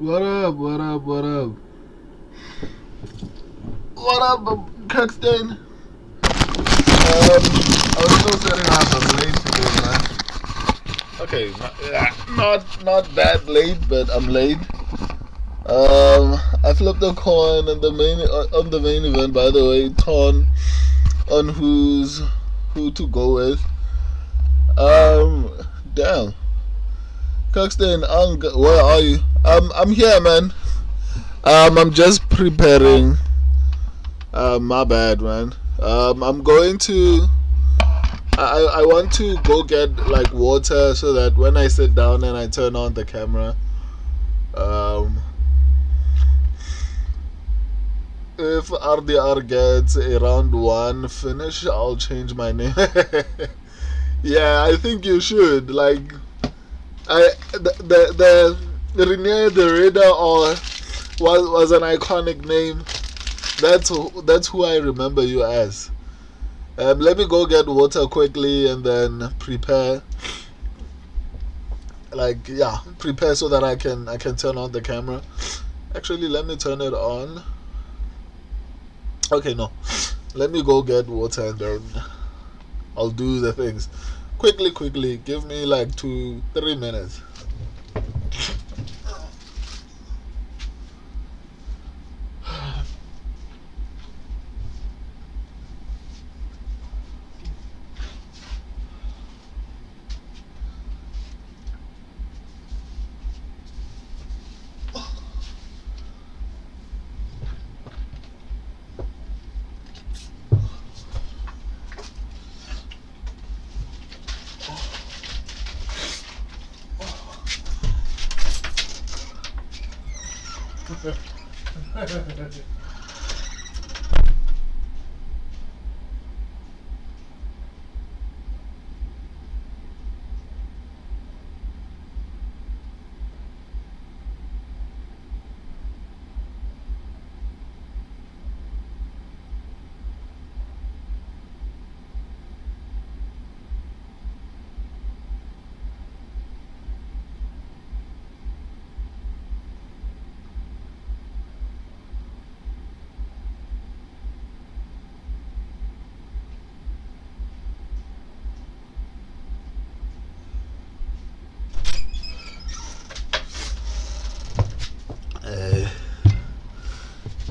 What up? What up? What up? What up, Kirkstein? I was still setting up. I'm late today, man. Okay, not that late, but I'm late. I flipped a coin on the main event. By the way, torn on who to go with. Damn, Kirkstein, where are you? I'm here, man. I'm just preparing. My bad, man. I'm going to. I want to go get like water so that when I sit down and I turn on the camera, if RDR gets a round one finish, I'll change my name. Yeah, I think you should. Like, the Renier the Raider or was an iconic name. That's who I remember you as. Let me go get water quickly and then prepare. Like, yeah, prepare so that I can turn on the camera. Actually, let me turn it on. Okay, no. Let me go get water and then I'll do the things. Quickly. Give me like 2-3 minutes.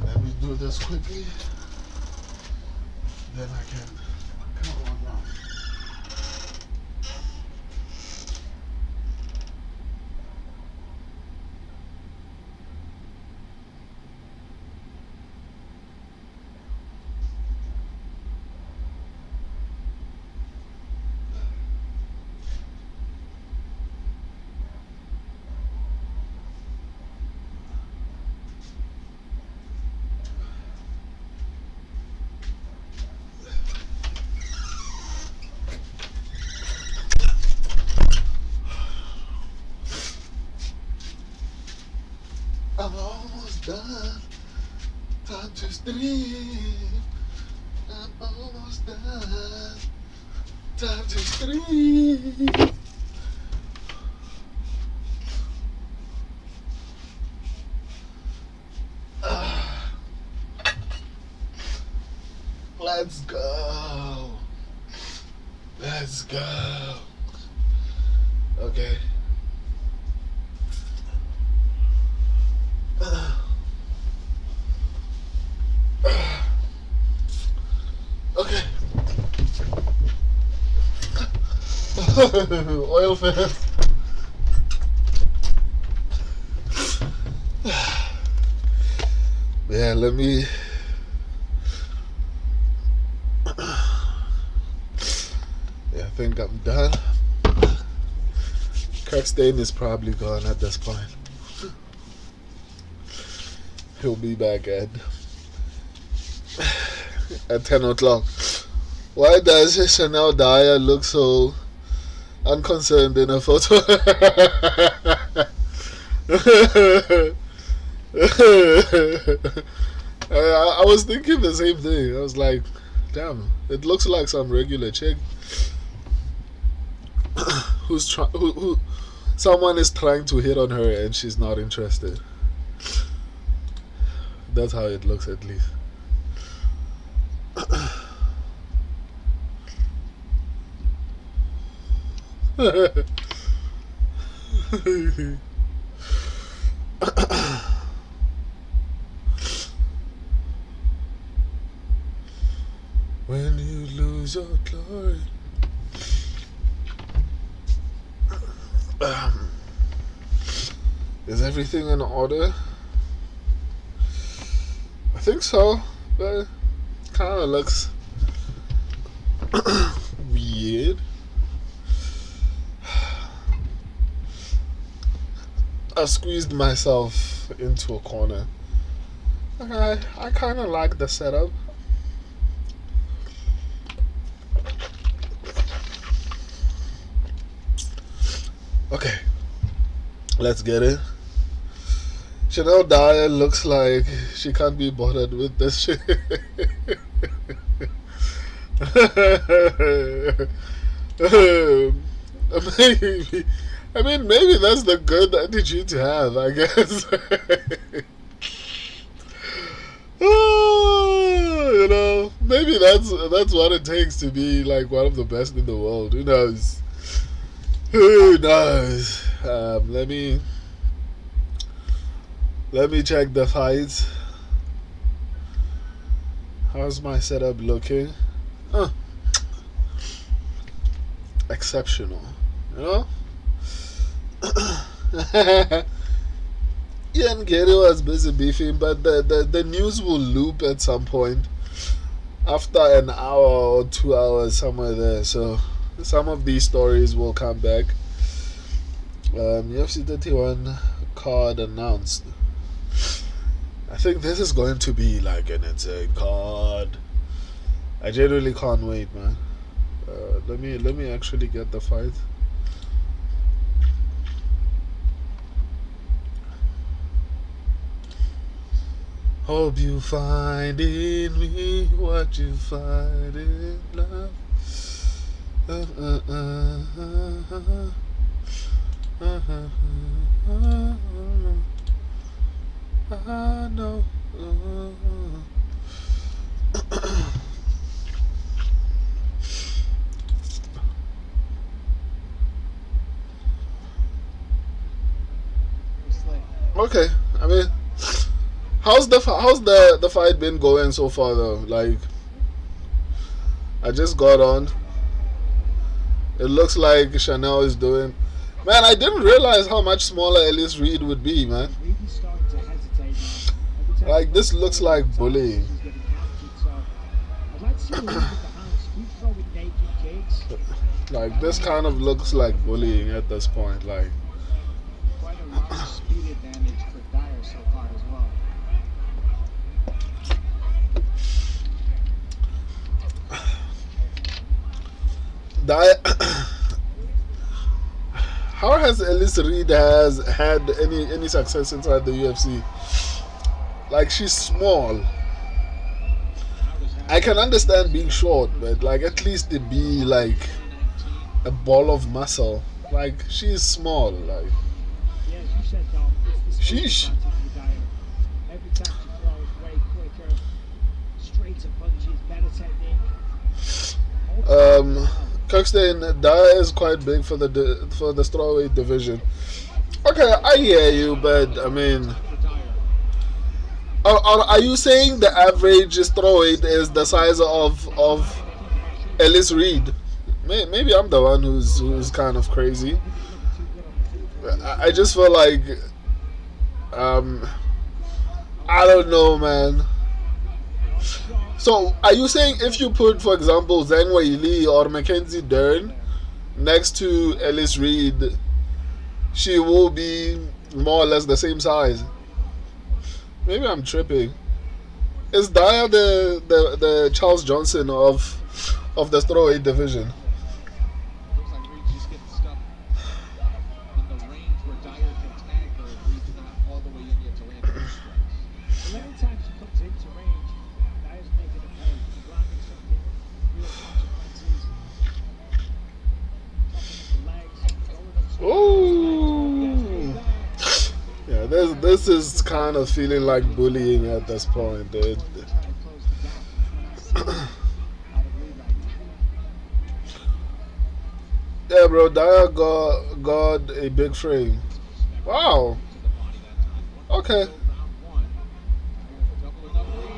Let me do this quickly. Then I can come on now. I'm almost done. Time to stream. I'm almost done. Time to stream. Let's go. Let's go. Okay. Okay. Oil fast. Yeah, let me. Yeah, I think I'm done. Kirkstein is probably gone at this point. He'll be back at 10 o'clock. Why does Chanel Dyer look so unconcerned in a photo? I was thinking the same thing. I was like, damn, it looks like some regular chick who someone is trying to hit on her and she's not interested. That's how it looks, at least. When you lose your glory. Is everything in order? I think so, but it kind of looks weird. I squeezed myself into a corner. I kind of like the setup. Okay, let's get it. Chanel Dyer looks like she can't be bothered with this shit. Maybe, I mean, maybe that's the good attitude to have, I guess. You know, maybe that's what it takes to be like one of the best in the world. Who knows? Who knows? Let me check the fights. How's my setup looking? Exceptional, you know. Ian Gary was busy beefing, but the news will loop at some point after an hour or 2 hours, somewhere there. So some of these stories will come back. UFC 31 card announced. I think this is going to be like an insane card. I genuinely can't wait, man. Let me actually get the fight. Hope you find in me what you find in love. I know. Okay, I mean, how's the fight been going so far though? Like, I just got on. It looks like Chanel is doing. Man, I didn't realize how much smaller Ellis Reed would be, man. Like, this looks like bullying. Like, this kind of looks like bullying at this point. Like, speed advantage for Dyer so far as well. Dyer. How has Ellis Reed has had any success inside the UFC? Like, she's small. I can understand being short, but like at least it be like a ball of muscle. Like, she's small. Like, sheesh. Every time she throws, way quicker, straighter punches, better technique. Kirkstein, Dyer is quite big for the strawweight division. Okay, I hear you, but I mean, are you saying the average strawweight is the size of Ellis Reed? Maybe I'm the one who's kind of crazy. I just feel like I don't know, man. So, are you saying if you put, for example, Zhang Weili or Mackenzie Dern next to Ellis Reed, she will be more or less the same size? Maybe I'm tripping. Is Dyer the Charles Johnson of the strawweight division? Looks like Reed's just getting stuck in the range where Dyer can tag her. Reed's not all the way in yet to land her strikes. And every time she comes into range, Dyer's making a play, blocking something, real consequences, toughening up the legs, throwing up Ooh. Yeah, This is kind of feeling like bullying at this point, dude. Trying to close the gap. We're not seeing out of lead right now. Yeah, bro, Dyer got a big frame. Wow. Okay.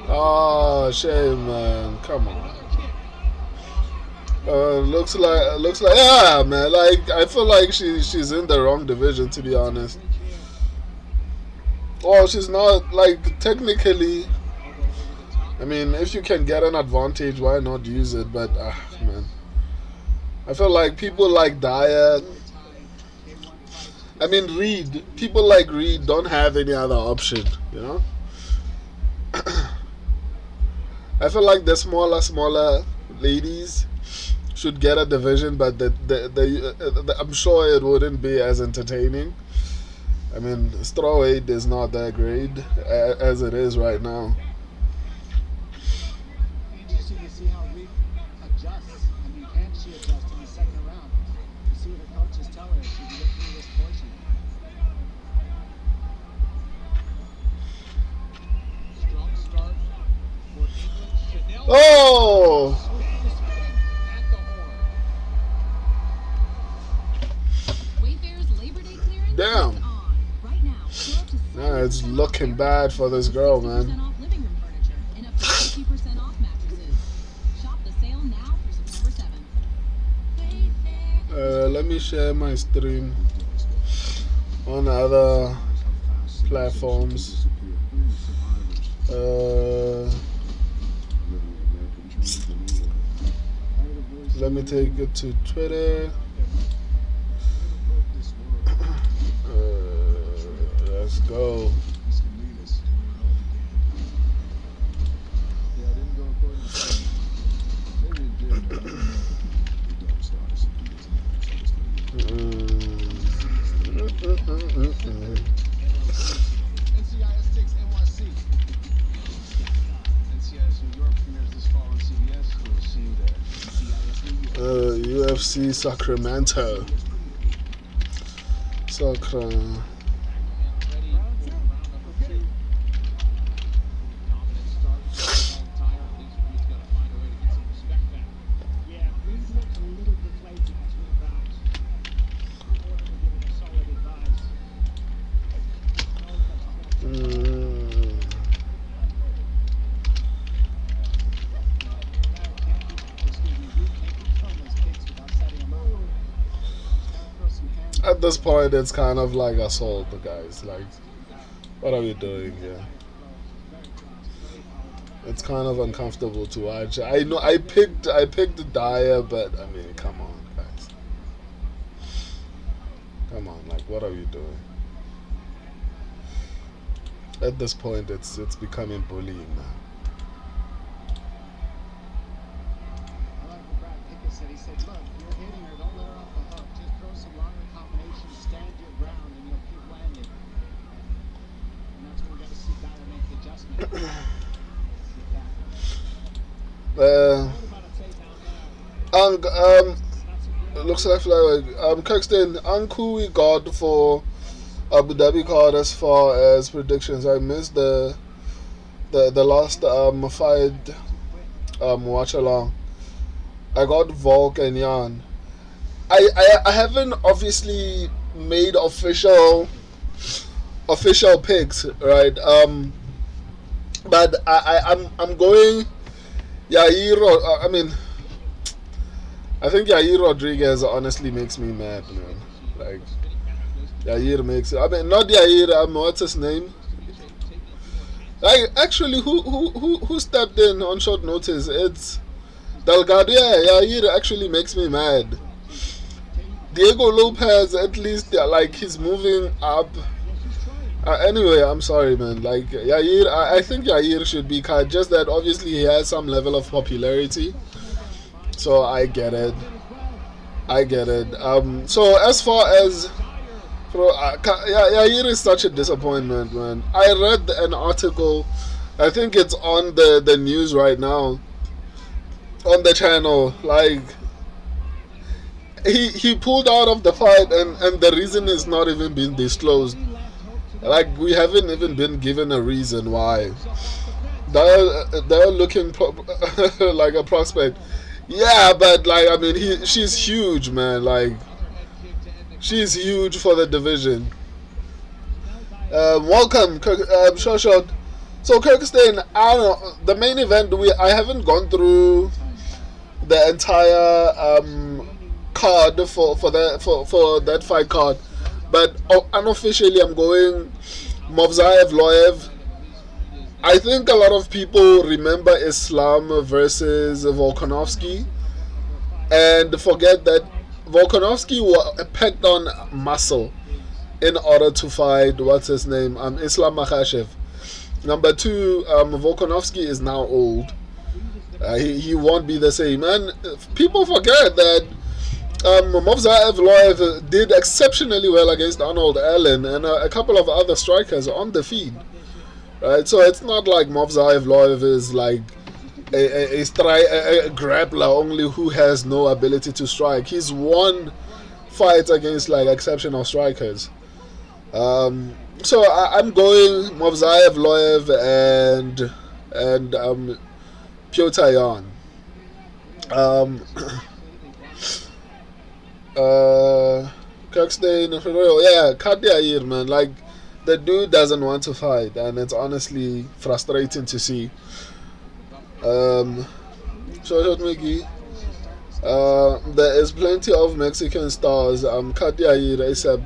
Oh, shame, man. Come on. Looks like yeah, man. Like I feel like she's in the wrong division, to be honest. Well, she's not, like, technically. I mean, if you can get an advantage, why not use it? But man, I feel like people like Dyer. I mean, Reed. People like Reed don't have any other option, you know. I feel like the smaller ladies should get a division, but I'm sure it wouldn't be as entertaining. I mean, strawweight is not that great as it is right now. Interesting to see how Reed adjusts. I mean, can she adjust in the second round? To see what her coaches tell her as she gets through this portion. Strong start for England. Chanel. Oh! At the horn. Wayfarer's Labor Day clearance Damn. is on. Right now, Nah, it's looking bad for this girl, man. 50% off living room furniture and up to 50% off mattresses. Shop the sale now through September 7th. Let me share my stream on other platforms. Let me take it to Twitter. Let's go. NCIS takes NYC. NCIS New York premieres this fall on CBS. We'll see you there. NCIS New York. UFC Sacramento. Sacramento. Ready for round number 2. Dominant start. Tire. At least Reed's got to find a way to get some respect back. Yeah, Reed's looked a little deflated between rounds. Gordon will give him solid advice. At this point, it's kind of like assault, guys. Like, what are we doing here? It's kind of uncomfortable to watch. I know I picked Dyer, but I mean, come on, guys. Come on, like, what are we doing? At this point, it's becoming bullying now. I like what Brad Pickett said. He said, look, you're hitting her. Don't let her off the hook. Just throw some longer combinations, stand your ground, and you'll keep landing. And that's when we got to see Dyer make the adjustment. With that. What about a takedown now? Looks like Kirkston, Anku we got for Abu Dhabi card as far as predictions. I missed the last fight watch along. I got Volk and Jan. I haven't obviously made official picks, right? But I'm going Yair. I mean, I think Yair Rodrigues honestly makes me mad, man. Like, Yair makes it. I mean, not Yair. What's his name? Like, actually, who stepped in on short notice? It's Delgado. Yeah, Yair actually makes me mad. Diego Lopez, at least, like, he's moving up. Anyway, I'm sorry, man. Like, Yair, I think Yair should be cut. Just that obviously he has some level of popularity. So I get it. So as far as Yair is such a disappointment, man. I read an article. I think it's on the news right now on the channel. Like, he pulled out of the fight, and the reason is not even being disclosed. Like, we haven't even been given a reason why. They're looking like a prospect. Yeah, but like, I mean, she's huge, man. Like, she's huge for the division. Welcome, Short. So Kirkstein, I don't know, the main event. I haven't gone through the entire card for that fight card, but unofficially I'm going Movsar Evloev. I think a lot of people remember Islam versus Volkanovski and forget that Volkanovski packed on muscle in order to fight what's his name, Islam Makhachev. Number two, Volkanovski is now old. He won't be the same. And people forget that Movsar Evloev did exceptionally well against Arnold Allen and a couple of other strikers on the feed. Right, so it's not like Movsar Evloev is like a grappler only who has no ability to strike. He's won fights against like exceptional strikers. So I'm going Movsar Evloev and Piotr Yan. Kirkstein, yeah, Kadia, man. Like, the dude doesn't want to fight, and it's honestly frustrating to see. Short Mickey. There is plenty of Mexican stars. Kadia ASAP.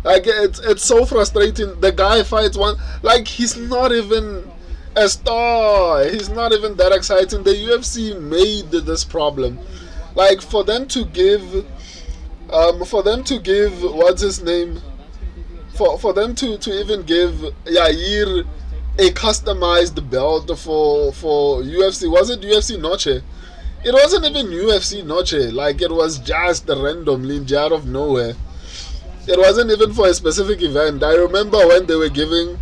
Like, it's so frustrating. The guy fights one, like, he's not even a star. He's not even that exciting. The UFC made this problem. Like, for them to give what's his name, for them to even give Yair a customized belt for UFC. Was it UFC Noche? It wasn't even UFC Noche. Like, it was just randomly out of nowhere. It wasn't even for a specific event. I remember when they were giving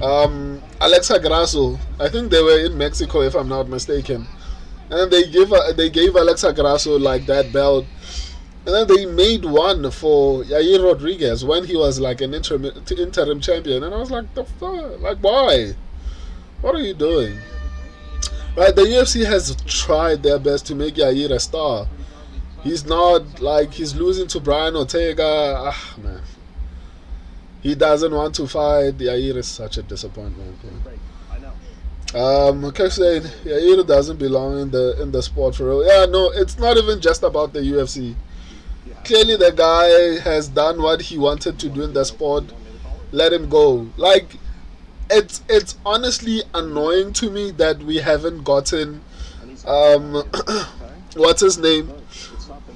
Alexa Grasso. I think they were in Mexico, if I'm not mistaken. And they gave Alexa Grasso like that belt. And then they made one for Yair Rodriguez when he was like an interim champion. And I was like, the fuck? Like, why? What are you doing? Right, the UFC has tried their best to make Yair a star. He's not, like, he's losing to Brian Ortega. Man. He doesn't want to fight. Yair is such a disappointment. Saying Yair doesn't belong in the sport for real. Yeah, no, it's not even just about the UFC. Clearly the guy has done what he wanted to do in the sport. Let him go. Like, it's honestly annoying to me that we haven't gotten what's his name?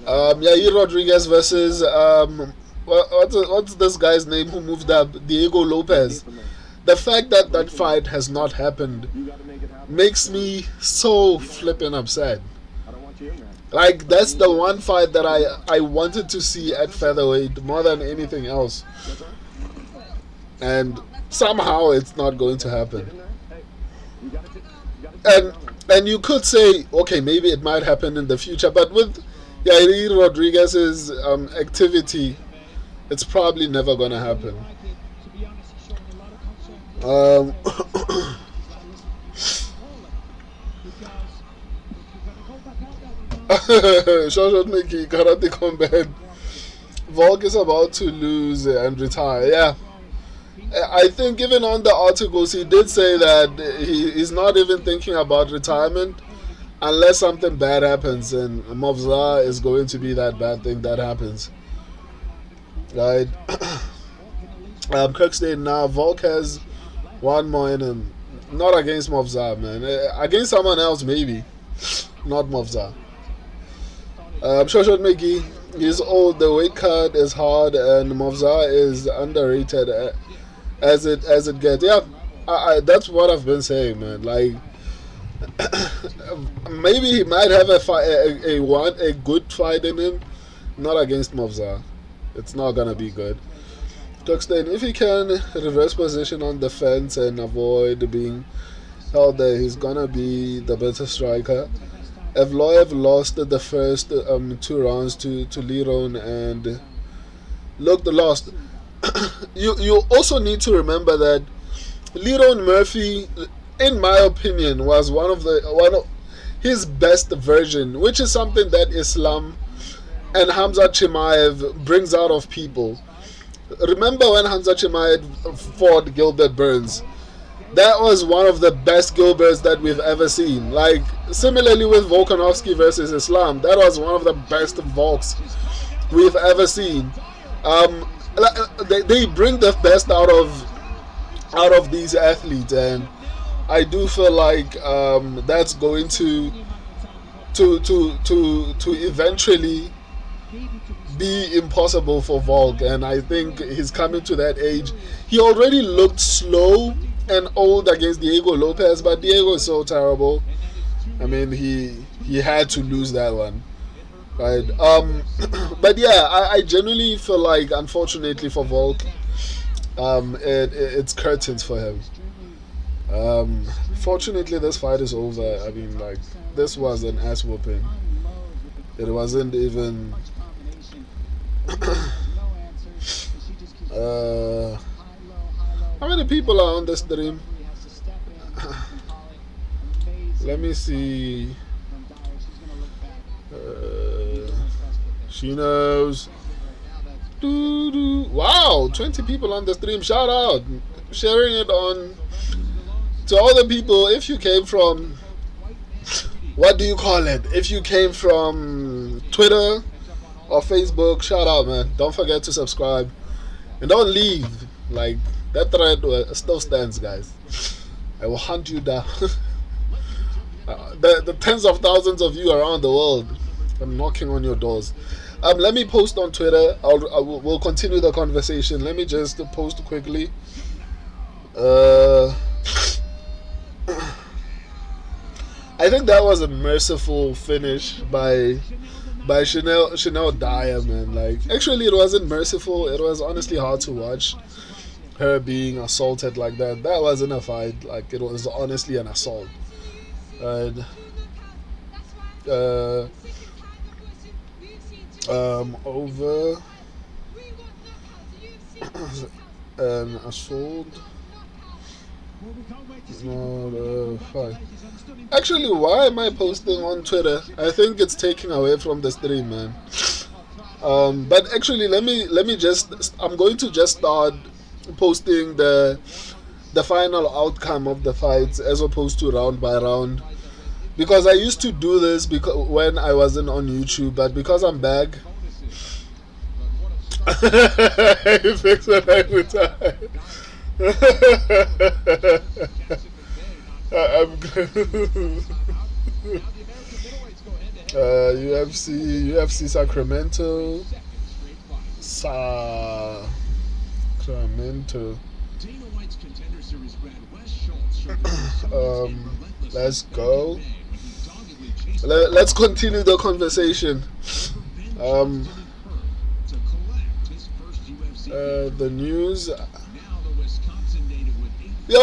Yair Rodriguez versus what's this guy's name who moved up? Diego Lopez. The fact that that fight has not happened makes me so flippin' upset. Like, that's the one fight that I wanted to see at featherweight more than anything else. And somehow it's not going to happen. And you could say, okay, maybe it might happen in the future, but with Yair Rodriguez's activity, it's probably never going to happen. Short Mickey, Karate Combat. Volk is about to lose and retire. Yeah. I think even on the articles he did say that he's not even thinking about retirement unless something bad happens, and Movsar is going to be that bad thing that happens. Right. Kirkstein now. Volk has one more in him. Not against Movsar, man. Against someone else maybe. Not Movsar. Short Mickey, he's old, the weight cut is hard, and Movsar is underrated as it gets. Yeah, that's what I've been saying, man. Like, maybe he might have a good fight in him, not against Movsar. It's not gonna be good. Turkstein, if he can reverse position on the fence and avoid being held there, he's gonna be the better striker. Evloev lost the first 2 rounds to Liron and looked lost. you also need to remember that Leron Murphy, in my opinion, was one of his best version, which is something that Islam and Hamza Chimaev brings out of people. Remember when Hamza Chimaev fought Gilbert Burns? That was one of the best Gilberts that we've ever seen. Like, similarly with Volkanovski versus Islam, that was one of the best Volks we've ever seen. They bring the best out of these athletes, and I do feel like that's going to eventually be impossible for Volk, and I think he's coming to that age. He already looked slow and old against Diego Lopez, but Diego is so terrible. I mean, he had to lose that one, right? But yeah, I genuinely feel like, unfortunately for Volk, it's curtains for him. Fortunately, this fight is over. I mean, like, this was an ass whooping. It wasn't even. How many people are on the stream? Let me see. She knows. Wow, 20 people on the stream. Shout out. Sharing it on to all the people. If you came from, what do you call it? If you came from Twitter or Facebook, shout out, man. Don't forget to subscribe. And don't leave. Like, that thread still stands, guys. I will hunt you down. The tens of thousands of you around the world, I'm knocking on your doors. Let me post on Twitter. We'll continue the conversation. Let me just post quickly. I think that was a merciful finish by Chanel Dyer, man. Like, actually, it wasn't merciful. It was honestly hard to watch her being assaulted like that. That wasn't a fight. Like, it was honestly an assault. And over an assault. No, fight. Actually, why am I posting on Twitter? I think it's taking away from the stream, man. But actually, let me just. I'm going to just start posting the final outcome of the fights as opposed to round by round, because I used to do this when I wasn't on YouTube, but because I'm back. I fix it every time. I'm UFC Sacramento. Let's go. Let's continue the conversation. The news. Yo,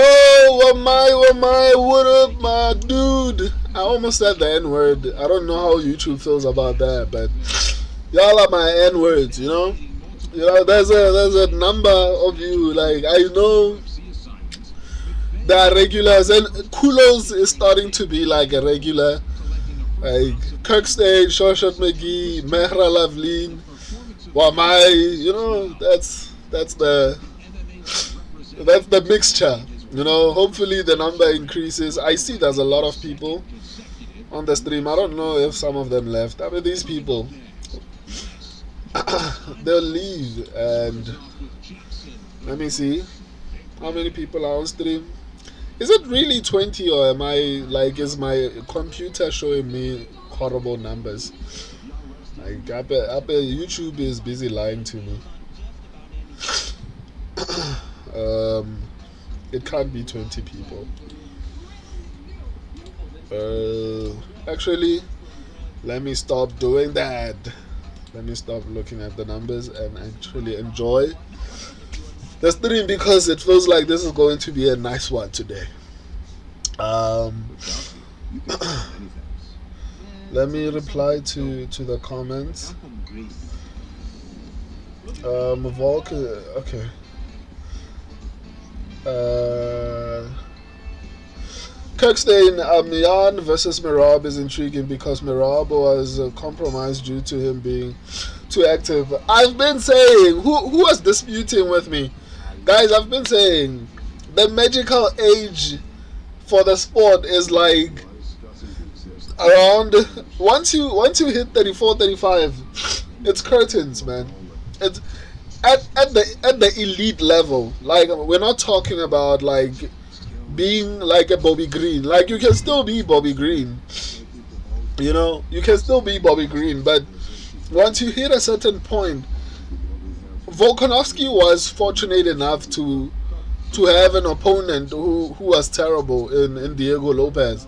what up, my dude? I almost said the N-word. I don't know how YouTube feels about that, but y'all are my N-words, you know? You know, there's a number of you, like, I know there are regulars, and Kulos is starting to be like a regular. Like, Kirkstade, Shawshot McGee, Mehra Lavleen, Wamai, you know, that's the mixture, you know. Hopefully the number increases. I see there's a lot of people on the stream. I don't know if some of them left. I mean, these people, they'll leave. And let me see how many people are on stream. Is it really 20, or am I, like, is my computer showing me horrible numbers? Like, I bet YouTube is busy lying to me. It can't be 20 people. Actually, let me stop doing that. Let me stop looking at the numbers and actually enjoy the stream, because it feels like this is going to be a nice one today. Let me reply to the comments. Volk. Okay. Kirkstein, Jan versus Merab is intriguing because Merab was compromised due to him being too active. I've been saying, who was disputing with me? Guys, I've been saying the magical age for the sport is like around once you hit 34, 35, it's curtains, man. It's at the elite level. Like, we're not talking about like being like a Bobby Green. Like, you can still be Bobby Green, you know, you can still be Bobby Green, but once you hit a certain point, Volkanovski was fortunate enough to have an opponent who was terrible in Diego Lopez.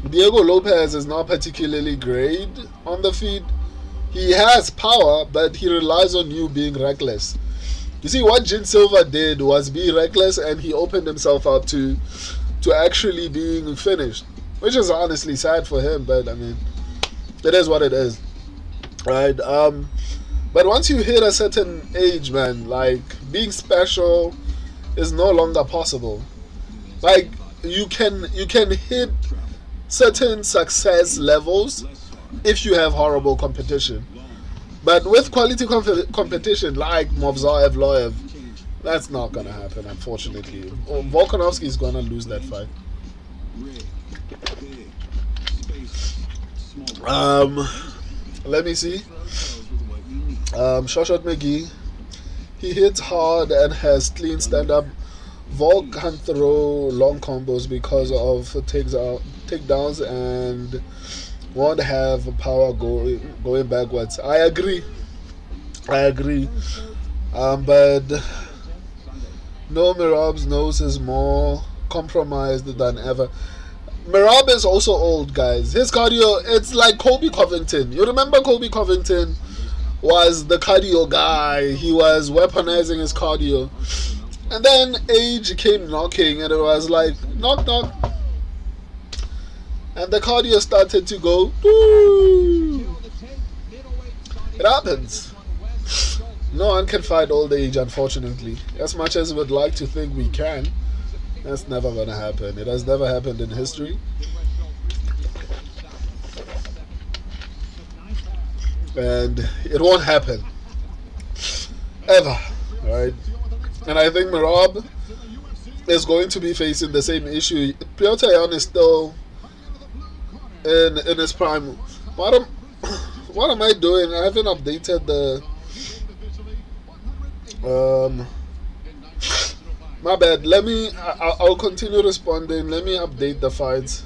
Diego Lopez is not particularly great on the feet. He has power, but he relies on you being reckless. You see, what Jin Silva did was be reckless, and he opened himself up to actually being finished, which is honestly sad for him, but I mean, it is what it is, right? But once you hit a certain age, man, like, being special is no longer possible. Like, you can hit certain success levels if you have horrible competition, but with quality competition like Movsar Evloev, that's not gonna happen, unfortunately. Volkanovski is gonna lose that fight. Let me see. Shoshat McGee, he hits hard and has clean stand-up. Volk can throw long combos because of takedowns and won't have power going backwards. I agree. But no, Merab's nose is more compromised than ever. Merab is also old, guys. His cardio, it's like Kobe Covington. You remember Kobe Covington was the cardio guy. He was weaponizing his cardio. And then age came knocking, and it was like, knock, knock. And the cardio started to go, woo. It happens. No one can fight old age, unfortunately. As much as we'd like to think we can, that's never going to happen. It has never happened in history. And it won't happen. Ever. Right? And I think Merab is going to be facing the same issue. Piotr Jan is still in his prime. What am I doing? I haven't updated the my bad. I'll continue responding. Let me update the fights.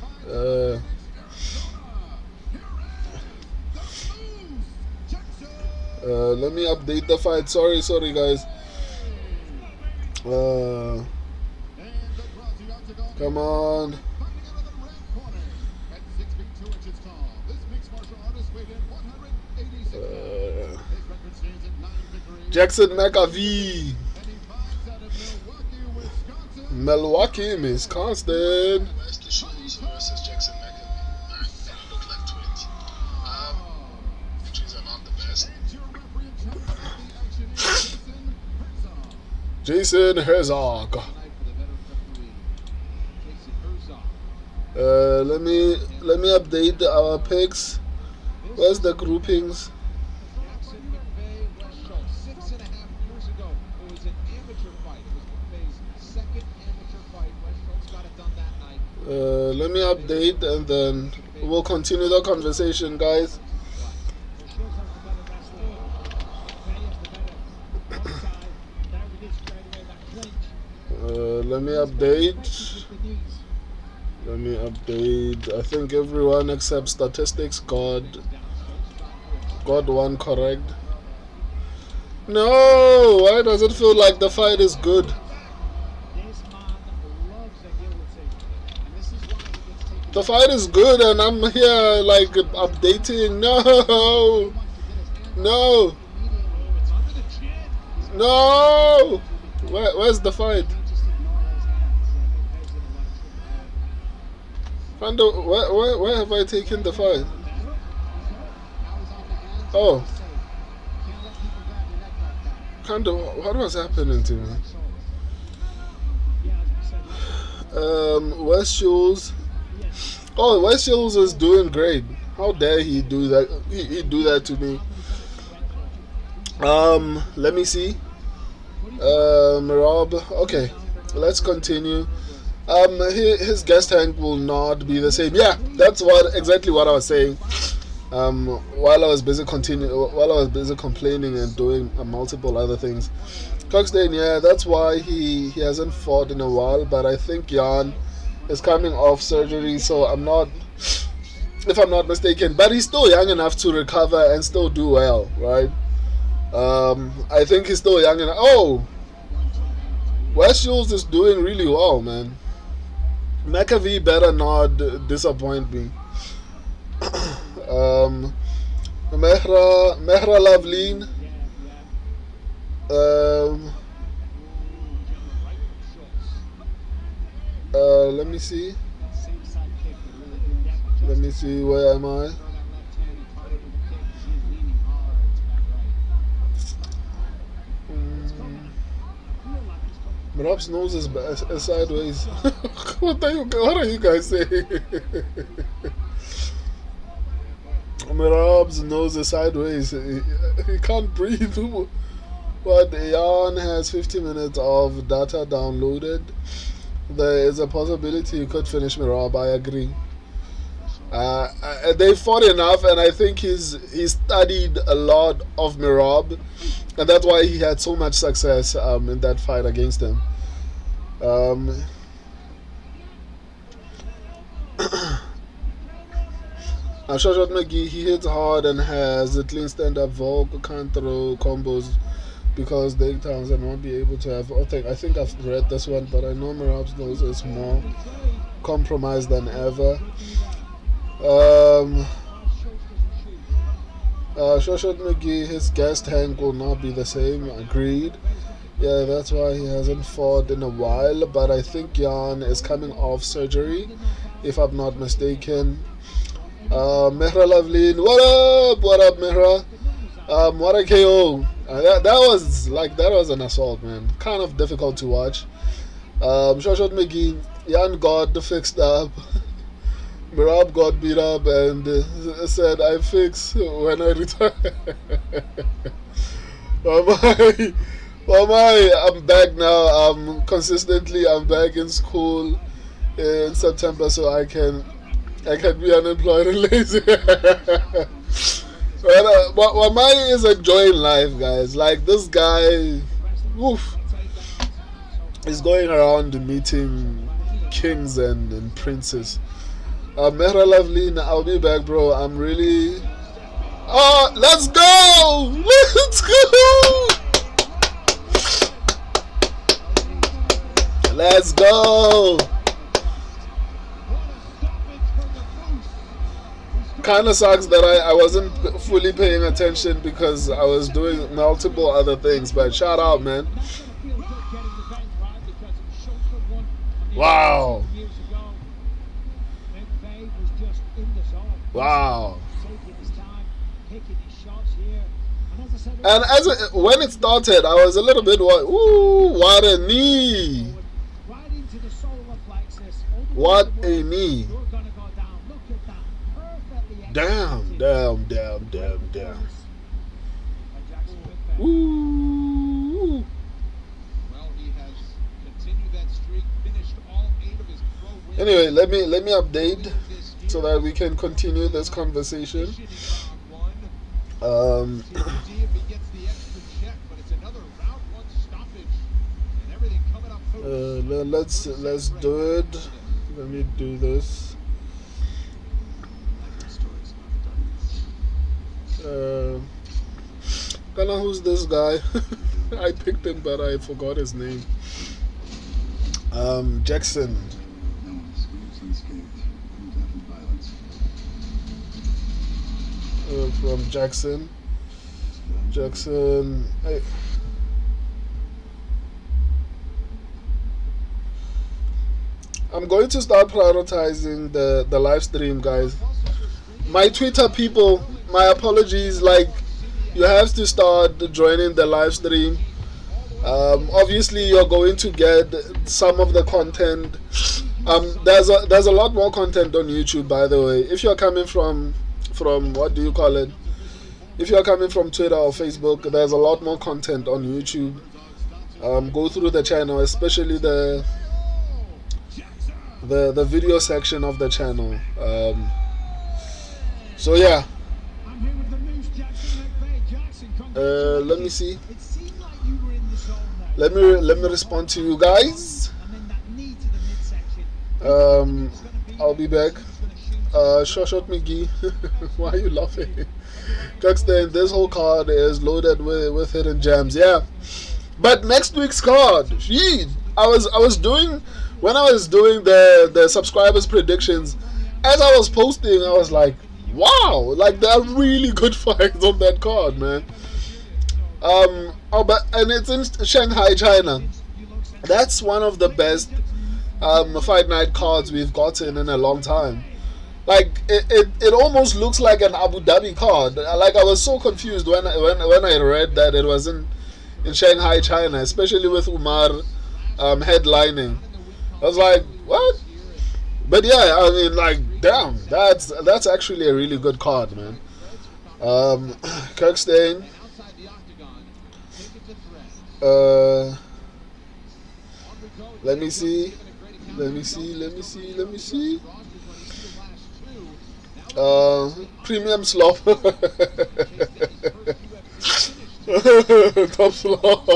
Let me update the fight. Sorry guys. Come on. Jackson McAvee, Milwaukee, Wisconsin. Nice to show you versus Jackson McAvee. They look like twins. Injuries are not the best. Jason Herzog. Let me update our picks. Where's the groupings? Let me update, and then we'll continue the conversation, guys. Let me update. I think everyone except statistics got one correct. No, why does it feel like the fight is good? The fight is good, and I'm here like updating. No. Where's the fight? Fando, where have I taken the fight? Oh. Kind of. What was happening to me? Yeah, as I said, West Shields. Oh, West Shields is doing great. How dare he do that? He do that to me. Let me see. Rob. Okay, let's continue. His gas tank will not be the same. Yeah, that's exactly what I was saying. While I was busy complaining and doing multiple other things. Coxdane, yeah, that's why he hasn't fought in a while. But I think Jan is coming off surgery, so if I'm not mistaken. But he's still young enough to recover and still do well, right? I think he's still young enough. Oh, West Shields is doing really well, man. McAfee better not disappoint me. Mehra Lavleen. Let me see. Let me see. Where am I? Rob's nose is sideways. What are you guys saying? Rob's nose is sideways. He can't breathe. But Jan has 50 minutes of data downloaded. There is a possibility you could finish Rob. I agree. They fought enough, and I think he studied a lot of Mirab, and that's why he had so much success in that fight against him. Shashot McGee, he hits hard and has a clean stand-up Volk, can't throw combos because the Townsend won't be able to have. I think I've read this one, but I know Mirab's nose is more compromised than ever. Shashot McGee, his gas tank will not be the same. Agreed. Yeah, that's why he hasn't fought in a while. But I think Jan is coming off surgery, if I'm not mistaken. Mehra Lavleen, what up, Mehra? What a KO! That was an assault, man. Kind of difficult to watch. Shashot McGee, Jan got fixed up. Mirab got beat up and said, "I fix when I retire." I'm back now. I'm back in school in September, so I can be unemployed and lazy. But Wamai is enjoying life, guys. Like, this guy, is going around meeting kings and princes. Mehra Lavleen, I'll be back, bro. I'm really. Oh, let's go! Let's go! Let's go! Kind of sucks that I wasn't fully paying attention because I was doing multiple other things, but shout out, man. Wow. Wow. And when it started, I was a little bit, ooh, what a knee. What a knee. Damn. Ooh. Anyway, let me update so that we can continue this conversation. Let's do it. Let me do this. Don't know who's this guy. I picked him, but I forgot his name. Jackson. From Jackson. Hey. I'm going to start prioritizing the live stream, guys. My Twitter people, my apologies. Like, you have to start joining the live stream Obviously, you're going to get some of the content. There's a lot more content on YouTube, by the way. If you're coming from what do you call it? If you're coming from Twitter or Facebook, there's a lot more content on YouTube. Go through the channel, especially the video section of the channel. So yeah. I'm here with the Moose, Jackson McVeigh. Jackson, Let me see. it seemed like you were in the zone there. Let me respond to you guys. And then that knee to the midsection. I'll be back. Shot McGee. Why are you laughing? Caxton, this whole card is loaded with hidden gems. Yeah. But next week's card, gee, I was doing the subscribers predictions. As I was posting, I was like, wow, like there are really good fights on that card, man. And it's in Shanghai, China. That's one of the best fight night cards we've gotten in a long time. Like it almost looks like an Abu Dhabi card. Like I was so confused when I read that it was in Shanghai, China, especially with Umar headlining. I was like, what? But yeah, I mean, like, damn, that's actually a really good card, man. Kirkstein. Let me see. Premium slop. Top slop.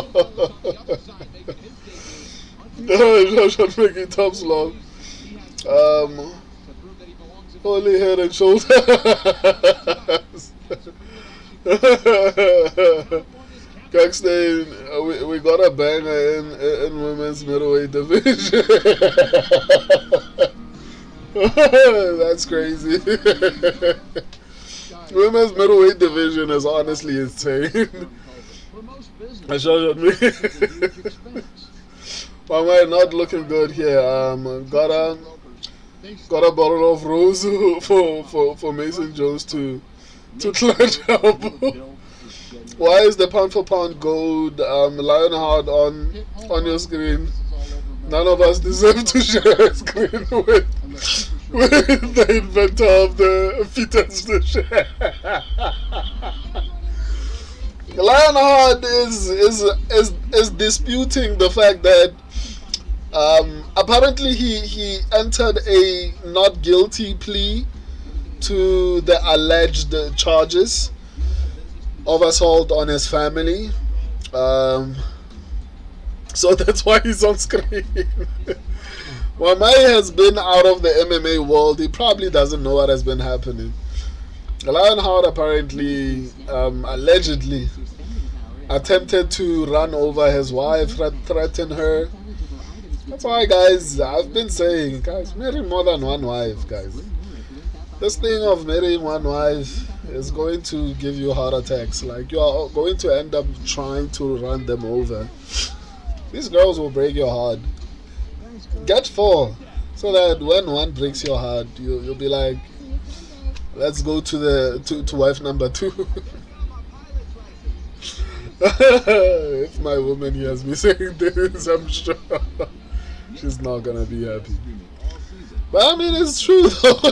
No, shot making top slop. Holy head and shoulders. Caxton, we got a banger in women's middleweight division. That's crazy. Women's middleweight division is honestly insane. I showed me. Why am I not looking good here? Got a bottle of rose for Mason Jones to clutch up. Why is the pound for pound gold Lionheart on your screen? None of us deserve to share a screen with the inventor of the fetus to share. Lionheart is disputing the fact that apparently he entered a not guilty plea to the alleged charges of assault on his family. So that's why he's on screen. Wamai has been out of the MMA world. He probably doesn't know what has been happening. Lionheart apparently, allegedly, attempted to run over his wife, threaten her. That's why, guys, I've been saying, guys, marry more than one wife, guys. This thing of marrying one wife is going to give you heart attacks. Like, you are going to end up trying to run them over. These girls will break your heart. Get 4, so that when one breaks your heart, you'll be like, let's go to wife number 2. If my woman hears me saying this, I'm sure she's not gonna be happy. But I mean, it's true though.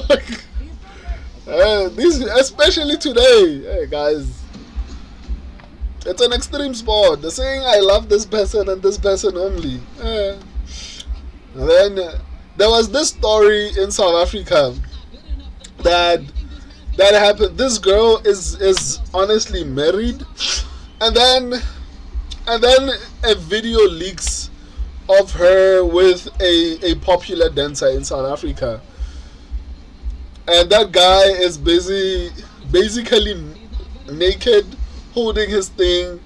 These, especially today, hey guys, it's an extreme sport. The saying "I love this person and this person only." And then there was this story in South Africa that happened. This girl is honestly married, and then a video leaks of her with a popular dancer in South Africa, and that guy is basically naked, holding his thing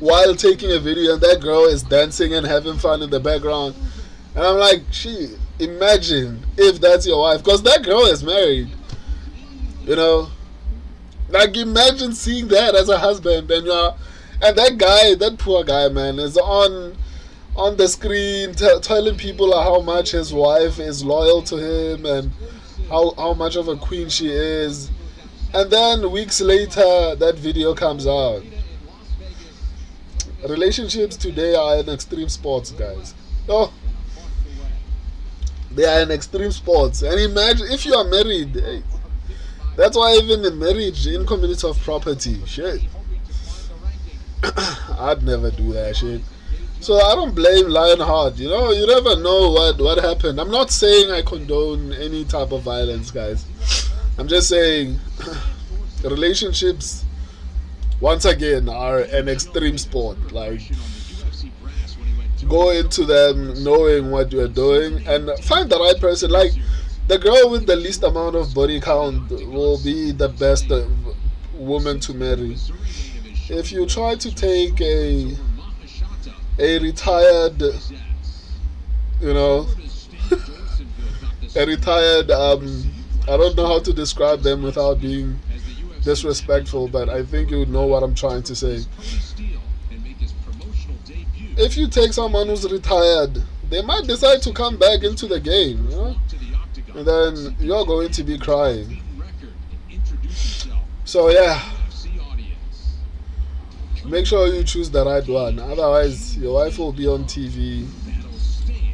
while taking a video, and that girl is dancing and having fun in the background. And I'm like, imagine if that's your wife, because that girl is married, you know. Like, imagine seeing that as a husband, and that guy, that poor guy, man, is on the screen telling people how much his wife is loyal to him and how much of a queen she is. And then weeks later, that video comes out. relationships today are in extreme sports, guys. Oh, they are in extreme sports. And imagine if you are married. Hey, that's why even in marriage, in community of property, shit, I'd never do that shit. So I don't blame Lionheart. You know, you never know what happened. I'm not saying I condone any type of violence, guys. I'm just saying relationships, once again, are an extreme sport. Like, go into them knowing what you're doing and find the right person. Like, the girl with the least amount of body count will be the best woman to marry. If you try to take a retired, you know, a retired, I don't know how to describe them without being disrespectful, but I think you know what I'm trying to say. If you take someone who's retired, they might decide to come back into the game, you know? And then you're going to be crying. So yeah, make sure you choose the right one. Otherwise, your wife will be on TV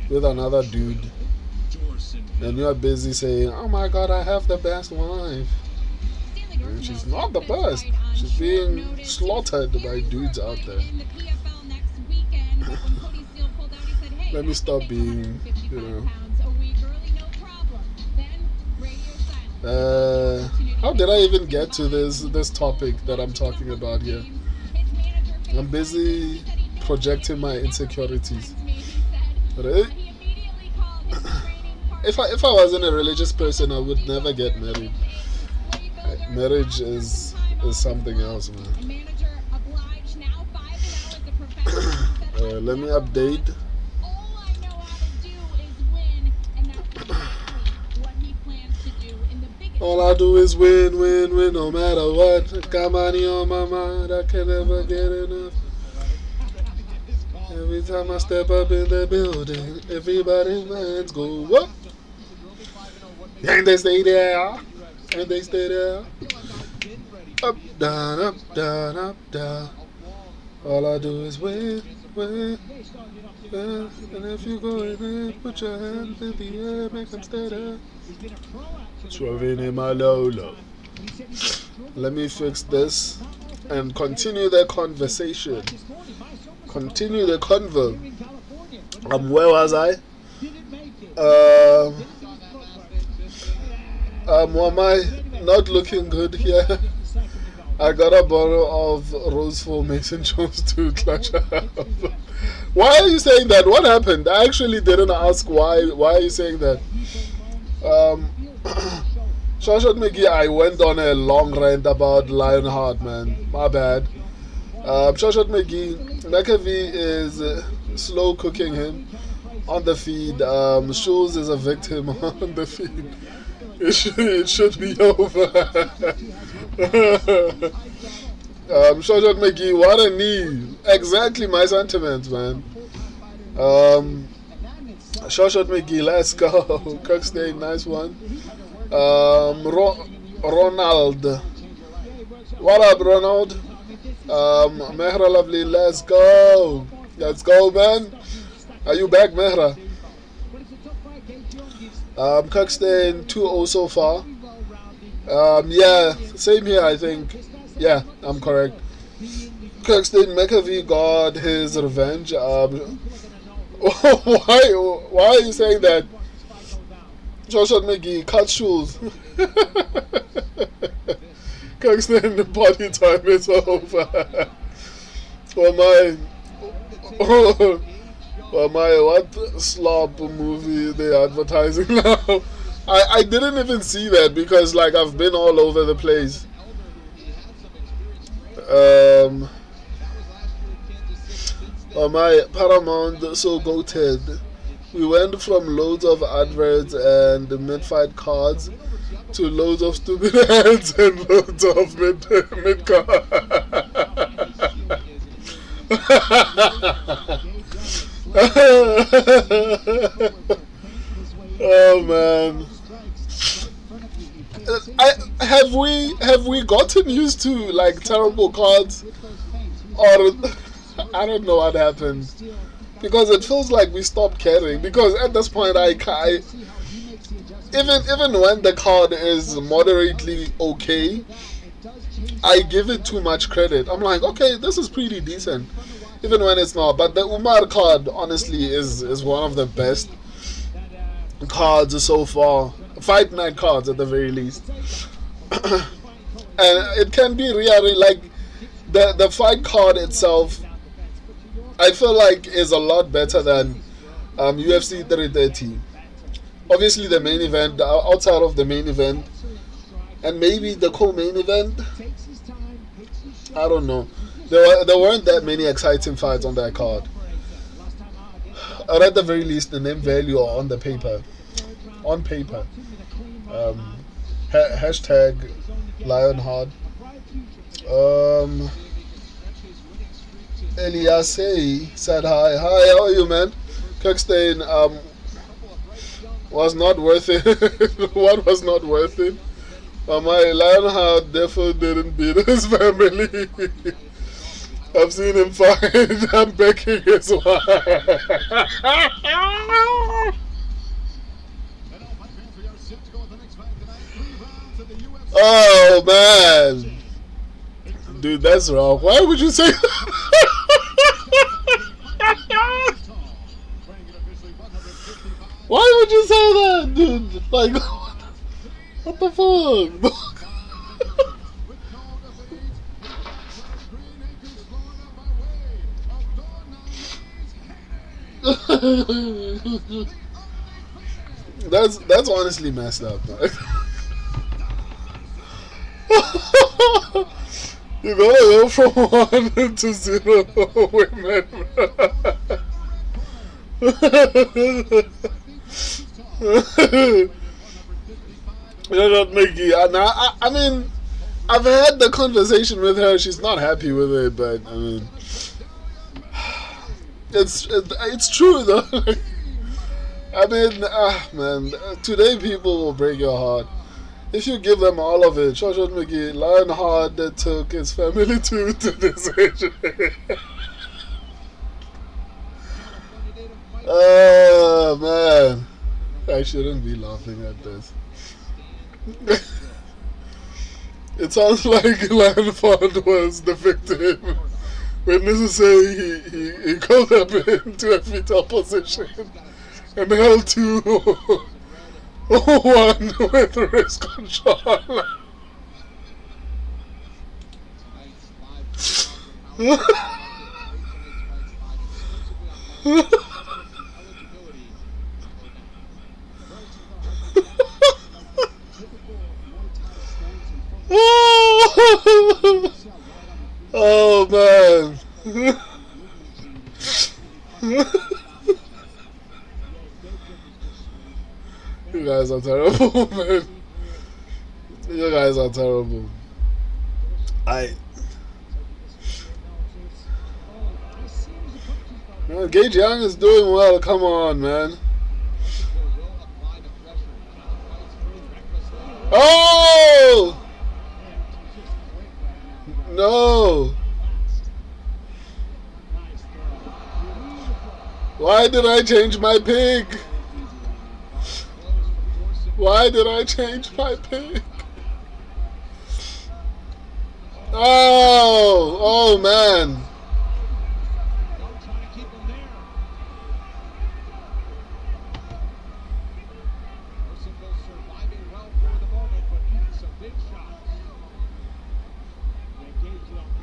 with another dude, and you're busy saying, "Oh my God, I have the best wife." And she's not the best. She's being slaughtered by dudes out there. Let me stop being, you know. How did I even get to this topic that I'm talking about here? I'm busy projecting my insecurities. Right? If I wasn't a religious person, I would never get married. Marriage is something else, man. Let me update. All I do is win, win, win, no matter what. Got money on my mind, I can never get enough. Every time I step up in the building, everybody's minds go up. And they stay there, and they stay there. Up, down, up, down, up, down. All I do is win, win, win. And if you go in there, put your hands in the air, make them stay there. Swerving in my Lolo. Let me fix this and continue the conversation. Continue the convo. Where was I? Am I not looking good here? I got a bottle of Rose for Mason Jones to clutch up. Why are you saying that? What happened? I actually didn't ask why. Why are you saying that? Shoshat McGee, I went on a long rant about Lionheart, man. My bad. Shoshat McGee is slow cooking him on the feed. Schulz is a victim on the feed. It should be over. Shoshat McGee, what a knee. Exactly my sentiments, man. Shoshat McGee, let's go. Kirkstein, nice one. Ronald. What up, Ronald? Mehra Lovely, let's go. Let's go, man. Are you back, Mehra? Kirkstein, 2-0 so far. Yeah, same here, I think. Yeah, I'm correct. Kirkstein McAfee got his revenge. Why are you saying that? Joshua McGee, cut shoes. Kirkstein, the party time is over. What slop movie they advertising now? I didn't even see that because like I've been all over the place. Paramount so goated. We went from loads of adverts and mid-fight cards to loads of stupid ads and loads of mid-card. Oh man. Have we gotten used to like terrible cards, or I don't know what happened. Because it feels like we stopped caring. Because at this point, even when the card is moderately okay, I give it too much credit. I'm like, okay, this is pretty decent, even when it's not. But the Umar card, honestly, is one of the best cards so far. Fight night cards at the very least. And it can be really like the fight card itself. I feel like is a lot better than UFC 330. Obviously, the main event, outside of the main event, and maybe the co-main event. I don't know. There weren't that many exciting fights on that card. Or at the very least, the name value on the paper. On paper. Hashtag Lionheart. Eliasei said hi. Hi, how are you, man? Kirkstein was not worth it. What was not worth it? My Lionheart definitely didn't beat his family. I've seen him fight. I'm backing his wife. Oh man, dude, that's wrong. Why would you say that? Why would you say that, dude? Like, what the fuck? That's honestly messed up. You gotta go from 1 to 0 women. You're not Mickey. I mean, I've had the conversation with her. She's not happy with it, but I mean, it's true though. I mean, man, today people will break your heart. If you give them all of it, Shoshat McGee, Lionheart that took his family to decision. Oh man, I shouldn't be laughing at this. It sounds like Lionheart was the victim. Witnesses say he got up into a fetal position and held 2-1 with wrist control. Oh man. You guys are terrible, man. You guys are terrible. Gage Young is doing well. Come on, man. Oh! No. Why did I change my pick? Why did I change my pick? Oh man.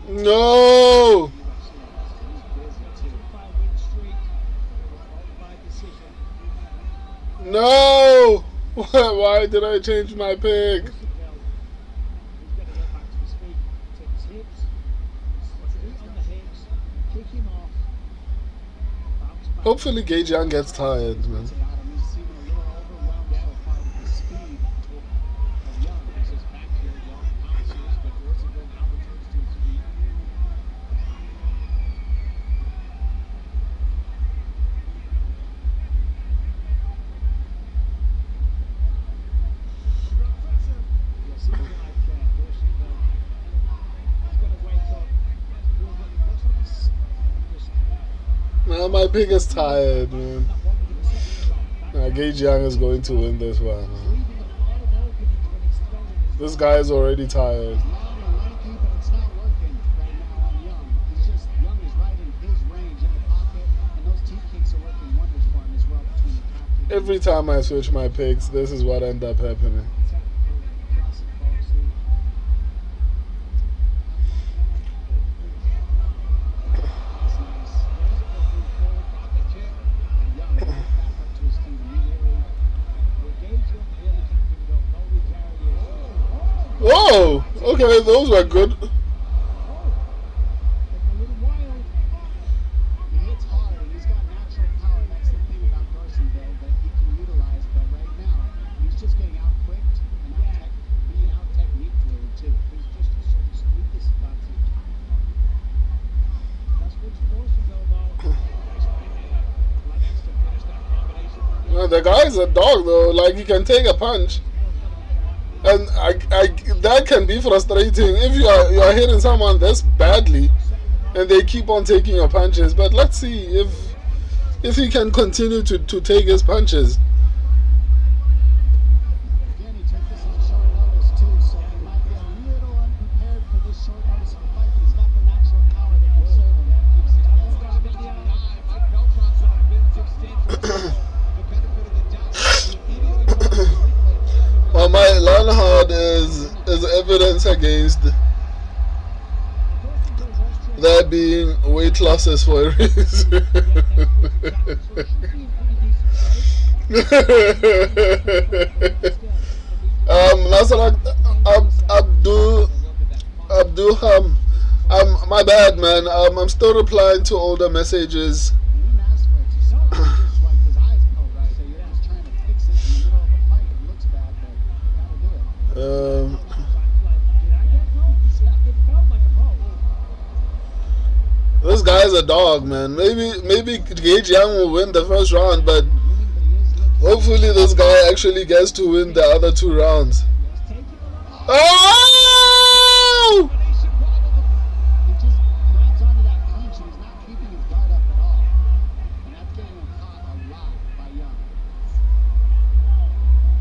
No. No. Why did I change my pick? Hopefully Gage Young gets tired, man. My pick is tired, man. Gage Young is going to win this one. Man. This guy is already tired. Young and lanky, but it's not working right now on Young. He's just, Young is right in his range in the pocket, and those team kicks are working wonders for him as well between the top kick. Every time I switch my picks, this is what ends up happening. Oh, okay, those were good. He hits hard, and he's got natural power. That's the thing about Dorseyville that he can utilize. But right now, he's just getting out-quicked and being out-techniqued really, too. He's just a certain weakness about him. That's what's Dorseyville, though. Well, the guy's a dog, though. Like, he can take a punch. And that can be frustrating if you are hitting someone this badly and they keep on taking your punches. But let's see if he can continue to take his punches. Again, he took this on short notice, too, so he might be a little unprepared for this short notice of the fight, but he's got the natural power that can serve him. Well, my Leonhard is evidence against there being weight losses for a reason. Nasrat Abduham, my bad, man. I'm still replying to all the messages. This guy's a dog, man. Maybe Gage Young will win the first round, but hopefully this guy actually gets to win the other 2 rounds. Oh! He just grabs onto that punch and he's not keeping his guard up at all. And that's getting him caught a lot by Young.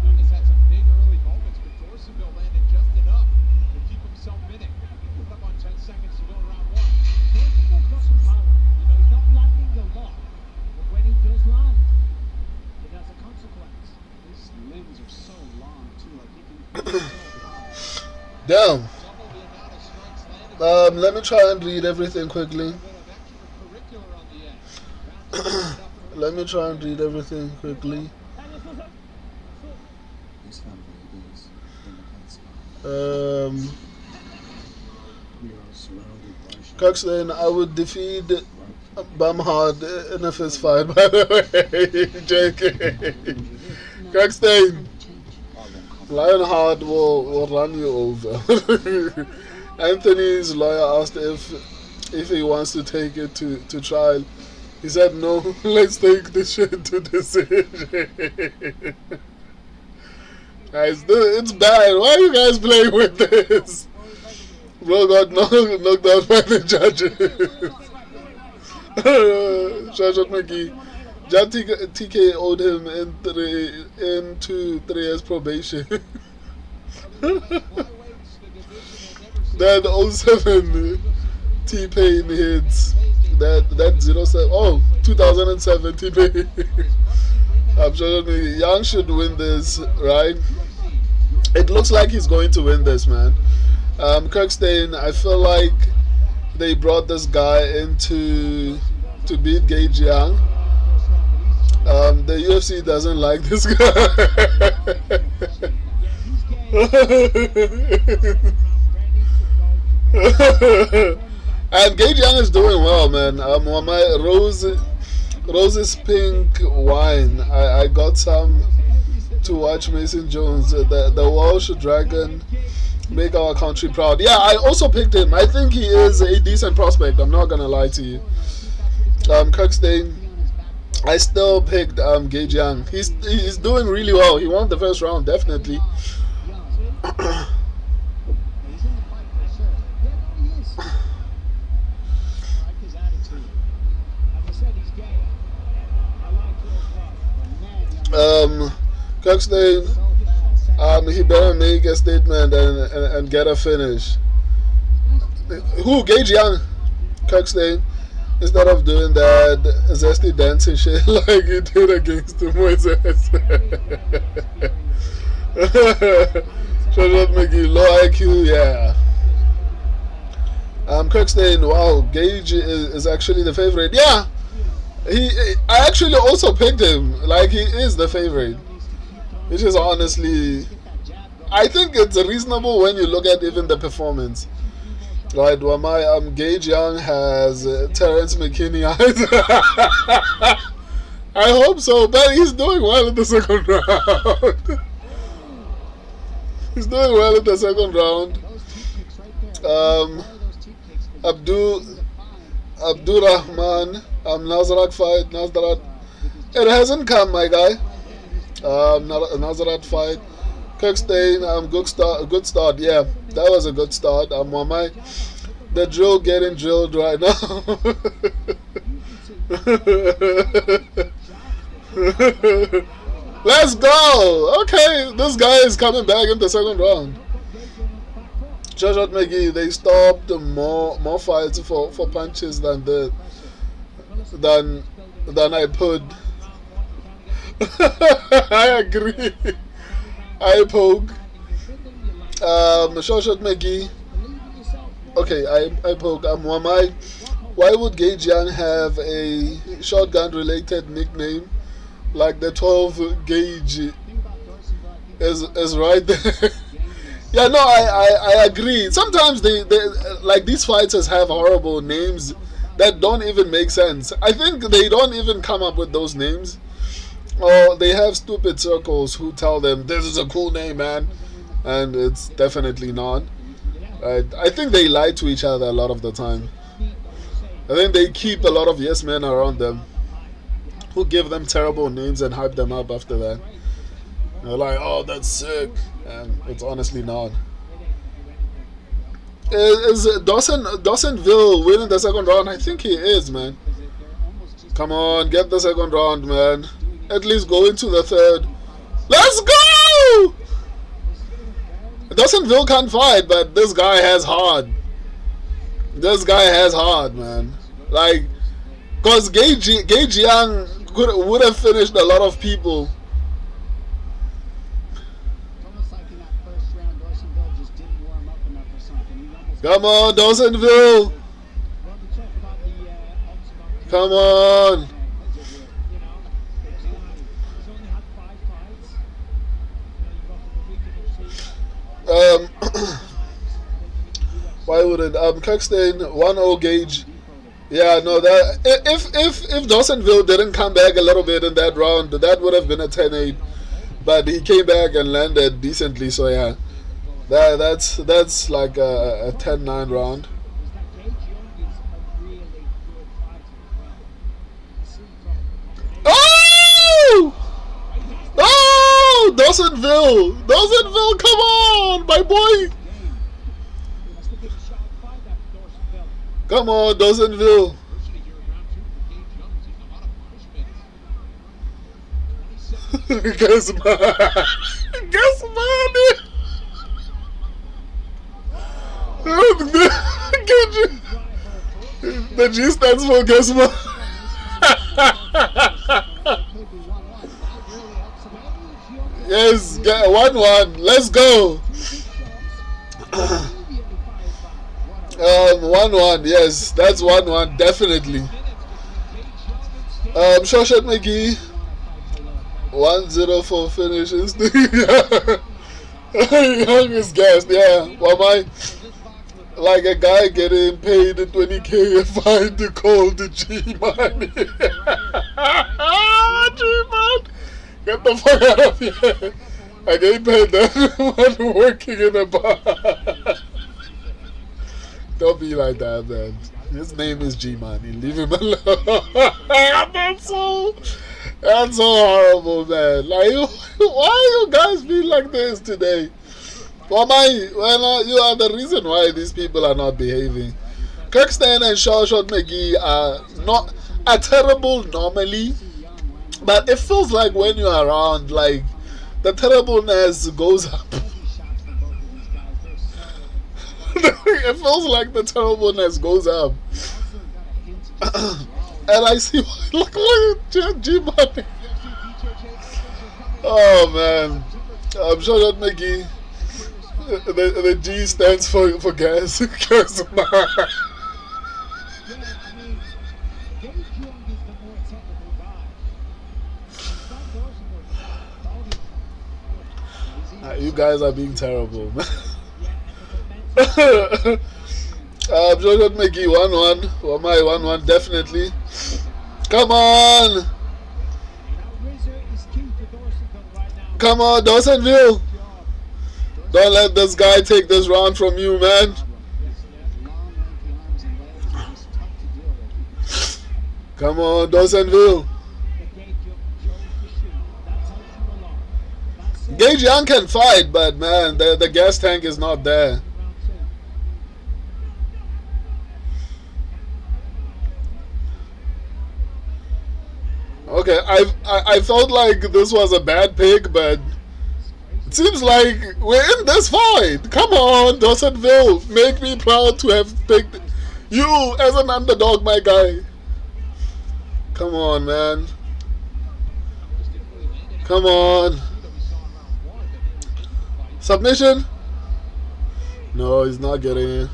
Hernandez had some big early moments, but Dorseyville landed just enough to keep himself in it. Put up on 10 seconds to go round 1. Dorseyville's got some power. You know, he's not landing a lot, but when he does land, it has a consequence. His limbs are so long, too. Like he can Damn. double the amount of strikes landed. Let me try and read everything quickly. A bit of extracurricular on the end. Let me try and read everything quickly. His family is in the hot spot. We are surrounded by Caxton, I would defeat Bamhard in a fist fight, by the way. JK. Caxton, Lionheart will run you over. Anthony's lawyer asked if he wants to take it to trial. He said no, let's take this shit to decision. Guys, it's bad. Why are you guys playing with this? Bro got knocked out by the judges. Shashat McGee. John TK owed him in 3 years probation. That 07 T-Pain hits. That 07. Oh, 2007 T-Pain. I'm sure Young should win this, right? It looks like he's going to win this, man. Kirkstein, I feel like they brought this guy in to beat Gage Young. The UFC doesn't like this guy. And Gage Young is doing well, man. My Rose's pink wine. I got some to watch Mason Jones, the Welsh Dragon, make our country proud. Yeah, I also picked him. I think he is a decent prospect. I'm not gonna lie to you. Kirkstein, I still picked Gage Young. He's doing really well. He won the first round, definitely. Kirkstein, he better make a statement and get a finish. Who? Gage Young? Kirkstein, instead of doing that zesty dancing shit like he did against Moises. Shouldn't make you low IQ, yeah. Kirkstein, wow, Gage is actually the favorite. Yeah, I actually also picked him. Like, he is the favorite, which is honestly, I think it's reasonable when you look at even the performance. Right, well, my Gage Young has Terrence McKinney eyes. I hope so, but he's doing well in the second round. He's doing well in the second round. Abdurrahman, Nazrat fight, Nazrat. It hasn't come, my guy. Nazrat fight. Kirkstein, good start. Yeah, that was a good start. Wamai, the drill getting drilled right now. Let's go. Okay, this guy is coming back in the second round. Jajat McGee, they stopped more fights for punches than I put. I agree. I poke. Shoshat McGee. Okay, I poke. Why would Gage Young have a shotgun related nickname? Like the 12 gauge is right there. Yeah, no, I agree. Sometimes they like these fighters have horrible names that don't even make sense. I think they don't even come up with those names. Or they have stupid circles who tell them this is a cool name, man, and it's definitely not. I think they lie to each other a lot of the time. I think they keep a lot of yes men around them who give them terrible names and hype them up after that. They're like, oh, that's sick, and it's honestly not. Is Dawsonville winning the second round? I think he is, man. Come on, get the second round, man. At least go into the third. Let's go! Dawsonville can't fight, but this guy has hard. This guy has hard, man. Like, because Gage Young would have finished a lot of people. Come on, Dawsonville. Come on. Why would it? Kirkstein 1-0 Gage. Yeah, no, that if Dawsonville didn't come back a little bit in that round, that would have been a 10-8. But he came back and landed decently, so yeah. That's like a 10-9 round. Oh! Oh! Dawsonville, come on, my boy! Come on, Dawsonville. Guess money. The G stands for guess money. Yes, 1-1. Let's go. 1-1. Yes, that's 1-1. Definitely. Shoshat McGee. 1-0 for finishes. Youngest guest, yeah. Why like a guy getting paid 20K a fine to call the G-Man. G-Man, get the fuck out of here. I get paid that one working in a bar. Don't be like that, man. His name is G-Man. Leave him alone. That's so horrible, man. Like, why you guys be like this today? Well, you are the reason why these people are not behaving. Kirkstein and Shoshat McGee are terrible normally, But it feels like when you're around, like the terribleness goes up. Heavy shots from both of these guys. They're so. It feels like the terribleness goes up. Also got a hint of just And I see, look at G-Money. Oh man, I'm sure that McGee, the G stands for gas. Gas. Yeah, I mean, Gage Young is the more technical guy. Scott Dorsey was You guys are being terrible, man. Yeah, and the momentum. Jordan McGee 1-1. Or my 1-1 definitely. Come on, Now, Rizzo is key for Dorseyville right now. come on, Dawsonville. Job. Don't let this guy take this round from you, man. Long, lanky arms and legs are just tough to deal with. Come on, Dawsonville. But Gage Young chose to shoot. That's helped him a lot. That's it. Gage Young can fight, but man, the gas tank is not there. Round two. Okay, I felt like this was a bad pick, but it seems like we're in this fight. Come on, Dawsonville, make me proud to have picked you as an underdog, my guy. Come on, man. Come on. Submission? No, he's not getting it.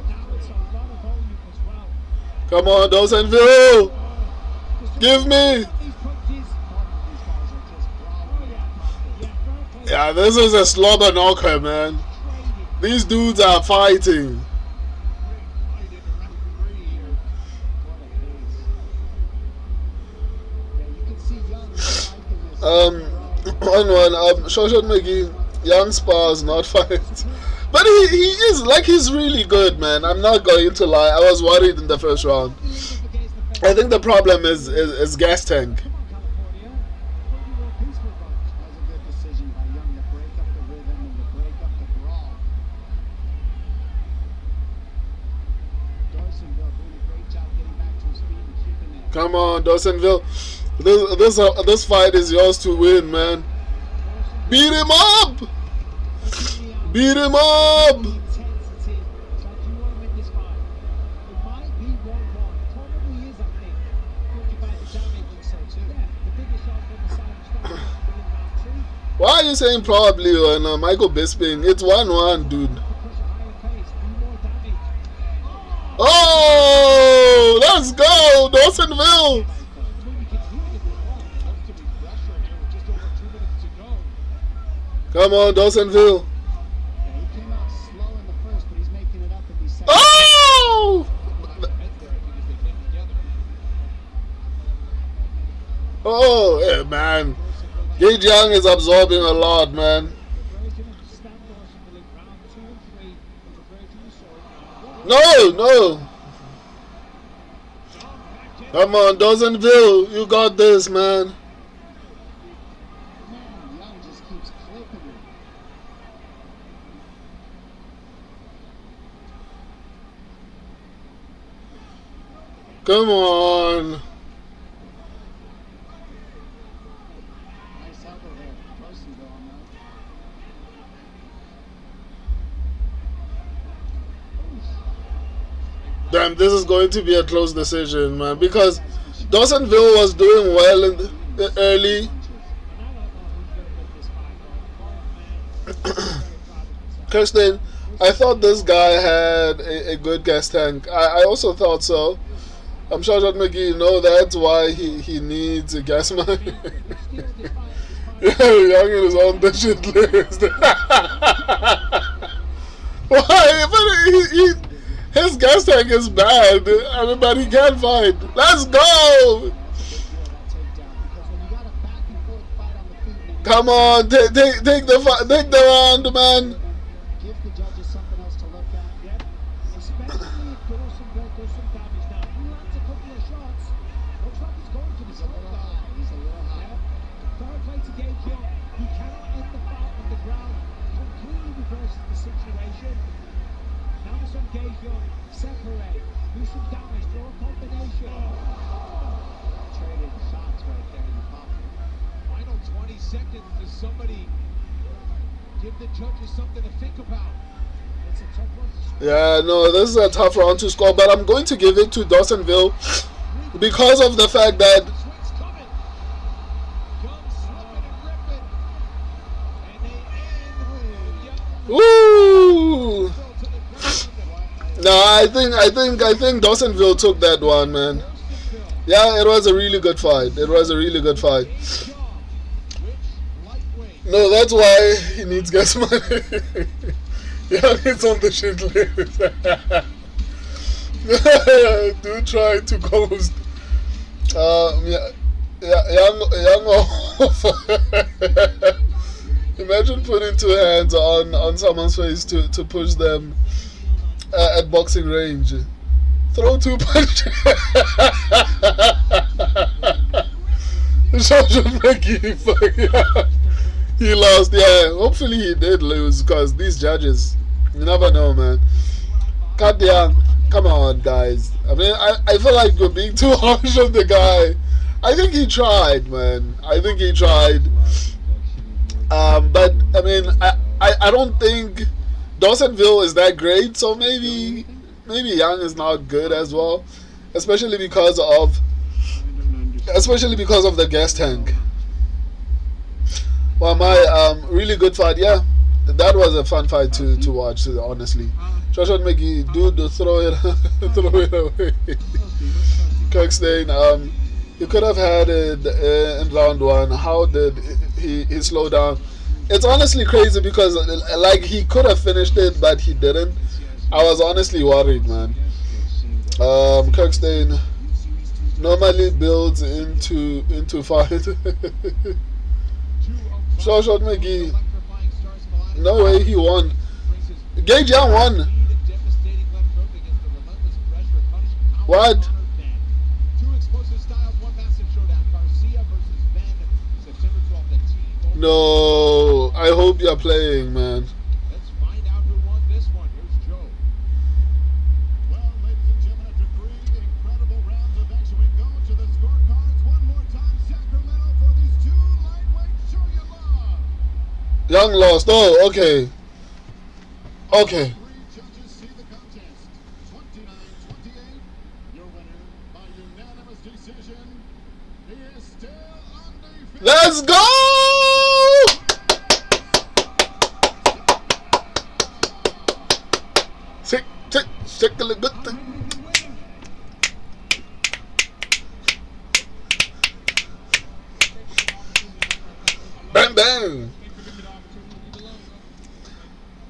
Now it's a lot of volume as well. Come on, Dawsonville. Give me. These punches. These guys are just brawling. Yeah, Yeah, this is a slobber knocker, man. These dudes are fighting. what a pace. Yeah, you can see Young liking this. 1-1. Shoshan McGee, young spars, not fight. But he is like, he's really good, man. I'm not going to lie. I was worried in the first round. I think the problem is gas tank. Come on, California. Told you we're a peaceful bunch. That was a good decision by Young to break up the rhythm and to break up the brawl. Dorseyville doing a great job getting back to his feet and keeping it. Come on, Dawsonville. This fight is yours to win, man. Beat him up! Beat him up! Intensity. So do you want to win this fight? It might be 1-1. Probably is, I think. Looking back at that, I think so too. Yeah, the biggest shot from the side of Scott Dorsey in round two. Why are you saying probably when Michael Bisping? It's 1-1, dude. Because of higher pace, do more damage. Oh, let's go, Dawsonville. When you can hear it as well. Looks to be fresh right now with just over 2 minutes to go. Come on, Dawsonville. Yeah, he came out slow in the first, but he's making it up in these seconds. Oh! Oh, yeah, man. Gage Young is absorbing a lot, man. Version of Stan Dorseyville in round 2 and 3 was a version you saw in round 1. No. Come on, Dawsonville. You got this, man. Man, Young just keeps clipping it. Come on. Nice elbow there from Dorseyville on that. Damn, this is going to be a close decision, man. Because Dawsonville was doing well in the early. And I don't know who's going to win this fight, though. Man. Kirsten, I thought this guy had a good gas tank. I also thought so. I'm sure John McGee, you know that's why he needs a gas man. Yeah, Young is on the shit list. Why? But his gas tank is bad. I mean, but he can fight. Let's go! Come on, take the round, man. Give the judges something else to look at. Yep. Especially if Dorseyville does some damage now. He lands a couple of shots. Looks like he's going to the side. He's a little high. Fair play to Gage Young. He cannot end the fight on the ground. Completely reverses the situation. Now it's on Gage Young. Separate. Do some damage, throw a combination. Traded shots right there in the pocket. Final 20 seconds. Does somebody give the judges something to think about? It's a tough one to score. Yeah, no, this is a tough round to score, but I'm going to give it to Dawsonville because of the fact that The swing's coming. Comes slipping and ripping. And they end with woo. Young to the ground. No, I think Dawsonville took that one, man. Dawsonville. Yeah, it was a really good fight. It was a really good fight. Great job. Which lightweight? No, that's why he needs gas money. Yeah, it's on the shit list. Do try to coast. Young Imagine putting two hands on someone's face to push them at boxing range. Throw two punches. He lost. Yeah, hopefully he did lose because these judges, you never know, man. Cut Young, come on, guys. I mean, I feel like we're being too harsh on the guy. I think he tried, man. I think he tried. But I mean, I don't think Dawsonville is that great. So maybe Young is not good as well, especially because of the gas tank. Well, my really good fight. Yeah, that was a fun fight to watch. Honestly, Joshua McGee, dude, throw it away. Kirkstein, you could have had it in round one. How did he slow down? It's honestly crazy because like he could have finished it, but he didn't. I was honestly worried, man. Kirkstein normally builds into fight. Joshua McGee, no way he won. Gage Young won. What? Two explosive styles, one massive showdown. Garcia versus Ben, September 12th at T-Mobile. No, I hope you're playing, man. Let's find out who won this one. Here's Joe. Well, ladies and gentlemen, after 3 incredible rounds of action, we go to the scorecards one more time. Sacramento for these two lightweights. Show your love. Young lost. Oh, okay. Okay. 3 judges see the contest. 29-28. Your winner by unanimous decision. He is still undefeated. Let's go! Check the good thing. Bang bang.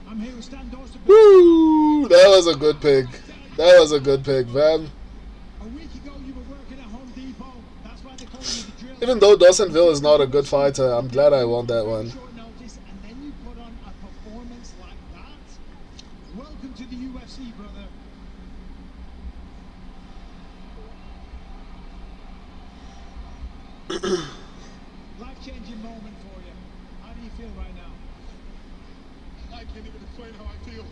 I'm here with Stan Dawson. Woo! That was a good pick. That was a good pick, man. A week ago you were working at Home Depot. That's why they call you the drill. Even though Dawsonville is not a good fighter, I'm glad I won that one. Short notice, and then you put on a performance like that. Welcome to the UFC, brother. Life-changing moment for you. How do you feel right now? I can't even explain how I feel.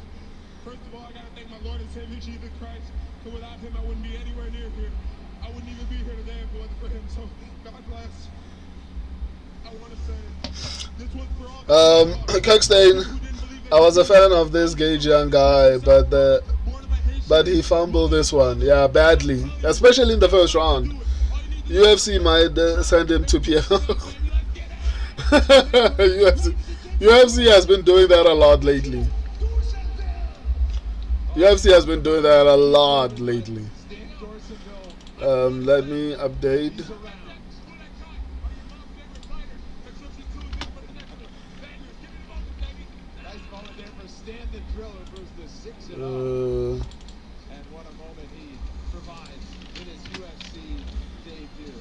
First of all, I gotta thank my Lord and Savior Jesus Christ. Because without him, I wouldn't be anywhere near here. I wouldn't even be here today if it wasn't for him. So, God bless. I want to say, this was for all. Kirkstein, I was a fan of this Gage Young guy, but he fumbled this one. Yeah, badly, especially in the first round. UFC might send him to PFL. UFC has been doing that a lot lately. UFC has been doing that a lot lately. Let me update. Nice moment there for Stan the Driller versus the 6-0. And what a moment he provides in his UFC debut.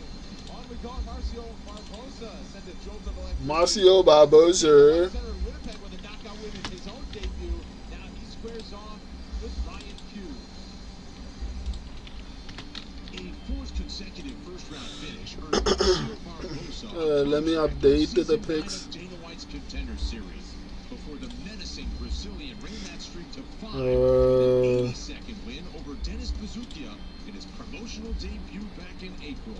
On we go, Marcio Barboza sent a jolt of electricity. Marcio Barboza. Center of Winnipeg with a knockout win in his own debut. Now he squares off with Ryan Pugh. A fourth consecutive first-round finish earned Marcio Barboza Let me update the picks. Dana White's Contender Series before the menace impressing Brazilian ran that streak to 5 Uh. with an 82nd win over Dennis Bazukia in his promotional debut back in April.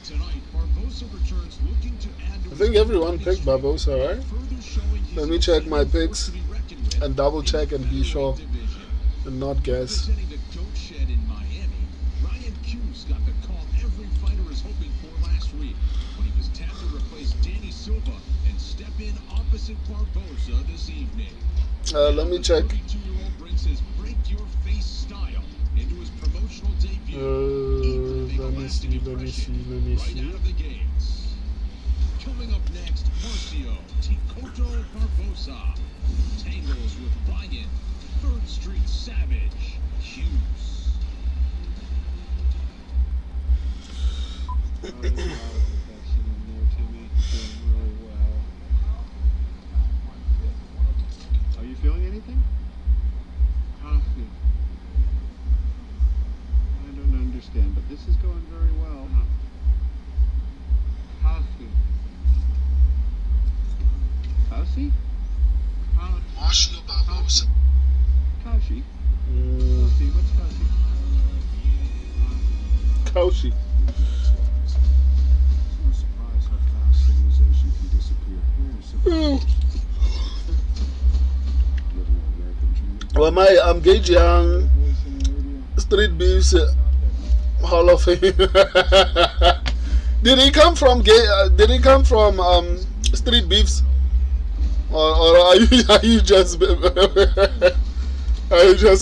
Tonight, Barbosa returns looking to add to I think everyone picked Barbosa, right? further showing he's Let me check my a force picks to be reckoned with and double in check the and be sure featherweight division. and not guess. Representing the goat shed in Miami, Ryan Hughes got the call every fighter is hoping for last week when he was tapped to replace Danny Silva and step in opposite Barbosa this evening. Let me check. The 32-year-old brings his break-your-face style into his promotional debut. Eager to make a Let me lasting see, let me impression see, let me right see. out of the gates. Coming up next, Marcio Tikoto Barbosa tangles with Ryan, 3rd Street Savage, Hughes. There's a lot of infection in there, Timmy. Doing really well. Are you feeling anything? Coffee. I don't understand, but this is going very well. Coffee. Kausi? Marcio Barbosa. Kaushi? Kausi? What's Kausi? Kaushi. No surprise how fast civilization can disappear. We're in a civil little American dream. Well, I'm Gage Young, Voice on the radio. Street Beefs Hall of Fame. Did he come from Street Beefs, or are you just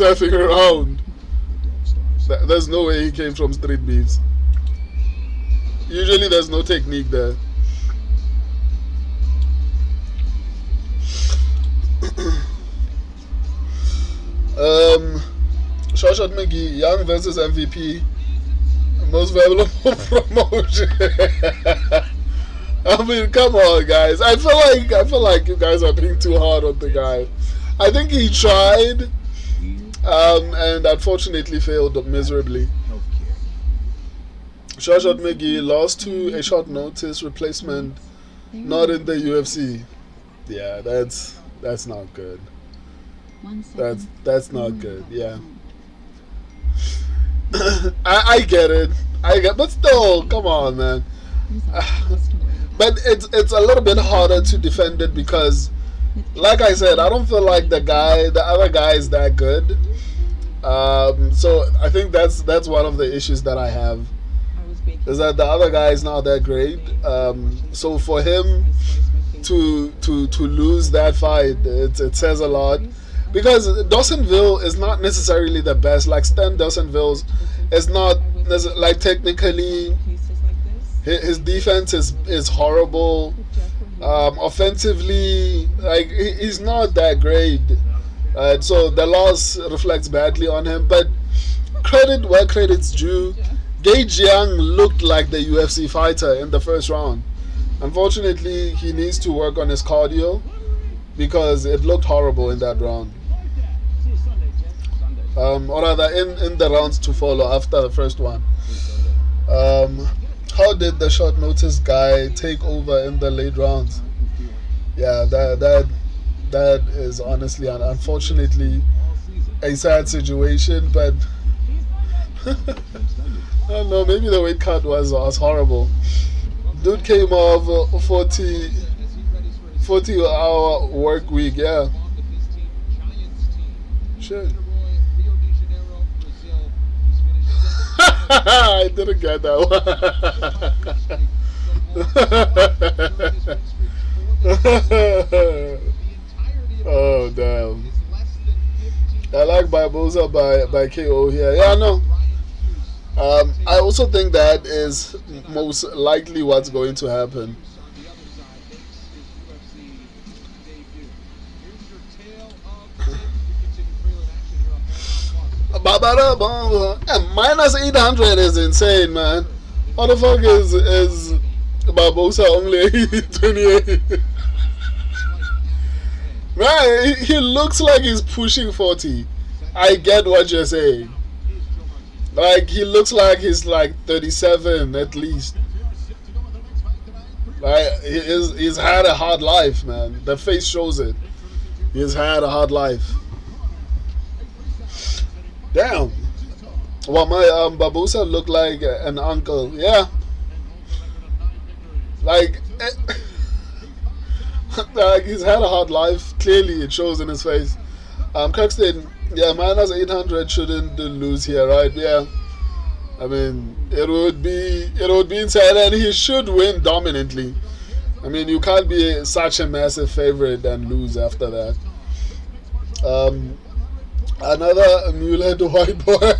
having around? There's no way he came from Street Beefs. Usually, there's no technique there. Shot McGee, Young versus MVP, most valuable promotion. I mean, come on, guys. I feel like you guys are being too hard on the guy. I think he tried, and unfortunately failed miserably. Shot McGee lost to a short notice replacement, not in the UFC. Yeah, that's not good. That's not good. Yeah. I get it. But still, come on, man. But it's a little bit harder to defend it because, like I said, I don't feel like the other guy is that good. So I think that's one of the issues that I have, is that the other guy is not that great. So for him to lose that fight, it says a lot. Because Dawsonville is not necessarily the best. Like Stan Dawsonville is not like technically. His defense is horrible. Offensively, like he's not that great. So the loss reflects badly on him. But credit where credit's due. Gage Young looked like the UFC fighter in the first round. Unfortunately, he needs to work on his cardio because it looked horrible in that round. Or rather, in the rounds to follow after the first one. How did the short notice guy take over in the late rounds? Yeah, that is honestly and unfortunately a sad situation, but I don't know, maybe the weight cut was horrible. Dude came off 40-hour work week, yeah. Shit. I didn't get that one. Oh, damn. I like Barbosa by KO here. Yeah, I know. I also think that is most likely what's going to happen. And minus 800 is insane, man. How the fuck is Barbosa only 28? Man, he looks like he's pushing 40. I get what you're saying. Like, he looks like he's like 37 at least. Like, he's had a hard life, man. The face shows it. He's had a hard life. Damn. Well, my Barbosa looked like an uncle. Yeah. Like, like he's had a hard life. Clearly, it shows in his face. Kirkstein, yeah, minus 800 shouldn't lose here, right? Yeah. I mean, it would be insane, and he should win dominantly. I mean, you can't be such a massive favorite and lose after that. Another mule-head white boy.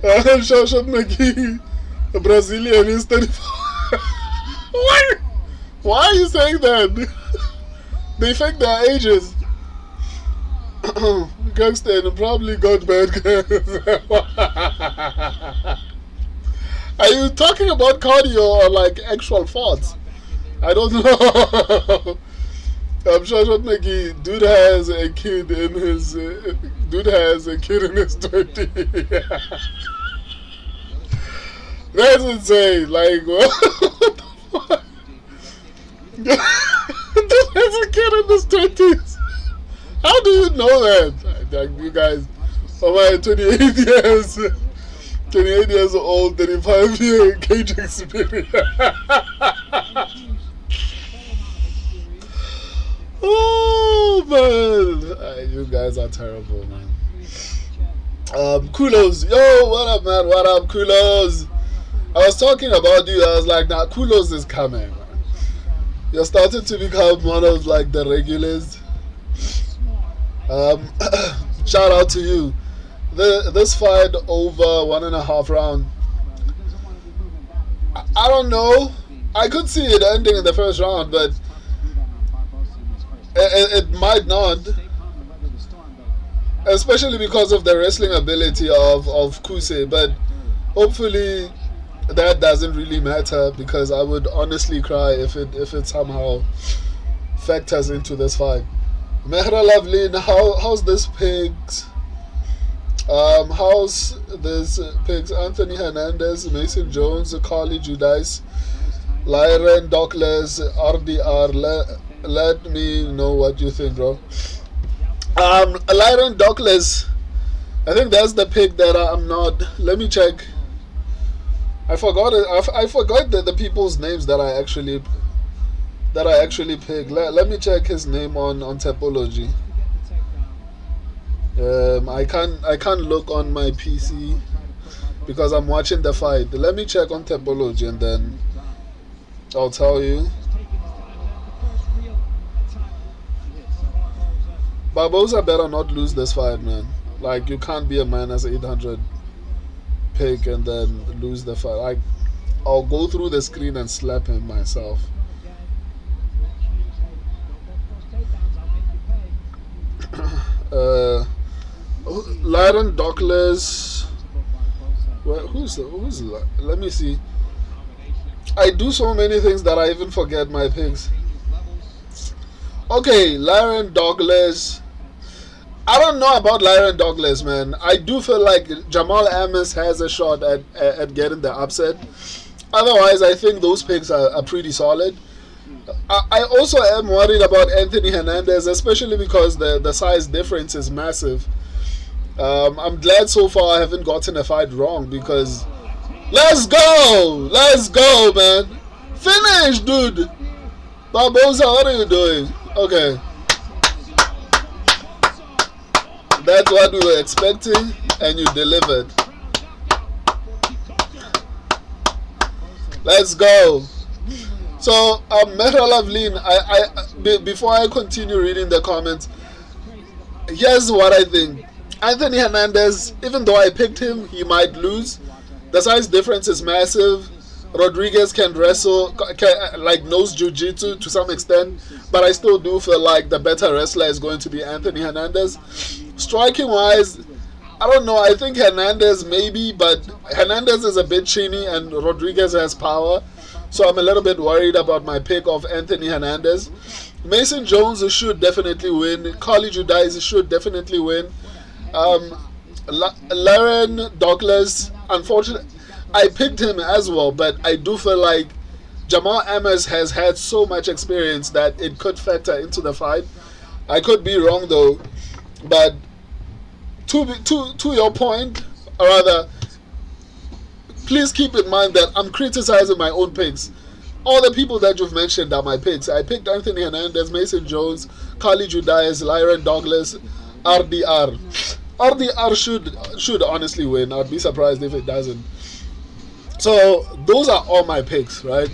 Shoshat McGee, a Brazilian, is 34. Why are you saying that? They fake their ages. Gangster probably got bad guys. Are you talking about cardio or like actual farts? I don't know. I'm sure Shot McGee, dude has a kid in his 20s. That's insane. Like, what the fuck? Dude has a kid in his 20s. How do you know that? Like, you guys, oh my, 28 years old, 35-year cage experience. Oh man, you guys are terrible, man. Kulos, yo, what up, man? What up, Kulos? I was talking about you. I was like, nah, Kulos is coming, man. You're starting to become one of like the regulars. Shout out to you. This fight over 1.5 round. I don't know. I could see it ending in the first round, but it might not. Especially because of the wrestling ability of Kuse. But hopefully that doesn't really matter, because I would honestly cry if it somehow factors into this fight. Mehra Lovelin, how's this pigs? How's this pigs? Anthony Hernandez, Mason Jones, Carly Judice, Lyron Dockles, RDR. Let me know what you think, bro. Lyron Dockles, I think that's the pick that I'm not. Let me check. I forgot it. I forgot the people's names that I actually picked. Let me check his name on Topology. I can't look on my PC because I'm watching the fight. Let me check on Topology and then I'll tell you. Barbosa better not lose this fight, man. Like, you can't be a minus 800 pick and then lose the fight. Like, I'll go through the screen and slap him myself. Lyron Dockles. Who's let me see. I do so many things that I even forget my picks. Okay, Lyron Douglas. I don't know about Lyron Douglas, man. I do feel like Jamal Amos has a shot at getting the upset. Otherwise, I think those picks are pretty solid. I also am worried about Anthony Hernandez, especially because the size difference is massive. I'm glad so far I haven't gotten a fight wrong, because let's go, man. Finish, dude. Barbosa, what are you doing? Okay. That's what we were expecting, and you delivered. Let's go. So, Mehra Lovelin, before I continue reading the comments, here's what I think. Anthony Hernandez, even though I picked him, he might lose. The size difference is massive. Rodriguez can wrestle, knows jiu-jitsu to some extent, but I still do feel like the better wrestler is going to be Anthony Hernandez. Striking wise, I don't know, I think Hernandez maybe, but Hernandez is a bit chinny and Rodriguez has power, so I'm a little bit worried about my pick of Anthony Hernandez. Mason Jones should definitely win. Carly Judice should definitely win. Lyron Douglas, unfortunately, I picked him as well, but I do feel like Jamal Amos has had so much experience that it could factor into the fight. I could be wrong though, but to your point, or rather, please keep in mind that I'm criticizing my own picks. All the people that you've mentioned are my picks. I picked Anthony Hernandez, Mason Jones, Carly Judias, Lyron Douglas, RDR. RDR should honestly win. I'd be surprised if it doesn't. So those are all my picks, right?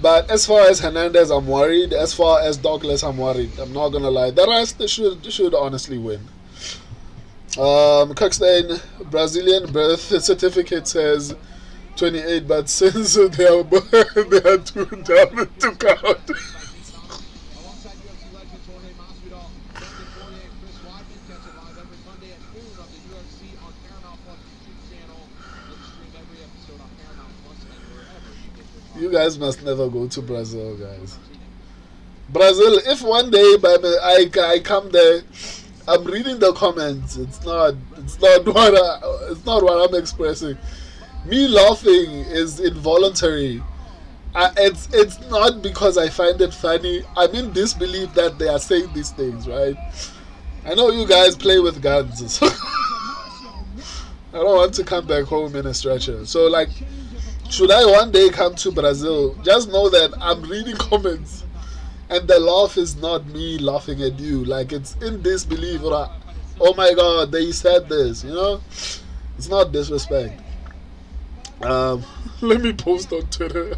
But as far as Hernandez, I'm worried. As far as Douglas, I'm worried. I'm not gonna lie. The rest they should honestly win. Kirkstein, Brazilian birth certificate says 28, but since they are too down to count. Alongside UFC legends Jorge Masvidal, Brandon Poirier, and Chris Weidman, catch it live every Monday at noon on the UFC on Paramount Plus YouTube channel. And stream every episode on Paramount Plus and wherever you get your You guys must never go to Brazil, guys. Brazil, if one day I come there, I'm reading the comments. It's not what I'm expressing. Me laughing is involuntary. It's not because I find it funny. I'm in disbelief that they are saying these things, right? I know you guys play with guns. So I don't want to come back home in a stretcher. So like, should I one day come to Brazil, just know that I'm reading comments and the laugh is not me laughing at you. Like, it's in disbelief. Or, oh my God, they said this, you know? It's not disrespect. Let me post on Twitter.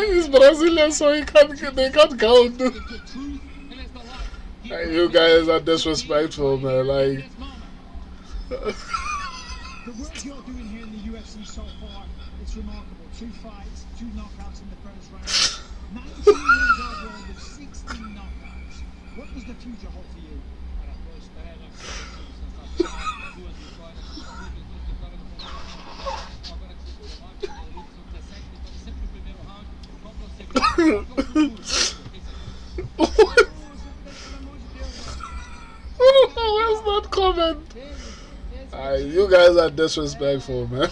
He's Brazilian, so they can't count. You guys are disrespectful, man. Like, The work you're doing here in the UFC so far, it's remarkable. 2 fights, 2 knockouts in the first round. 19 wins overall with 16 knockouts. What does the future hold for you? where's that comment? You guys are disrespectful, man.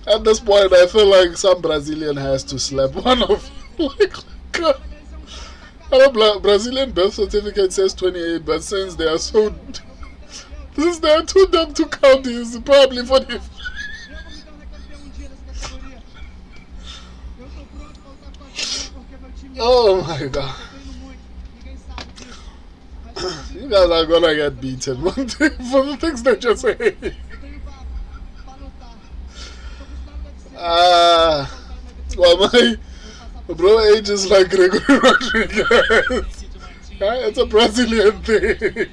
At this point, I feel like some Brazilian has to slap one of you. Like, Brazilian birth certificate says 28, but since they are too dumb to count, it's probably 45. Oh my God. You guys are gonna get beaten one day for the things that you're saying. Well, my bro age is like Gregory Rodrigues. It's a Brazilian thing.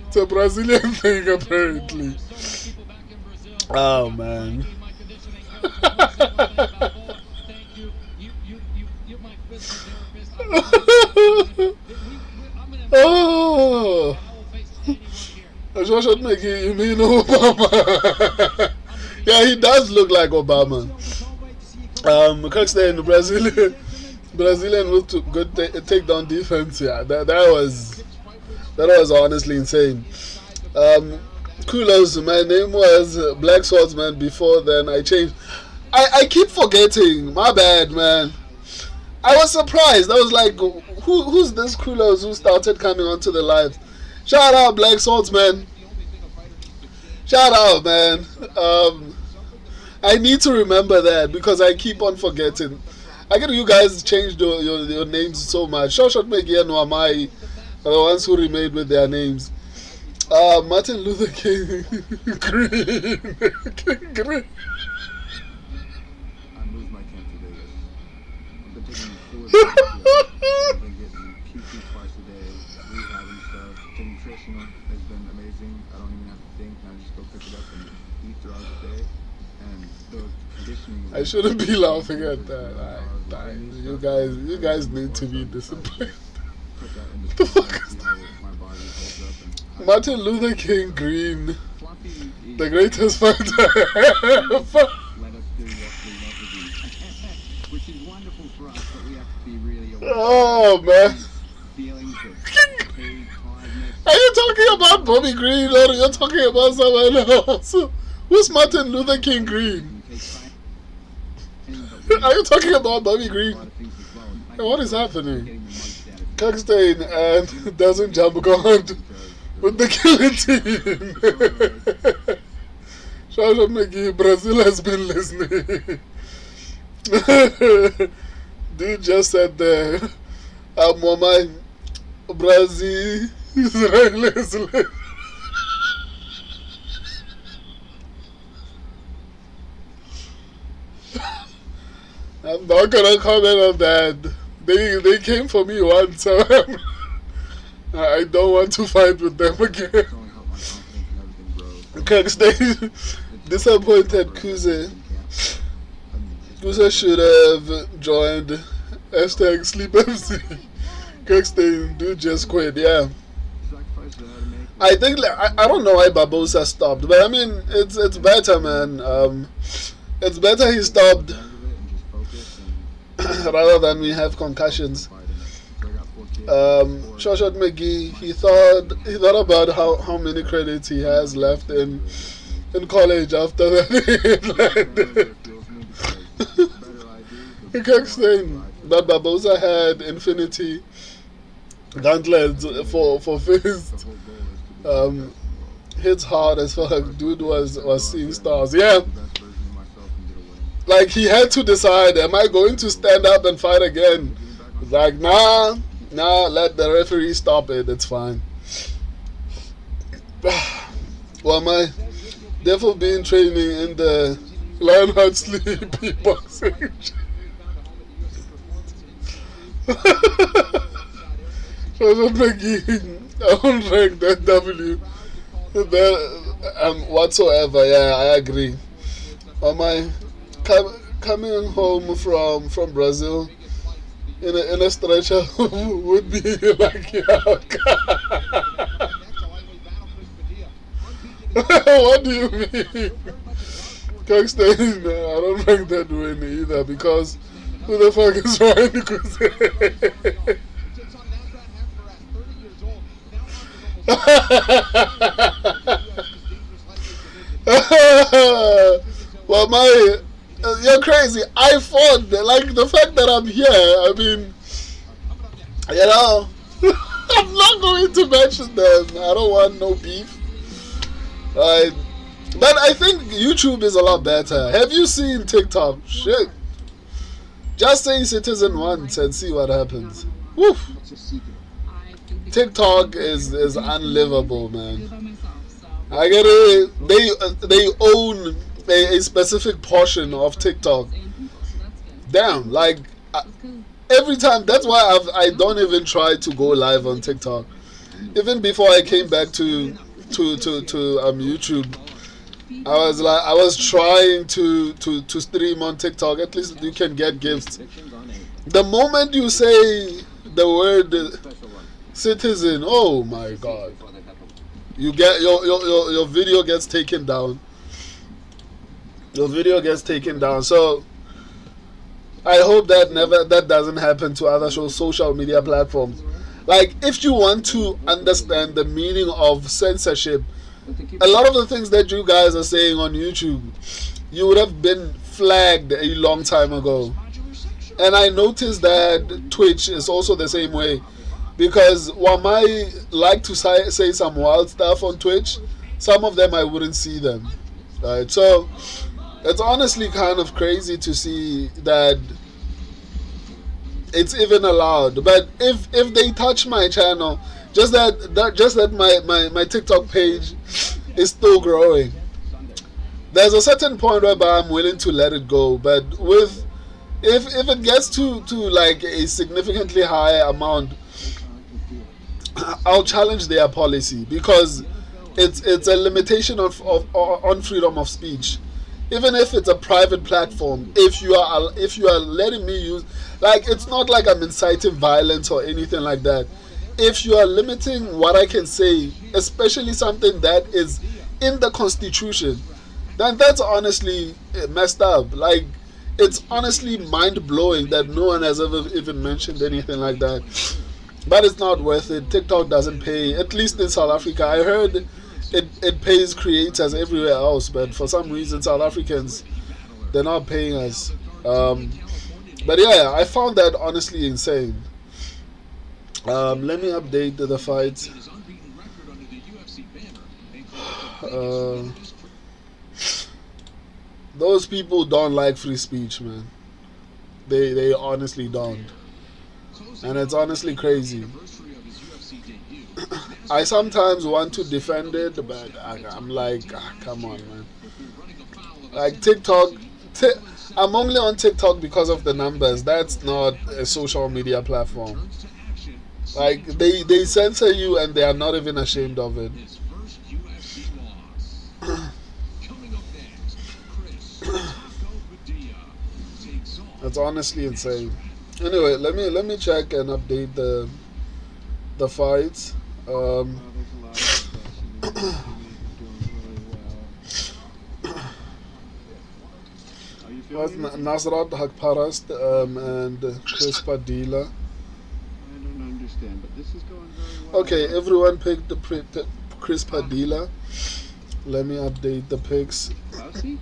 It's a Brazilian thing, apparently. Oh, man. Oh, you mean Obama? Yeah, he does look like Obama. Kirkstein, Brazilian with good takedown defense. Yeah, that was honestly insane. Kulos, my name was Black Swordsman before then. I changed. I keep forgetting. My bad, man. I was surprised. I was like, who's this Kulos who started coming onto the live? Shout out, Black Swordsman. Shout out, man. I need to remember that because I keep on forgetting. I get you guys changed your names so much. Shot Megi and Wamai are the ones who remained with their names. Martin Luther King Green. Green. I moved my camp to Vegas. I've been taking 4 days. I've been getting QT twice a day, rehabbing stuff. The nutritional has been amazing. I don't even have to think. I just go pick it up and eat throughout the day. And the conditioning. I shouldn't be laughing at that. You guys need to be disciplined. What the fuck is that? Martin Luther King Green, the greatest fighter ever. which is wonderful for us, but we have to be really aware Oh man. feelings of fatigue, tiredness. Are you talking about Bobby Green or you're talking about someone else? Who's Martin Luther King Green? Are you talking about Bobby Green? Hey, what is happening? Kirkstein and doesn't jump God with the killing team. Shasha McGee, Brazil has been listening. Dude just said there, Mama, Brazil, Israel is listening. I'm not gonna comment on that. They came for me once, so I don't want to fight with them again. Kirkstein disappointed Kuze. Kuze should have joined hashtag Sleep FC. Kirkstein, dude just quit, yeah. I think I don't know why Barbosa stopped, but I mean it's better, man. It's better he stopped rather than we have concussions. Shoshat McGee, he thought about how many credits he has left in college after that. Kirkstein, but Barbosa had infinity gauntlets for fist. Hits hard as fuck. Dude was seeing stars. Yeah. Like he had to decide, am I going to stand up and fight again? It's like, nah, let the referee stop it, it's fine. Well, my therefore been training in the Lionheart Sleepy boxing. So McGee, I don't rank that W whatsoever. Yeah, I agree. On my coming home from Brazil in a stretcher would be like yuck. What do you mean? Kirkstein, I don't rank that win either because who the fuck is Ryan Kuze? Well, you're crazy. I fought. Like, the fact that I'm here, I mean, you know, I'm not going to mention them. I don't want no beef. Right? But I think YouTube is a lot better. Have you seen TikTok? Shit. Just say Citizen once and see what happens. Woo. TikTok is unlivable, man. I get it. They own a specific portion of TikTok. Damn, like every time. That's why I don't even try to go live on TikTok. Even before I came back to YouTube, I was trying to stream on TikTok. At least you can get gifts. The moment you say the word Citizen, oh my god, you get your video gets taken down. Your video gets taken down. So I hope that doesn't happen to other social media platforms. Like, if you want to understand the meaning of censorship, a lot of the things that you guys are saying on YouTube, you would have been flagged a long time ago. And I noticed that Twitch is also the same way. Because while I like to say some wild stuff on Twitch, some of them I wouldn't see them. Right? So it's honestly kind of crazy to see that it's even allowed. But if they touch my channel, just that my TikTok page is still growing. There's a certain point whereby I'm willing to let it go. But if it gets to like a significantly higher amount, I'll challenge their policy, because it's a limitation on freedom of speech. Even if it's a private platform, if you are letting me use, like, it's not like I'm inciting violence or anything like that. If you are limiting what I can say, especially something that is in the Constitution, then that's honestly messed up. Like, it's honestly mind-blowing that no one has ever even mentioned anything like that. But it's not worth it. TikTok doesn't pay, at least in South Africa. I heard it pays creators everywhere else, but for some reason South Africans, they're not paying us. But yeah, I found that honestly insane. Let me update the fights. Those people don't like free speech, man. They honestly don't. And it's honestly crazy. I sometimes want to defend it, but I'm like, come on, man. Like TikTok, I'm only on TikTok because of the numbers. That's not a social media platform. Like they censor you and they are not even ashamed of it. That's honestly insane. Anyway, let me check and update the fights. There's a lot of stuff she needs to be doing really well. Are you What's feeling it? Nasrat Hakparast and Chris Padilla. I don't understand, but this is going very well. Okay, everyone picked the Chris Padilla. Let me update the picks. Kaushi?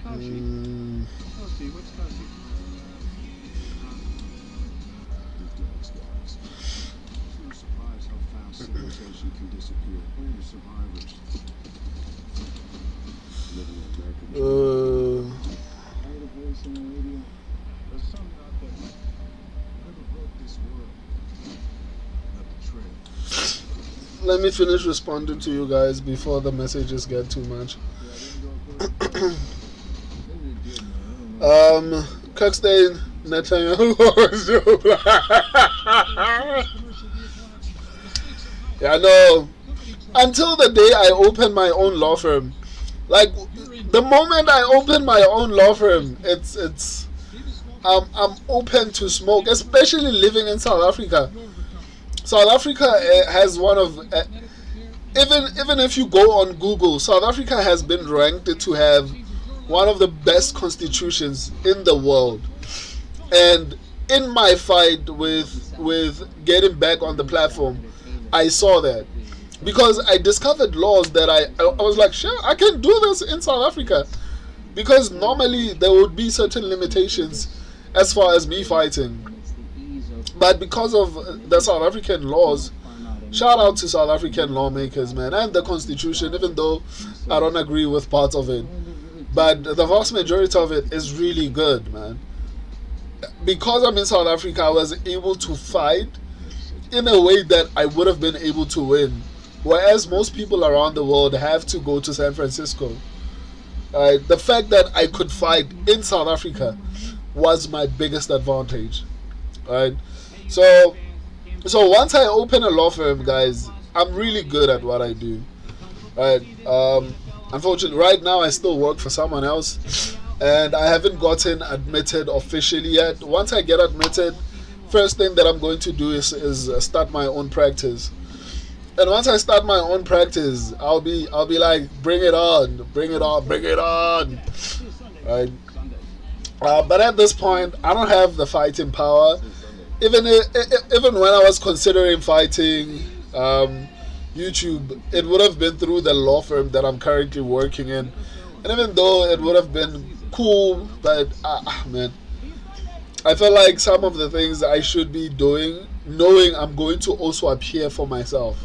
Kaushi. Kaushi, what's Kaushi? You're surprised how fast civilization can disappear. Only survivors living in American I heard a voice on the radio. There's some out there never broke this world. Not the trail. Let me finish responding to you guys before the messages get too much. Kirkstein Netanyahu. Yeah, I know. Until the day I open my own law firm, like the moment I open my own law firm, it's I'm open to smoke, especially living in South Africa. South Africa has one of even if you go on Google, South Africa has been ranked to have one of the best constitutions in the world. And in my fight with getting back on the platform, I saw that because I discovered laws that I was like, sure, I can do this in South Africa, because normally there would be certain limitations as far as me fighting. But because of the South African laws, shout out to South African lawmakers, man, and the constitution, even though I don't agree with parts of it. But the vast majority of it is really good, man. Because I'm in South Africa, I was able to fight in a way that I would have been able to win. Whereas most people around the world have to go to San Francisco. The fact that I could fight in South Africa was my biggest advantage. Right? So once I open a law firm, guys, I'm really good at what I do. Right? Unfortunately, right now I still work for someone else, and I haven't gotten admitted officially yet. Once I get admitted, first thing that I'm going to do is start my own practice. And once I start my own practice, I'll be like, bring it on, bring it on, bring it on, right? But at this point, I don't have the fighting power. Even when I was considering fighting YouTube, it would have been through the law firm that I'm currently working in. And even though it would have been cool, but man, I feel like some of the things I should be doing, knowing I'm going to also appear for myself.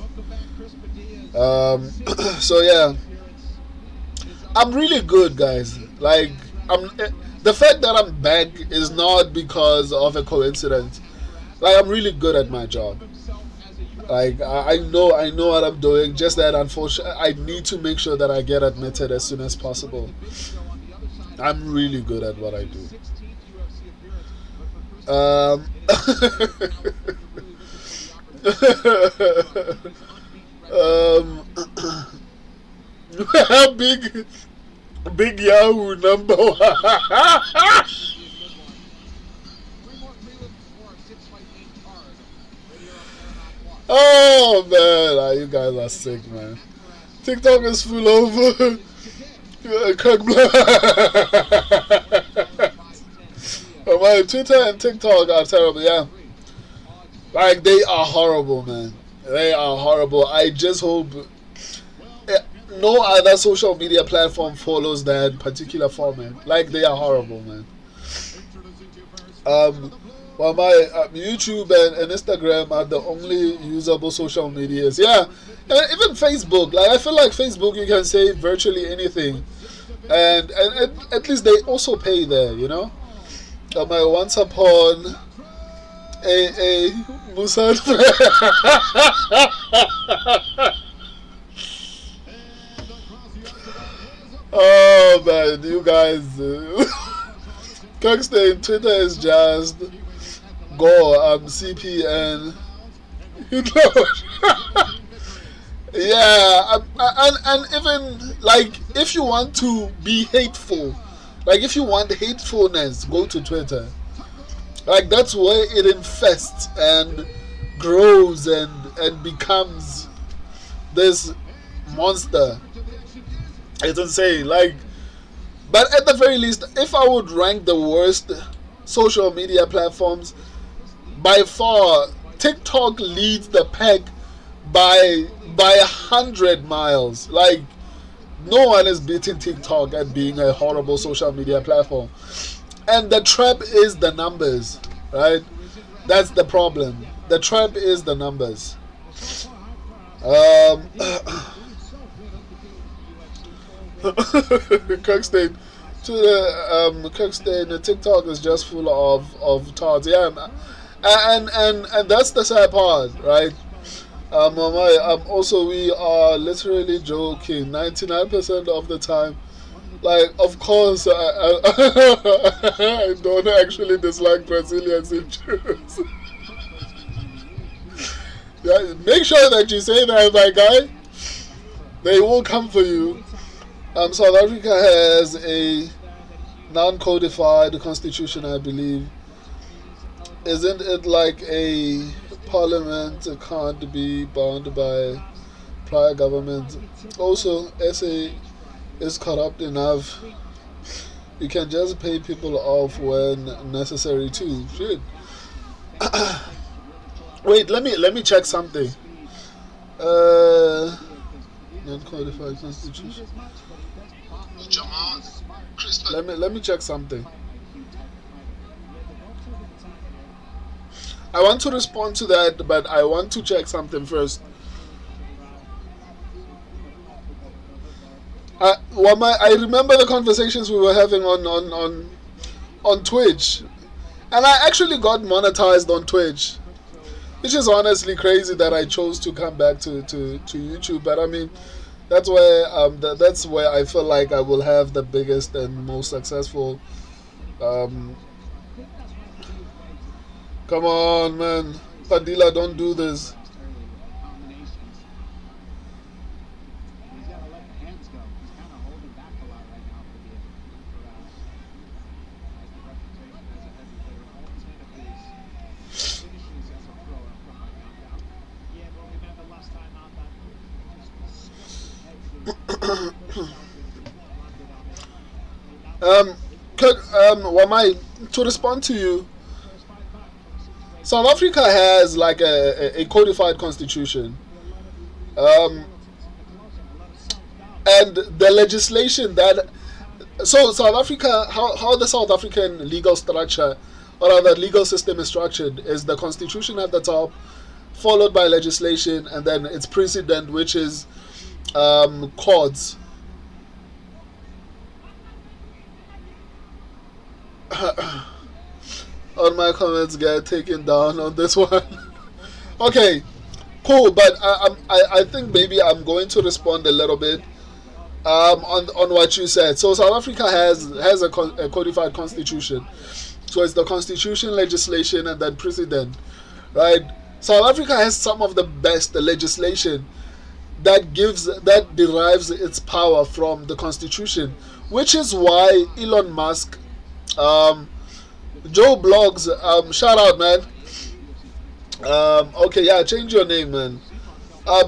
So yeah, I'm really good, guys. Like, the fact that I'm back is not because of a coincidence. Like, I'm really good at my job. Like, I know what I'm doing. Just that, unfortunately, I need to make sure that I get admitted as soon as possible. I'm really good at what I do. Big Yahoo number one. Oh man, you guys are sick, man. TikTok is full Oh, my Twitter and TikTok are terrible. Yeah, like they are horrible, man. They are horrible. I just hope no other social media platform follows that particular format. Like they are horrible, man. Well, my YouTube and Instagram are the only usable social medias. Yeah, and even Facebook. Like I feel like Facebook, you can say virtually anything, and at least they also pay there. You know. My once upon a Musad. Oh man, you guys. Kirkstein Twitter is just go CPN. You know. Yeah, and even like if you want to be hateful, like if you want hatefulness, go to Twitter. Like that's where it infests and grows and becomes this monster. It's insane. Like, but at the very least, if I would rank the worst social media platforms, by far TikTok leads the pack by 100 miles. Like no one is beating TikTok at being a horrible social media platform. And the trap is the numbers, right? That's the problem. The trap is the numbers. Kirkstein, Kirkstein, TikTok is just full of tards. Yeah, and that's the sad part, right? Also, we are literally joking 99% of the time. Like, of course, I don't actually dislike Brazilians in Jews. Yeah, make sure that you say that, my guy. They will come for you. South Africa has a non-codified constitution, I believe. Isn't it like a parliament can't be bound by prior government? Also, SA is corrupt enough. You can just pay people off when necessary too. Shit. Wait, let me check something. Non-codified constitution. Let me check something. I want to respond to that, but I want to check something first. I remember the conversations we were having on Twitch, and I actually got monetized on Twitch, which is honestly crazy that I chose to come back to YouTube. But I mean, that's where I feel like I will have the biggest and most successful. Come on, man, Padilla, don't do this. He's got to let the hands go. He's kind of holding back a lot right now for the reputation as a heavyweight. Finishes as a pro from my countdown. Yeah, but remember last time out that Wamai, to respond to you, South Africa has like a codified constitution, and the legislation that South Africa, how the South African legal structure or the legal system is structured is the constitution at the top, followed by legislation, and then its precedent, which is courts. All my comments get taken down on this one. Okay, cool. But I think maybe I'm going to respond a little bit on what you said. So South Africa has a codified constitution. So it's the constitution, legislation, and then precedent, right? South Africa has some of the best legislation that derives its power from the constitution, which is why Elon Musk, Joe Blogs, shout out, man. Okay, yeah, change your name, man.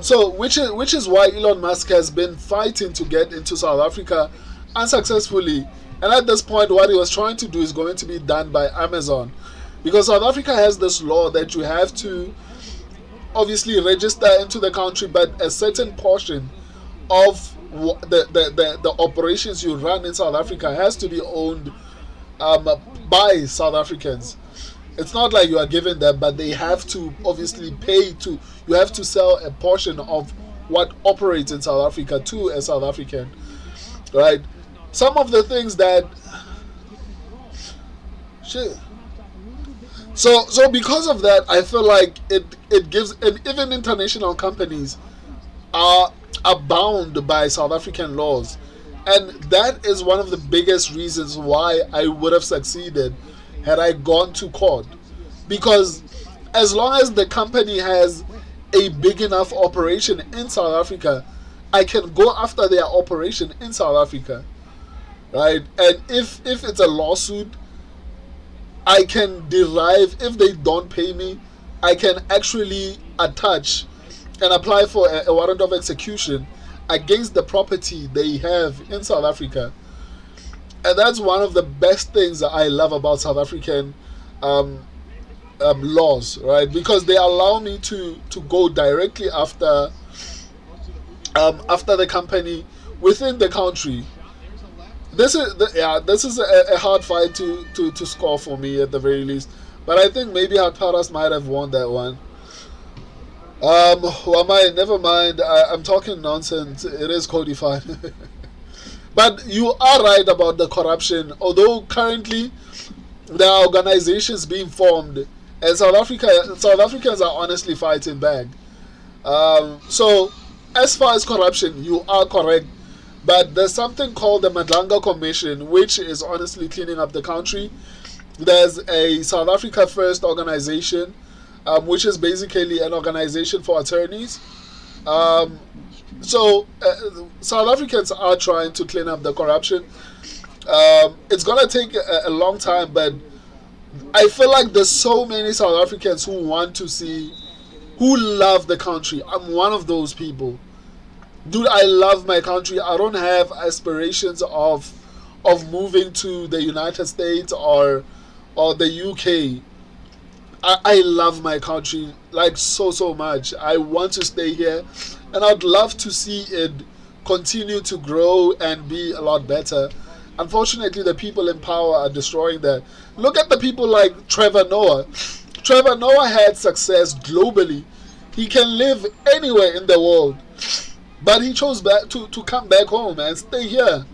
So which is why Elon Musk has been fighting to get into South Africa unsuccessfully. And at this point, what he was trying to do is going to be done by Amazon, because South Africa has this law that you have to obviously register into the country, but a certain portion of the operations you run in South Africa has to be owned by South Africans. It's not like you are giving them, but they have to obviously pay to. You have to sell a portion of what operates in South Africa to a South African, right? Some of the things that shit. So because of that, I feel like it gives, and even international companies are bound by South African laws, and that is one of the biggest reasons why I would have succeeded had I gone to court, because as long as the company has a big enough operation in South Africa, I can go after their operation in South Africa, right? And if it's a lawsuit, I can derive, if they don't pay me, I can actually attach and apply for a warrant of execution against the property they have in South Africa. And that's one of the best things that I love about South African laws, right? Because they allow me to go directly after the company within the country. This is a hard fight to score for me at the very least. But I think maybe Paras might have won that one. Never mind. I'm talking nonsense. It is codified. But you are right about the corruption. Although currently there are organizations being formed, and South Africans are honestly fighting back. So as far as corruption, you are correct. But there's something called the Madlanga Commission, which is honestly cleaning up the country. There's a South Africa First organization, which is basically an organization for attorneys. So South Africans are trying to clean up the corruption. It's going to take a long time, but I feel like there's so many South Africans who love the country. I'm one of those people. Dude, I love my country. I don't have aspirations of moving to the United States or the UK. I love my country like so much. I want to stay here, and I'd love to see it continue to grow and be a lot better. Unfortunately, the people in power are destroying that. Look at the people like Trevor Noah. Trevor Noah had success globally. He can live anywhere in the world. But he chose to come back home and stay here.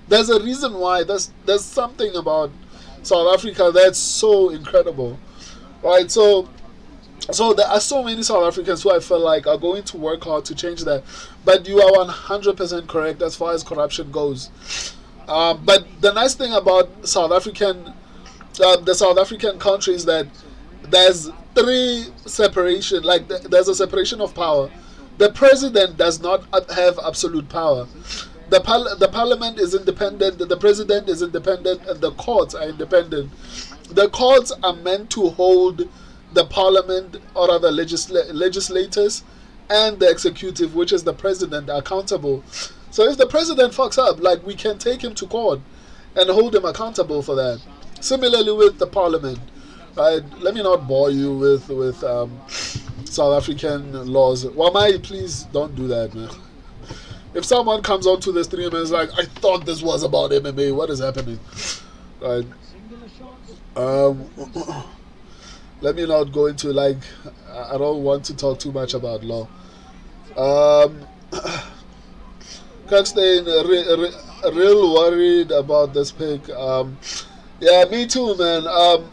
There's a reason why. There's something about South Africa that's so incredible, right? So there are so many South Africans who I feel like are going to work hard to change that. But you are 100% correct as far as corruption goes. But the nice thing about the South African country is that there's separation. Like there's a separation of power. The president does not have absolute power. The parliament is independent, the president is independent, and the courts are independent. The courts are meant to hold the parliament, or other legislators, and the executive, which is the president, accountable. So if the president fucks up, like, we can take him to court and hold him accountable for that. Similarly with the parliament, right? Let me not bore you with South African laws. Wamai, please don't do that, man. If someone comes onto the stream and is like, I thought this was about MMA, what is happening? Right. Let me not go into, like, I don't want to talk too much about law. Kirkstein, real worried about this pick. Yeah, me too, man.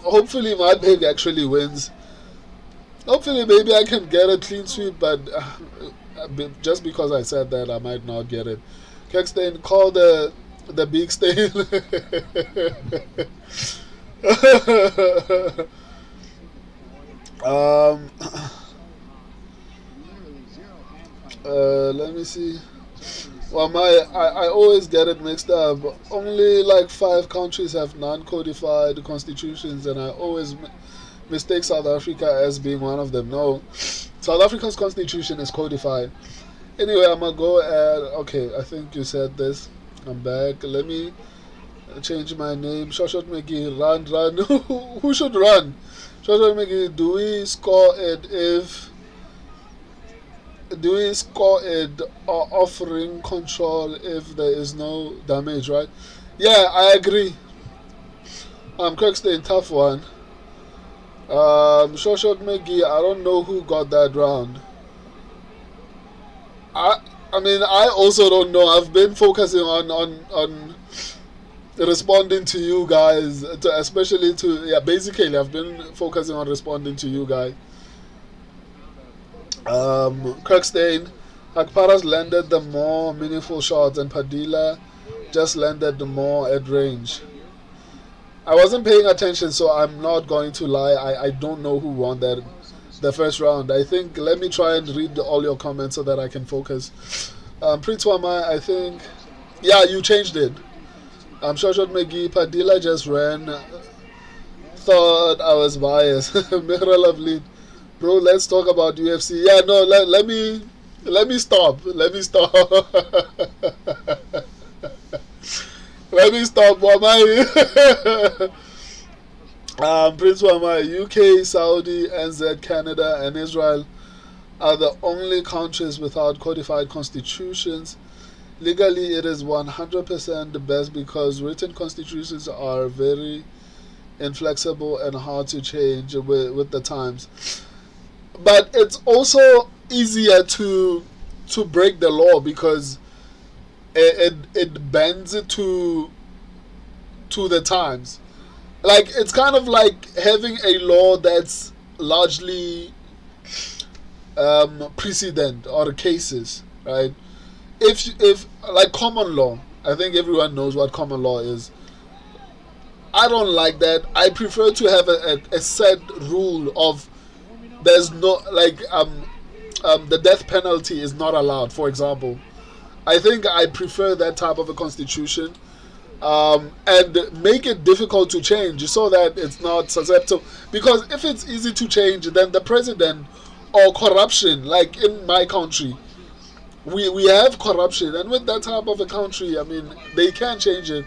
Hopefully my pick actually wins. Hopefully maybe I can get a clean sweep, but just because I said that, I might not get it. Kirkstein, call the big stain. Let me see. Well, I always get it mixed up. Only like 5 countries have non-codified constitutions, and I always mistake South Africa as being one of them. No, South Africa's constitution is codified. Anyway, I'm gonna go at, okay, I think you said this. I'm back. Let me change my name. Shoshat McGee, run. Who should run? Shoshat McGee, do we score it offering control if there is no damage, right? Yeah, I agree. Kirkstein, tough one. Shoshat McGee, I don't know who got that round. I mean, I also don't know. I've been focusing on responding to you guys, basically I've been focusing on responding to you guys. Kirkstein, Akparas landed the more meaningful shots and Padilla just landed the more at range. I wasn't paying attention, so I'm not going to lie. I don't know who won the first round. I think, let me try and read all your comments so that I can focus. Prince Wamai, I think, yeah, you changed it. Shoshat McGee, Padilla just ran. Thought I was biased. Mihra Lovely, bro, let's talk about UFC. Yeah, no, let me stop. Let me stop. Let me stop, Wamai. Prince Wamai, UK, Saudi, NZ, Canada, and Israel are the only countries without codified constitutions. Legally, it is 100% the best because written constitutions are very inflexible and hard to change with the times. But it's also easier to break the law because it bends to the times. Like, it's kind of like having a law that's largely precedent or cases, right? If like common law, I think everyone knows what common law is. I don't like that. I prefer to have a set rule of there's no, like, the death penalty is not allowed, for example. I think I prefer that type of a constitution, and make it difficult to change so that it's not susceptible. Because if it's easy to change, then the president or corruption, like in my country, we have corruption, and with that type of a country, I mean, they can't change it.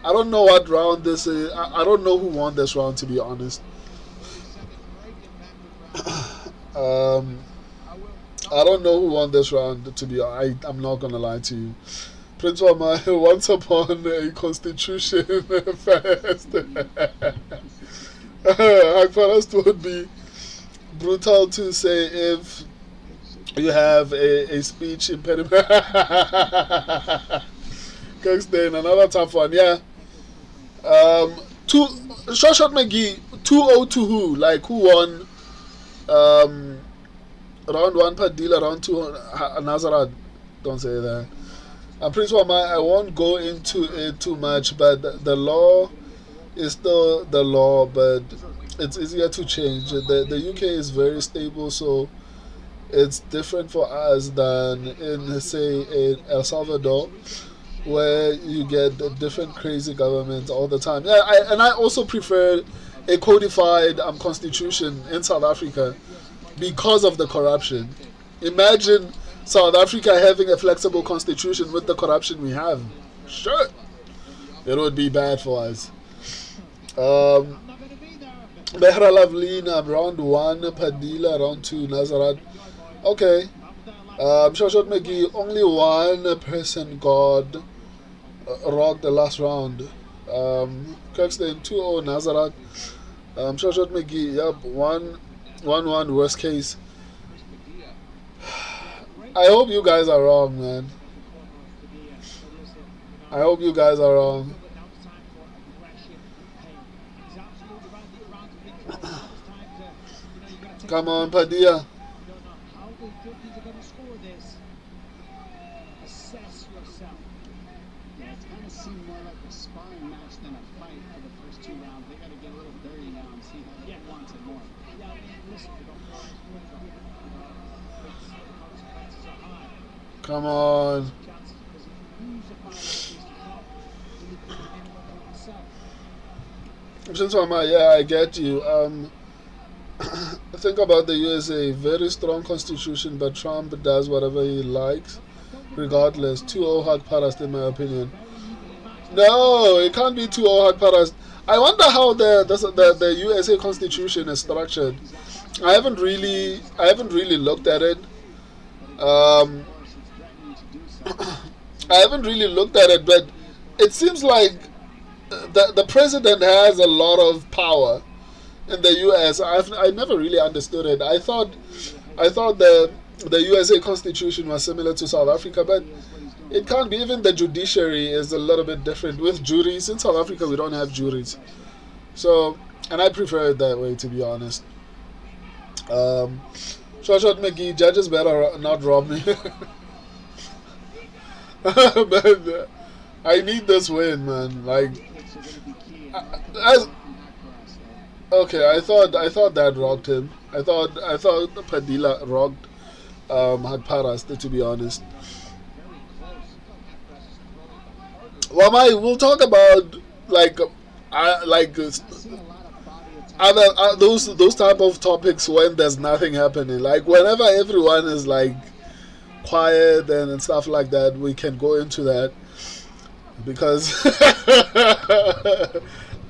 I don't know what round this is. I don't know who won this round, to be honest. I don't know who won this round, to be honest. I'm not gonna lie to you. Prince Wamai, once upon a constitution first. First would be brutal to say if you have a speech impediment. Kirkstein, another tough one, yeah. Shoshat McGee, 2-0 to who? Like, who won? Round 1 Padilla, round 2 Nazarat. Don't say that. Prince Wamai, I won't go into it too much, but the law is still the law, but it's easier to change. The UK is very stable, so it's different for us than in, say, in El Salvador, where you get different crazy governments all the time. Yeah, I also prefer a codified constitution in South Africa because of the corruption. Imagine South Africa having a flexible constitution with the corruption we have. Sure, it would be bad for us. Behra Lavlina, round 1, Padilla, round 2, Nazarat. Okay. Shoshat McGee, only one person got rocked the last round. Kirkstein, 2-0, Nazarat. Shoshat McGee, yep, 1-1, worst case. I hope you guys are wrong, man. I hope you guys are wrong. Come on, Padilla. Come on. Yeah, I get you. Think about the USA. Very strong constitution, but Trump does whatever he likes, regardless. 2-0 Haq Parast, in my opinion. No, it can't be 2-0 Hak Paras. I wonder how the USA Constitution is structured. I haven't really looked at it. Um, I haven't really looked at it, but it seems like the president has a lot of power in the US. I never really understood it. I thought the USA Constitution was similar to South Africa, but it can't be. Even the judiciary is a little bit different with juries. In South Africa, we don't have juries, so and I prefer it that way, to be honest. Short McGee, judges better not rob me. But I need this win, man. Like, okay, I thought that rocked him. I thought Padilla rocked Hak Paras, to be honest. Wamai, we'll talk about other those type of topics when there's nothing happening. Like whenever everyone is like quiet and stuff like that, we can go into that because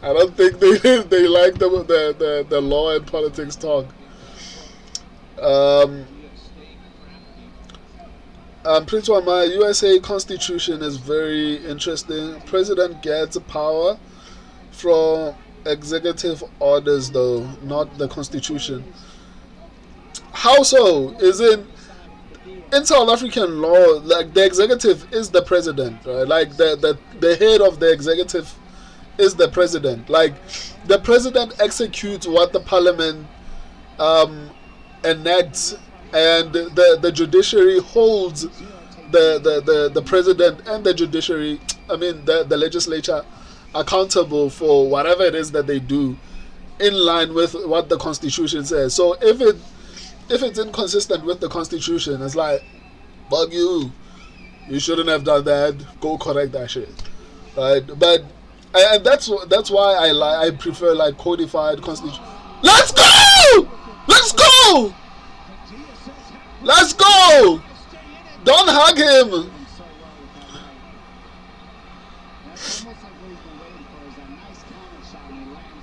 I don't think they like the law and politics talk. Prince Wama, USA Constitution is very interesting. President gets power from executive orders, though, not the Constitution. How so? Is in South African law, like the executive is the president, right? Like the head of the executive is the president. Like the president executes what the parliament enacts, and the judiciary holds the president and the judiciary, I mean the legislature, accountable for whatever it is that they do in line with what the Constitution says. So if it's inconsistent with the Constitution, it's like, bug you shouldn't have done that, go correct that shit, right? But and that's why I prefer like codified Constitution. Let's go! Don't hug him.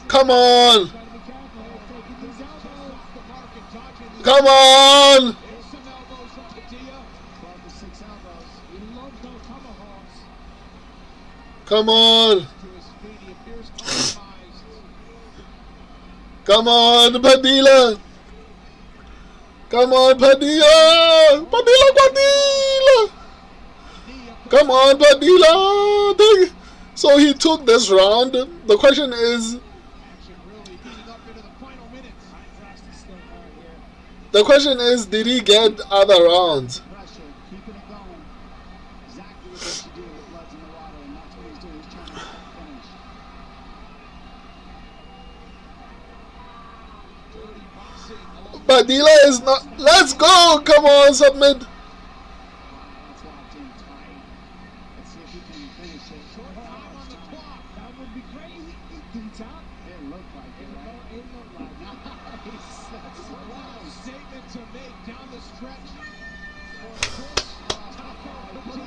Come on! Come on, Padilla! Come on, Padilla! Come on, Padilla! So he took this round. The question is, did he get other rounds? Padilla is not. Let's go! Come on, submit.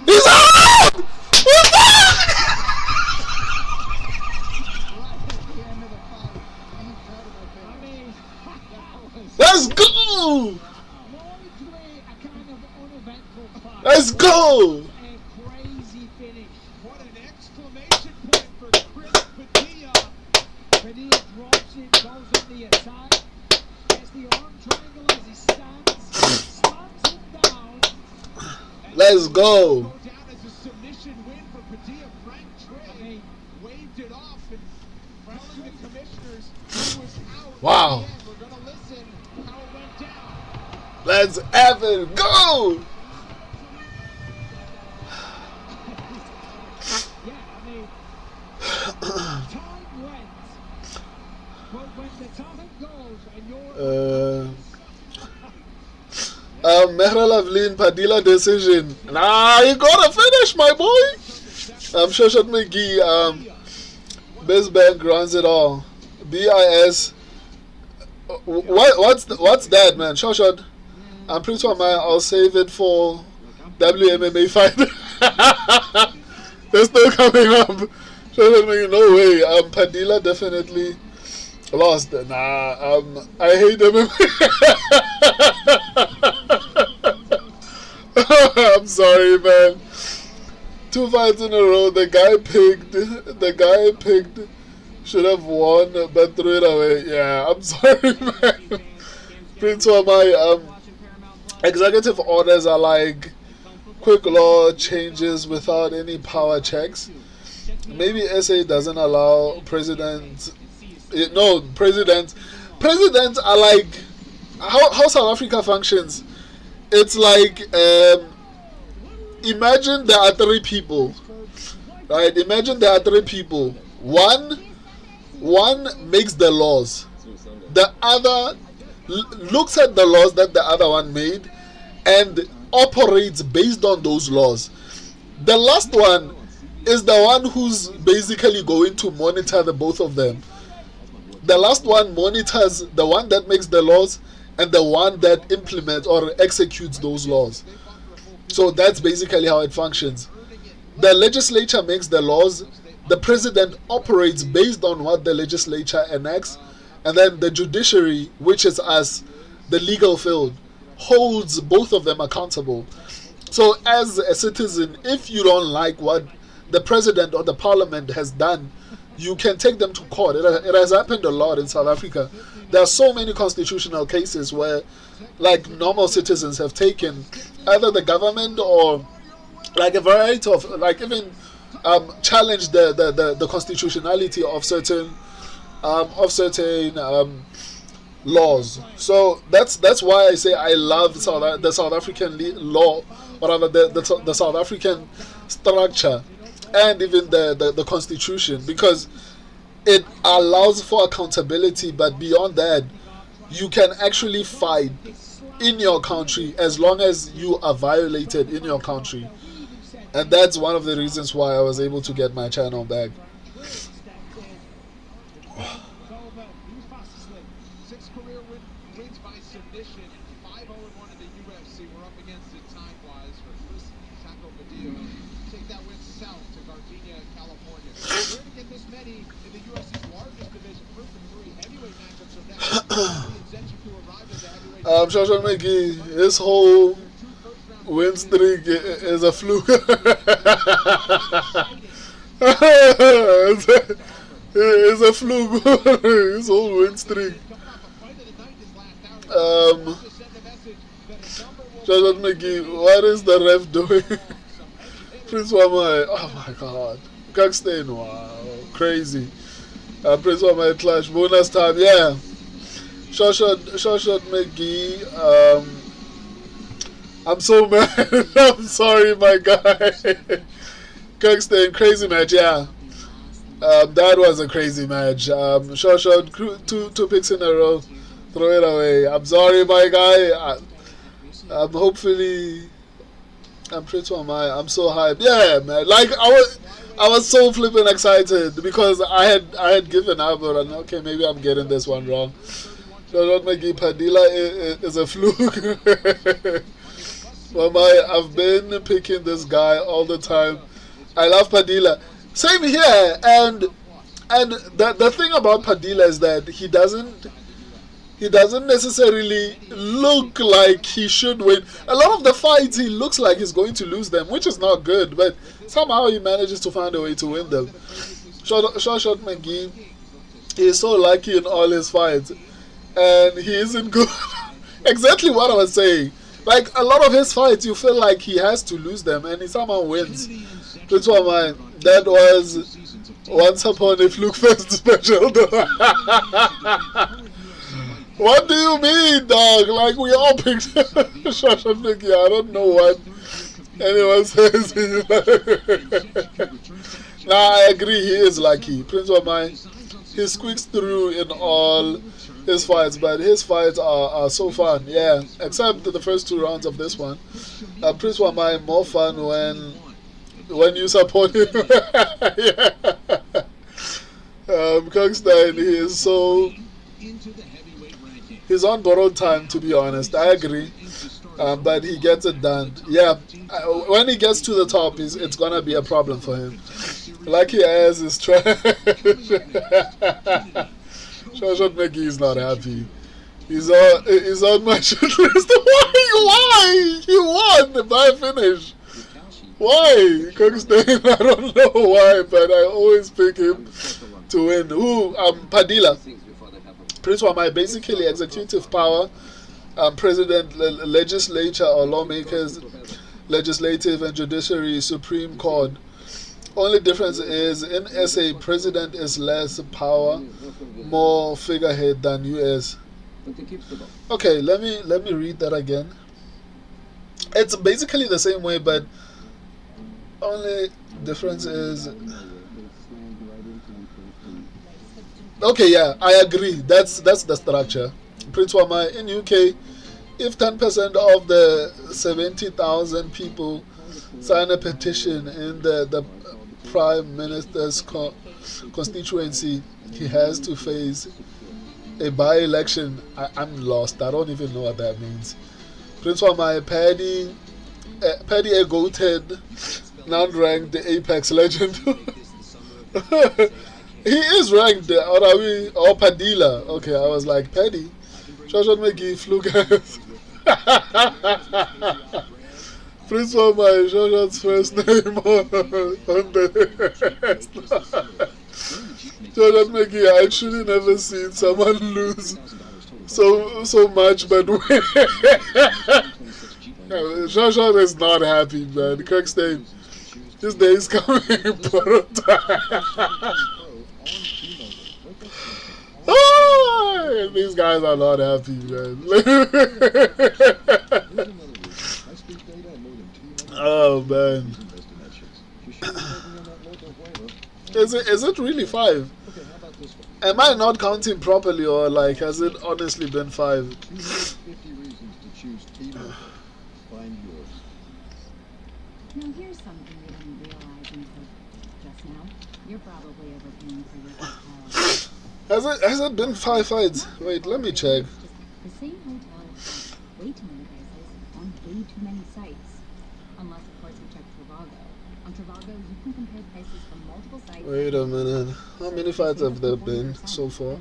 He's out! Let's go! Let's go! Crazy finish. What an exclamation point for Chris Padilla. Padilla drops it, goes on the attack. Has the arm triangle as he slams him down. Let's go. Down as a submission win for Padilla. Frank Trey waved it off and telling the commissioners he was out. Wow. We're going to listen how it went down. Let's Evan go! Yeah, I mean, time went. But when the time goes and you're Mehrel Avlin Padilla decision. Nah, you gotta finish, my boy. Shoshat McGee. Best Bank runs it all. BIS. What's that, man? Shoshat. I'm pretty sure I'll save it for WMMA fight. They're still coming up. So no way. Padilla definitely lost. Nah. I hate him. I'm sorry, man. 2 fights in a row. The guy picked should have won, but threw it away. Yeah, I'm sorry, man. Prince Wamai, executive orders are like quick law changes without any power checks. Maybe SA doesn't allow presidents. No, presidents are like how South Africa functions. It's like imagine there are 3 people, right? Imagine there are 3 people. One makes the laws. The other looks at the laws that the other one made and operates based on those laws. The last one is the one who's basically going to monitor the both of them. The last one monitors the one that makes the laws and the one that implements or executes those laws. So that's basically how it functions. The legislature makes the laws, the president operates based on what the legislature enacts, and then the judiciary, which is us, the legal field, holds both of them accountable. So as a citizen, if you don't like what the president or the parliament has done, you can take them to court. It has happened a lot in South Africa. There are so many constitutional cases where like normal citizens have taken either the government or like a variety of like even challenged the constitutionality of certain laws. So that's why I say I love the South African law, or rather the South African structure, and even the constitution, because it allows for accountability. But beyond that, you can actually fight in your country as long as you are violated in your country, and that's one of the reasons why I was able to get my channel back. Wins by submission, 5-0-1 in the UFC. We're up against it time-wise for Chris Sacramento. Take that win south to Gardena, California. Where to get this many in the UFC's largest division? First of 3 heavyweight matchups are next. To arrive as a heavyweight. Shoshan McGee, his whole win streak is a fluke. It's a fluke. His whole win streak. Shoshan McGee, what is the ref doing? Prince Wamai, oh my god. Kakstein, wow, crazy. Prince Wamai clash, bonus time, yeah. Shoshan McGee, I'm so mad. I'm sorry, my guy. Kakstein, crazy match, yeah. That was a crazy match. Shoshan, two picks in a row. Throw it away. I'm sorry, my guy. I'm Prince Wamai. I'm so hyped. Yeah, man. Like I was so flipping excited because I had given up, but okay, maybe I'm getting this one wrong. Don't make it. Padilla is a fluke. Wamai, I've been picking this guy all the time. I love Padilla. Same here. And the thing about Padilla is that he doesn't necessarily look like he should win. A lot of the fights he looks like he's going to lose them, which is not good, but somehow he manages to find a way to win them. Shot McGee, he is so lucky in all his fights, and he isn't good. Exactly what I was saying. Like a lot of his fights, you feel like he has to lose them, and he somehow wins. That's why, man, that was once upon a fluke fest special. What do you mean, dog? Like, we all picked Shoshan McGee. I don't know what anyone says. Nah, I agree, he is lucky. Prince Wamai, he squeaks through in all his fights, but his fights are so fun, yeah. Except the first 2 rounds of this one. Prince Wamai, more fun when you support him. Yeah. Kongstein, he is so... He's on borrowed time, to be honest. I agree. but he gets it done. Yeah, when he gets to the top, it's gonna be a problem for him. Lucky ass is trash. Shoshat Meki is not happy. He's on my shit list. Why? He won by finish. Why? Kirkstein, I don't know why, but I always pick him to win. Who? Padilla. Prince Wamai, basically executive power, president, legislature or lawmakers, legislative and judiciary, Supreme Court. Only difference is in SA, president is less power, more figurehead than US. Okay, let me read that again. It's basically the same way, but only difference is. Okay, yeah, I agree. That's the structure. Prince Wamai in UK, if 10% of the 70,000 people sign a petition in the Prime Minister's constituency, he has to face a by-election. I'm lost. I don't even know what that means. Prince Wamai, Paddy a goated, non-ranked Apex legend. He is ranked, or are we? Or Padilla. Okay, I was like, Paddy. Shoshat Meki, Flugas. Prince Wamai, Shoshat's first name on the Shoshat Meki, I actually never seen someone lose so much, but Shoshat is not happy, man. Kirkstein, his day is coming. These guys are not happy, man. Oh man. Is it really 5? Am I not counting properly, or like has it honestly been 5? You have 50 reasons to choose Tito. Find yours. Now here's something you didn't realize until just now. You're probably overpaying for your hotel. Has it been 5 fights? Wait, let me check. The same hotel has way too many prices on way too many sites. Unless, of course, you check Trivago. On Trivago, you can compare prices from multiple sites. Wait a minute. How many fights have there been so far?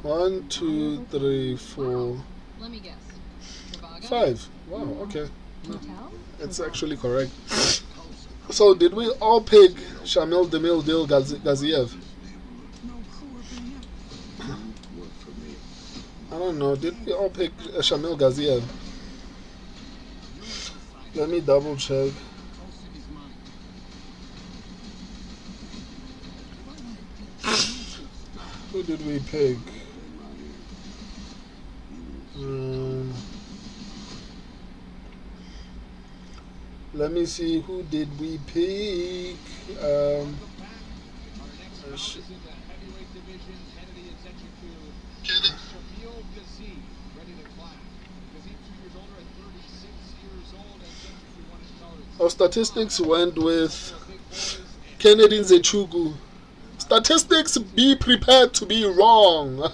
1, 2, 3, 4, Let me guess. Trivago? 5. Wow, okay. Hotel? It's actually correct. So did we all pick Shamil Demil Dil Gaziev? I don't know. Did we all pick Shamil Gaziev? Let me double check. Who did we pick? Let me see. Who did we pick? Our statistics went with Kennedy Nzechugu. Statistics, be prepared to be wrong. We are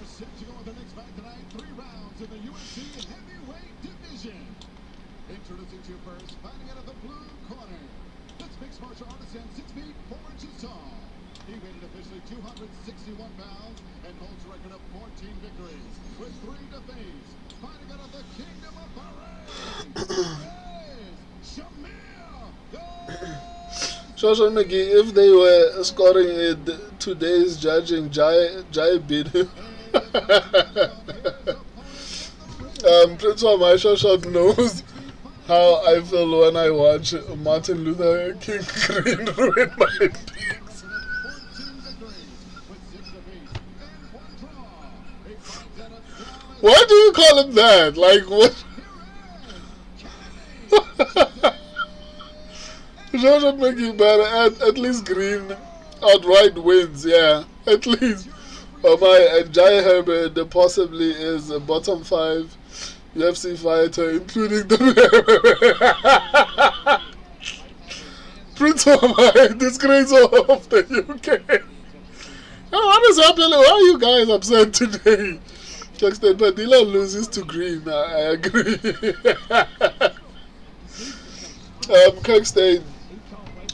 set to go with the next fight tonight. 3 rounds in the UFC heavyweight division. Introducing to you first, fighting out of the blue corner. This mixed martial artist stands 6 feet 4 inches tall. He weighed officially 261 pounds and holds a record of 14 victories with 3 defeats. Fighting out of the Kingdom of Bahrain. Is Shamil. Shoshan McGee, if they were scoring it, today's judging, Jai beat him. Prince Wamai Shoshan knows how I feel when I watch Martin Luther King Green ruin my picks. Why do you call him that? Like, what? Shoshan McGee, but at least Green outright wins, yeah. At least. And Jai Herbert possibly is a bottom 5 UFC fighter, including the Prince Wamai, disgrace of the UK. Oh, what is happening? Why are you guys upset today? Jackson Padilla loses to Green. I agree. Kirkstein.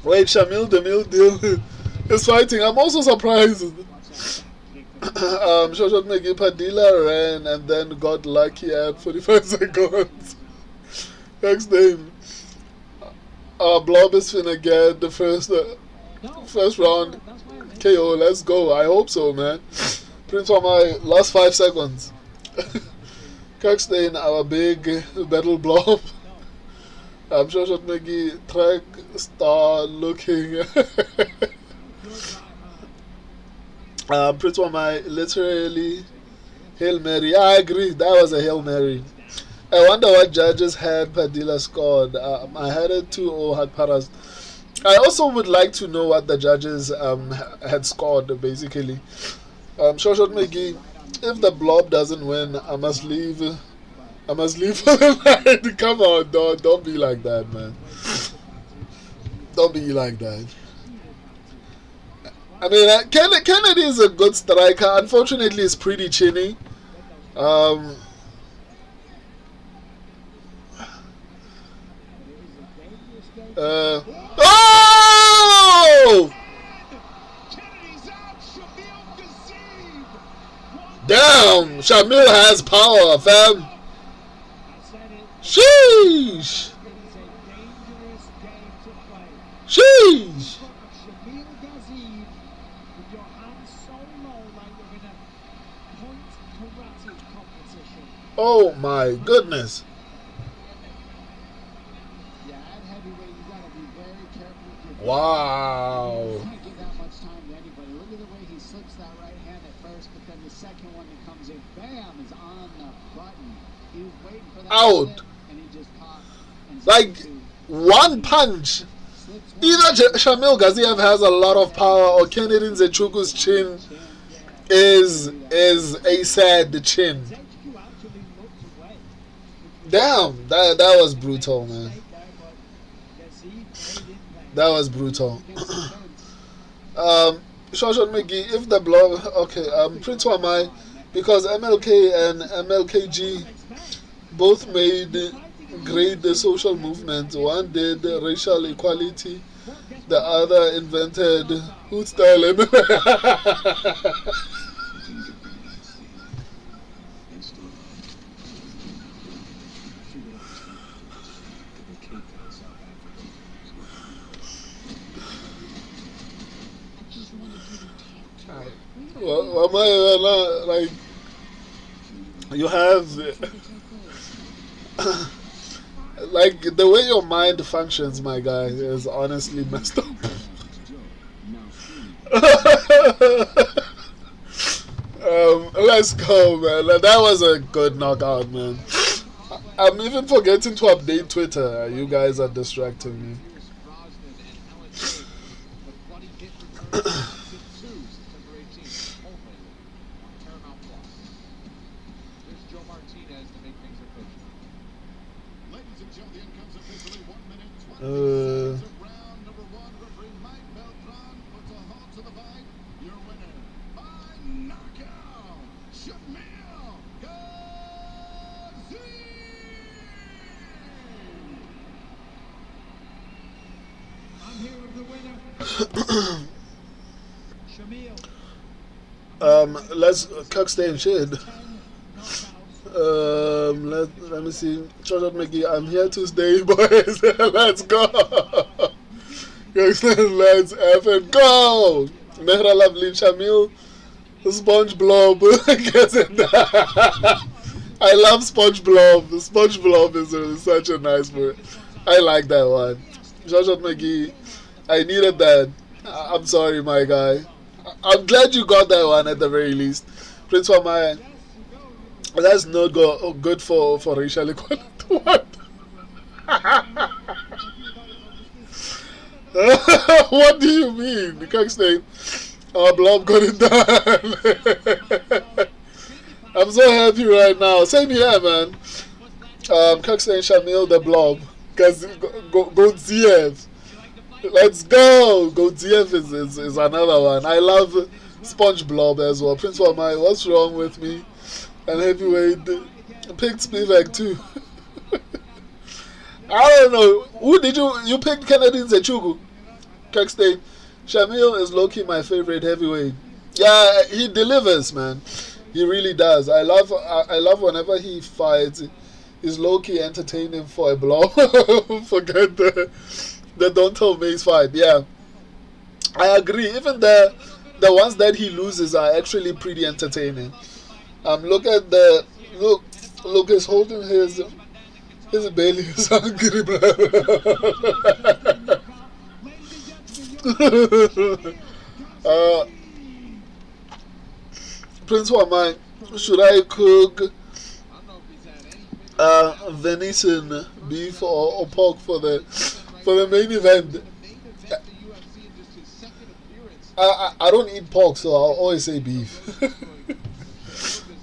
Wait, Shamil the Mill deal is fighting. I'm also surprised. Shoshat Megi Padilla ran and then got lucky at 45 seconds. Kirkstein. Blob is finna get the first round KO. Let's go. I hope so, man. Prince for my last 5 seconds. Kirkstein, our big battle blob. I'm sure Shot Megi track star looking. Prince for my literally Hail Mary. I agree, that was a Hail Mary. I wonder what judges had Padilla scored. I had it 2-0 had Paras. I also would like to know what the judges had scored, basically. Shoshat Megi, if the blob doesn't win, I must leave for the night. Come on, don't be like that, man. Don't be like that. I mean, Kennedy is a good striker. Unfortunately, he's pretty chinny. Oh! Damn, Shamil has power, fam. Sheesh. Sheesh. Oh my goodness. Yeah, at heavyweight, you gotta be very careful with your Wow. You can't give that much time to anybody. Look at the way he slips that right hand at first, but then the second one that comes in, bam, is on the button. He was waiting for that Out. slip, and he just caught. And Like one punch. Either Shamil Gaziev has a lot of power, or Kennedy Nzechuku's chin is a sad chin. Damn, that was brutal, man. That was brutal. Shoshat Megi, if the blob, okay, Prince Wamai, because MLK and MLKG both made great social movements. One did racial equality, the other invented hood style. Well, like you have like the way your mind functions, my guy, is honestly messed up. Let's go, man. That was a good knockout, man. I'm even forgetting to update Twitter. You guys are distracting me. Let's stay in shade. Let me see. Shoshat Megi, I'm here to stay, boys. Let's go. Let's effing go. Mehra Lovely Shamil, SpongeBob. I love SpongeBob. SpongeBob is such a nice word. I like that one. Shoshat Megi, I needed that. I'm sorry, my guy. I'm glad you got that one at the very least. Prince Wamai, that's not good for racial equality. What? What do you mean? The Kirkstein, Blob got it done. I'm so happy right now. Same here, man. Kirkstein, Shamil, the Blob. Go ZF. Let's go! GoDF is another one. I love SpongeBob as well. Prince Wamai, what's wrong with me? And heavyweight picked Spivak too. I don't know. Who did you picked Kennedy Nzechuku? Kirkstein. Shamil is low-key my favorite heavyweight. Yeah, he delivers, man. He really does. I love whenever he fights. He's low-key entertaining for a blow. Forget the Don't Tell Mace fight. Yeah, I agree. Even the ones that he loses are actually pretty entertaining. Look at look, he's holding his belly is hungry, bro. Prince Wamai, should I cook venison, beef, or pork for the main event? I don't eat pork, so I'll always say beef.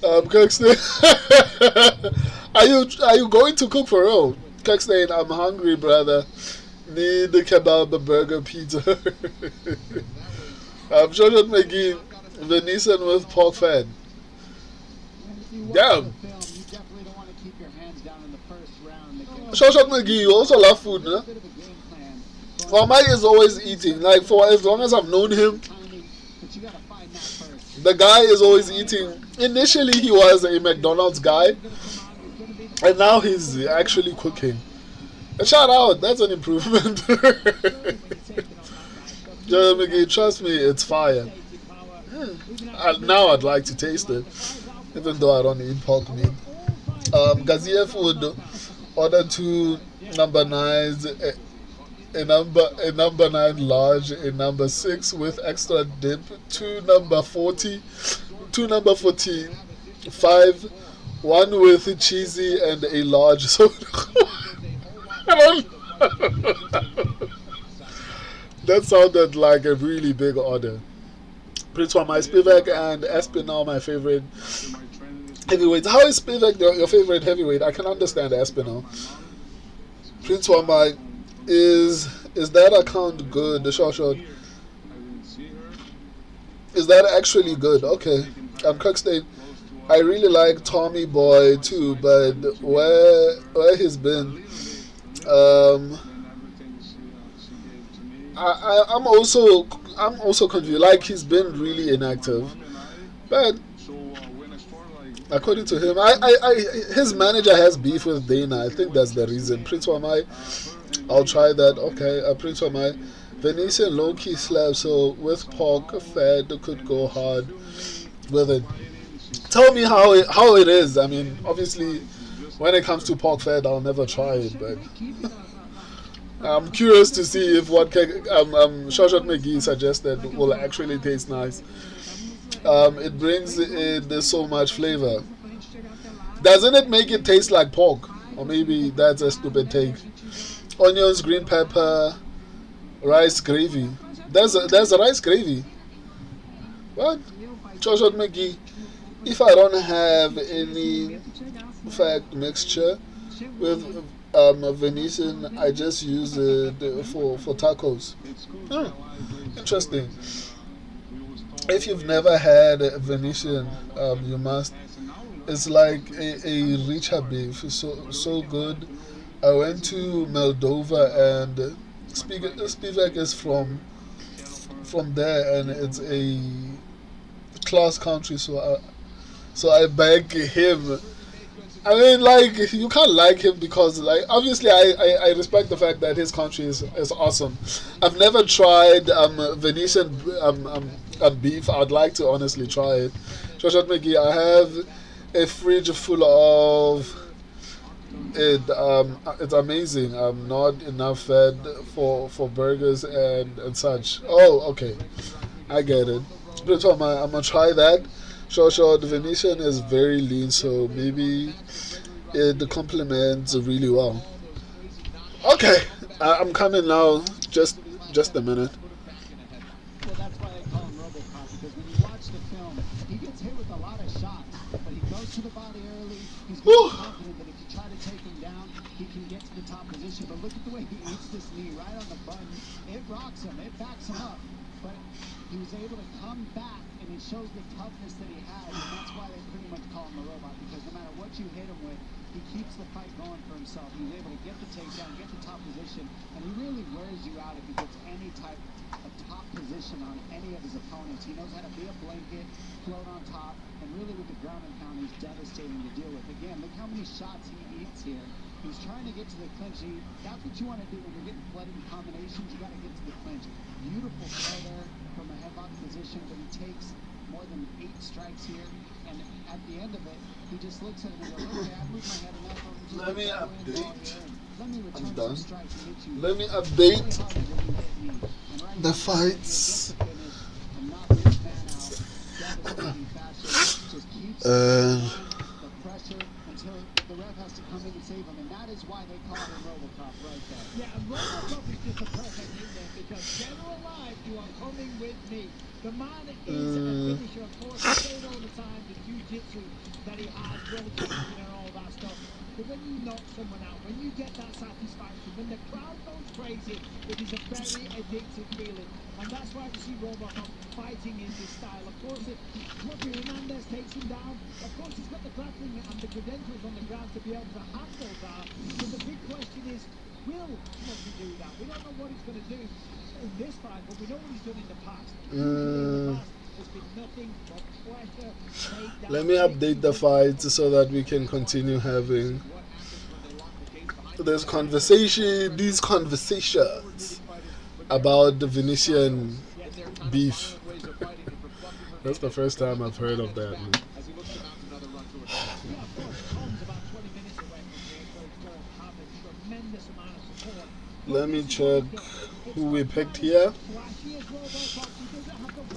Kirkstein, are you going to cook for real? Kirkstein, I'm hungry, brother. Need the kebab, burger, pizza. Shoshat McGee, venison with pork fat. Damn. Shoshat McGee, you also love food, no? Well, Mike is always eating. Like, for as long as I've known him, the guy is always eating. Initially, he was a McDonald's guy, and now he's actually cooking. A shout out, that's an improvement. McGee, trust me, it's fire. Now I'd like to taste it, even though I don't eat pork meat. Gaziev would order 2 number 9s, a number 9 large, a number 6 with extra dip, 2 number 40, 2 number 45, 1 with cheesy, and a large soda. That sounded like a really big order. Prince Wamai, Spivak and Espinal, my favorite heavyweights. How is Spivak your favorite heavyweight? I can understand Espinal. Prince Wamai, is that account good? The short. Is that actually good? Okay. Kirkstein, I really like Tommy Boy too, but where he's been, I'm also confused. Like, he's been really inactive, but according to him, his manager has beef with Dana. I think that's the reason. Prince Wamai, I'll try that. Okay, Prince Wamai, Venetian low-key slab, so with pork fat could go hard with it. Tell me how it is. I mean, obviously, when it comes to pork fat, I'll never try it, but I'm curious to see if what Shoshat McGee suggested will actually taste nice. It brings there's so much flavor. Doesn't it make it taste like pork? Or maybe that's a stupid take. Onions, green pepper, rice gravy. There's a rice gravy. What? Shoshat McGee. If I don't have any fat mixture with venison, I just use it for tacos. Interesting. If you've never had venison, you must. It's like a richer beef, so good. I went to Moldova, and Spivak is from there, and it's a class country, so I beg him. I mean, like, you can't like him because, like, obviously I respect the fact that his country is awesome. I've never tried Venetian beef. I'd like to honestly try it. Shoshat McGee, I have a fridge full of it. It's amazing. Not enough fat for burgers and such. Oh, okay, I get it. But I'm gonna try that. Sure, the Venetian is very lean, so maybe it complements really well. Okay, I'm coming now. Just a minute. Well, that's why they call him RoboCop, because when you watch the film, he gets hit with a lot of shots, but he goes to the body early. He's very confident that if you try to take him down, he can get to the top position. But look at the way he eats this knee right on the button. It rocks him. It backs him up. but he was able to come back, and he shows the toughness that he has, and that's why they pretty much call him a robot, because no matter what you hit him with, he keeps the fight going for himself. He's able to get the takedown, get the top position, and he really wears you out if he gets any type of top position on any of his opponents. He knows how to be a blanket, float on top, and really with the ground and pound, he's devastating to deal with. Again, look how many shots he eats here. He's trying to get to the clinch. That's what you want to do when you're getting flooded in combinations. You got to get to the clinch. Beautiful throw there from a headlock position, but he takes more than 8 strikes here. And at the end of it, he just looks at it and goes, okay, I've moved my head enough. Let me update. Let me return I'm done. some strikes and hit you. Let me Really update hard to really hit me. And right the now, fights. he gets the finish and knock this man out. Devastating fashion. Just keeps the pressure until the ref has to come in and save him. And that is why they call him Robocop right there. Yeah, and Robocop is just a perfect nickname because dead or alive, you are coming with me. The man is a finisher, of course. I say it all the time, the jiu-jitsu that he has, world champion and all that stuff. But when you knock someone out, when you get that satisfaction, when the crowd goes crazy, it is a very addictive feeling. And that's why we see Robocop fighting in this style. Of course, if Hernandez takes him down, of course he's got the grappling and the credentials on the ground to be able to handle that. So the big question is, will Smokey do that? We don't know what he's going to do in this fight, but we know what he's done in the past. In the past, there's been nothing but pressure, takedown. Let me update the fights so that we can continue having these conversations about the Venetian beef. That's the first time I've heard of that, man. Let me check who we picked here.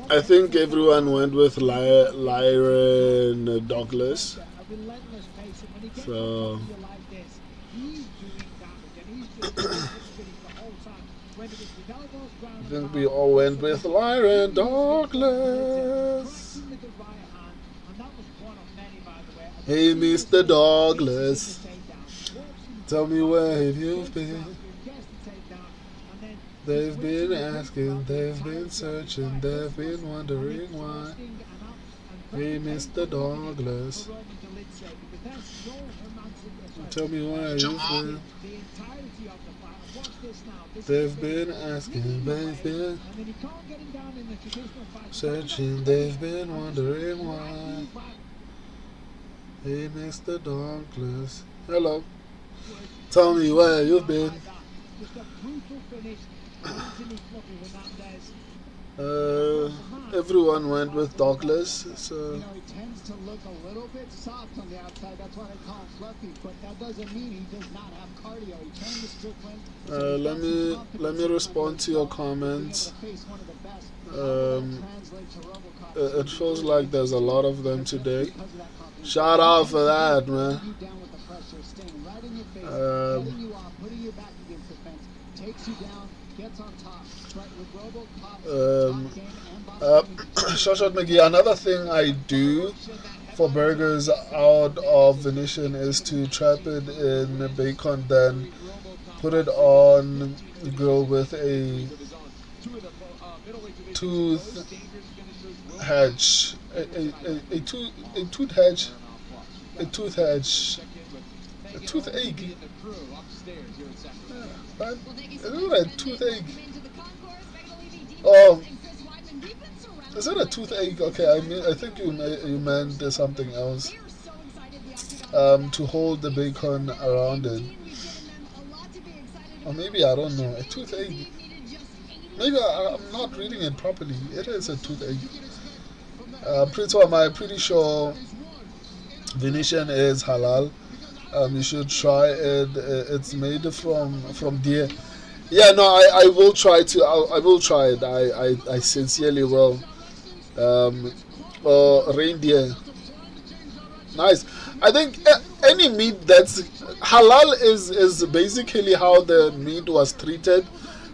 I think everyone went with Lyron Douglas. So I think we all went with Lyron Douglas. Hey, Mr. Douglas, tell me where have you been? They've been asking, they've been searching, they've been wondering why. Hey, Mr. Douglas, tell me where you've been. They've been asking, they've been searching, they've been wondering why. Hey, Mr. Douglas, hello. Tell me where you've been. Everyone went with Douglas, so You know, he tends to look a little bit soft on the outside. That's why they call him fluffy. But that doesn't mean he does not have cardio. He trained with Strickland. let me respond to your comments. It feels like there's a lot of them today. Shout out for that, man. Shot McGee, another thing I do for burgers out of Venetian is to trap it in bacon, then put it on the grill with a tooth hedge, a toothache. Isn't it a toothache? Oh, is it a toothache? Okay, I think you meant something else. To hold the bacon around it. Or maybe, I don't know, a toothache. Maybe I'm not reading it properly. It is a toothache. I'm pretty sure Venetian is halal. You should try it. It's made from deer. Yeah, no, I will try to. I will try it. I sincerely will. Reindeer. Nice. I think any meat that's halal is basically how the meat was treated,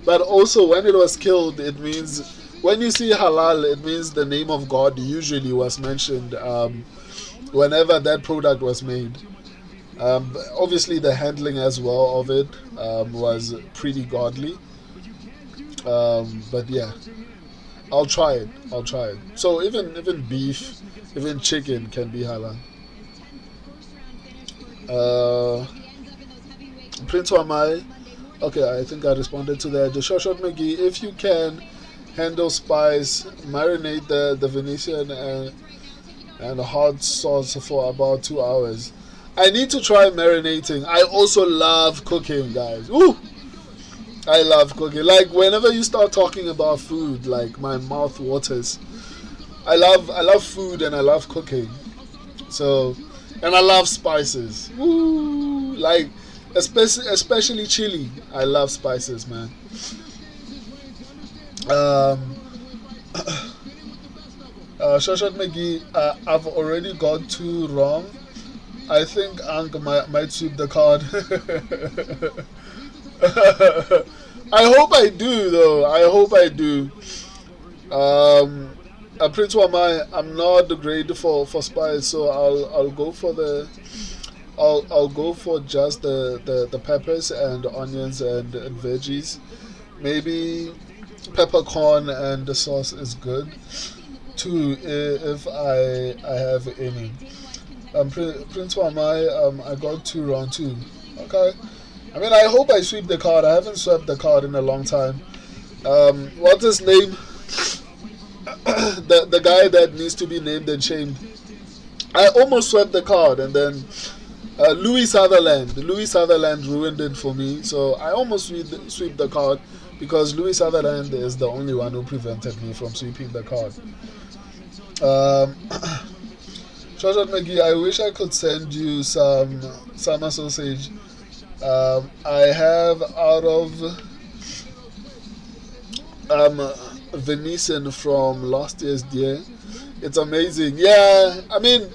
but also when it was killed, it means when you see halal, it means the name of God usually was mentioned whenever that product was made. Obviously, the handling as well of it was pretty godly. But yeah, I'll try it. So even beef, even chicken can be halal. Prince Wamai. Okay, I think I responded to that. The Short McGee, if you can handle spice, marinate the Venetian and hot sauce for about 2 hours. I need to try marinating. I also love cooking, guys. Ooh, I love cooking. Like whenever you start talking about food, like my mouth waters. I love food and I love cooking. So, and I love spices. Ooh, like especially chili. I love spices, man. Shoshat McGee, I've already got 2 wrong. I think Ank might sweep the card. I hope I do, though. I hope I do. Prince Wamai, I'm not great for spice, so I'll go for I'll go for just the peppers and onions and veggies. Maybe peppercorn and the sauce is good too, if I have any. Prince Wamai, I got 2 wrong too. Okay. I mean, I hope I sweep the card. I haven't swept the card in a long time. What's his name? the guy that needs to be named and shamed. I almost swept the card, and then Louis Sutherland ruined it for me. So I almost sweep the card because Louis Sutherland is the only one who prevented me from sweeping the card. Shoshat McGee, I wish I could send you some summer sausage. I have out of Venetian from last year's deer. It's amazing. Yeah, I mean,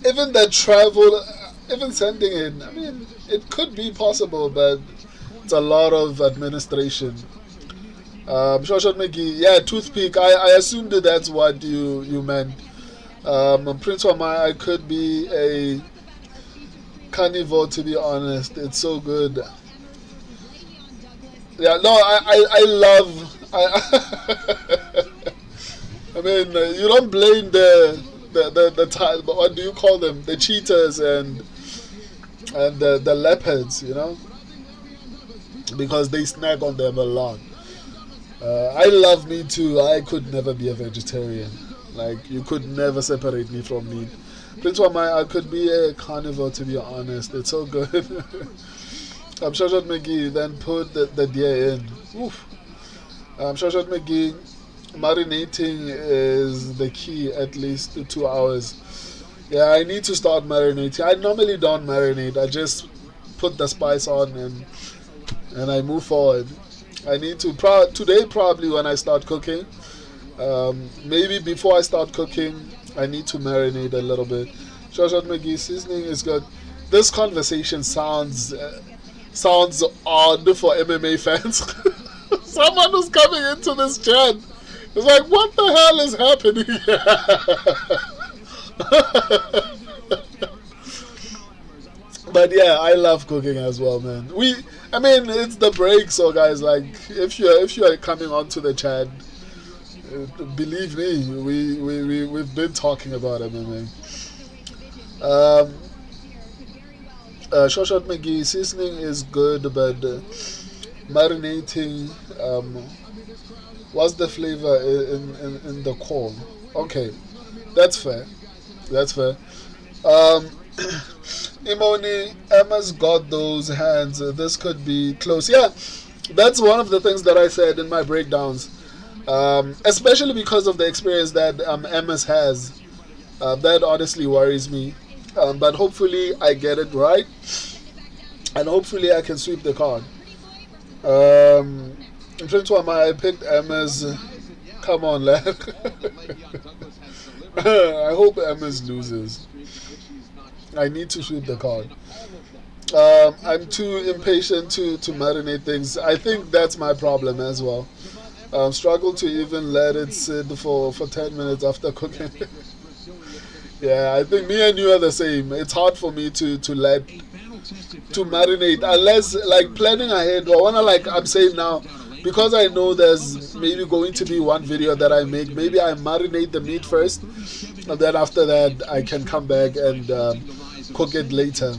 even the travel, even sending it, I mean, it could be possible, but it's a lot of administration. Shoshat McGee, yeah, toothpick. I assumed that's what you meant. Prince Wamai, I could be a carnivore, to be honest. It's so good. Yeah, no, I love. I mean, you don't blame the but what do you call them? The cheetahs and the leopards, you know, because they snack on them a lot. I love meat too. I could never be a vegetarian. Like, you could never separate me from meat. Prince Wamai, I could be a carnivore, to be honest. It's so good. Shoshat McGee, then put the deer in. Oof. Shoshat McGee, marinating is the key, at least 2 hours. Yeah, I need to start marinating. I normally don't marinate. I just put the spice on and I move forward. I need to, today probably when I start cooking, maybe before I start cooking, I need to marinate a little bit. Shoshat McGee, seasoning is good. This conversation sounds odd for MMA fans. Someone who's coming into this chat is like, what the hell is happening here? But yeah, I love cooking as well, man. I mean, it's the break, so guys, like, if you are coming onto the chat, believe me, we've been talking about MMA. Shoshat McGee, seasoning is good, but marinating, what's the flavor in the corn? Okay, that's fair. Imoni, Emma's got those hands. This could be close. Yeah, that's one of the things that I said in my breakdowns. Especially because of the experience that Emma's has. That honestly worries me. But hopefully I get it right. And hopefully I can sweep the card. Prince Wamai, I picked Emma's. Come on, lad. I hope Emma's loses. I need to sweep the card. I'm too impatient to marinate things. I think that's my problem as well. Struggle to even let it sit for 10 minutes after cooking. Yeah, I think me and you are the same. It's hard for me to marinate unless, like, planning ahead. I wanna, like I'm saying now, because I know there's maybe going to be one video that I make, maybe I marinate the meat first, and then after that I can come back and cook it later.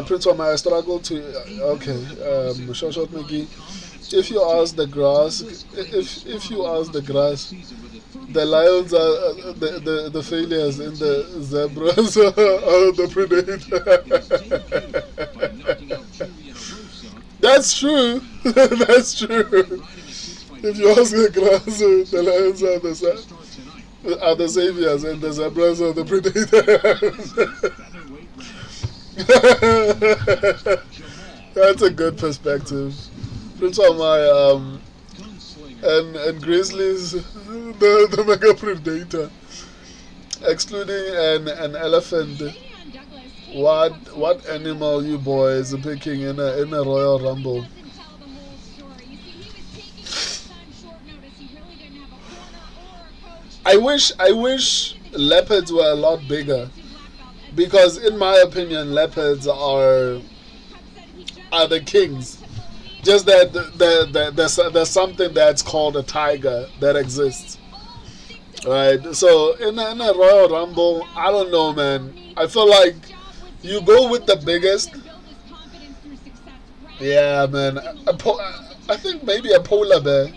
Prince of my struggle to okay. Short Mickey. If you ask the grass, if you ask the grass, the lions are the failures in the zebras are the predator. That's true. That's true. If you ask the grass, the lions are the saviors and the zebras are the predators. That's a good perspective. Prince of my and Grizzlies, the mega predator, excluding an elephant. What animal you boys are picking in a Royal Rumble? I wish leopards were a lot bigger, because in my opinion leopards are the kings. Just that there's something that's called a tiger that exists, right? So in a Royal Rumble, I don't know, man. I feel like you go with the biggest. Yeah, man. I think maybe a polar bear.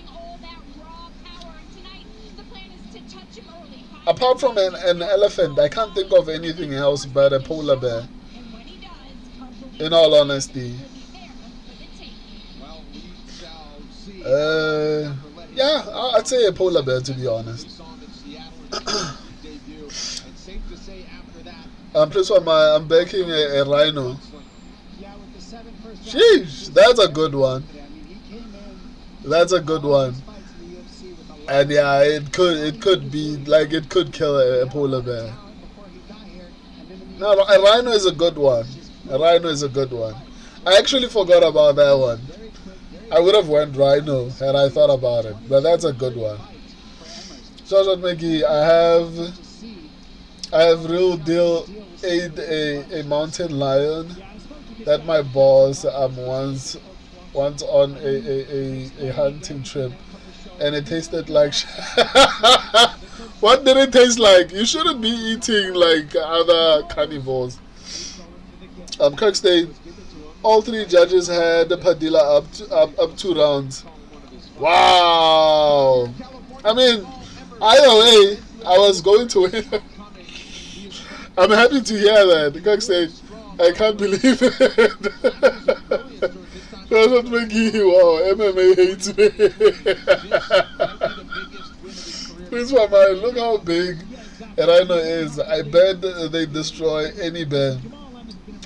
Apart from an elephant, I can't think of anything else but a polar bear. In all honesty. Yeah, I'd say a polar bear, to be honest. I'm baking a rhino. Sheesh, that's a good one. That's a good one. And yeah, it could be like it could kill a polar bear. No, a rhino is a good one. A rhino is a good one. I actually forgot about that one. I would have went rhino had I thought about it, but that's a good one. Joshua Mickey, I have real deal ate a mountain lion that my boss once on a hunting trip, and it tasted like what did it taste like? You shouldn't be eating like other carnivores. Kirkstone, all three judges had Padilla up 2 rounds. Wow. I mean, either way, I was going to win. I'm happy to hear that. Kirkstone, I can't believe it. That's what making you, wow, MMA hates me. This one, man, look how big a rhino is. I bet they destroy any bear.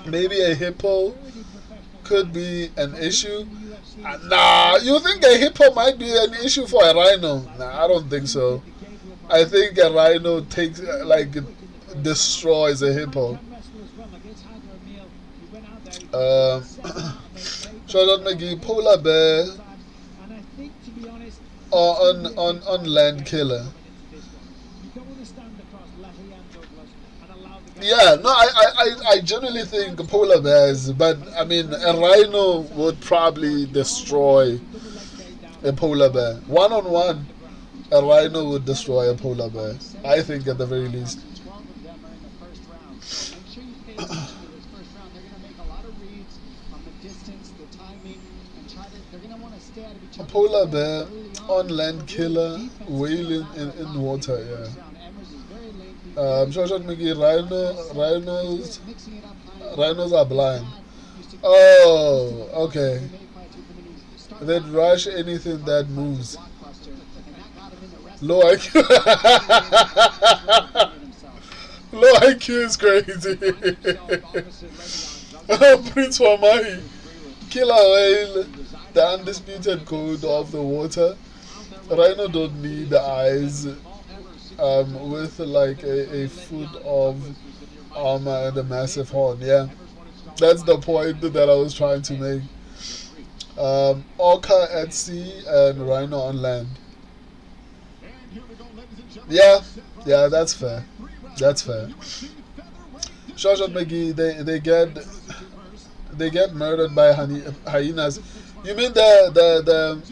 Maybe a hippo could be an issue. Nah, you think a hippo might be an issue for a rhino? Nah, I don't think so. I think a rhino takes, destroys a hippo. Shout out McGee, polar bear or on land killer. Yeah, no, I generally think polar bears, but I mean a rhino would probably destroy a polar bear. 1-on-1, a rhino would destroy a polar bear. I think at the very least. A polar bear on land killer, whaling in water, yeah. Shoshat McGee, rhinos are blind. Oh, okay. They'd rush anything that moves. Low IQ. Low IQ is crazy. Prince Wamai, killer whale, the undisputed code of the water. Rhino don't need the eyes. With like a foot of armor and a massive horn. Yeah, that's the point that I was trying to make. Orca at sea and rhino on land. Yeah, that's fair. That's fair. Shoshat McGee, they get murdered by hyenas. You mean the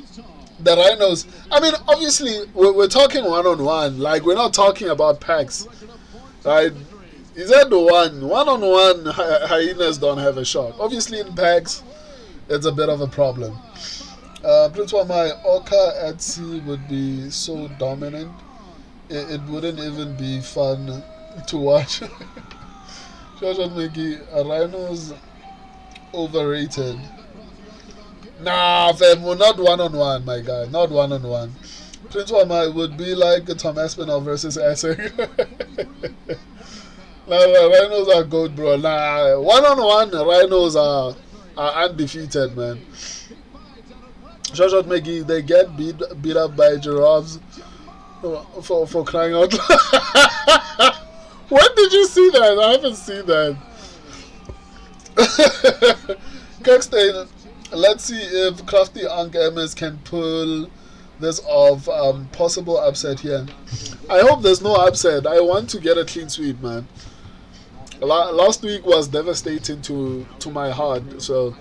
rhinos? I mean, obviously, we're talking one-on-one. Like, we're not talking about packs. Right? He said one-on-one hyenas don't have a shot. Obviously, in packs, it's a bit of a problem. Prince my Orca at sea would be so dominant. It wouldn't even be fun to watch. Shoshan Mickey, rhinos overrated. Nah, fam, we're not one-on-one, my guy. Not one-on-one. Prince Wama would be like Tom Aspinall versus Essex. Nah, rhinos are good, bro. Nah, one-on-one rhinos are undefeated, man. Shoshan Mickey, they get beat up by giraffes for crying out loud. When did you see that? I haven't seen that. Kirkstein, let's see if Crafty Unc MS can pull this off. Possible upset here. I hope there's no upset. I want to get a clean sweep, man. Last week was devastating to my heart, so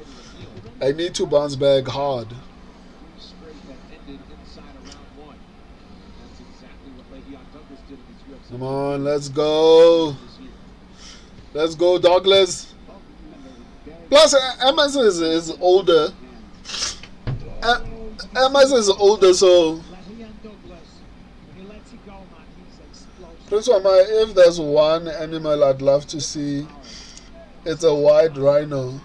I need to bounce back hard. Come on, let's go. Let's go, Douglas. Plus, MS is older. MS is older, so. Prince Wama, if there's one animal I'd love to see, it's a white rhino.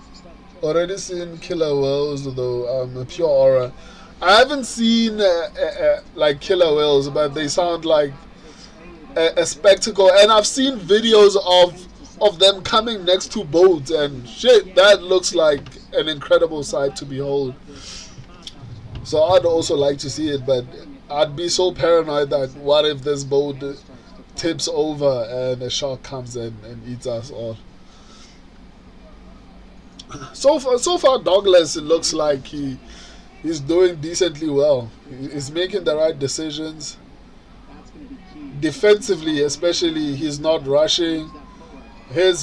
Already seen killer whales, though, pure aura. I haven't seen like killer whales, but they sound like a spectacle, and I've seen videos of them coming next to boats and shit. That looks like an incredible sight to behold. So I'd also like to see it, but I'd be so paranoid that what if this boat tips over and a shark comes in and eats us all. So far Douglas, it looks like he's doing decently well. He's making the right decisions. Defensively, especially, he's not rushing. His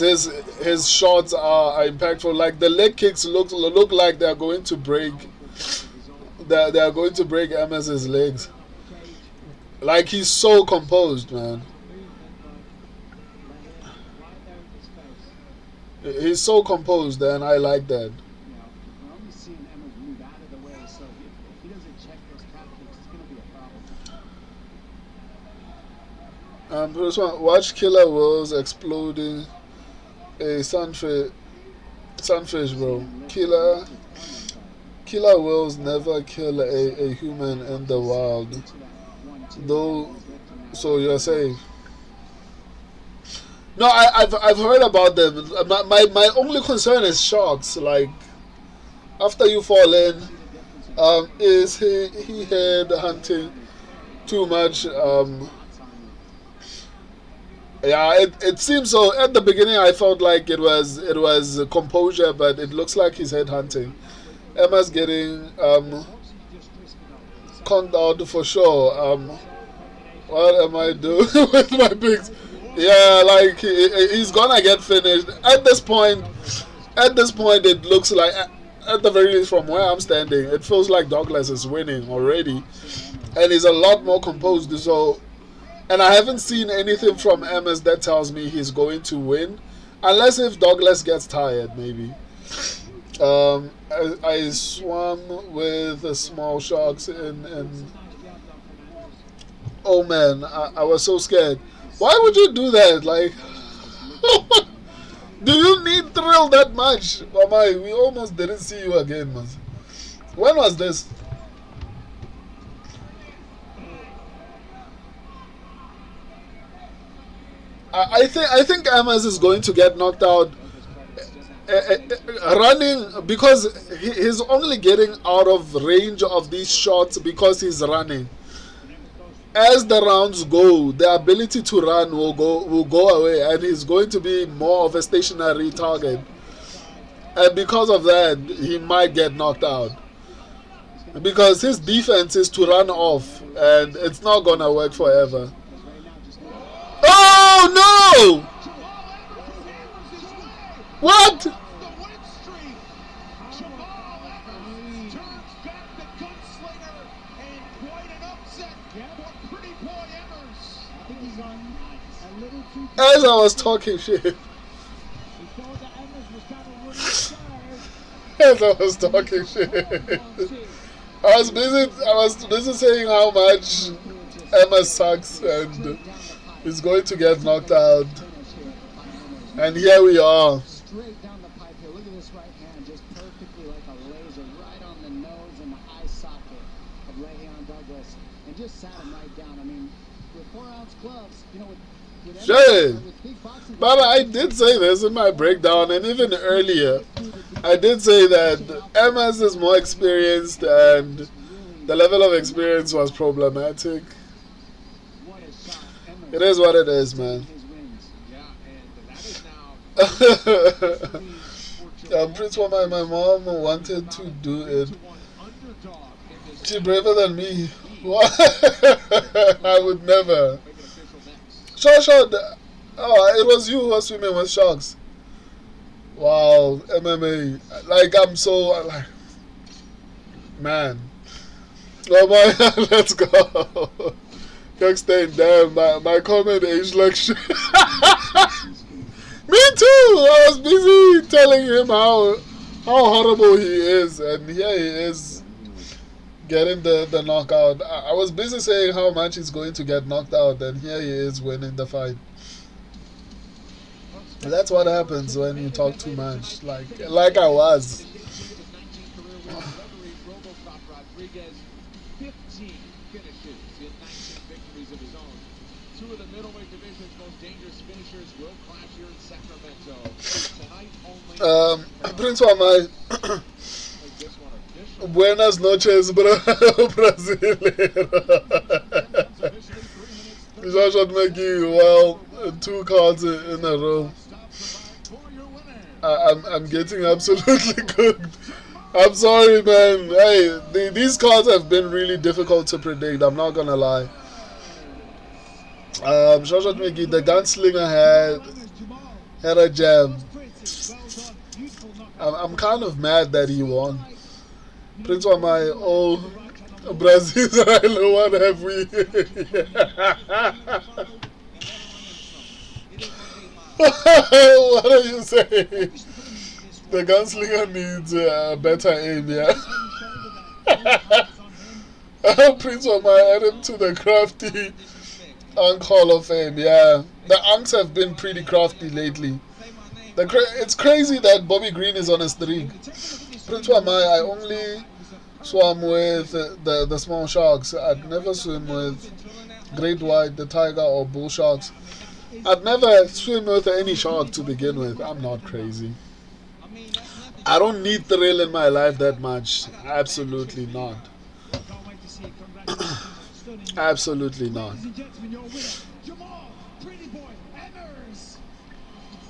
shots are impactful. Like the leg kicks look like they're going to break. They're going to break MS's legs. Like, he's so composed, man. He's so composed, and I like that. Watch killer whales exploding a sunfish, bro. Killer whales never kill a human in the wild, though. So you're safe. No, I've heard about them. My only concern is sharks. Like, after you fall in, is he head hunting too much? Yeah, it seems so. At the beginning, I felt like it was composure, but it looks like he's head hunting. Emma's getting conked out for sure. What am I doing with my picks? Yeah, like he's gonna get finished. At this point, it looks like, at the very least from where I'm standing, it feels like Douglas is winning already, and he's a lot more composed. So. And I haven't seen anything from MS that tells me he's going to win. Unless if Douglas gets tired, maybe. I swam with the small sharks and oh man, I was so scared. Why would you do that? Like, do you need thrill that much? Mama, we almost didn't see you again, man. When was this? I think MS is going to get knocked out running, because he's only getting out of range of these shots because he's running. As the rounds go, the ability to run will go away, and he's going to be more of a stationary target. And because of that, he might get knocked out. Because his defense is to run off, and it's not gonna work forever. Oh no! What? Yeah, what pretty boy Emmers. I think he's on a little too. As I was talking shit. He thought that Emmers was kind of running scared. As I was talking shit. I was busy saying how much Emma sucks and is going to get knocked out. And here we are. Straight down the pipe here. Look at this right hand, just perfectly like a laser, right on the nose and the eye socket of Le'Veon Douglas, and just sat him right down. I mean, with 4-ounce gloves, you know, with Shit. with big boxing Baba, I did say this in my breakdown, and even earlier, I did say that MS is more experienced and the level of experience was problematic. what a shot. Emmers It is what it is, man. his wins. Yeah, and that is now Prince Wama, my mom wanted to do it. 2-1 underdog in this She braver than me. What? I would never. make it official next. Shot. Oh, it was you who was swimming with sharks. Wow, MMA. Like, I'm so, like, man. Oh my, let's go. Kirkstein, damn, my comment aged like shit. Me too. I was busy telling him how horrible he is, and here he is getting the knockout. I was busy saying how much he's going to get knocked out, and here he is winning the fight. And that's what happens when you talk too much, like I was. Gregory Rodrigues, 15 finishes in 19 victories of his own. Two of the middleweight division's most dangerous finishers will clash here in Sacramento. Tonight only. Prince Wamai, Make this one official. buenas noches, brasileiro. Joshua McGee, well, 2 cards in a row. I'm getting absolutely cooked. I'm sorry, man. Hey, these cards have been really difficult to predict. I'm not gonna lie. Joshua McGee, the gunslinger had a jab. I'm kind of mad that he won. Prince Wamai, oh, Brazil, what have we? What are you saying? The gunslinger needs better aim, yeah. Prince Wamai add him to the crafty Unk Hall of Fame, yeah. The Unks have been pretty crafty lately. It's crazy that Bobby Green is on a streak. Prince Wamai, I only swam with the small sharks. I'd never swim with great white, the tiger, or bull sharks. I'd never swim with any shark to begin with. I'm not crazy. I don't need thrill in my life that much. Absolutely not. Absolutely not.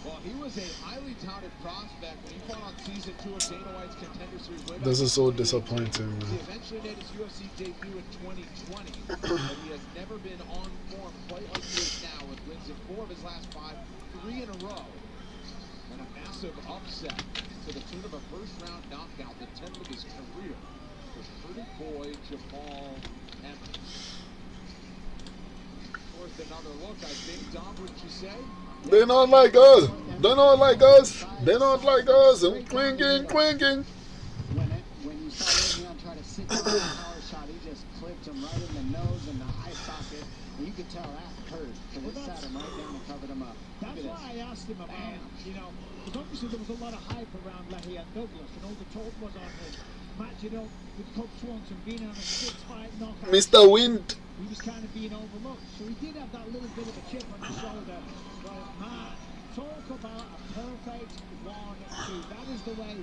Well, he was a highly touted prospect when he fought on season 2 of Dana White's Contender Series. way back This in is so 2018. disappointing, He man. eventually made his UFC debut in 2020, but he has never been on form quite like he is now, with wins in 4 of his last 5, 3 in a row, and a massive upset to the tune of a first-round knockout, the 10th of his career, for pretty boy Jamal Emmers. Worth another look, I think. Dom, wouldn't you say? They not like us. They not like us. They not like us. And clinking. When you saw Le'Veon try to sit down the power shot, he just clipped him right in the nose and the eye socket, and you could tell that hurt because it sat him right down and covered him up. Look That's at why this. I asked him about, because obviously there was a lot of hype around Le'Veon Douglas, and all the talk was on his match, with Cub Swanson being on a 6-fight knockout. Mr. Wind. He was kind of being overlooked, so he did have that little bit of a chip on his shoulder. But man, talk about a perfect 1-2. That is the way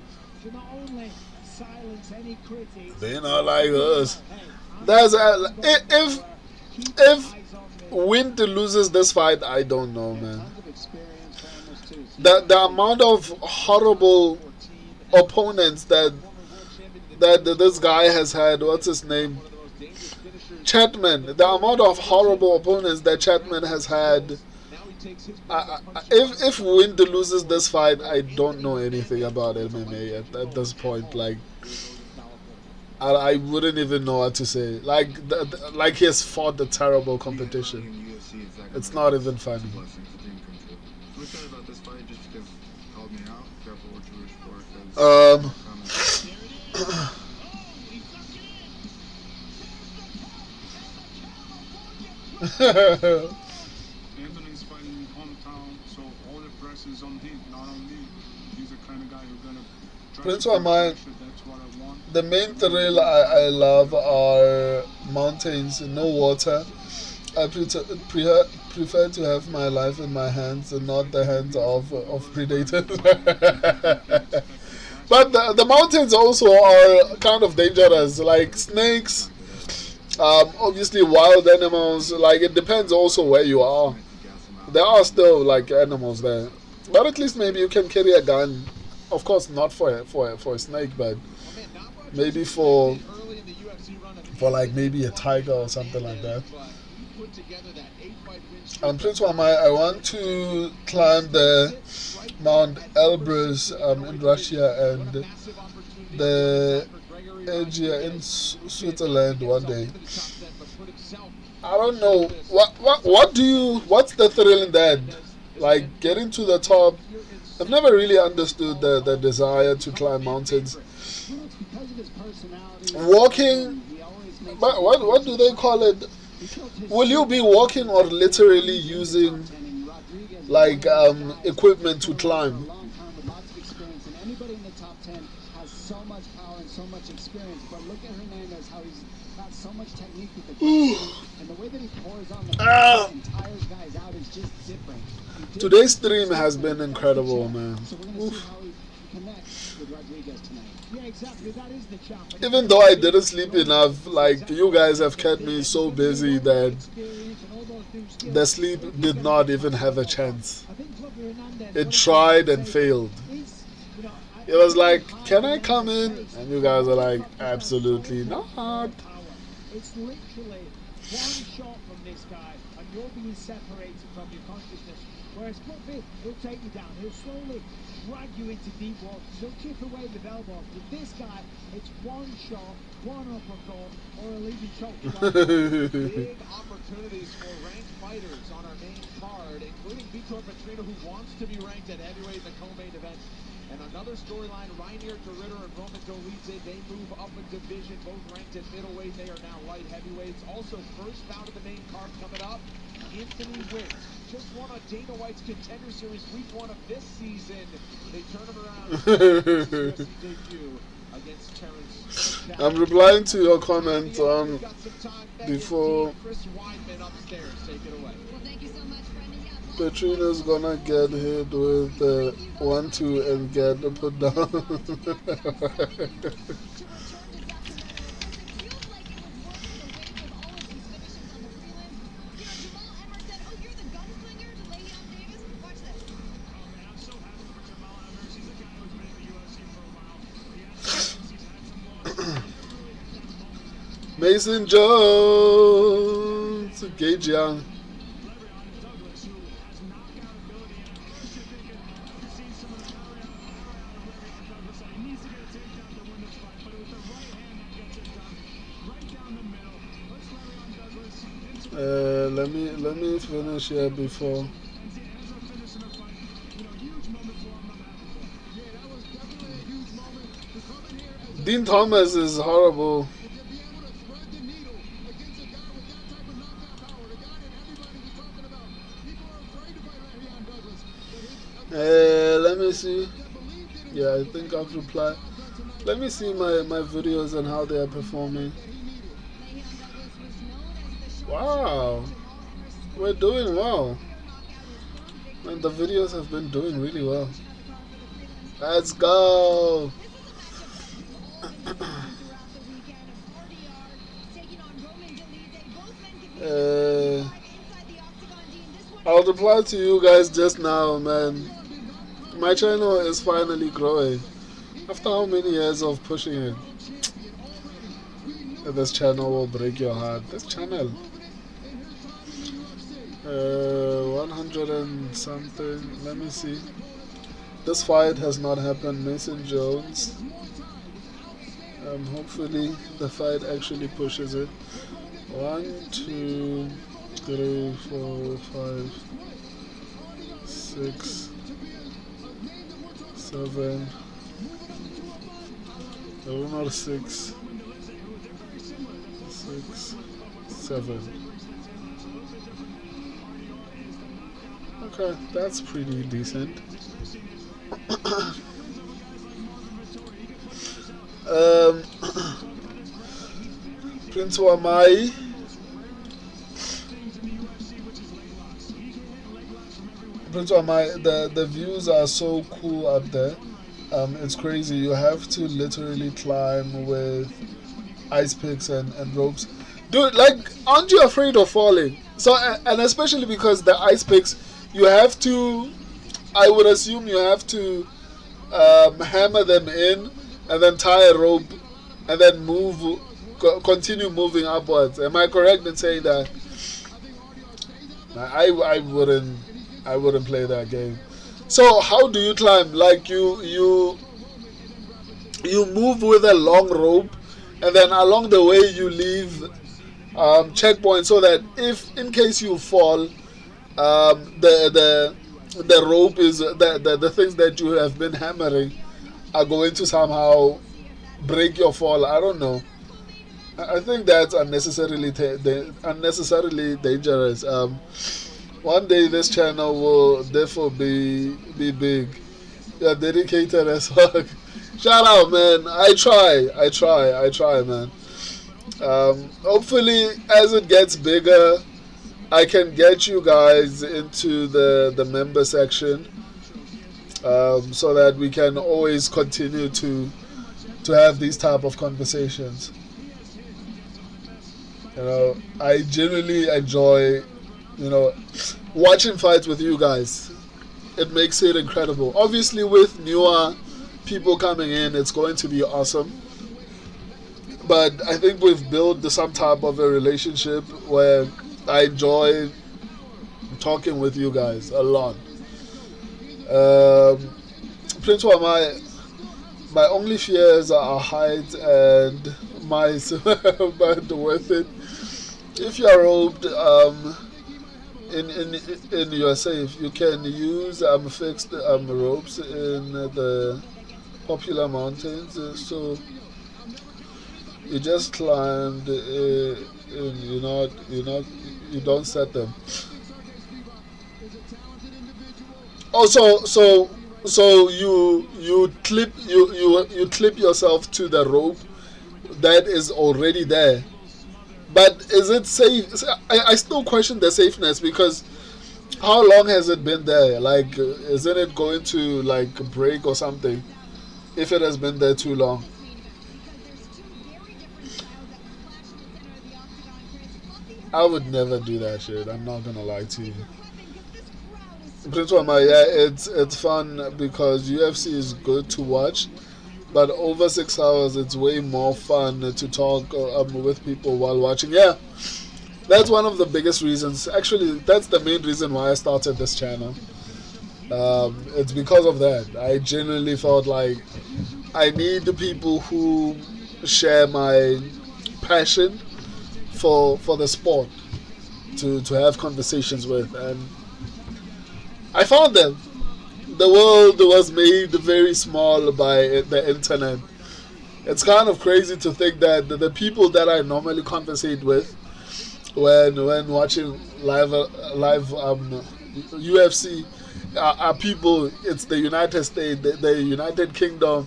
to not only silence any critics. They not like us. Hey, That's if Wind loses this fight, I don't know, man. Tons of experience for Emmers too. So The amount of horrible opponents that this guy has had. What's his name? Chapman. The amount of horrible opponents that Chapman has had. If Wind loses this fight, I don't know anything about MMA at this point. Like, I wouldn't even know what to say. Like like he has fought the terrible competition. In UFC in Sacramento, It's not even funny. It's a blessing. It's a dream come true. I'm excited about this fight just because it called me out. Careful what you wish for, Anthony's fighting hometown, so all the press is on him, not on me. He's the kind of guy who's gonna try Prince to of mine. pressure. That's what I want. The main thrill I love are mountains, no water. I prefer to have my life in my hands and not the hands of predators. But the mountains also are kind of dangerous, like snakes, obviously wild animals. Like it depends also where you are. There are still like animals there, but at least maybe you can carry a gun. Of course, not for a snake, but maybe for like maybe a tiger or something like that. I'm Prince Wamai. I want to climb the Mount Elbrus in Russia and the Aegea in Switzerland one day. I don't know what's the thrill in that? Like getting to the top. I've never really understood the desire to climb mountains. Walking, but what do they call it? Will you be walking or literally using like equipment to climb? Anybody in the top 10 has so much power and so much experience, but look at Hernandez, how he's got so much technique with the ground, and the way that he pours on the ground and tires guys out is just different. Today's stream has been incredible, man. So we're going to see how he connects with Rodriguez tonight. Yeah, exactly. That is the challenge. Even though I didn't sleep enough, like you guys have kept me so busy that the sleep did not even have a chance. It tried and failed. It was like, can I come in? And you guys are like, absolutely not. It's literally one shot from this guy, and you're being separated from your consciousness. Whereas Clifford, he'll take you down. He'll slowly drag you into deep waters. He'll chip away with elbows. With this guy, it's one shot, one uppercut, or a leading choke. Big opportunities for ranked fighters on our main card, including Vitor Petrino, who wants to be ranked at heavyweight in the co-main event. And another storyline, Reinier Ritter and Roman Dolidze, they move up a division, both ranked at middleweight. They are now light heavyweights. Also, first bout of the main card coming up, Anthony wins. Just won on Dana White's Contender Series week 1 of this season. They turn him around. Debut against Terrence. I'm replying to your comment on before Chris Weidman upstairs. Take it away. Well, thank you so much, Brendan. Yeah, Petrina's gonna get hit with the 1-2 and get put down. Mason Jones, Gage Young. Let me finish here before. Dean Thomas is horrible. Let me see. Yeah, I think I've replied. Let me see my videos and how they are performing. Wow, we're doing well. And the videos have been doing really well. Let's go. I'll reply to you guys just now, man. My channel is finally growing. After how many years of pushing it? This channel will break your heart. This channel. 100 and something. Let me see. This fight has not happened. Mason Jones. Hopefully the fight actually pushes it. 1, 2, 3, 4, 5, 6, 7. Not 6, 7. Okay, that's pretty decent. Prince Wamai. Prince Wamai, the views are so cool up there. It's crazy. You have to literally climb with ice picks and ropes. Dude, like, aren't you afraid of falling? So, and especially because the ice picks, you have to, I would assume you have to hammer them in and then tie a rope and then continue moving upwards. Am I correct in saying that? I wouldn't play that game. So how do you climb? Like you move with a long rope, and then along the way you leave checkpoints so that if in case you fall, the rope is the things that you have been hammering are going to somehow break your fall. I don't know. I think that's unnecessarily dangerous. One day this channel will therefore be big. You're dedicated as fuck. Shout out, man. I try, man. Hopefully, as it gets bigger, I can get you guys into the member section, so that we can always continue to have these type of conversations. You know, I genuinely enjoy, watching fights with you guys. It makes it incredible. Obviously, with newer people coming in, it's going to be awesome. But I think we've built some type of a relationship where I enjoy talking with you guys a lot. Prince Wamai, my only fears are height and mice, but worth it. If you are roped in your safe, you can use fixed ropes in the popular mountains. So you just climbed in, you don't set them. Also, so you clip yourself to the rope that is already there. But is it safe? I still question the safeness, because how long has it been there? Like, isn't it going to like break or something if it has been there too long? I would never do that shit. I'm not gonna lie to you. Prince Wama, yeah, it's fun because UFC is good to watch, but over 6 hours it's way more fun to talk with people while watching. Yeah, that's one of the biggest reasons. Actually, that's the main reason why I started this channel. It's because of that. I genuinely felt like I need the people who share my passion for the sport to have conversations with, and I found them. The world was made very small by the internet. It's kind of crazy to think that the people that I normally conversate with when watching live UFC are people. It's the United States, the United Kingdom,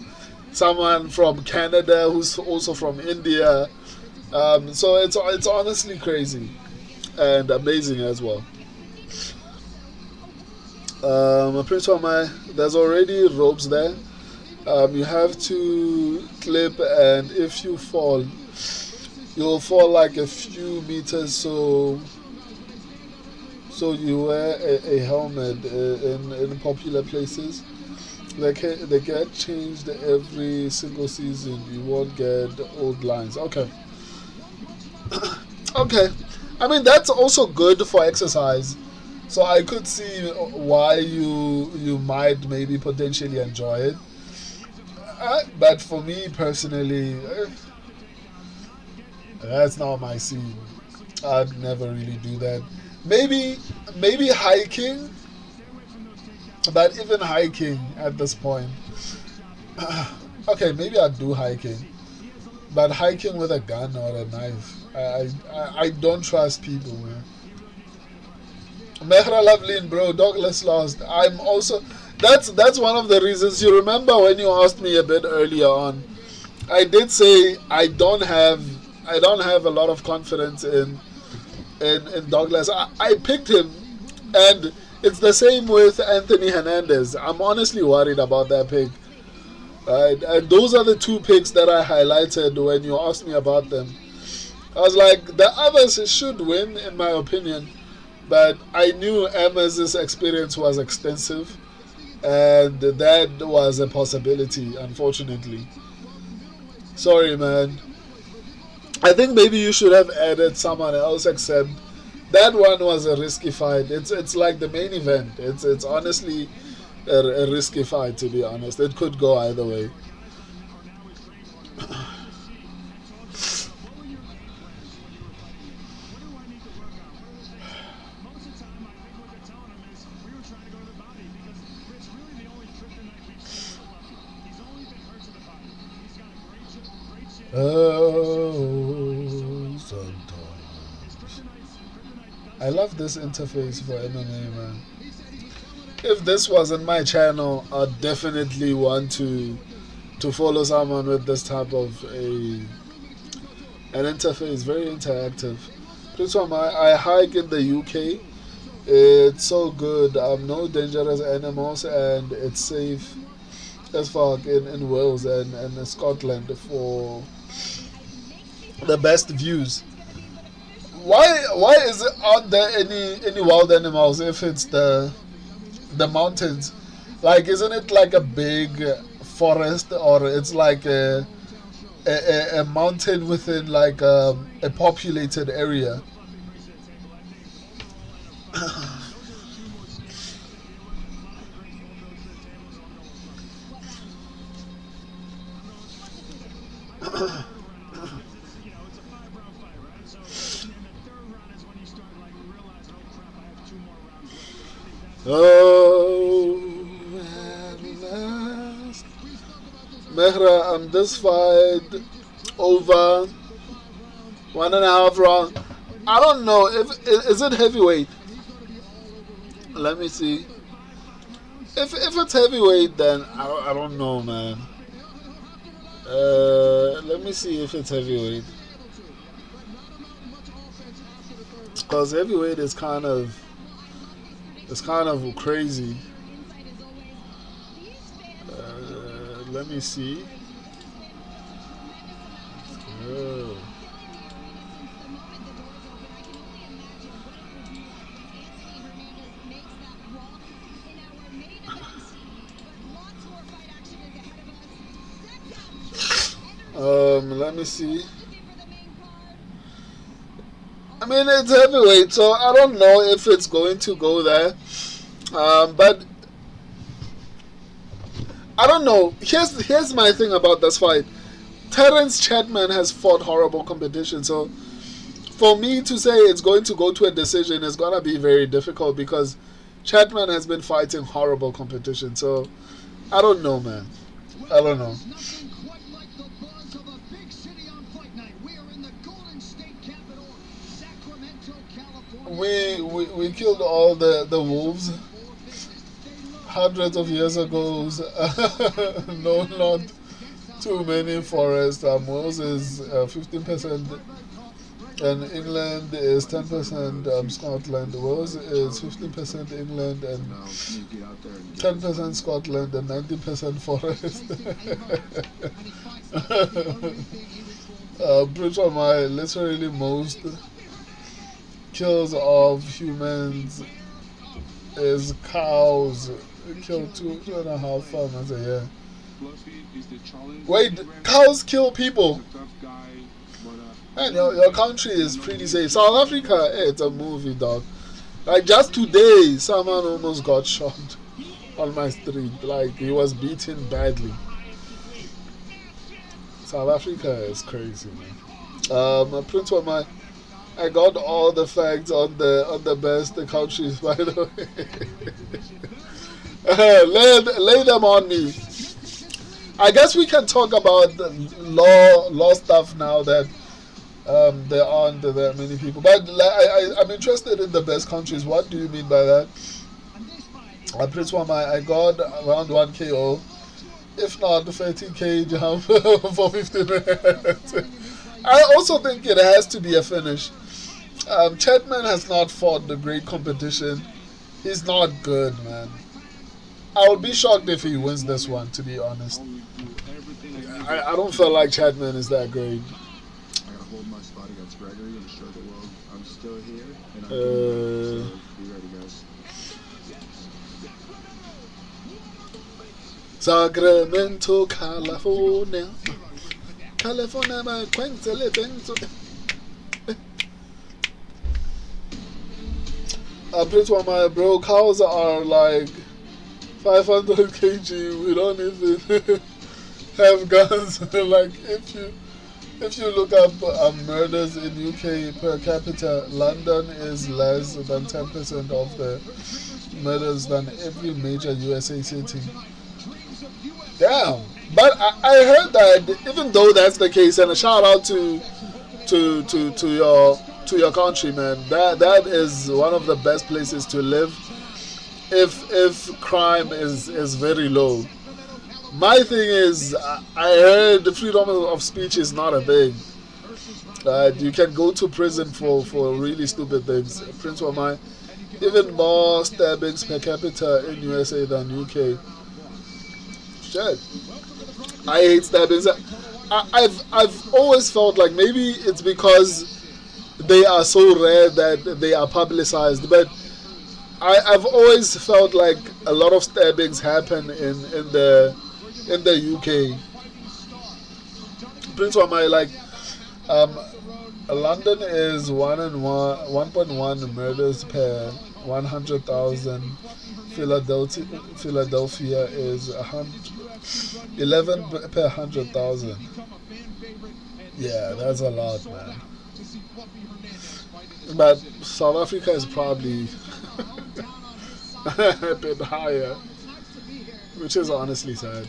someone from Canada who's also from India. So it's honestly crazy and amazing as well. Prince Wamai, there's already ropes there. You have to clip, and if you fall, you'll fall like a few meters. So you wear a helmet in popular places. They get changed every single season. You won't get old lines. Okay. Okay. I mean, that's also good for exercise. So I could see why you might maybe potentially enjoy it. But for me personally, that's not my scene. I'd never really do that. Maybe hiking, but even hiking at this point, okay, maybe I'd do hiking, but hiking with a gun or a knife, I don't trust people, man. Mehra Lovelin, bro, Douglas lost. I'm also that's one of the reasons. You remember when you asked me a bit earlier on, I did say I don't have a lot of confidence in Douglas. I picked him, and it's the same with Anthony Hernandez. I'm honestly worried about that pick. And those are the two picks that I highlighted when you asked me about them. I was like, the others should win, in my opinion, but I knew Emma's experience was extensive, and that was a possibility, unfortunately. Sorry, man. I think maybe you should have added someone else, except that one was a risky fight. It's like the main event. It's honestly a risky fight, to be honest. It could go either way. Oh, sometimes. I love this interface for MMA, man. If this wasn't my channel, I'd definitely want to follow someone with this type of an interface. Very interactive. This one, I hike in the UK. It's so good. No dangerous animals, and it's safe as fuck in Wales and Scotland for the best views. Why is it, aren't there any wild animals if it's the mountains? Like, isn't it like a big forest, or it's like a mountain within like a populated area? Oh, at last. Mehra, this fight over 1.5 round. I don't know if is it heavyweight. Let me see. If it's heavyweight, then I don't know, man. Let me see if it's heavyweight. Because heavyweight is kind of crazy. Let me see. Oh. Let me see. I mean, it's heavyweight, so I don't know if it's going to go there. But I don't know. Here's my thing about this fight. Terence Chapman has fought horrible competition, so for me to say it's going to go to a decision is gonna be very difficult because Chapman has been fighting horrible competition. So I don't know, man. I don't know. We killed all the wolves hundreds of years ago. No, not too many forests. Wales is 15%, and England is 10%. Scotland. Wales is 15% England and 10% Scotland and 90% forest. Britain, my literally most kills of humans is cows. Kill 2.5 farmers a year. Wait, cows kill people? Man, your country is pretty safe. South Africa, it's a movie, dog. Like, just today, someone almost got shot on my street. Like, he was beaten badly. South Africa is crazy, man. Prince Wamai, I got all the facts on the best countries, by the way. Lay them on me. I guess we can talk about the law stuff now that there aren't that many people. But I'm interested in the best countries. What do you mean by that? Prince Wamai, I got around 1 KO. If not, 30K jump for 15 minutes. I also think it has to be a finish. Chapman has not fought the great competition. He's not good, man. I would be shocked if he wins this one, to be honest. I don't feel like Chapman is that great. I gotta hold my spot against Gregory and show the world I'm still here and I'm so be ready, guys. Sacramento, California. California, my quaint. Prince Wamai, bro, cows are like 500 kg. We don't even have guns. Like if you look up murders in UK per capita, London is less than 10% of the murders than every major USA city. Damn. But I heard that even though that's the case, and a shout out to your country, man. That is one of the best places to live if crime is very low. My thing is, I heard the freedom of speech is not a thing. You can go to prison for really stupid things. Prince Wamai, even more stabbings per capita in USA than UK. Shit. I hate stabbings. I've always felt like maybe it's because they are so rare that they are publicized, but I've always felt like a lot of stabbings happen in the UK. Prince Wamai, like London is 1.1 murders per 100,000. Philadelphia is 11 per 100,000. Yeah, that's a lot, man. But South Africa is probably a bit higher, which is honestly sad.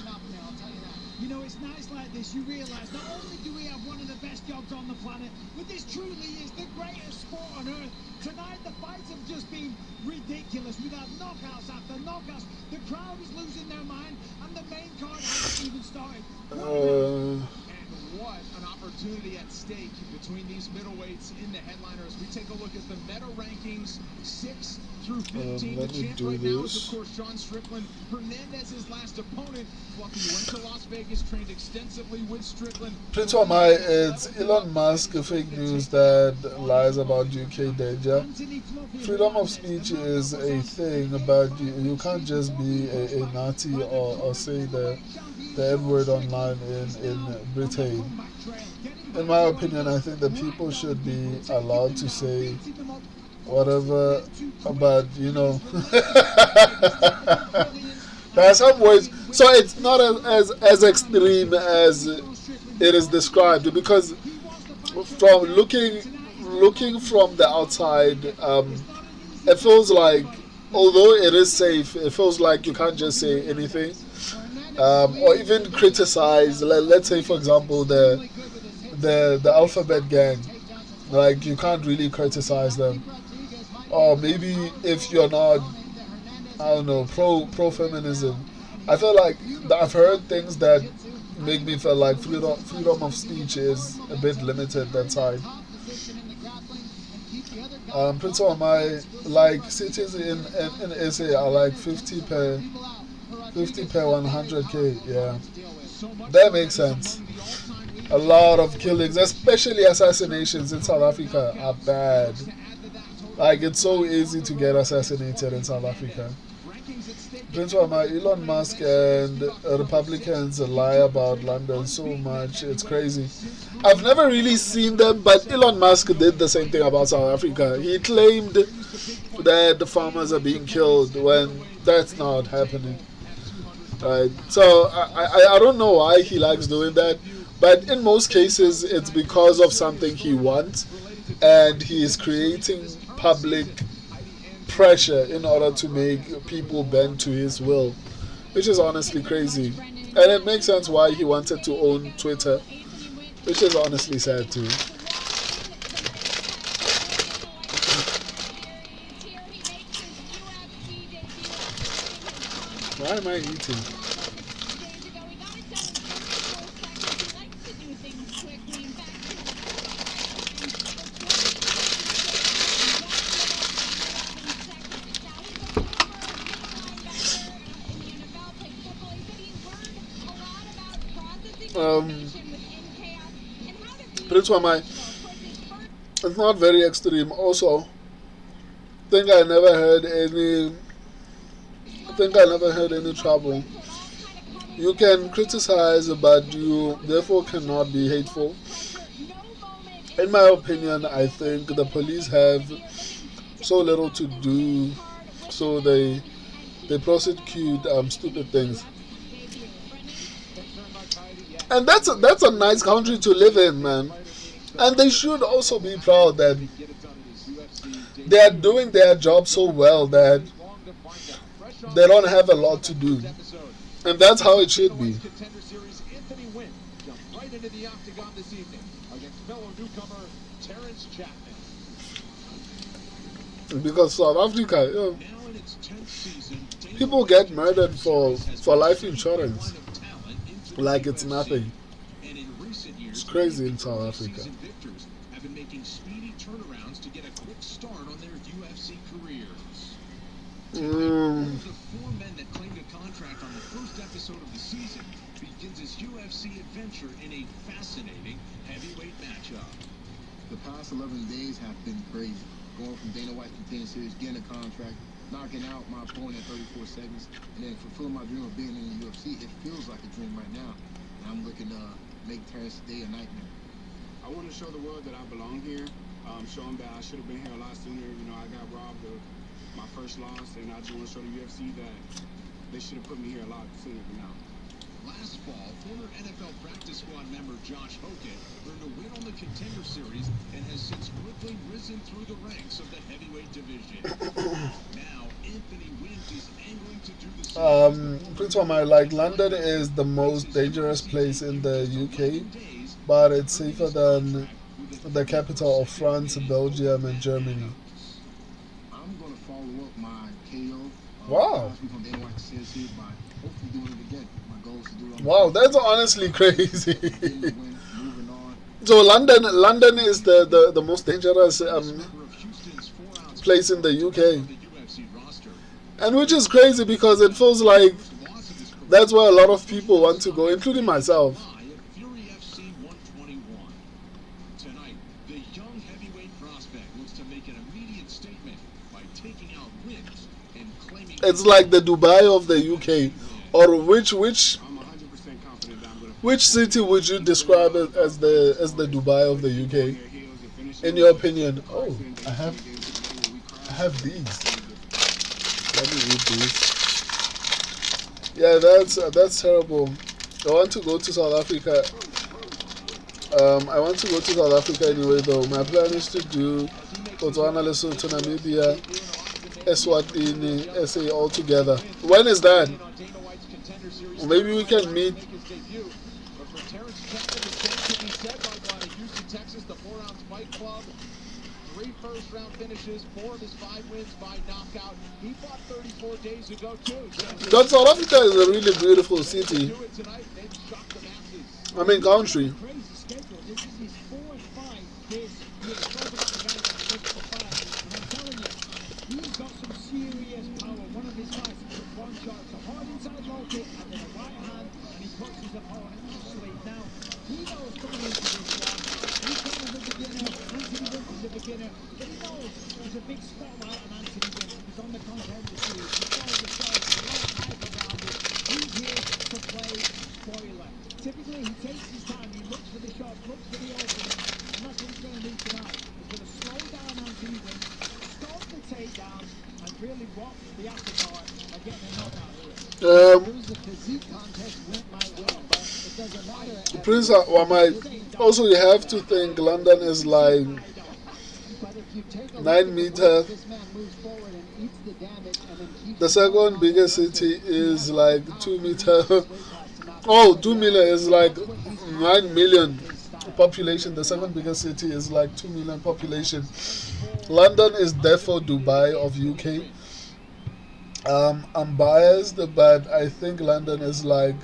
You know, it's nights like this you realise not only do we have one of the best jobs on the planet, but this truly is the greatest sport on earth. Tonight the fights have just been ridiculous. We've had knockouts after knockouts. The crowd is losing their mind, and the main card hasn't even started. And what an opportunity at stake between these middleweights in the headliner as we take a look at the meta rankings 6 through 15. The champ right now is, of course, Sean Strickland, Hernandez's last opponent. Fluffy went to Las Vegas, trained extensively with Strickland. Prince Wamai, it's Elon Musk fake news that lies about UK danger. Freedom of speech is a thing, but you can't just be a Nazi or say the N-word online in Britain. In my opinion, I think that people should be allowed to say whatever, but you know, there are some ways. So it's not as extreme as it is described, because from looking from the outside, it feels like, although it is safe, it feels like you can't just say anything. Or even criticize. Let's say, for example, the Alphabet Gang. Like, you can't really criticize them. Or maybe if you're not, I don't know, pro-feminism. I feel like I've heard things that make me feel like freedom of speech is a bit limited that side. Prince Wamai, like cities in SA are like 50 per 100k. Yeah, that makes sense. A lot of killings, especially assassinations in South Africa, are bad. Like, it's so easy to get assassinated in South Africa. Prince Wamai, Elon Musk and Republicans lie about London so much, it's crazy. I've never really seen them, but Elon Musk did the same thing about South Africa. He claimed that the farmers are being killed when that's not happening. Right. So I don't know why he likes doing that, But in most cases, it's because of something he wants, and he is creating public pressure in order to make people bend to his will, which is honestly crazy. And it makes sense why he wanted to own Twitter, which is honestly sad too. Why am I eating? Prince Wamai, it's not very extreme. Also, I think I never heard any trouble. You can criticize, but you therefore cannot be hateful. In my opinion, I think the police have so little to do, so they prosecute stupid things. And that's a nice country to live in, man. And they should also be proud that they are doing their job so well that they don't have a lot to do. And that's how it should be. Because South Africa, people get murdered for life insurance like it's nothing. It's crazy in South Africa. Have been making speedy turnarounds to get a quick start on their UFC careers. The four men that claimed a contract on the first episode of the season begins his UFC adventure in a fascinating heavyweight matchup. The past 11 days have been crazy. Going from Dana White's Contender Series, getting a contract, knocking out my opponent in 34 seconds, and then fulfilling my dream of being in the UFC. It feels like a dream right now. And I'm looking to make Terrence Day a nightmare. I want to show the world that I belong here. Show them that I should have been here a lot sooner. You know, I got robbed of my first loss, and I just want to show the UFC that they should have put me here a lot sooner than now. Last fall, former NFL practice squad member Josh Hogan earned a win on the Contender Series and has since quickly risen through the ranks of the heavyweight division. Now, Anthony Wint is angling to do the same. Prince Omar, like London is the most dangerous place in the UK, but it's safer than the capital of France, Belgium, and Germany. I'm going to follow up my KO. Wow. From Dana White's Series by hopefully doing it again. My goal is to do it. Wow, that's honestly crazy. So London is the most dangerous place in the UK, and which is crazy because it feels like that's where a lot of people want to go, including myself. Tonight, the young heavyweight prospect looks to make an immediate statement by taking out wins and claiming It's like the Dubai of the UK, or which I'm 100% confident that I'm going to which city would you describe it as the Dubai of the UK? In your opinion? Oh, I have these. Let me eat these. Yeah, that's terrible. I want to go to South Africa. I want to go to South Africa anyway though. My plan is to do Botswana, Lesotho, Namibia, Eswatini, SA all together. When is that? Maybe we can meet. Three first-round finishes, 4 of his 5 wins by knockout. He fought 34 days ago too. But South Africa is a really beautiful city. I mean country. Crazy schedule. This is his 4th fight this year. Talk about the guy that lives for fight. And I'm telling you, he's got some serious power. One of his fights took one shot. It's a hard inside low kick and then a right hand, and he puts his opponent to sleep. Now, he knows coming into this one, he comes as a beginner. Anthony Wint is a beginner, but he knows there's a big spotlight on Anthony Wint. He's on the Contender Series. He's got the show. There's a lot of hype around him. He's here to play spoiler. Typically, he takes his time, he looks for the shot, looks for the opening, and that's what he's going to do tonight. He's going to slow down Anthony Wint, stop the takedown, and really rock the afterguard and get a knockout here. It was a physique contest, Wint might win, but if Prince Wamai. Also, you have to think London is like But if you take a 9 meter. this man moves forward and eats the damage and then keeps The second biggest city is like 2 meter. Oh, 2 million is like 9 million population. The second biggest city is like 2 million population. London is therefore Dubai of UK. I'm biased, but I think London is like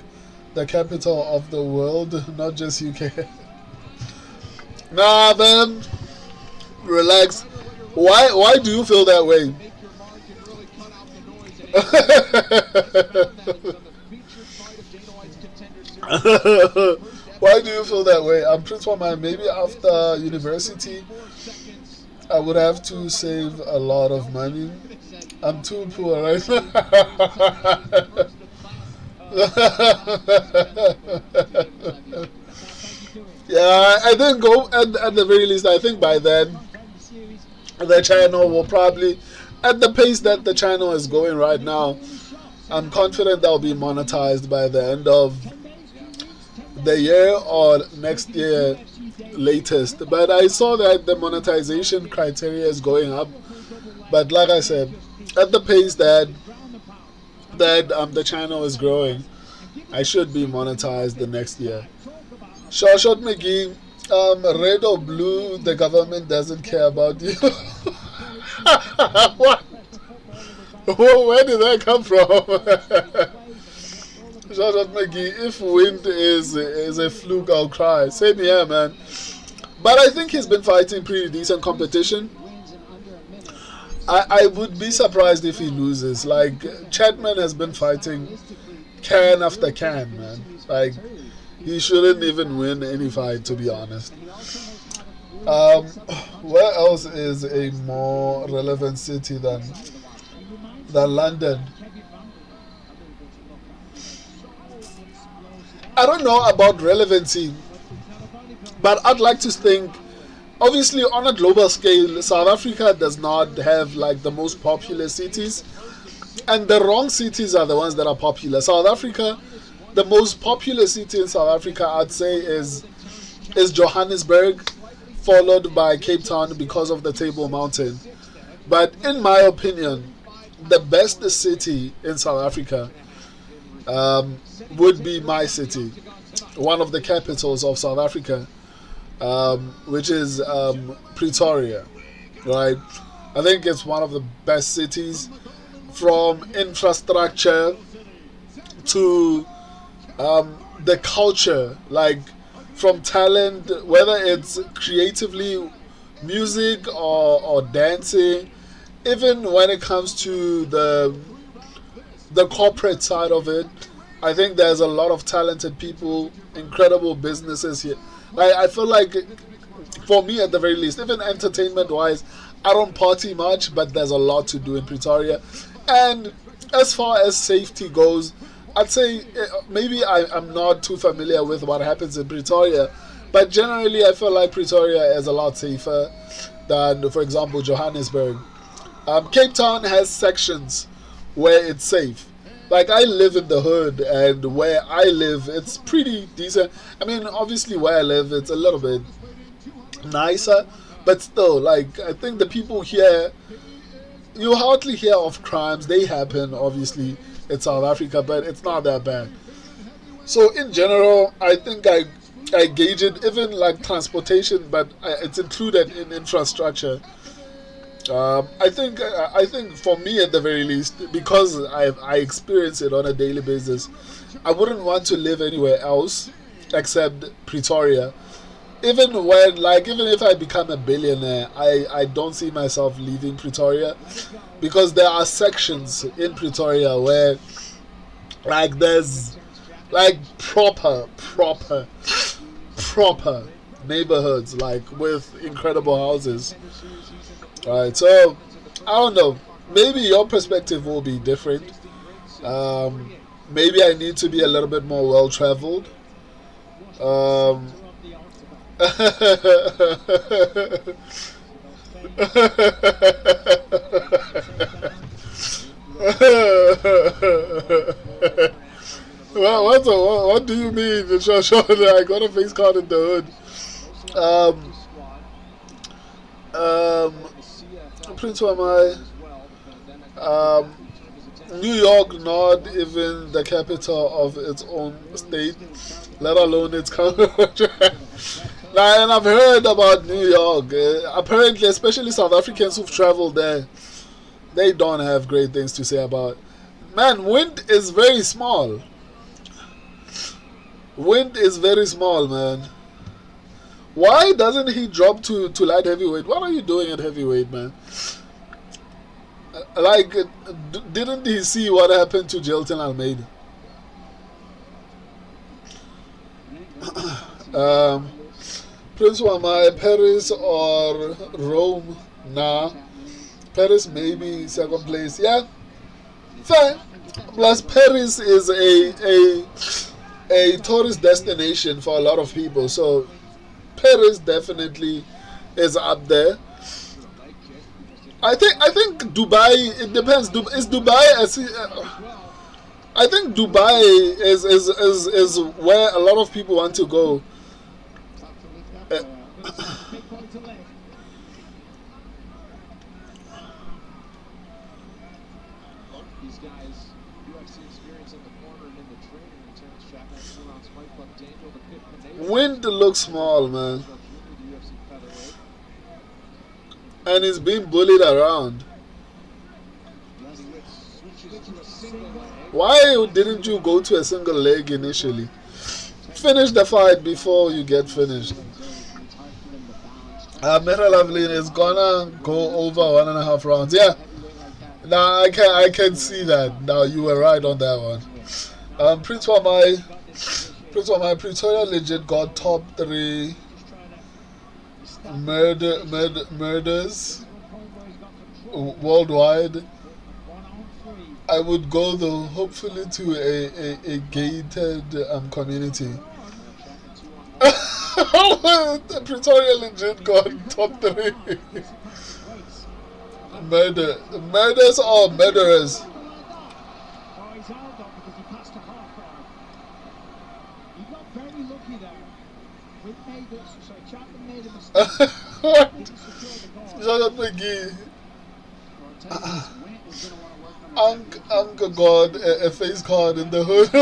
the capital of the world, not just UK. Nah, man, relax. Why do you feel that way? Make your mark and really cut out the noise. And that is on the featured fight of Dana White's Contender Series. Why do you feel that way? I'm Prince Waman. Maybe after university, 4 seconds. I would have to save a lot of money. I'm too poor right now. Yeah, I think go at the very least. I think by then, the channel will probably, at the pace that the channel is going right now, I'm confident that will be monetized by the end of the year or next year latest. But I saw that the monetization criteria is going up. But like I said, at the pace that the channel is growing, I should be monetized the next year. Shot McGee, red or blue, the government doesn't care about you. What? Where did that come from? Shot McGee, if wind is a fluke, I'll cry. Same here, man. But I think he's been fighting pretty decent competition. I would be surprised if he loses. Like, Chapman has been fighting can after can, man. Like, he shouldn't even win any fight, to be honest. Where else is a more relevant city than London? I don't know about relevancy, but I'd like to think, obviously on a global scale, South Africa does not have like the most popular cities, and the wrong cities are the ones that are popular. South Africa, the most popular city in South Africa, I'd say is Johannesburg, followed by Cape Town because of the Table Mountain. But in my opinion, the best city in South Africa would be my city, one of the capitals of South Africa, which is Pretoria, right? I think it's one of the best cities, from infrastructure to the culture, like from talent, whether it's creatively music or dancing, even when it comes to the corporate side of it. I think there's a lot of talented people, incredible businesses here. Like, I feel like, for me at the very least, even entertainment wise, I don't party much, but there's a lot to do in Pretoria. And as far as safety goes, I'd say maybe I'm not too familiar with what happens in Pretoria, but generally I feel like Pretoria is a lot safer than, for example, Johannesburg. Cape Town has sections where it's safe. Like, I live in the hood, and where I live, it's pretty decent. I mean, obviously where I live, it's a little bit nicer, but still, like, I think the people here, you hardly hear of crimes. They happen, obviously, in South Africa, but it's not that bad. So in general, I think I gauge it, even like transportation, but it's included in infrastructure. I think for me at the very least, because I experience it on a daily basis, I wouldn't want to live anywhere else except Pretoria. Even if I become a billionaire, I don't see myself leaving Pretoria, because there are sections in Pretoria where, like, there's like proper neighborhoods, like, with incredible houses. Right, so I don't know. Maybe your perspective will be different. Maybe I need to be a little bit more well traveled. Well, what do you mean Sure. I got a face card in the hood. Prince Wamai. New York, not even the capital of its own state, let alone its country. Now, and I've heard about New York. Apparently, especially South Africans who've traveled there, they don't have great things to say about it. Man, Wind is very small. Wind is very small, man. Why doesn't he drop to light heavyweight? What are you doing at heavyweight, man? Like, didn't he see what happened to Jelton Almeida? Prince Wamai, Paris or Rome? Nah. Paris maybe second place. Yeah. Fair. Plus Paris is a tourist destination for a lot of people. So Paris definitely is up there. I think Dubai. It depends. Is Dubai as? I think Dubai is where a lot of people want to go. These guys, UFC experience in the corner and in the training in Terrence Chapman, Suran's Fight Club, Daniel the Pit Pineda. Wind looks small, man. And he's being bullied around. Why didn't you go to a single leg initially? Finish the fight before you get finished. Mera Loveline is gonna go over 1.5 rounds. Yeah. Now I can see that. Now you were right on that one. Prince Wamai, Pretoria legit got top 3 murders worldwide. I would go though, hopefully to a gated community. Pretoria legit got top 3 murders or murderers. Oh, he's out though because he passed a half guard. He got very lucky there. Chapman made a mistake. What? Didn't secure the guard. Shut up, McGee. Uncle God, a face card in the hood.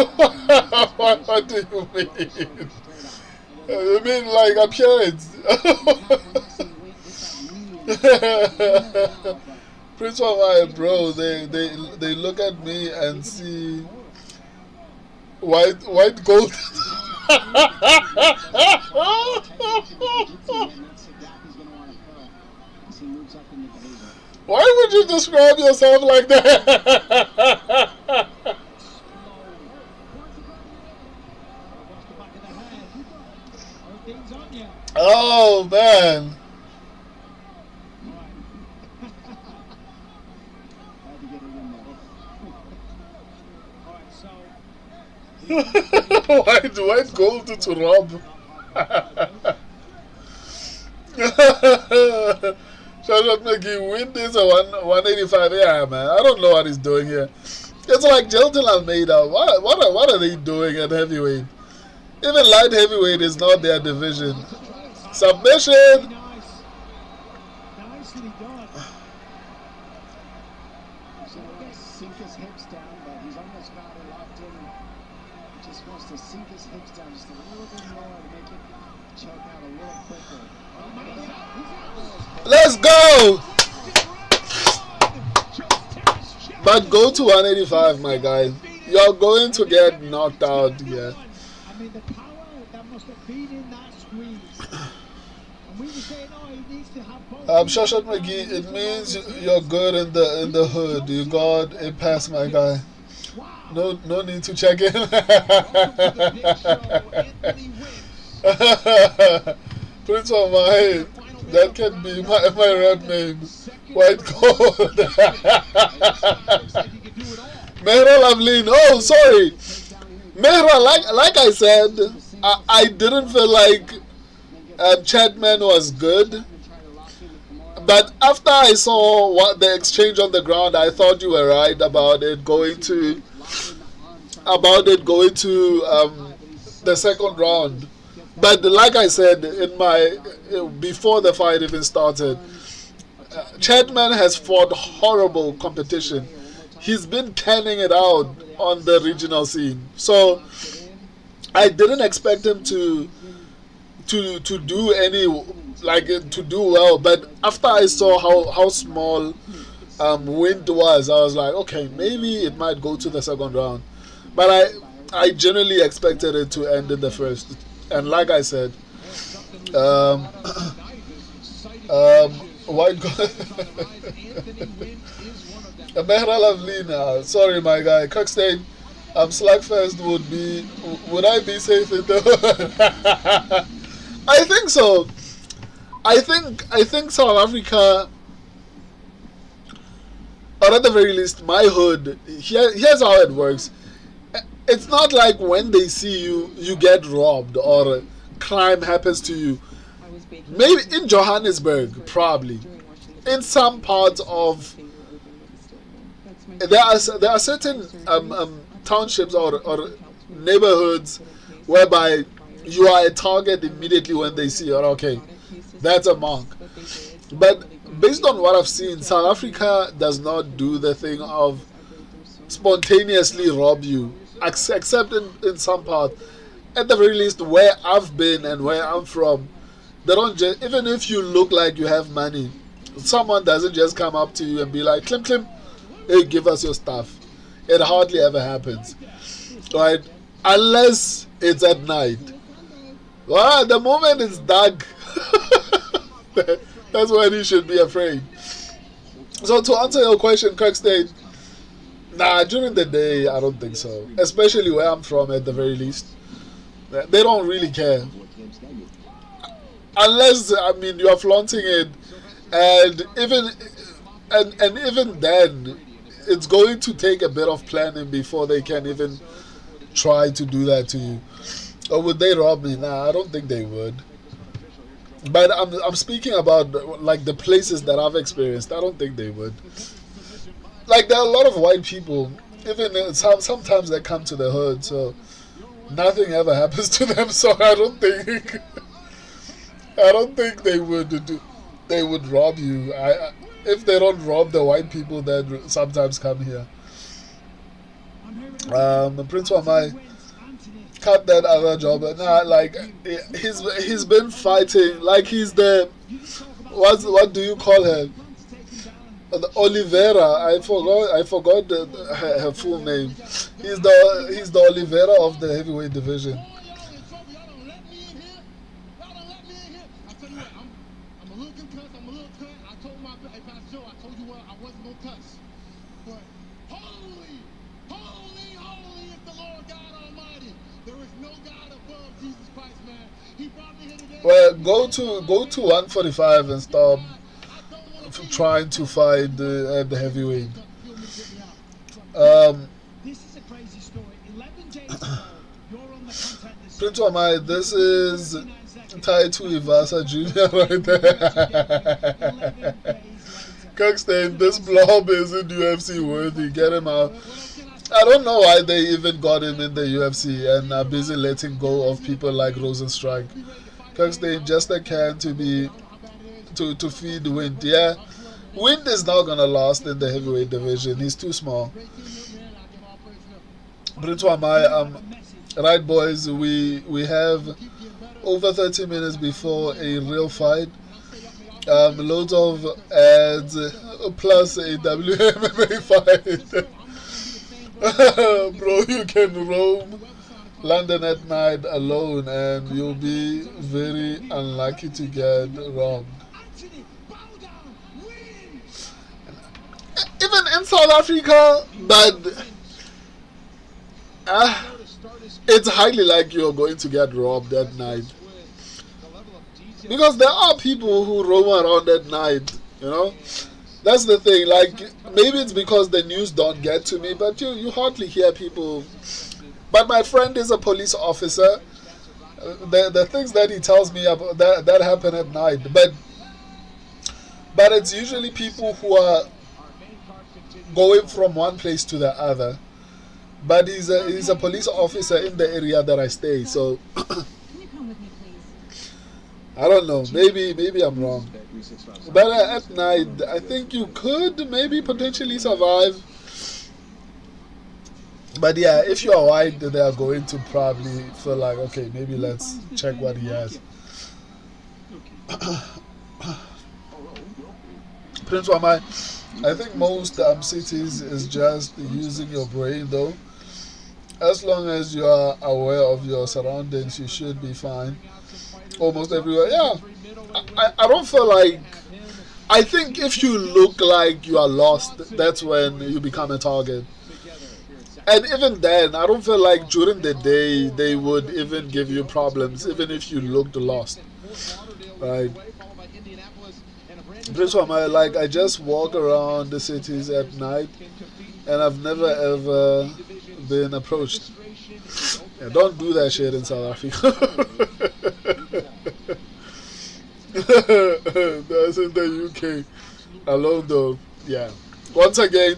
What do you mean? You mean like appearance? Prince Wamai, bro, they look at me and see white gold. Why would you describe yourself like that? Oh man. White gold to Rob. Shout out Maggie, Wind is a 185. Yeah, man. I don't know what he's doing here. It's like Jelton Almeida. What are they doing at heavyweight? Even light heavyweight is not their division. Submission. Nicely done. So sink his hips down, but he's almost got it locked in. He just wants to sink his hips down just a little bit more to make it choke out a little quicker. Let's go! But go to 185, my guy. You're going to get knocked out here. I mean, the power that must have been in that squeeze. And we were saying, oh, he needs to have both. Shashat McGee, it means you're good in the hood. You got a pass, my guy. No need to check in. Prince of my, that can be my rap name. White Gold. Mehra Loveline. Oh, sorry. Mehra, like I said, I didn't feel like Chapman was good. But after I saw what the exchange on the ground, I thought you were right about it going to the second round. But like I said in my before the fight even started, Chapman has fought horrible competition. He's been canning it out on the regional scene. So I didn't expect him to do any to do well. But after I saw how small Wind was, I was like, okay, maybe it might go to the second round. But I generally expected it to end in the first. And like I said, white Mehra Lavlina, sorry my guy, Kirkstein, Slugfest would I be safe in the I think so. I think South Africa, or at the very least my hood, here's how it works. It's not like when they see you, you get robbed or crime happens to you. Maybe in Johannesburg, probably. In some parts of there are certain townships or neighborhoods whereby you are a target immediately when they see you. Okay, that's a mark. But based on what I've seen, South Africa does not do the thing of spontaneously rob you, except in some part. At the very least, where I've been and where I'm from, they don't just, even if you look like you have money, someone doesn't just come up to you and be like, Klim Klim, hey, give us your stuff. It hardly ever happens, right? Unless it's at night. Well, the moment it's dark, that's when you should be afraid. So to answer your question, Kirkstein, nah, during the day, I don't think so. Especially where I'm from, at the very least. They don't really care. Unless, I mean, you're flaunting it. And even then, it's going to take a bit of planning before they can even try to do that to you. Or would they rob me? Nah, I don't think they would. But I'm speaking about like the places that I've experienced. I don't think they would. Like, there are a lot of white people, even sometimes they come to the hood, so nothing ever happens to them. So I don't think they would rob you. If they don't rob the white people that sometimes come here. Prince Wamai, cut that other job. Nah, like he's been fighting. Like he's the what do you call her? Oliveira. I forgot her full name. He's the Oliveira of the heavyweight division. Well, go to 145 and stop trying to fight the heavyweight. Prince Wamai, this is Taitu Ivasa Jr. right there. Kirkstein, this blob isn't UFC worthy. Get him out. I don't know why they even got him in the UFC and are busy letting go of people like Rosenstrike. Kirkstein, just a can to feed Wind. Yeah, Wind is not gonna last in the heavyweight division. He's too small. Prince Wamai, right, boys. We have over 30 minutes before a real fight. Loads of ads plus a WMMA fight. Bro, you can roam London at night alone and you'll be very unlucky to get robbed. Even in South Africa, but it's highly likely you're going to get robbed at night. Because there are people who roam around at night, you know. That's the thing. Like, maybe it's because the news don't get to me, but you hardly hear people. But my friend is a police officer. The things that he tells me about that happen at night, but it's usually people who are going from one place to the other. but he's a police officer in the area that I stay. So Can you come with me, please? I don't know. Maybe I'm wrong. But at night, I think you could maybe potentially survive. But yeah, if you are white, they are going to probably feel like, okay, maybe let's check what he has. Prince Wamai, I think most cities is just using your brain though. As long as you are aware of your surroundings, you should be fine. Almost everywhere. Yeah, I don't feel like. I think if you look like you are lost, that's when you become a target. And even then, I don't feel like during the day they would even give you problems, even if you looked lost. Right? This one, I just walk around the cities at night, and I've never ever been approached. Yeah, don't do that shit in South Africa. That's in the UK alone, though. Yeah. Once again,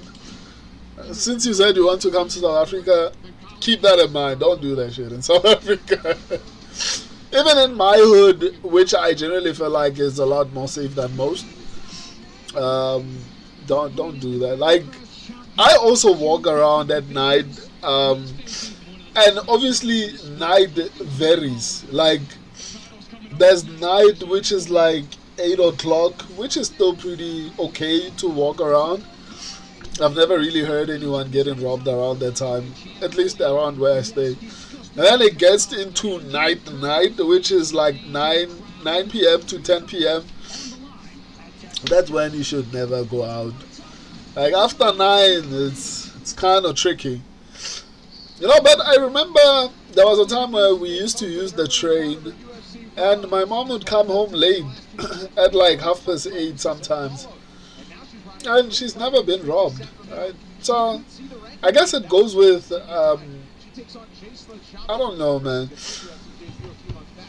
since you said you want to come to South Africa, keep that in mind. Don't do that shit in South Africa. Even in my hood, which I generally feel like is a lot more safe than most, don't do that. Like, I also walk around at night, and obviously night varies. Like, there's night which is like 8 o'clock, which is still pretty okay to walk around. I've never really heard anyone getting robbed around that time, at least around where I stay. And then it gets into night, which is like 9 p.m. to 10 p.m. That's when you should never go out. Like after 9, it's kind of tricky. You know, but I remember there was a time where we used to use the train, and my mom would come home late at like 8:30 sometimes. And she's never been robbed, right? So I guess it goes with I don't know, man.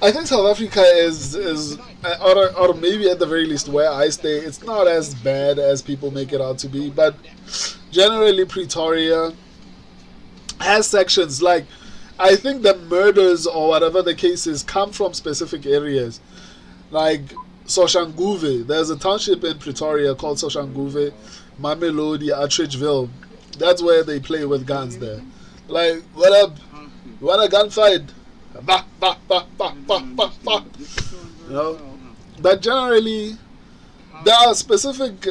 I think South Africa is or maybe at the very least where I stay, it's not as bad as people make it out to be. But generally, Pretoria has sections like, I think the murders or whatever the case is come from specific areas, like Soshanguve. There's a township in Pretoria called Soshanguve, Mamelodi, Attridgeville. That's where they play with guns there. Like, what up? You want a gunfight? Bah, bah, bah, bah, bah, bah, bah. You know? But generally, there are specific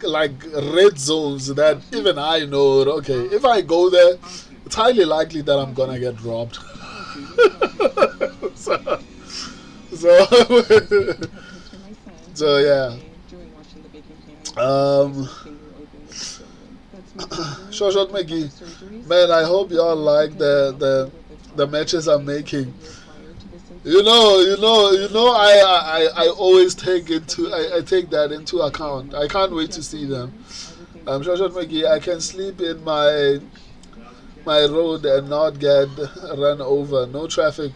like red zones that even I know, okay, if I go there, it's highly likely that I'm gonna get robbed. So yeah. Short Maggie, man, I hope y'all like the matches I'm making. You know, I always take I take that into account. I can't wait to see them. Short Maggie, I can sleep in my road and not get run over. No traffic.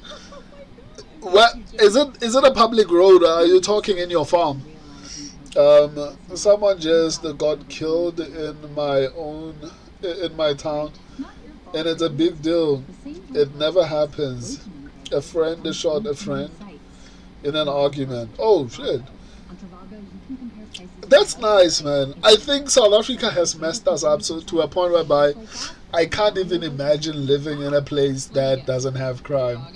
What is it? Is it a public road? Or are you talking in your farm? Someone just got killed in my town, and it's a big deal. It never happens. A friend shot a friend in an argument. Oh shit. That's nice, man. I think South Africa has messed us up to a point whereby I can't even imagine living in a place that doesn't have crime,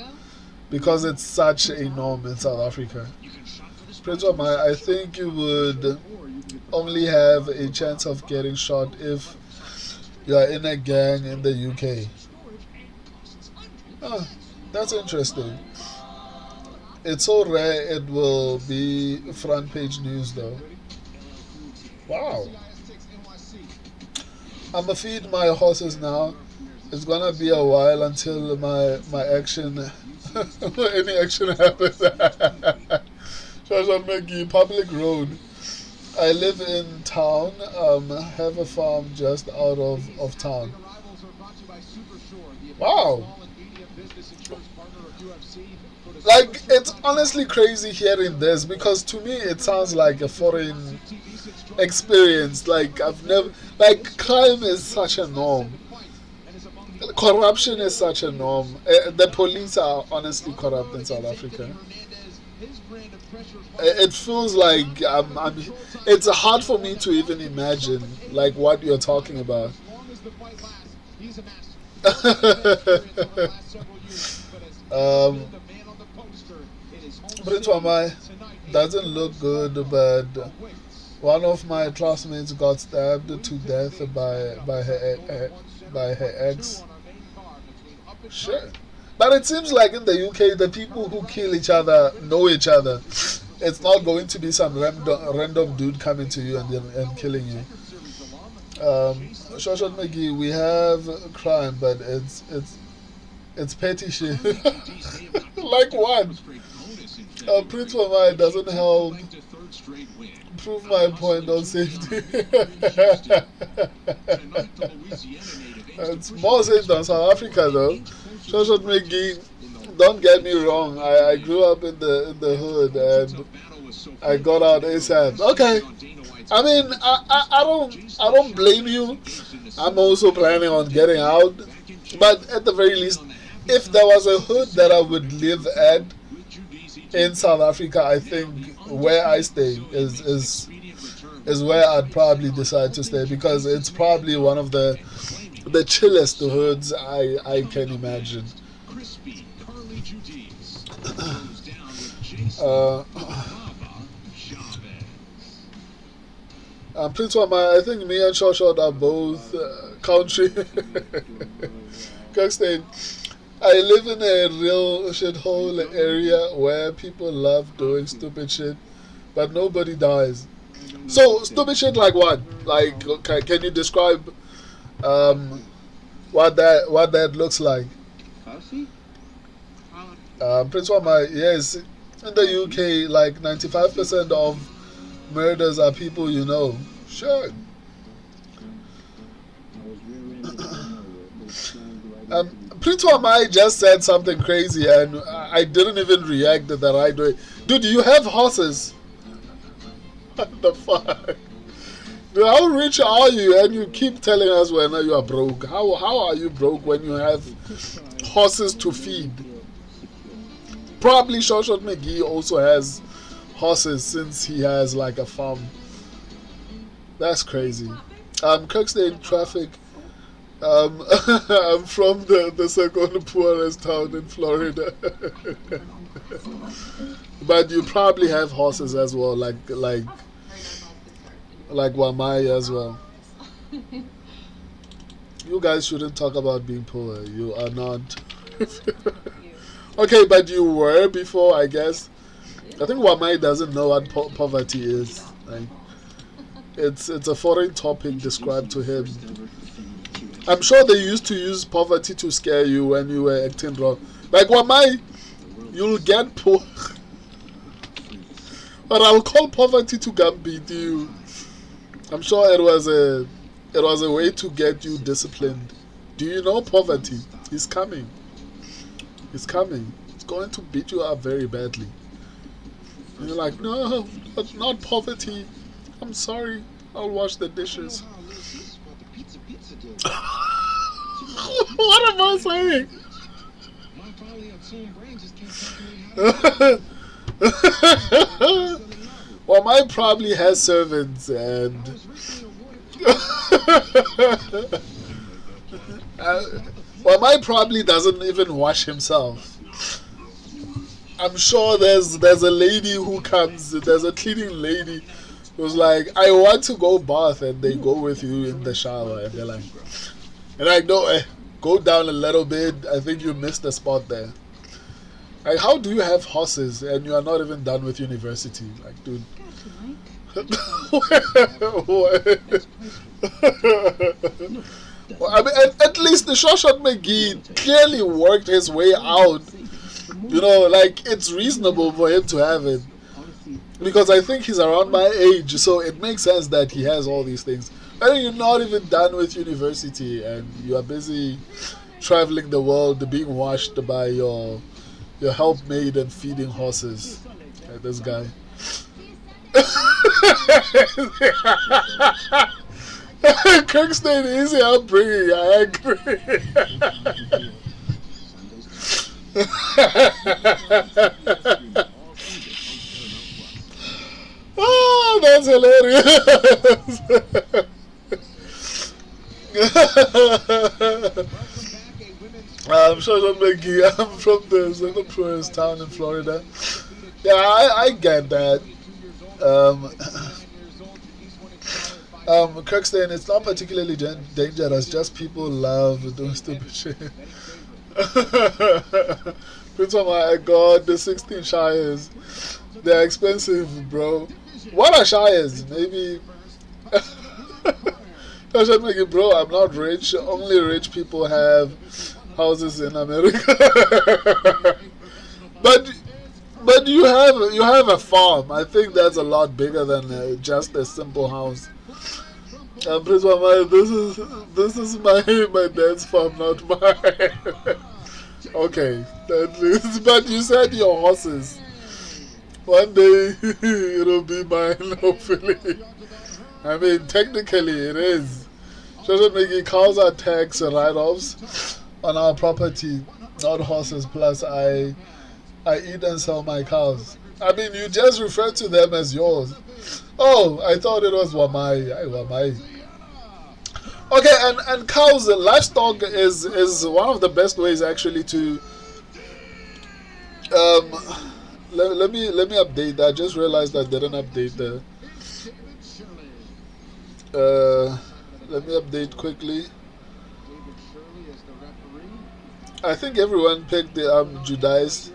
because it's such a norm in South Africa. Prince Omar, I think you would only have a chance of getting shot if you are in a gang in the UK. Oh, that's interesting. It's so rare it will be front page news though. Wow. I'ma feed my horses now. It's gonna be a while until my action any action happens. Shashameki, public road. I live in town, have a farm just out of town. Wow. Like, it's honestly crazy hearing this, because to me it sounds like a foreign experience. Like, I've never, like, crime is such a norm. corruption is such a norm. The police are honestly corrupt in South Africa. It feels like it's hard for me to even imagine like what you're talking about. Prince Wamai doesn't look good, but one of my classmates got stabbed to death by her ex. Sure. But it seems like in the UK, the people who kill each other know each other. It's not going to be some random dude coming to you and killing you. Shoshat McGee, we have crime, but it's petty shit. Like what? Prince Wamai doesn't help prove my point on safety. It's more safe than South Africa, though. Shoshat McGee, don't get me wrong. I grew up in the hood and I got out ASAP. Okay. I mean, I don't blame you. I'm also planning on getting out. But at the very least, if there was a hood that I would live at in South Africa, I think where I stay is where I'd probably decide to stay, because it's probably one of the chillest hoods I can imagine. Prince Wamai, I think me and Shoshat are both country. Kirkstein, I live in a real shithole area where people love doing stupid shit, but nobody dies. So, stupid shit like what? Like, okay, can you describe what that looks like? Prince Wamai, yes, in the UK, like 95% of murders are people you know. Sure. Prince Wamai just said something crazy and I didn't even react the right way. Dude, you have horses. What the fuck? Dude, how rich are you? And you keep telling us when you are broke. How are you broke when you have horses to feed? Probably Shoshat McGee also has horses since he has like a farm. That's crazy. Kirkstone traffic. I'm from the second poorest town in Florida. But you probably have horses as well, like Wamai as well. You guys shouldn't talk about being poor. You are not. Okay, but you were before, I guess. I think Wamai doesn't know what poverty is. Like, it's a foreign topic described to him. I'm sure they used to use poverty to scare you when you were acting wrong. Like Wamai, you'll get poor. But I'll call poverty to come beat you. I'm sure it was a way to get you disciplined. Do you know poverty? He's coming. He's coming. It's going to beat you up very badly. And you're like, no, but not poverty. I'm sorry. I'll wash the dishes. What am I saying? Well, mine probably has servants and well, mine probably doesn't even wash himself. I'm sure there's a lady who comes, there's a cleaning lady who's like, I want to go bath, and they go with you in the shower and they're like, no, go down a little bit, I think you missed the spot there. Like, how do you have horses and you are not even done with university? Like, dude. Well, I mean, at least the Shoshat McGee clearly worked his way out. You know, like, it's reasonable for him to have it. Because I think he's around my age, so it makes sense that he has all these things. And you're not even done with university and you are busy traveling the world, being washed by your helpmate and feeding horses. Like this guy. Kirkstein, easy upbringing, I agree. Oh, that's hilarious. I'm sure I'm from the second poorest town in Florida. Yeah, I get that. Kirkstein, it's not particularly dangerous, just people love doing stupid shit. Prince of my God, the 16 shires. They're expensive, bro. What are shires? Maybe. Bro, I'm not rich. Only rich people have houses in America. But you have a farm. I think that's a lot bigger than just a simple house. Prince Mama, this is my dad's farm, not mine. Okay, at least. But you said your horses. One day it'll be mine, hopefully. I mean, technically it is. Just making cars are tax write-offs on our property, not horses. Plus, I eat and sell my cows. I mean, you just refer to them as yours. Oh, I thought it was Wamai. Wamai. Okay, and cows, livestock is one of the best ways actually to. Let me update that. I just realized I didn't update the. Let me update quickly. I think everyone picked the Judice.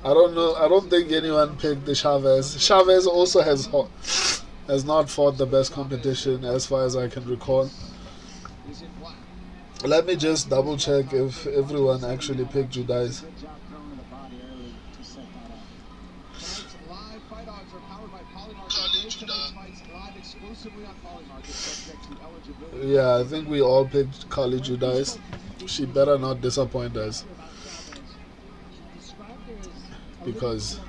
I don't know. I don't think anyone picked the Chavez. Chavez also has not fought the best competition as far as I can recall. Let me just double check if everyone actually picked Judice. Yeah, I think we all picked Kali Judice. She better not disappoint us. Because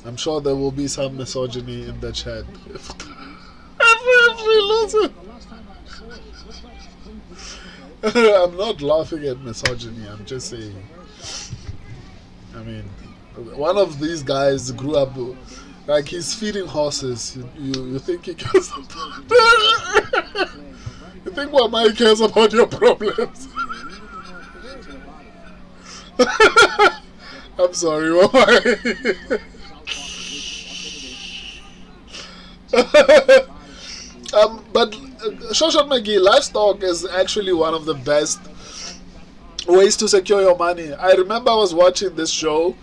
I'm sure there will be some misogyny in the chat. If we lose it. I'm not laughing at misogyny, I'm just saying. I mean, one of these guys grew up like he's feeding horses. You think he cares about You think Wamai cares about your problems? I'm sorry, Wamai. But Shoshan McGee, livestock is actually one of the best ways to secure your money. I remember I was watching this show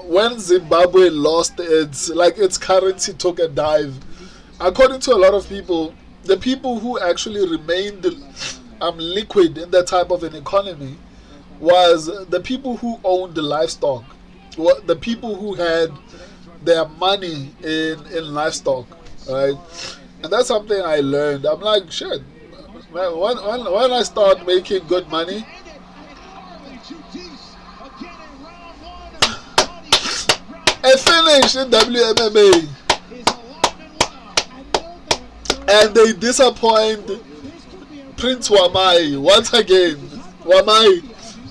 when Zimbabwe lost its currency took a dive. According to a lot of people, the people who actually remained liquid in that type of an economy was the people who owned the livestock, the people who had their money in livestock, right? And that's something I learned. I'm like, shit, when I start making good money, I finished in WMMA and they disappoint Prince Wamai once again. Wamai,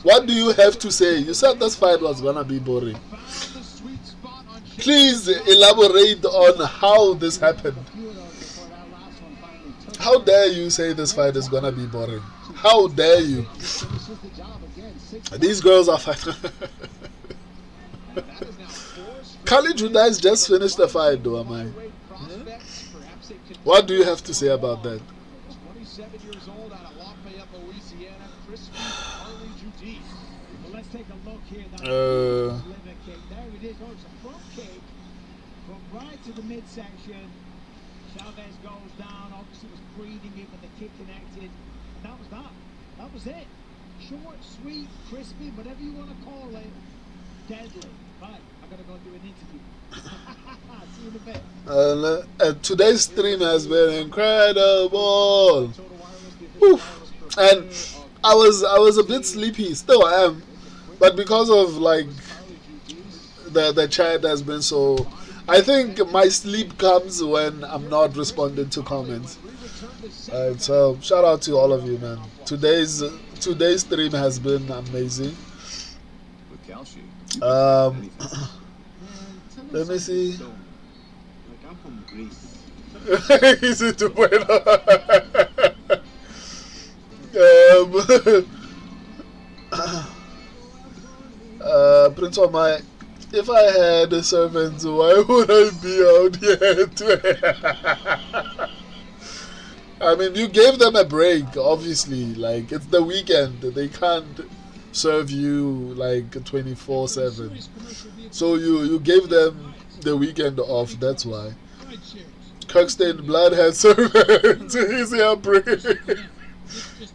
what do you have to say? You said this fight was gonna be boring. Please elaborate on how this happened. How dare you say this fight is gonna be boring? How dare you? These girls are fighting. Kali Judice just finished the fight, though, am I? What do you have to say about that? 27 years old out of Lafayette, Louisiana, Crispy Harley Judy. Well, let's take a look here. There it is. Oh, it's a front kick from right to the midsection. Chavez goes down. Obviously was breathing it when the kick connected. That was that. That was it. Short, sweet, crispy, whatever you want to call it. Deadly. Right, I'm going to go do an interview. See you in a bit. Today's stream has been incredible. Oof. And I was a bit sleepy. Still am. But because of like the chat has been so... I think my sleep comes when I'm not responding to comments. Alright, so shout out to all of you, man. Today's stream has been amazing. With calcium. Let me see. Like, I'm from Greece. Easy to point out. Prince of my, if I had a servant, why would I be out here I mean, you gave them a break, obviously. Like, it's the weekend. They can't serve you like 24/7. So you gave them the weekend off, that's why. Kirkstein Blood had servants. Easy a break.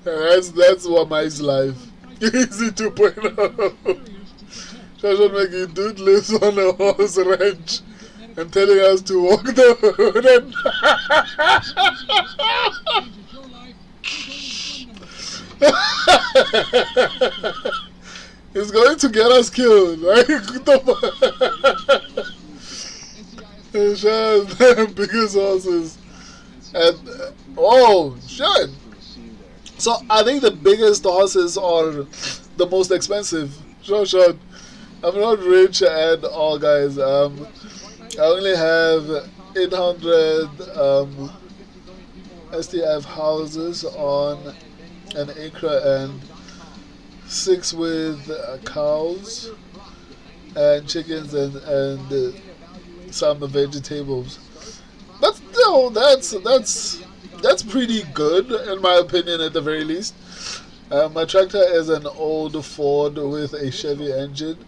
That's what my life. Easy to point out. Shashan Maki dude lives on a horse ranch and telling us to walk the road and he's going to get us killed, right? The biggest horses. And oh shit. So I think the biggest horses are the most expensive. Sure. I'm not rich at all, guys. I only have 800 STF houses on an acre and 6 with cows and chickens and some vegetables. But still, that's pretty good in my opinion, at the very least. My tractor is an old Ford with a Chevy engine.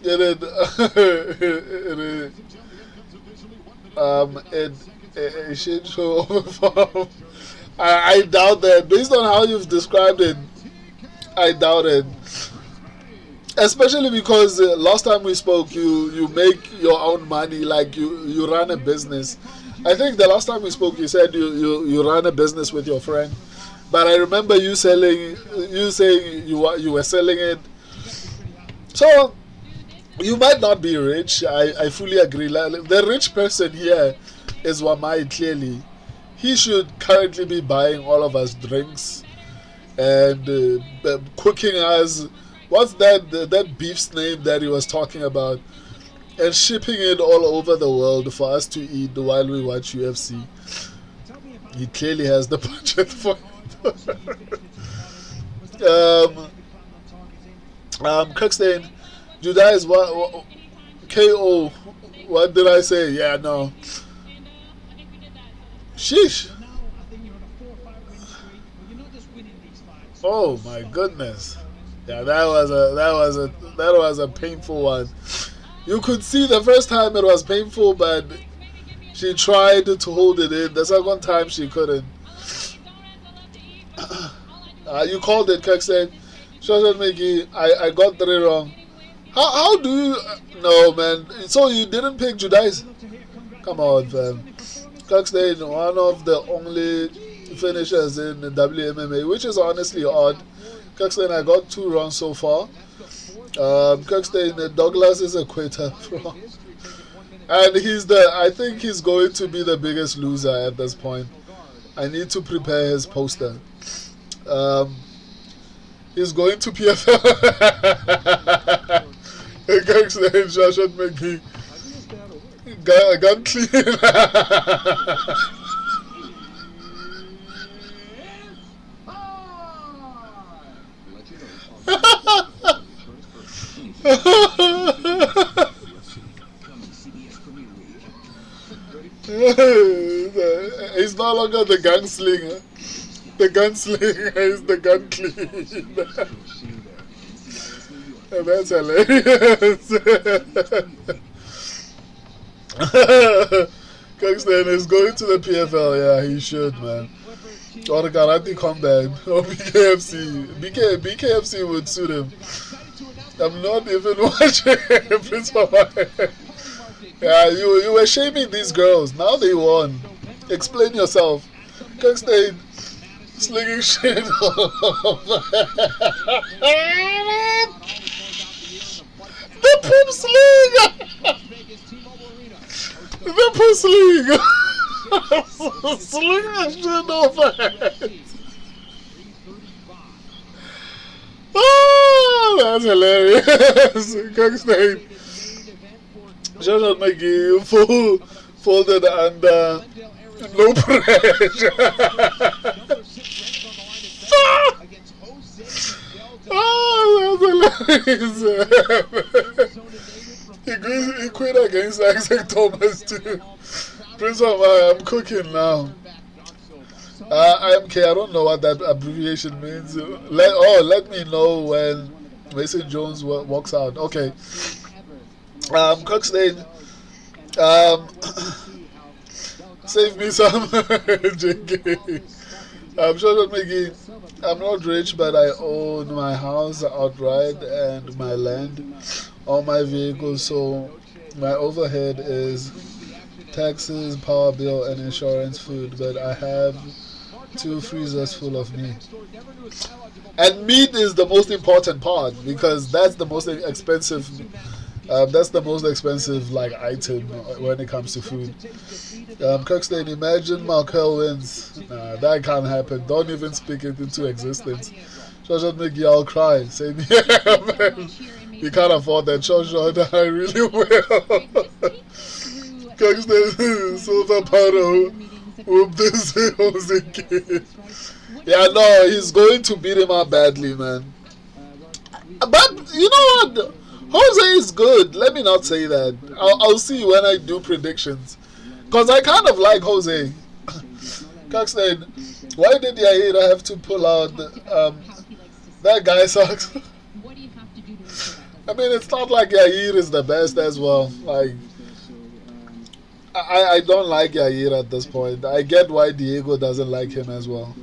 It should show over. I doubt that. Based on how you've described it, I doubt it. Especially because last time we spoke, you make your own money, like you run a business. I think the last time we spoke, you said you run a business with your friend. But I remember you saying you were selling it. So you might not be rich. I fully agree. The rich person here is Wamai, clearly. He should currently be buying all of us drinks and cooking us. What's that beef's name that he was talking about? And shipping it all over the world for us to eat while we watch UFC. He clearly has the budget for it. Kirkstein, Judah is what KO. What did I say? Yeah, no. Sheesh. Oh my goodness. Yeah, that was a painful one. You could see the first time it was painful, but she tried to hold it in. The second time she couldn't. You called it, Kirkstein. Shoshan Miki, I got 3 wrong. How do you... No, man. So you didn't pick Judice? Come on, fam. Kirkstein, one of the only finishers in WMMA, which is honestly odd. Kirkstein, I got 2 wrong so far. Kirkstein, Douglas is a quitter. And I think he's going to be the biggest loser at this point. I need to prepare his poster. He's going to PFL. Kirkstein, Shashan McGee. Gun clean. He's no longer the gunslinger. The gunslinger is the gun clean. And that's hilarious. Kirkstein is going to the PFL. Yeah, he should, man. Or the Karate Combat. Or BKFC. BKFC would suit him. I'm not even watching Prince Hawaii. Yeah, you were shaming these girls. Now they won. Explain yourself. Kirkstein slinging shit all over. The poop sling! The pussy. Sling that shit over. Oh, that's hilarious. Coxney. Jojo McGee folded under no pressure. Oh, that's hilarious. He quit against Isaac Thomas too. Prince of I'm cooking now. IMK, I don't know what that abbreviation means. Let me know when Mason Jones walks out. Okay. Coxlade, save me some JK. I'm sure that I'm not rich, but I own my house outright and my land, all my vehicles, so my overhead is taxes, power bill, and insurance, food, but I have 2 freezers full of meat. And meat is the most important part because that's the most expensive. That's the most expensive like item when it comes to food. Kirkstein, imagine Markel wins. Nah, that can't happen. Don't even speak it into existence. Shoshat Mickey, I'll cry. Same here, man. You can't afford that. Shoshat, I really will. Kirkstein, Silver Paro, whoop this Jose kid. Yeah, no, he's going to beat him up badly, man. But you know what? Jose is good. Let me not say that. I'll see when I do predictions. Because I kind of like Jose. Coxton, why did Yaira have to pull out? That guy sucks. I mean, it's not like Yair is the best as well. Like, I don't like Yair at this point. I get why Diego doesn't like him as well.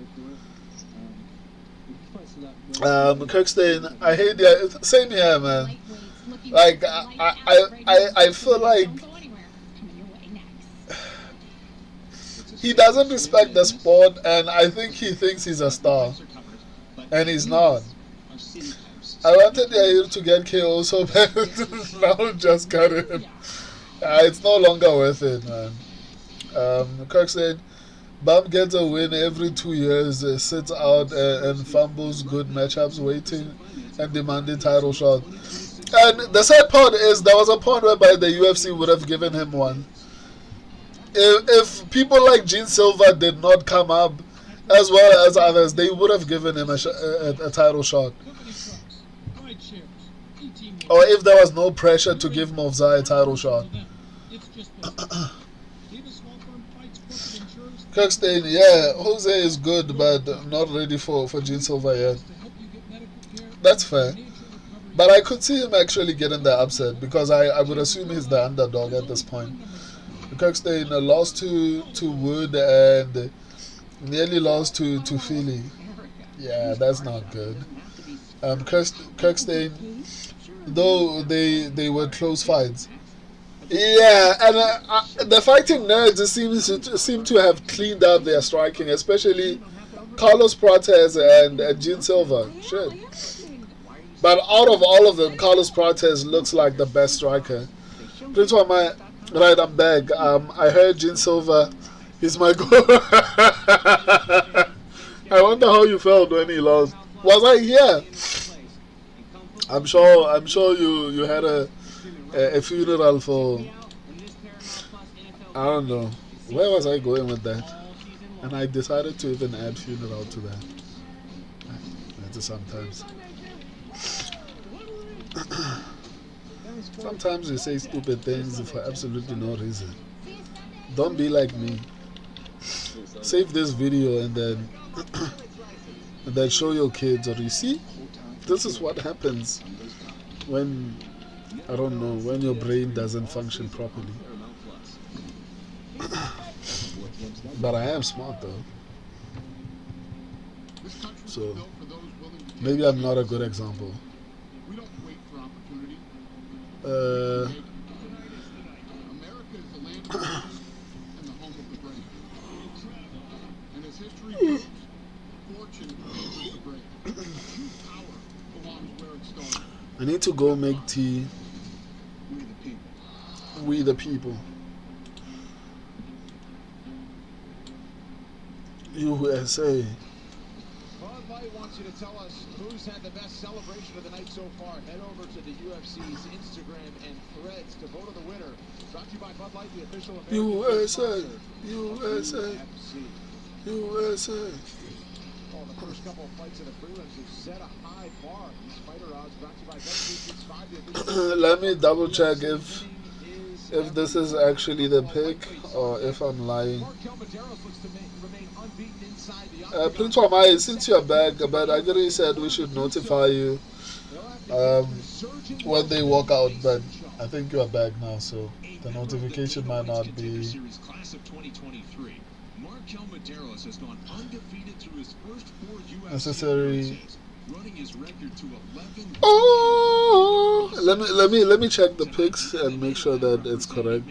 Kirkstein, I hate Yair. Same here, man. Like, I feel like he doesn't respect the sport, and I think he thinks he's a star, and he's not. I wanted Yair to get KO so bad, now just got him. It's no longer worth it, man. Kirk said, Bam gets a win every 2 years, sits out and fumbles good matchups, waiting and demanding title shot. And the sad part is there was a point whereby the UFC would have given him one. If people like Gene Silva did not come up, as well as others, they would have given him a title shot. Or if there was no pressure to give Movzai a title shot. Kirkstein, yeah, Jose is good, but not ready for Gene Silva yet. That's fair. But I could see him actually getting the upset because I would assume he's the underdog at this point. Kirkstein lost to Wood and nearly lost to Philly. Yeah, that's not good. Kirkstein, though they were close fights. Yeah, and the fighting nerds seem to have cleaned up their striking, especially Carlos Prates and Gene Silva. Shit. But out of all of them, Carlos Prates looks like the best striker. Prince Wamai, right, I'm back. I heard Gene Silva, he's my goal. I wonder how you felt when he lost. Was I here? I'm sure you had a funeral for, I don't know, where was I going with that? And I decided to even add funeral to that. Sometimes. Sometimes you say stupid things for absolutely no reason. Don't be like me. Save this video and then show your kids, or you see, this is what happens when, I don't know, when your brain doesn't function properly. But I am smart though. So maybe I'm not a good example. America is the land of the and the home of the great. And as history proves, fortune favors the great. Power belongs where it started. I need to go make tea. We the people. We the people. USA. Bud Light wants you to tell us who's had the best celebration of the night so far. Head over to the UFC's Instagram and Threads to vote of the winner. Brought to you by Bud Light, the official American USA, sponsor USA, of UFC. USA. Oh, the first couple of fights of the prelims have set a high bar. These fighter odds brought to you by Bet365. Let me double check if this is actually the pick or if I'm lying. Prince Wamai, since you're back, but I already said we should notify you when they walk out, but I think you are back now, so the notification might not be necessary. Oh, let me check the picks and make sure that it's correct.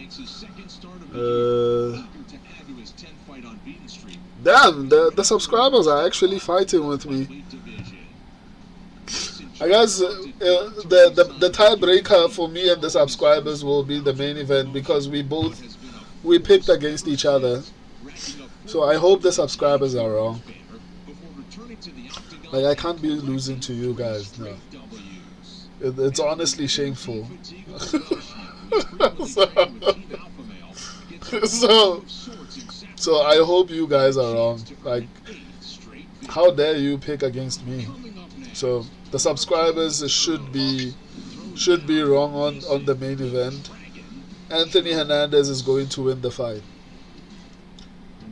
Damn, the subscribers are actually fighting with me. I guess the tiebreaker for me and the subscribers will be the main event because we picked against each other. So I hope the subscribers are wrong. Like, I can't be losing to you guys. No, it's honestly shameful. So I hope you guys are wrong. Like, how dare you pick against me? So the subscribers should be wrong on the main event. Anthony Hernandez is going to win the fight,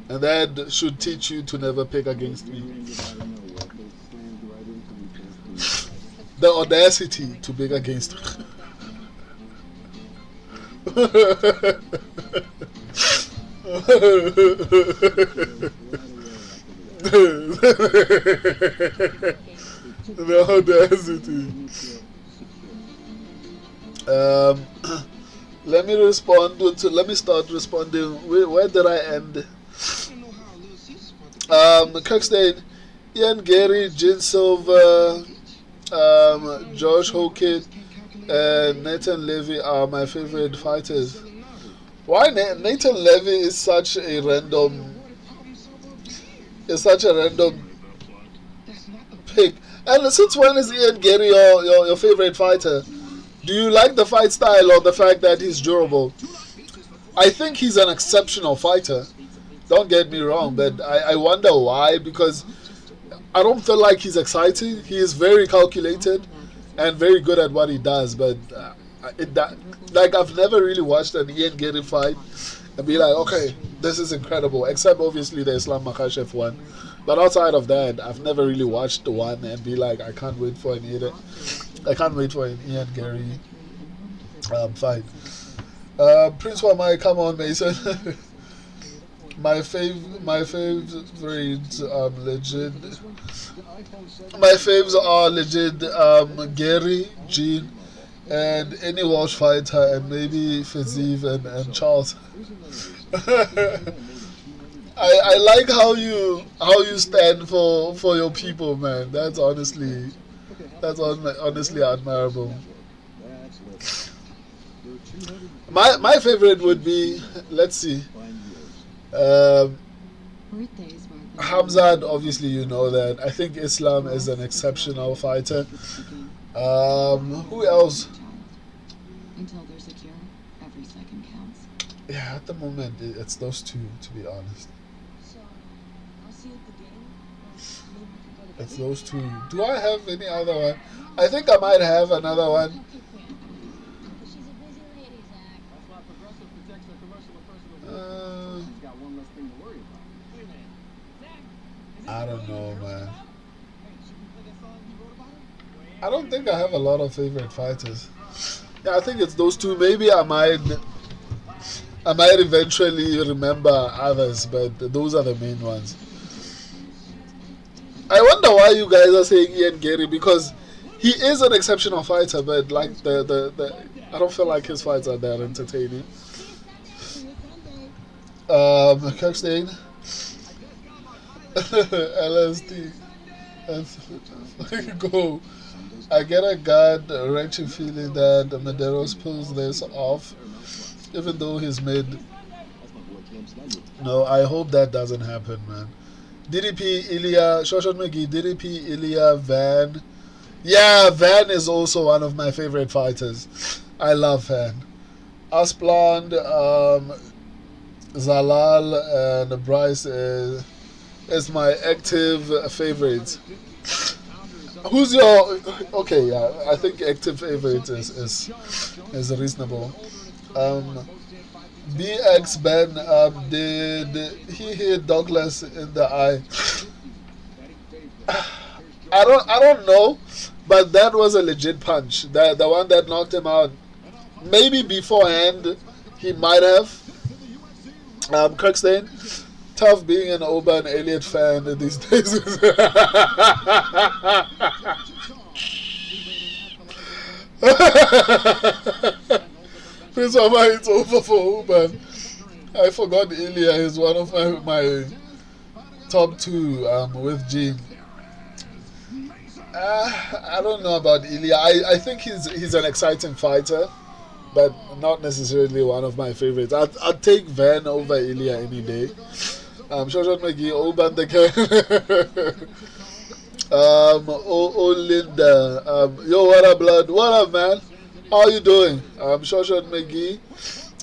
and that should teach you to never pick against me. The audacity to pick against me. The audacity. Let me start responding. Where did I end? Kirkstein, Ian Gary, Jin Silver, Josh Hokit, and Nathan Levy are my favorite fighters. Why Nathan Levy is such a random pick? And since when is Ian Gary your favorite fighter? Do you like the fight style or the fact that he's durable? I think he's an exceptional fighter. Don't get me wrong, but I wonder why, because I don't feel like he's exciting. He is very calculated and very good at what he does, but like, I've never really watched an Ian Gary fight and be like, okay, this is incredible, except obviously the Islam Makhachev one. But outside of that, I've never really watched the one and be like, I can't wait for an Ian Gary fight. Prince Wamai, come on, Mason. My faves legit. My faves are legit. Gary, Gene, and any Welsh fighter, and maybe Fazeev and Charles. I like how you stand for your people, man. That's honestly admirable. My favorite would be, let's see, Hamzat. Obviously, you know that. I think Islam is an exceptional fighter. Who else? Until they're secure, every second counts. Yeah, at the moment it's those two, to be honest. So, I'll see you at the game. It's those two. Do I have any other one? I think I might have another one. She's a busy lady, Zach. That's why Progressive protects their commercial and personal. She's got one less thing to worry about. Wait a minute. Zach, I don't know, man. I don't think I have a lot of favorite fighters. Yeah, I think it's those two. Maybe I might eventually remember others, but those are the main ones. I wonder why you guys are saying Ian Gary, because he is an exceptional fighter, but like I don't feel like his fights are that entertaining. Kirkstein, LSD, go. I get a gut-wrenching feeling that Medeiros pulls this off, even though he's made. No, I hope that doesn't happen, man. DDP, Ilya, Shoshon McGee, DDP, Ilya, Van. Yeah, Van is also one of my favorite fighters. I love Van. Asplund, Zalal, and Bryce is my active favorite. Who's your... Okay, yeah, I think active favorite is reasonable. BX Ben, did he hit Douglas in the eye? I don't know, but that was a legit punch. The one that knocked him out. Maybe beforehand he might have. Kirkstein, tough being an Oba and Elliott fan these days. Prince Omar, it's over for Oba. I forgot Ilya is one of my top two with G. I don't know about Ilya. I think he's an exciting fighter, but not necessarily one of my favorites. I'd take Van over Ilya any day. Shoshon McGee, Oban the Linda. Yo, what up, blood? What up, man? How you doing? Shoshon McGee.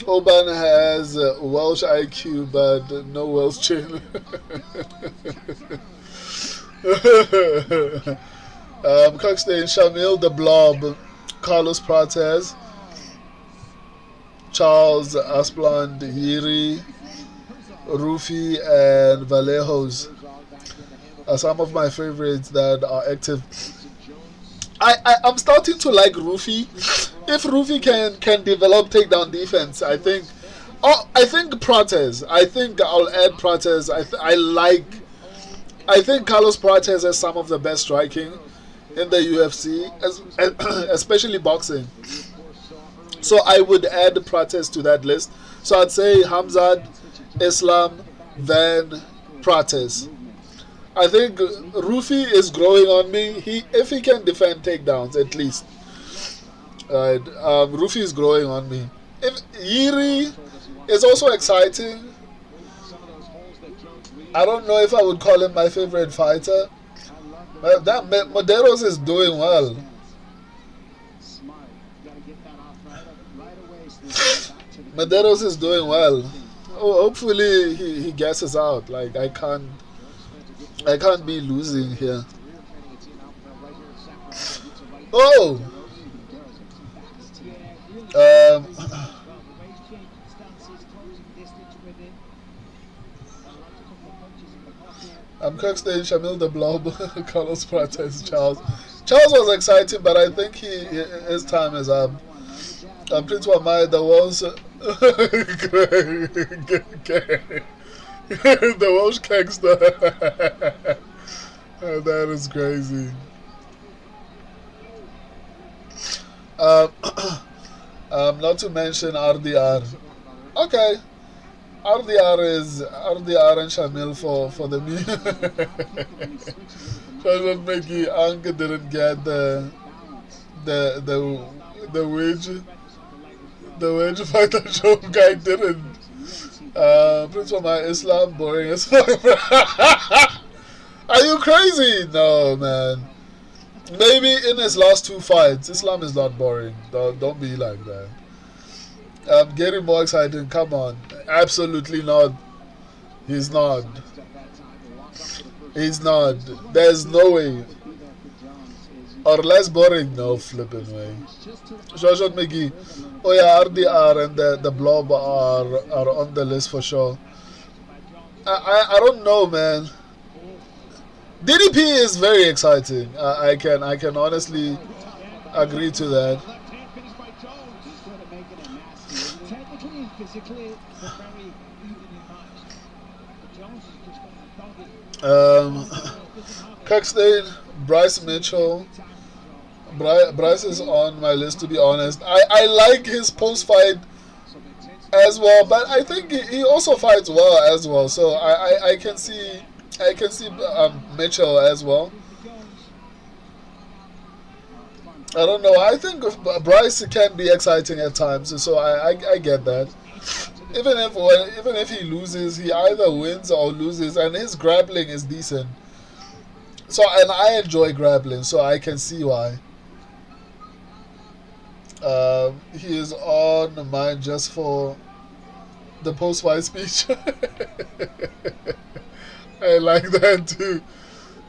Oban has Welsh IQ, but no Welsh chin. Kirkstein, Shamil the Blob, Carlos Prates, Charles Asplund, Yiri, Rufi, and Vallejos are some of my favorites that are active. I'm starting to like Rufi. If Rufi can develop takedown defense, I think Prates. I think I'll add Prates. I think Carlos Prates has some of the best striking in the UFC, especially boxing. So I would add Prates to that list. So I'd say Hamzat, Islam, Van, Prates. I think Rufi is growing on me. If he can defend takedowns at least. Rufi is growing on me. If Yiri is also exciting. I don't know if I would call him my favorite fighter. That Medeiros is doing well. Medeiros is doing well. Oh, hopefully he guesses out. Like I can't be losing here. Oh. Kirkstein, Shamil the Blob, Carlos Prates, Charles. Charles was exciting, but I think his time is up. Prince Wamai, the Welsh, the Welsh gangster. That is crazy. Not to mention RDR. Okay. RDR and Shamil for the me. Shoshon McGee, Anka didn't get the wedge fighter show guy didn't. Prince of my Islam boring as fuck. Are you crazy? No, man. Maybe in his last two fights, Islam is not boring. Don't be like that. Getting more exciting. Come on. Absolutely not. He's not. He's not. There's no way. Or less boring. No flipping way. Shoshon McGee. Oh yeah, RDR and the Blob are on the list for sure. I don't know, man. DDP is very exciting. I can honestly agree to that. Kirkstein, Bryce Mitchell. Bryce is on my list, to be honest. I like his post-fight as well, but I think he also fights well as well. So I can see Mitchell as well. I don't know. I think Bryce can be exciting at times, so I get that. even if he loses, he either wins or loses, and his grappling is decent. So, and I enjoy grappling, so I can see why. He is on mine just for the post-fight speech. I like that too.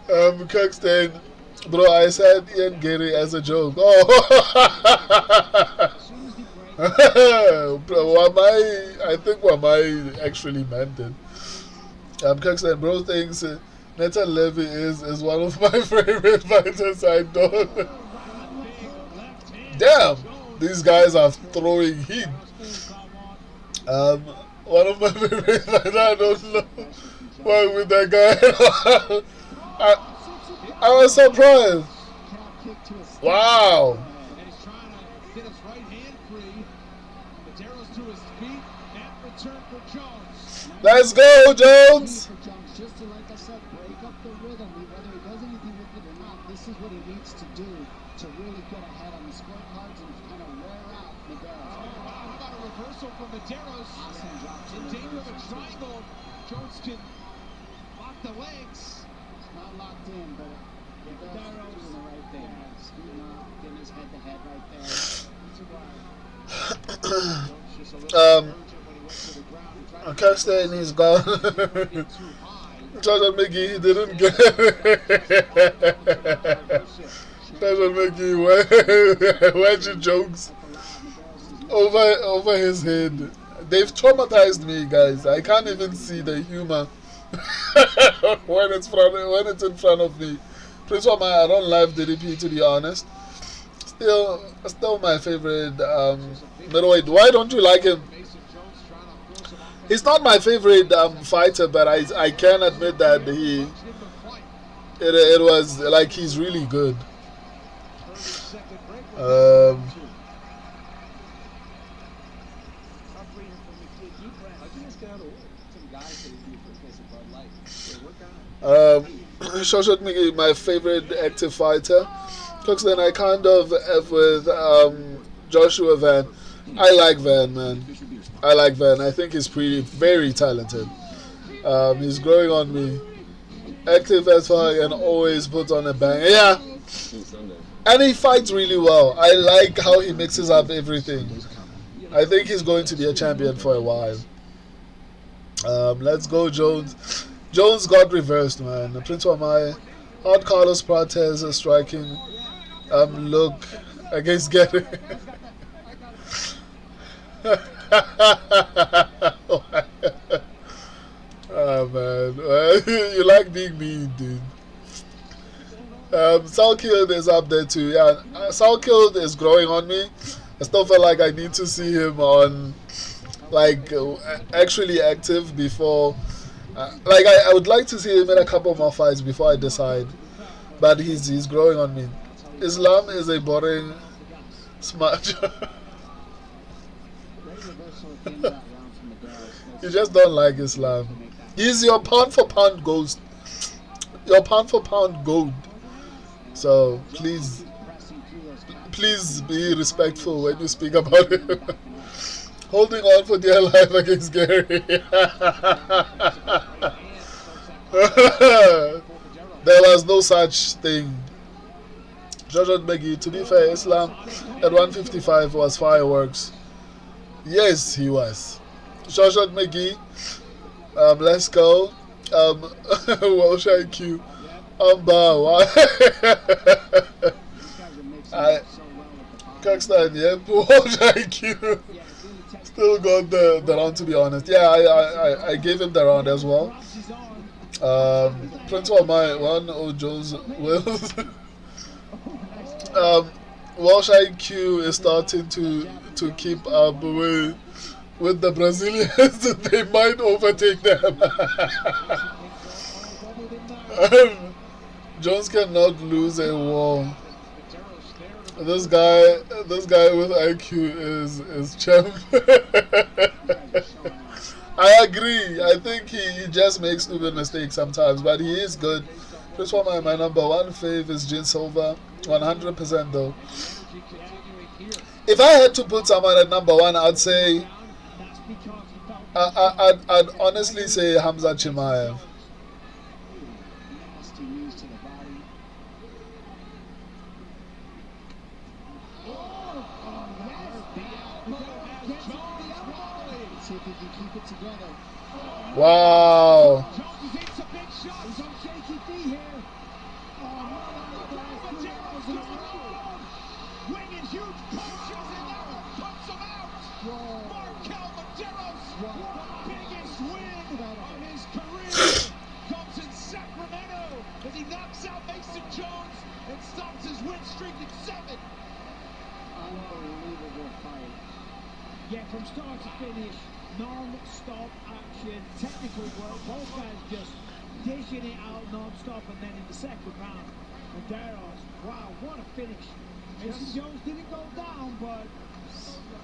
Kirkstein, bro, I said Ian Gary as a joke. Oh, bro, I think Wamai actually meant it. Kirkstein, bro, thinks Nathan Levy is one of my favorite fighters. I don't. Damn, these guys are throwing heat. One of my favorite fighters. I don't know why with that guy. I was surprised. Wow. And he's trying to get his right hand free. Madero's to his feet and return for Jones. Let's go, Jones. Just to, like I said, break up the rhythm. Whether he does anything with it or not, this is what he needs to do to really get ahead on the scorecards and kind of wear out Madero. How about a reversal from Madero's? In danger of a triangle. Jones can lock the legs. It's not locked in, but Madero's doing the right thing. Scooting up, getting his head to head right there. That's a Kirkstein, he's gone. Jordan McGee, he didn't get Jordan McGee, where'd your jokes over his head? They've traumatized me, guys. I can't even see the humor when it's in front of me. Prince Wamai, I don't love DDP, to be honest. Still my favorite middleweight. Why don't you like him? He's not my favorite fighter, but I can admit that it was like he's really good. Shoshat Miki, my favorite active fighter. Then I kind of have with Joshua Van. I like Van, man. I like Van. I think he's very talented. He's growing on me. Active as fuck and always puts on a bang. Yeah. And he fights really well. I like how he mixes up everything. I think he's going to be a champion for a while. Let's go, Jones. Jones got reversed, man. Prince Wamai, hard Carlos Prates striking look against Gary. Oh man, you like being mean, dude. Salkilled is up there too. Yeah, Salkilled is growing on me. I still feel like I need to see him on, like, actually active before. Like I would like to see him in a couple more fights before I decide. But he's growing on me. Islam is a boring smart. You just don't like Islam. He's your pound for pound ghost. Your pound for pound gold. So please be respectful when you speak about him. Holding on for dear life against Gary. There was no such thing. Judge Beggy, to be fair, Islam at 155 was fireworks. Yes, he was. Shoshat McGee, let's go. Welsh IQ. Kirkstein, yep. Welsh IQ. Still got the round, to be honest. Yeah, I gave him the round as well. Prince Wamai, 1-0 Jones Wills. Welsh IQ is starting to keep up with the Brazilians. They might overtake them. Jones cannot lose a war. This guy with IQ is champ. I agree. I think he just makes stupid mistakes sometimes, but he is good. This one, my number one fave is Jin Silva, 100% though. If I had to put someone at number one, I'd say I'd honestly say Hamza Chimaev. Nasty knees to the body. See if he can keep it together. Wow. Jones is in some big shots. He's on shaky feet here. Winging huge punches and that one puts him out. Markel Maderos, the biggest win of his career, comes in Sacramento as he knocks out Mason Jones and stops his win streak at 7. Unbelievable fight. Yeah, from start to finish, non-stop action, technical work. Both guys just dishing it out non-stop, and then in the second round, Maderos, wow, what a finish. Mason Jones didn't go down, but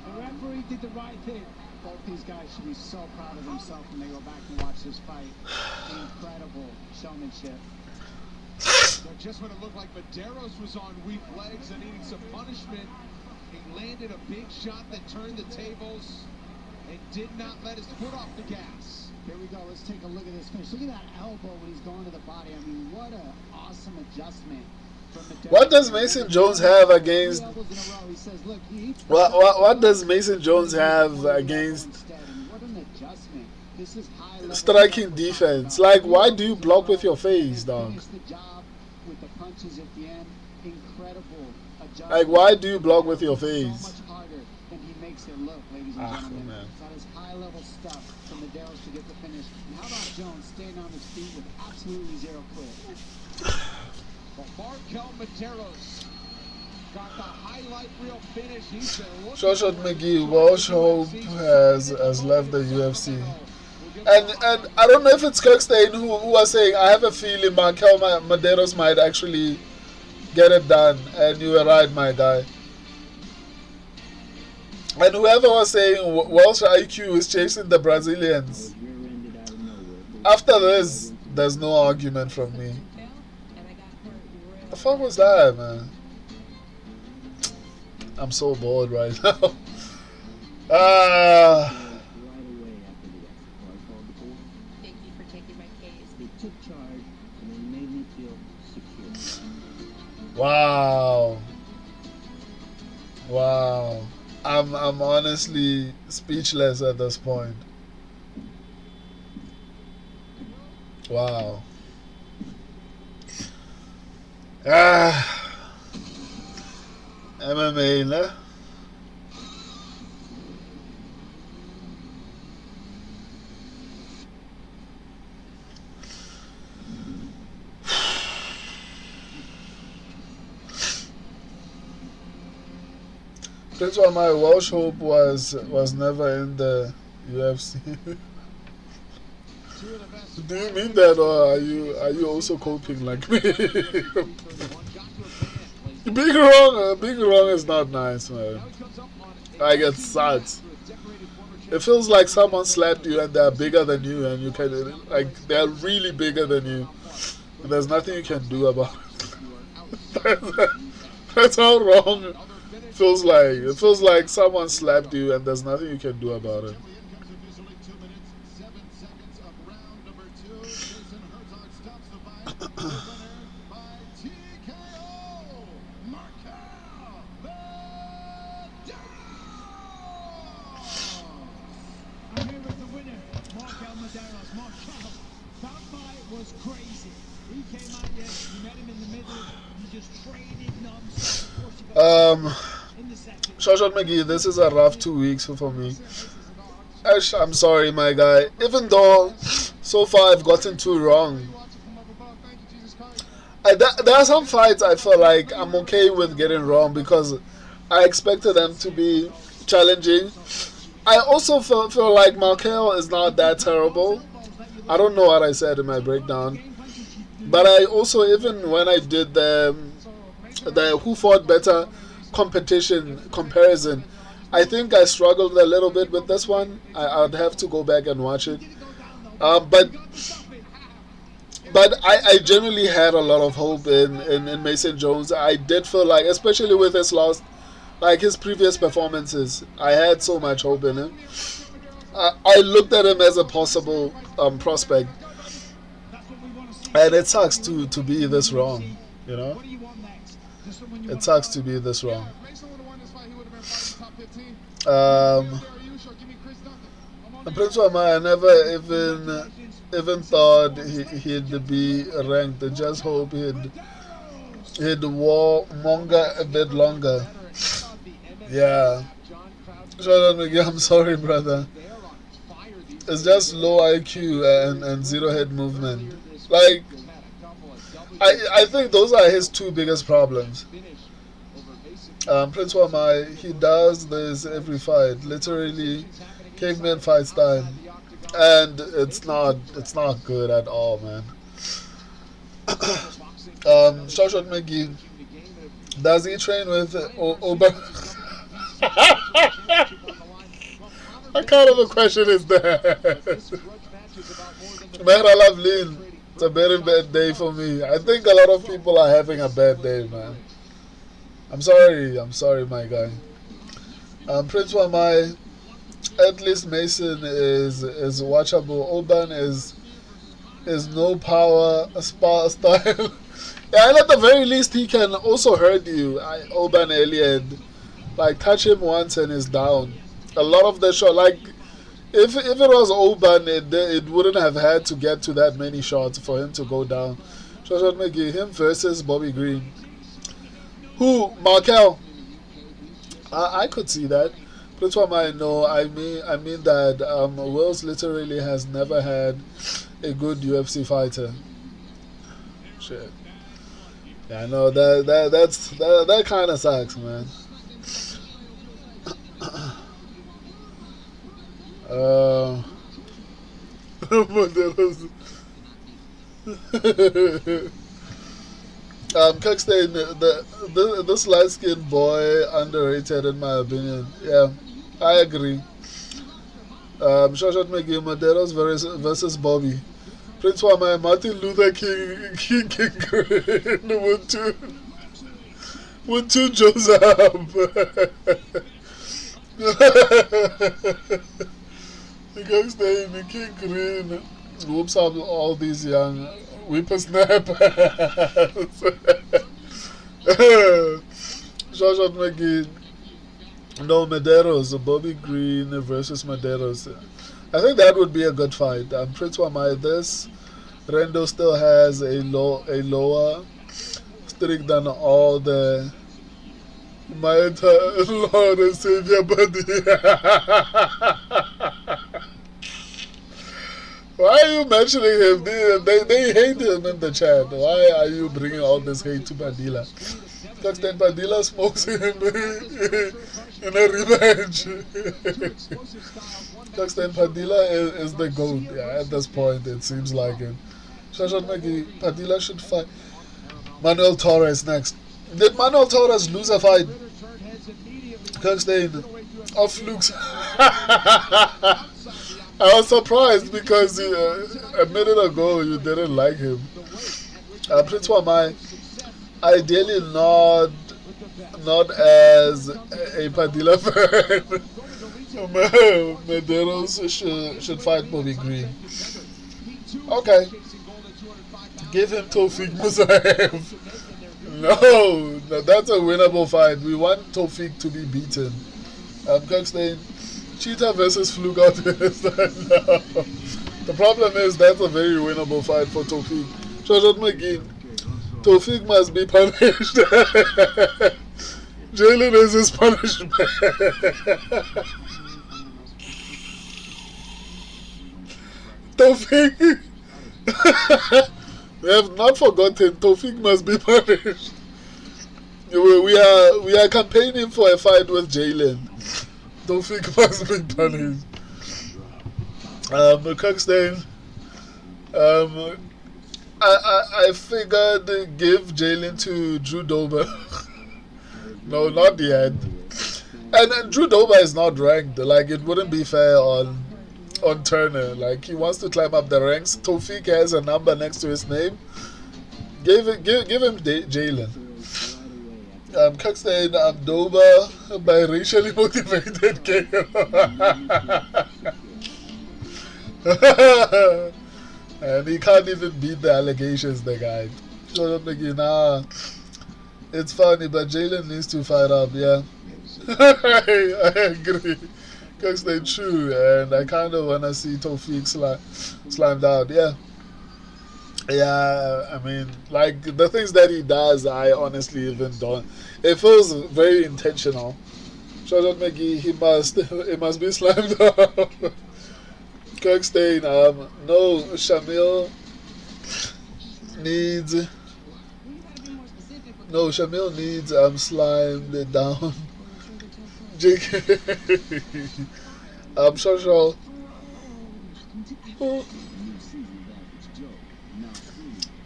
the referee did the right thing. Both these guys should be so proud of themselves when they go back and watch this fight. Incredible showmanship. Just when it looked like Maderos was on weak legs and needing some punishment, he landed a big shot that turned the tables and did not let his foot off the gas. Here we go. Let's take a look at this finish. Look at that elbow when he's going to the body. I mean, what an awesome adjustment. What does Mason Jones have against? He says, look, he What does Mason Jones have against what an adjustment. This is high level striking defense? Like, why do you block with your face, dog? Finish the job with the punches at the end. Incredible adjustment. Like, why do you block with your So face? much harder than he makes it look, ladies and gentlemen. Man. That is high level stuff from Maderos to get the finish. And how about Jones staying on his feet with absolutely zero quit? Well, Markel Maderos got the highlight reel finish. He's been looking Shoshat McGee, Welsh Hope has left the UFC. And I don't know if it's Kirkstein who was saying, I have a feeling Markel Maderos might actually get it done. And you were right, my guy. And whoever was saying Welsh IQ is chasing the Brazilians. After this, there's no argument from me. The fuck was that, man? I'm so bored right now. Thank you for taking my case. They took charge and they made me feel secure. Wow. Wow. I'm honestly speechless at this point. Wow. MMA, ne? That's why my Welsh hope was never in the UFC. Do you mean that, or are you also coping like me? Being wrong is not nice, man. Like, it sucks. It feels like someone slapped you and they're bigger than you, and you can, like, they're really bigger than you. And there's nothing you can do about it. That's how wrong it feels like. It feels like someone slapped you and there's nothing you can do about it. I'm here with the winner, Markel Maderos. Markel, that fight was crazy. He came out, yes, you met him in the middle, you just traded non-stop. Of course you got in the second. Shoshat McGee, this is a rough 2 weeks for me. Ash, I'm sorry, my guy. Even though so far I've gotten 2 wrong. There are some fights I feel like I'm okay with getting wrong because I expected them to be challenging. I also feel like Markel is not that terrible. I don't know what I said in my breakdown. But I also, even when I did the who fought better competition comparison, I think I struggled a little bit with this one. I'd have to go back and watch it. But I genuinely had a lot of hope in Mason Jones. I did feel like, especially with his last, like his previous performances, I had so much hope in him. I looked at him as a possible prospect, and it sucks to be this wrong. You know, What do you want next? Just from when you it sucks to be this wrong. Mason would have won this fight. He would have been fighting top 15. Um, Give me Chris Duncan. the Prince Wama, I never even thought he'd be ranked. I just hope he'd war Monga a bit longer. Yeah. Shout out McGee, I'm sorry, brother. It's just low IQ and zero head movement. Like, I think those are his two biggest problems. Prince Wamai, he does this every fight, literally caveman fight style, and it's not good at all, man. Shashot McGee, does he train with Oba? What kind of a question is that? Man, I love Lynn. It's a very bad day for me. I think a lot of people are having a bad day, man. I'm sorry, my guy. Prince Wamai, at least Mason is watchable. Oban is no power style. Yeah, and at the very least, he can also hurt you. Oban Elliott, like, touch him once and he's down. A lot of the shot, like, if it was Oban, it wouldn't have had to get to that many shots for him to go down. Shoshat McGee, him versus Bobby Green. Who? Markel? I could see that. Prince Wamai, no, I mean that Wills literally has never had a good UFC fighter. Shit. Yeah, no, that kind of sucks, man. Kirkstein, this light-skinned boy underrated in my opinion. Yeah, I agree. Shoshat McGee, Maderos versus Bobby. Prince Wamai, Martin Luther King with two Joseph. Kirkstein, King Green whoops up all these young whippersnappers. Shoshat McGee. No, Medeiros, Bobby Green versus Medeiros. I think that would be a good fight. Prince Wamai, this Rendo still has a lower streak than all the my Lord and Savior buddy. Why are you mentioning him? They hate him in the chat. Why are you bringing all this hate to Padilla? Because then Padilla smokes him in a revenge. Because then Padilla is the GOAT. Yeah, at this point, it seems like it. Shashat McGee, Padilla should fight Manuel Torres next. Did Manuel Torres lose a fight? Kirkstein, off Luke's. I was surprised because a minute ago you didn't like him. Prince Wamai, ideally not as a Padilla fan. Medeiros should fight Bobby Green. Okay. Give him Tawfiq Musaev. No, that's a winnable fight. We want Tawfiq to be beaten. Kirkstein, Cheetah versus Fluke Artist. No. The problem is that's a very winnable fight for Tawfiq. Shoshat McGee, Tawfiq must be punished. Jalen is his punishment. Tawfiq. We have not forgotten. Tawfiq must be punished. We are campaigning for a fight with Jalen. Tawfiq must be punished. Kirkstein, I figured give Jalen to Drew Dober. No, not yet. And Drew Dober is not ranked. Like, it wouldn't be fair on Turner. Like, he wants to climb up the ranks. Tawfiq has a number next to his name. Give him Jalen. Kirkstein, Dober by racially motivated KO. And he can't even beat the allegations, the guy. So I'm thinking, nah, it's funny, but Jalen needs to fight up, yeah. I agree. Because they're true, and I kind of want to see Tawfiq slammed out, yeah. Yeah, I mean, like, the things that he does, I honestly even don't. It feels very intentional. Shoutout McGee, he must be slammed out. Kirkstein, no, Shamil needs, no, Shamil needs, slimed down. JK, sure.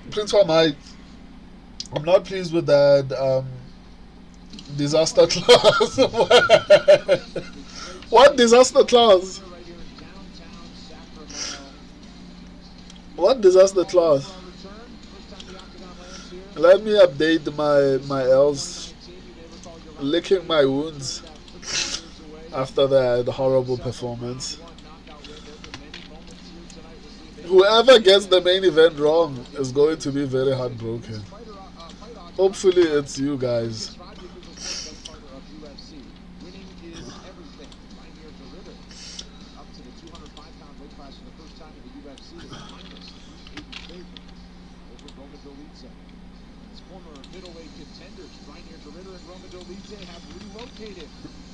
Prince Wamai, I'm not pleased with that, disaster clause. What disaster clause? What disaster clause? Let me update my else. Licking my wounds after that horrible performance. Whoever gets the main event wrong is going to be very heartbroken. Hopefully it's you guys.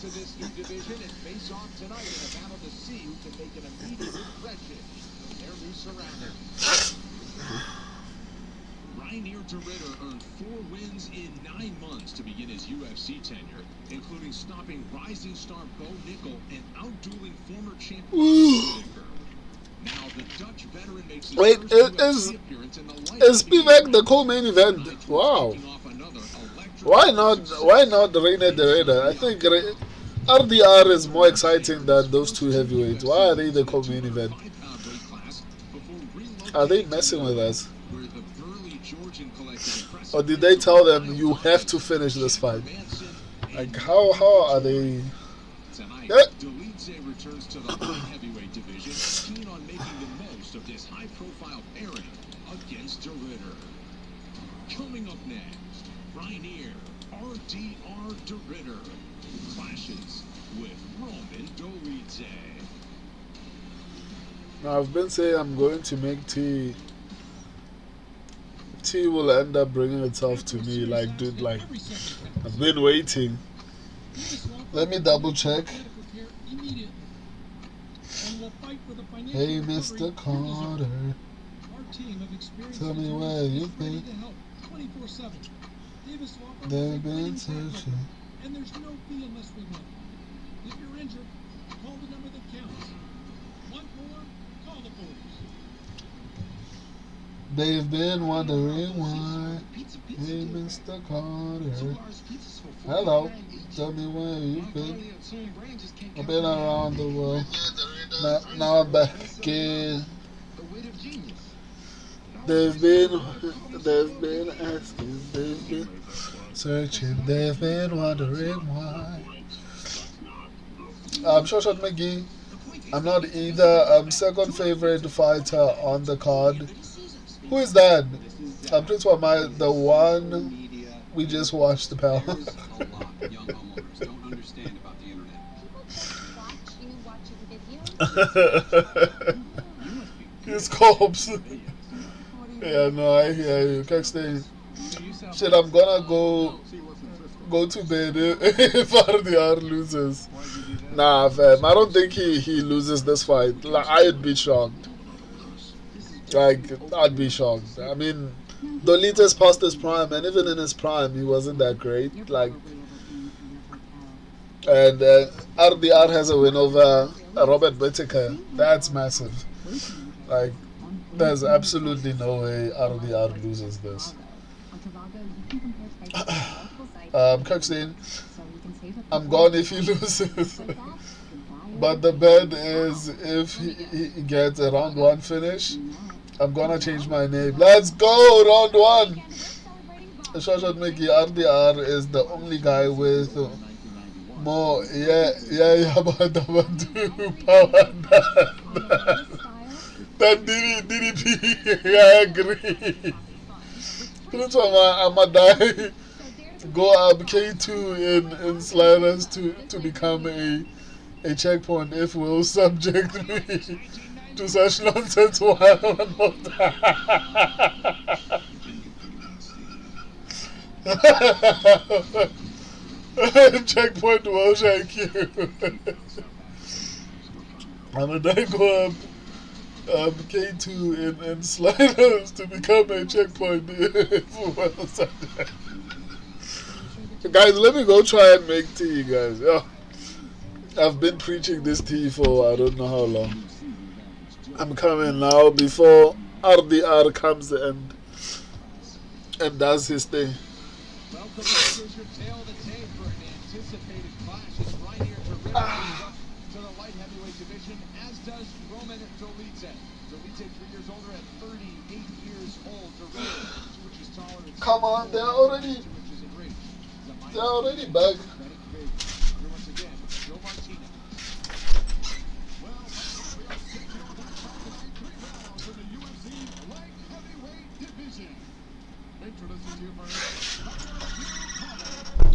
To this new division and face off tonight in a battle to see who can make an immediate impression in their new surroundings. Reinier de Ridder earned 4 wins in 9 months to begin his UFC tenure, including stopping rising star Bo Nickel and outdueling former champion. Now the Dutch veteran makes his Wait, first is UFC appearance in the Spivak the co-main event? Wow. Why not Reinier de Ridder? I think RDR is more exciting than those two heavyweights. Why are they the co-main event? Are they messing with us? Or did they tell them you have to finish this fight? Like how are they? Yeah. Dolidze returns to the light heavyweight division, keen on making the most of this high-profile pairing against de Ridder. Coming up next, Reinier RDR de Ridder clashes with Roman Dolidze. Now I've been saying I'm going to make tea. Tea will end up bringing itself to me. Like, dude, like, I've been waiting. Let me double check. Hey, Mr. Carter, tell me where you've been. They've been searching. And there's no fee unless we win. If you're injured, call the number that counts. Want more? Call the police. They've been wondering why. Hey, Mr. Carter. Hello. Tell me where you've been. I've been around the world. Now I'm back again. They've been asking, they've been searching, they've been wondering why. Shoshat McGee, I'm not either. Second favorite fighter on the card. Who is that? Prince Wamai, the one we just watched, the pal. His corpse. Yeah, no, I hear you. Kirkstein. Shit, I'm gonna go to bed if RDR loses. Nah, fam, I don't think he loses this fight. Like, I'd be shocked. Like, I'd be shocked. I mean, Dolidze's past his prime, and even in his prime, he wasn't that great. Like, and RDR has a win over Robert Whittaker. That's massive. Like, there's absolutely no way RDR loses this. Kirkstein, I'm gone if he loses. But the bet is if he gets a round 1 finish, I'm gonna change my name. Let's go, round 1. Shoshat Mickey, RDR is the only guy with more, yeah, power. That DDP, I agree. That's why I'm a die. Go up K2 in sliders to become a checkpoint if will subject me to such nonsense one more time. Checkpoint will shake you. I'm gonna then go up K2 in sliders to become a checkpoint if will subject. Guys, let me go try and make tea, guys. Yeah. I've been preaching this tea for I don't know how long. I'm coming now before RDR comes and does his thing. Welcome, here's your tail of the tape for an anticipated clash. It's Reinier Torrero moves up to the light heavyweight division, as does Roman Dolidze. Dolidze, 3 years older at 38 years old. Torrero, 2 inches taller. Come on, they're already back. Here once again, Joe Martinez. Well, we are set to go back 3 rounds in the UFC light heavyweight division. Introducing to you first,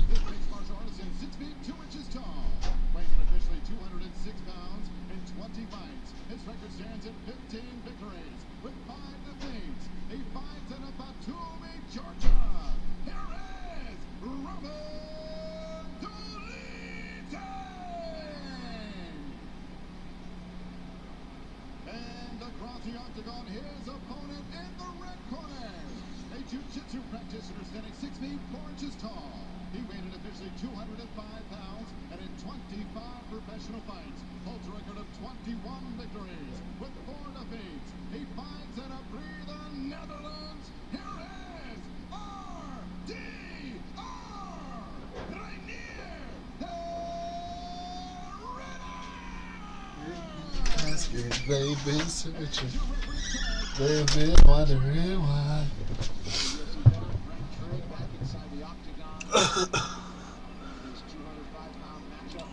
this mixed martial artist is 6 feet 2 inches tall, weighing in officially 206 pounds in 20 fights. His record stands at 15 victories with 5 defeats. He fights in Batumi, Georgia. Here is Robert Dolidze! And across the octagon, his opponent in the red corner, a jiu-jitsu practitioner standing 6 feet 4 inches tall. He weighed in officially 205 pounds and in 25 professional fights holds a record of 21 victories with 4 defeats. He fights in a breather, Netherlands. Here is RDR Reinier Asking baby, searching. Baby, wondering why. Back inside the octagon. This 205-pound matchup.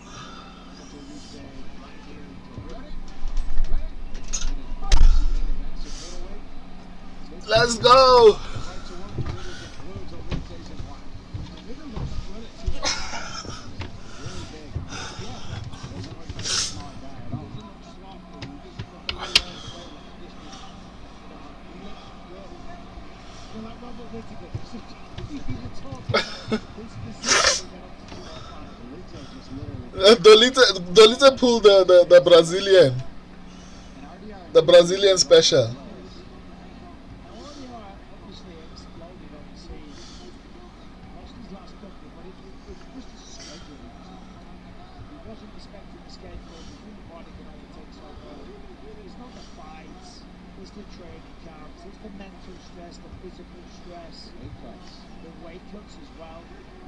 Dolidze right here. Ready? Let's go. Dolidze pulled the Brazilian special. Obviously exploded on the scene. Lost his last couple, but it was just scheduled. He wasn't expecting the schedule. He didn't want to get overtake so well. It's not the fights, it's the training camps, it's the mental stress, the physical stress, the weight cuts as well.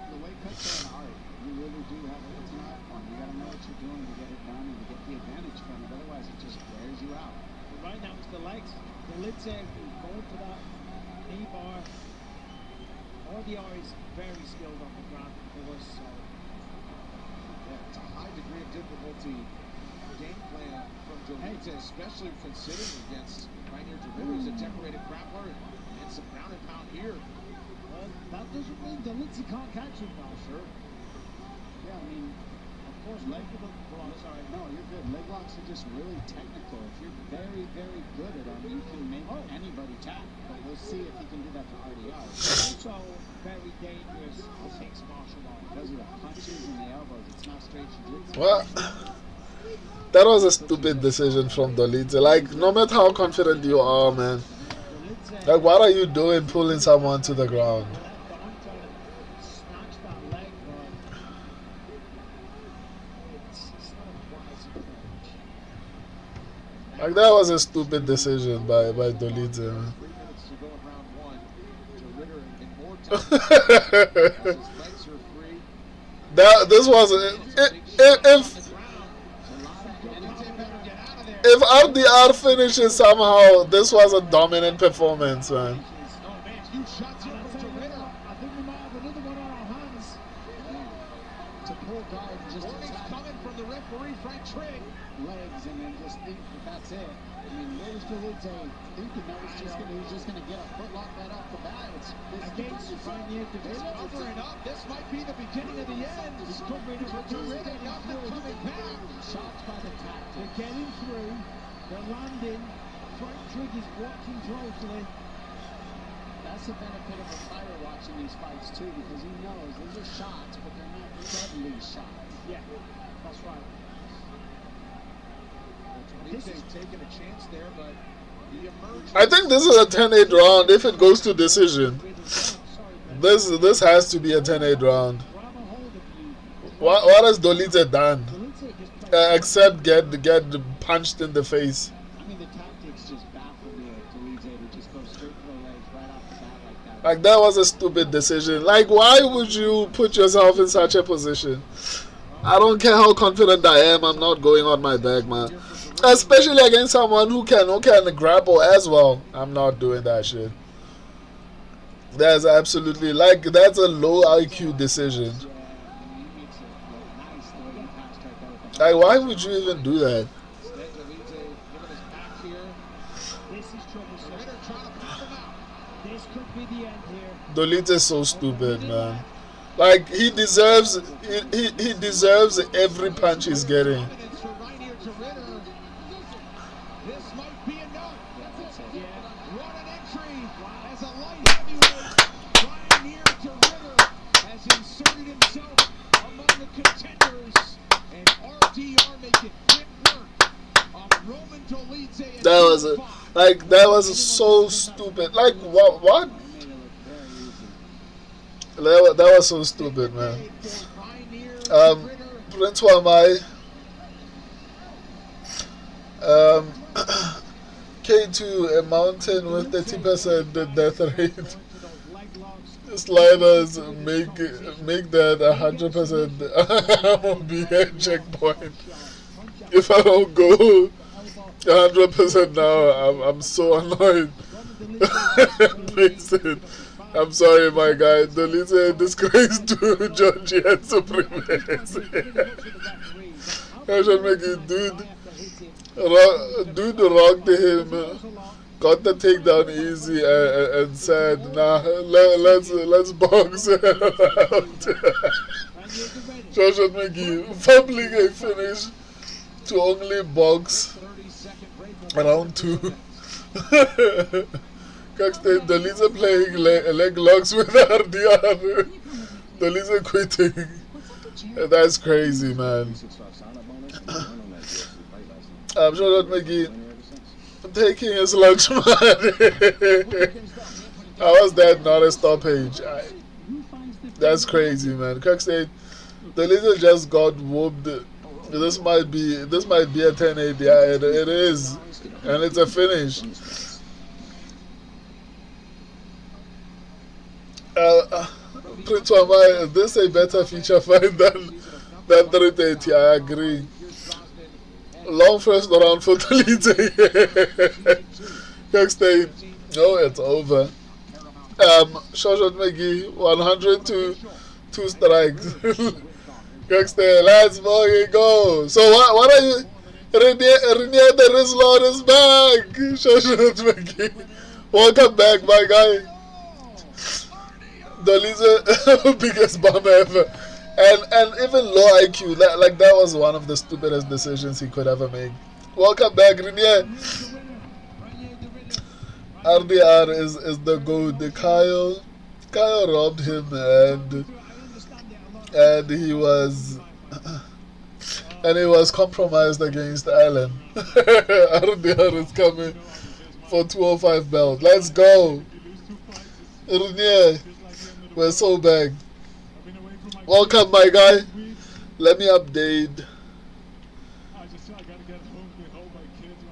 The weight cuts are an art. You really do have it. It's not fun. You got to know what you're doing to get it done and to get the advantage from it. Otherwise, it just wears you out. But right now it's the legs. Dolidze going for that knee bar. RDR is very skilled on the ground, of course. So Yeah, it's a high degree of difficulty game plan from Dolidze, especially considering against Reinier Torrero. He's a decorated grappler and some ground and pound here. well, that doesn't mean Dolidze can't catch him now, sir. Yeah, I mean, of course, leg locks are, no, you're good. Leg locks are just really technical. If you're very, very good at them, you can make anybody tap. But we'll see if he can do that to RDR. Also very dangerous mixed martial art. Because of the punches and the elbows, it's not straight jiu-jitsu. Well, that was a stupid decision from Dolidze. Like, no matter how confident you are, man. Dolidze, Like, what are you doing pulling someone to the ground? but I'm trying to snatch that leg, but it's not a wise approach. Like, that was a stupid decision by Dolidze, man. 3 minutes to go in round 1. Torrero in more time. As his legs are free. This was if RDR finishes somehow, this was a dominant performance, man. Oh man, huge shots here from Torrero. I think we might have another one on our hands. to pull guard and just Warning's attack coming from the referee, Frank Trigg. legs and then just think that that's it. I mean, what was Dolidze thinking? That was just gonna, he was just gonna get a foot lock right off the bat. Against Rainier They're covering up. This might be the beginning of the end. He's covering up. Ritter got them coming back. Shots by the tactic. They're getting through. They're landing. Frank Trigg is watching closely. That's the benefit of a fighter watching these fights too, because he knows these are shots, but they're not deadly shots. Yeah, that's right. He's taking a chance there, but he emerged. I think this is a 10-8 round if it goes to decision. This has to be a 10-8 round. What has Dolidze done? Except get punched in the face. I mean, the tactics just baffle me of Dolidze to just go straight for the legs right off the bat like that. Like, that was a stupid decision. Like, why would you put yourself in such a position? I don't care how confident I am, I'm not going on my back, man. Especially against someone who can grapple as well. I'm not doing that shit. That's absolutely, like, that's a low IQ decision. Like, why would you even do that? This is troublesome. This could be the end here. Dolidze is so stupid, man. Like, he deserves every punch he's getting. This might be enough. What an entry as a light heavyweight. Rainier to Ritter has inserted himself among the contenders, and RDR making quick work of Roman Dolidze. That was so stupid. Like, what? That was so stupid, man. Prince Wamai. K2, a mountain with 30% death rate. Sliders make that 100% be a checkpoint. If I don't go 100% now, I'm so annoyed. Listen, I'm sorry, my guy. Dolidze disgrace to Georgian supremacy. I should make it, dude. Dude rocked him, got the takedown easy, and said, "Nah, let's box out." Josh McGee fumbling a finish to only box round 2. Kaxton, Dolidze playing leg locks with RDR. Dolidze quitting. That's crazy, man. I'm sure that McGee taking his lunch money. How was that not a stoppage? That's crazy, man. Kaxton, Dolidze just got whooped. This might be a 10-8. Yeah, it is, and it's a finish. Prince Wamai, this is a better feature fight than 330. I agree. Long first round for Dolidze. Kaxton, no, it's over. Shoshat McGee, 102 strikes. Kaxton, let's fucking go. So what are you? Rainier the Rizlon is back. Shoshat McGee, welcome back, my guy. Dolidze, biggest bum ever. And even low IQ, that was one of the stupidest decisions he could ever make. Welcome back, Rainier. RDR is the GOAT. Kyle robbed him, and he was compromised against Allen. RDR is coming for 205 belt. Let's go, Rainier. We're so back. Welcome, my guy. Let me update. I gotta get home with all my kids.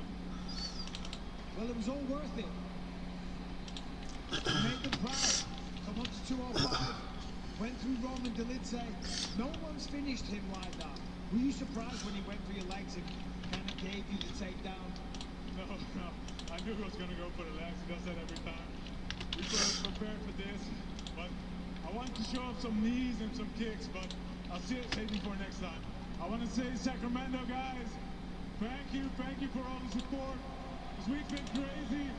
Well, it was all worth it. Made them proud. Come on to 205. Went through Roman Dolidze. No one's finished him like that. Were you surprised when he went for your legs and kind of gave you the takedown? No. I knew he was gonna go for the legs. He does that every time. We were prepared for this, but I want to show up some knees and some kicks, but I'll save me for next time. I want to say, Sacramento guys, thank you for all the support. This week's been crazy.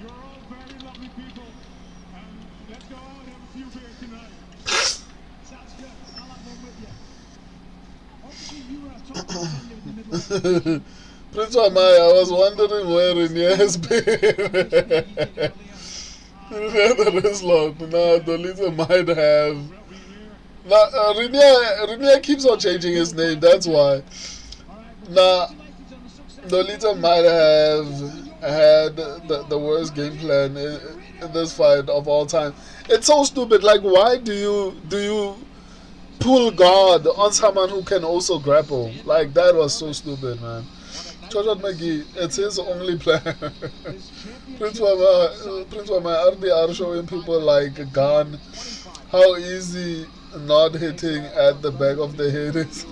You're all very lovely people, and let's go out and have a few beers tonight. Sounds good. I'll have one with you. Obviously, you were talking to somebody in the middle of Prince Wamai, I was wondering where Renier has been. The Rizlot. Nah, Dolita might have. Nah, Renier keeps on changing his name, that's why. Nah, Dolita might have had the worst game plan in this fight of all time. It's so stupid. Like, why do you pull guard on someone who can also grapple? Like, that was so stupid, man. Chojot McGee, it's his only plan. Prince Wamai RDR showing people like Gun how easy not hitting at the back of the head is.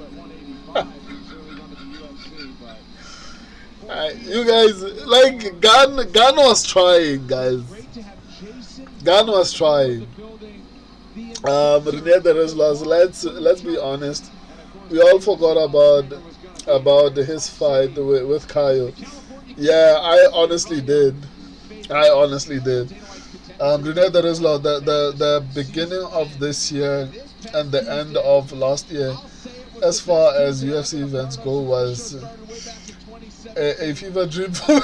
You guys, like, Gun was trying, guys. Gun was trying. Renier the Rizlas, let's be honest. We all forgot about his fight with Kyle. Yeah, I honestly did. Renier the Rizla, the beginning of this year and the end of last year, as far as UFC events go, was a fever dream for me.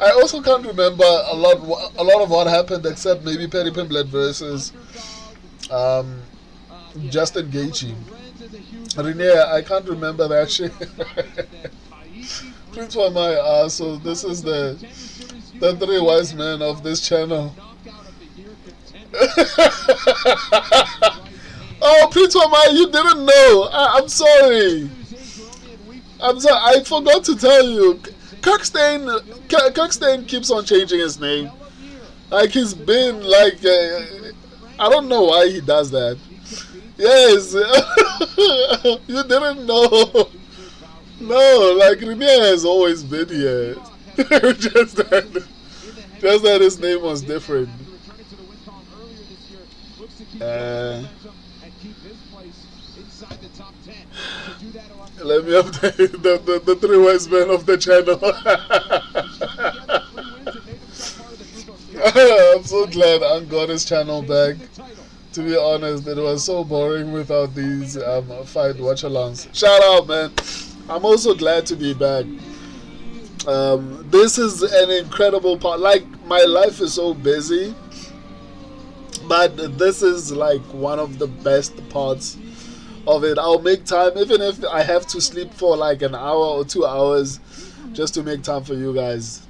I also can't remember a lot of what happened except maybe Perry Pimblett versus Justin Gaethje. Renier, I can't remember that shit. Prince Wamai, so this is the three wise men of this channel. Oh, Prince Wamai, you didn't know. I'm sorry. I forgot to tell you. Kirkstein keeps on changing his name. Like, he's been like, I don't know why he does that. Yes, you didn't know. No, like, Renier has always been here. just that his name was different. Let me update the three wise men of the channel. I'm so glad Ang got his channel back. To be honest, it was so boring without these fight watch-alongs. Shout out, man. I'm also glad to be back. This is an incredible part. Like, my life is so busy, but this is like one of the best parts of it. I'll make time, even if I have to sleep for like an hour or 2 hours, just to make time for you guys.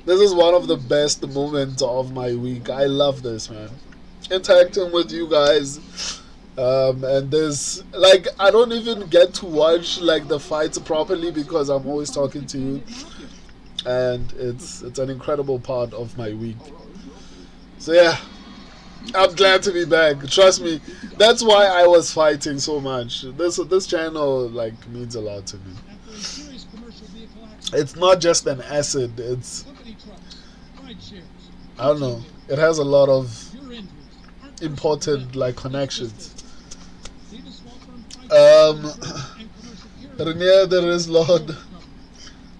This is one of the best moments of my week. I love this, man. Interacting with you guys, and this, like, I don't even get to watch like the fights properly because I'm always talking to you, and it's an incredible part of my week. So yeah, I'm glad to be back. Trust me, that's why I was fighting so much. This channel like means a lot to me. It's not just an asset. It's, I don't know. It has a lot of important like connections. Renier there is Lord.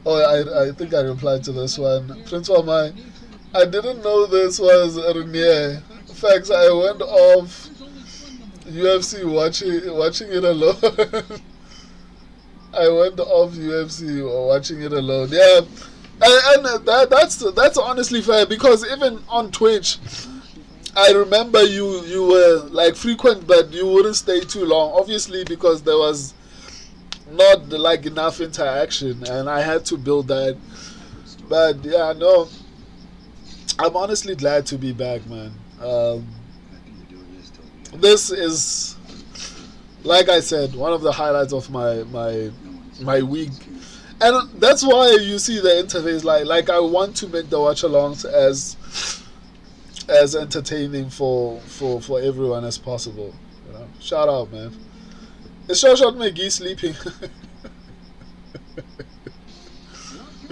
Oh, I think I replied to this one. Prince Wamai, I didn't know this was Renier. Facts, I went off UFC watching it alone. I went off UFC watching it alone. Yeah, and that's honestly fair, because even on Twitch, I remember you were like frequent, but you wouldn't stay too long, obviously because there was not like enough interaction, and I had to build that. But yeah, no, I'm honestly glad to be back, man. This is, like I said, one of the highlights of my week, and that's why you see the interface. Like I want to make the watch-alongs as entertaining for everyone as possible. You know? Shout out, man. Is Shot McGee sleeping?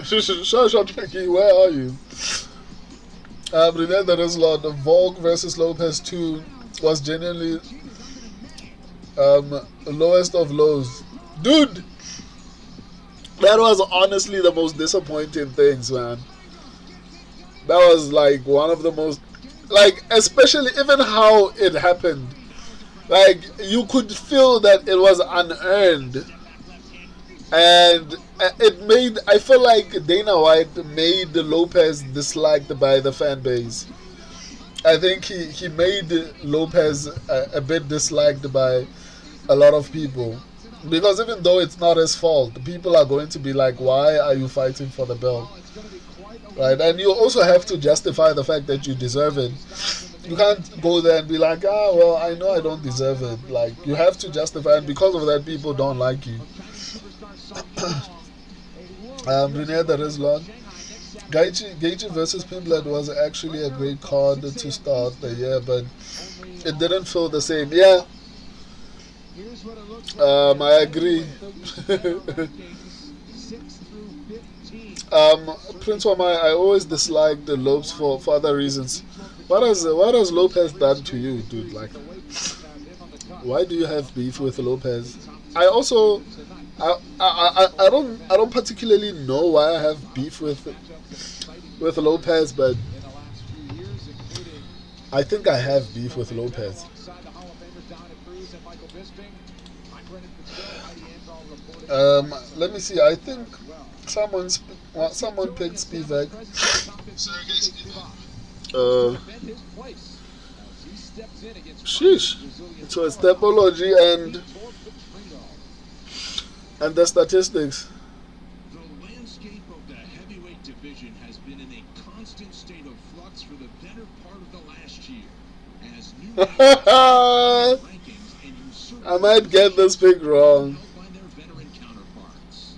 Shot McGee, where are you? Hernandez Lord, Volk versus Lopez 2 was genuinely lowest of lows. Dude, that was honestly the most disappointing things, man. That was like one of the most, like, especially even how it happened. Like, you could feel that it was unearned. And it made, I feel like Dana White made Lopez disliked by the fan base. I think he made Lopez a bit disliked by a lot of people. Because even though it's not his fault, people are going to be like, why are you fighting for the belt? Right? And you also have to justify the fact that you deserve it. You can't go there and be like, well, I know I don't deserve it. Like, you have to justify, and because of that, people don't like you. Renee the Rizlon. Gaethje versus Pimblet was actually a great card to start the year, but it didn't feel the same. Yeah, I agree. Prince Wamai, I always disliked the Lopes for other reasons. What has Lopez done to you, dude? Like, why do you have beef with Lopez? I also, I don't particularly know why I have beef with Lopez, but I think I have beef with Lopez. Let me see. I think someone picked Spivak. Sheesh. So it's Topology and the statistics. The landscape of the heavyweight division has been in a constant state of flux for the better part of the last year. As new rankings and usurpers I might get this pick wrong. by their veteran counterparts.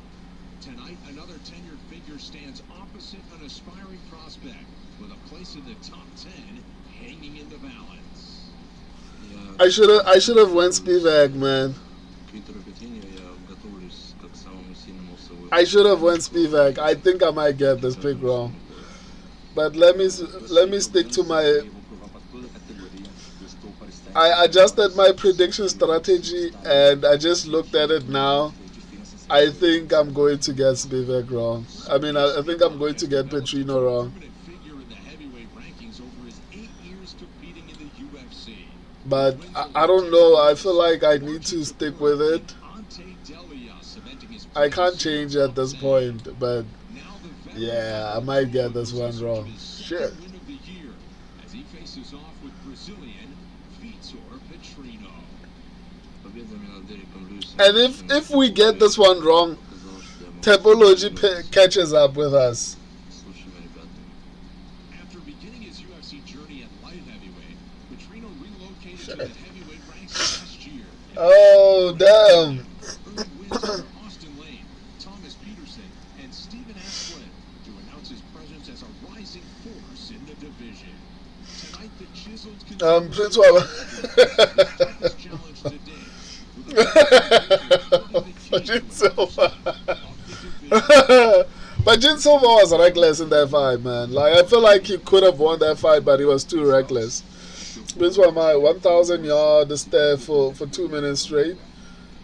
Tonight, another tenured figure stands opposite an aspiring prospect with a place in the top 10 hanging in the balance. I should have went Spivak, man. I should have went Spivak. I think I might get this pick wrong. But let me stick to my. I adjusted my prediction strategy and I just looked at it now. I think I'm going to get Spivak wrong. I mean, I think I'm going to get Petrino wrong. Figure in the heavyweight rankings over his 8 years competing in the UFC. But I don't know. I feel like I need to stick with it. I can't change at this point, but yeah, I might get this one wrong. Shit. As he faces off with Brazilian Vitor Petrino. And if we get this one wrong, Topology catches up with us. After beginning his UFC journey at light heavyweight, Petrino relocated to the heavyweight ranks last year. Oh, damn. Austin Lane, Thomas Peterson, and Stephen Asplin to announce his presence as a rising force in the division. Tonight, the chiseled Prince Waba. challenge today. Jin Silva. But Jin Silva was reckless in that fight, man. Like, I feel like he could have won that fight, but he was too reckless. Prince Wama, 1,000 yard stare for 2 minutes straight.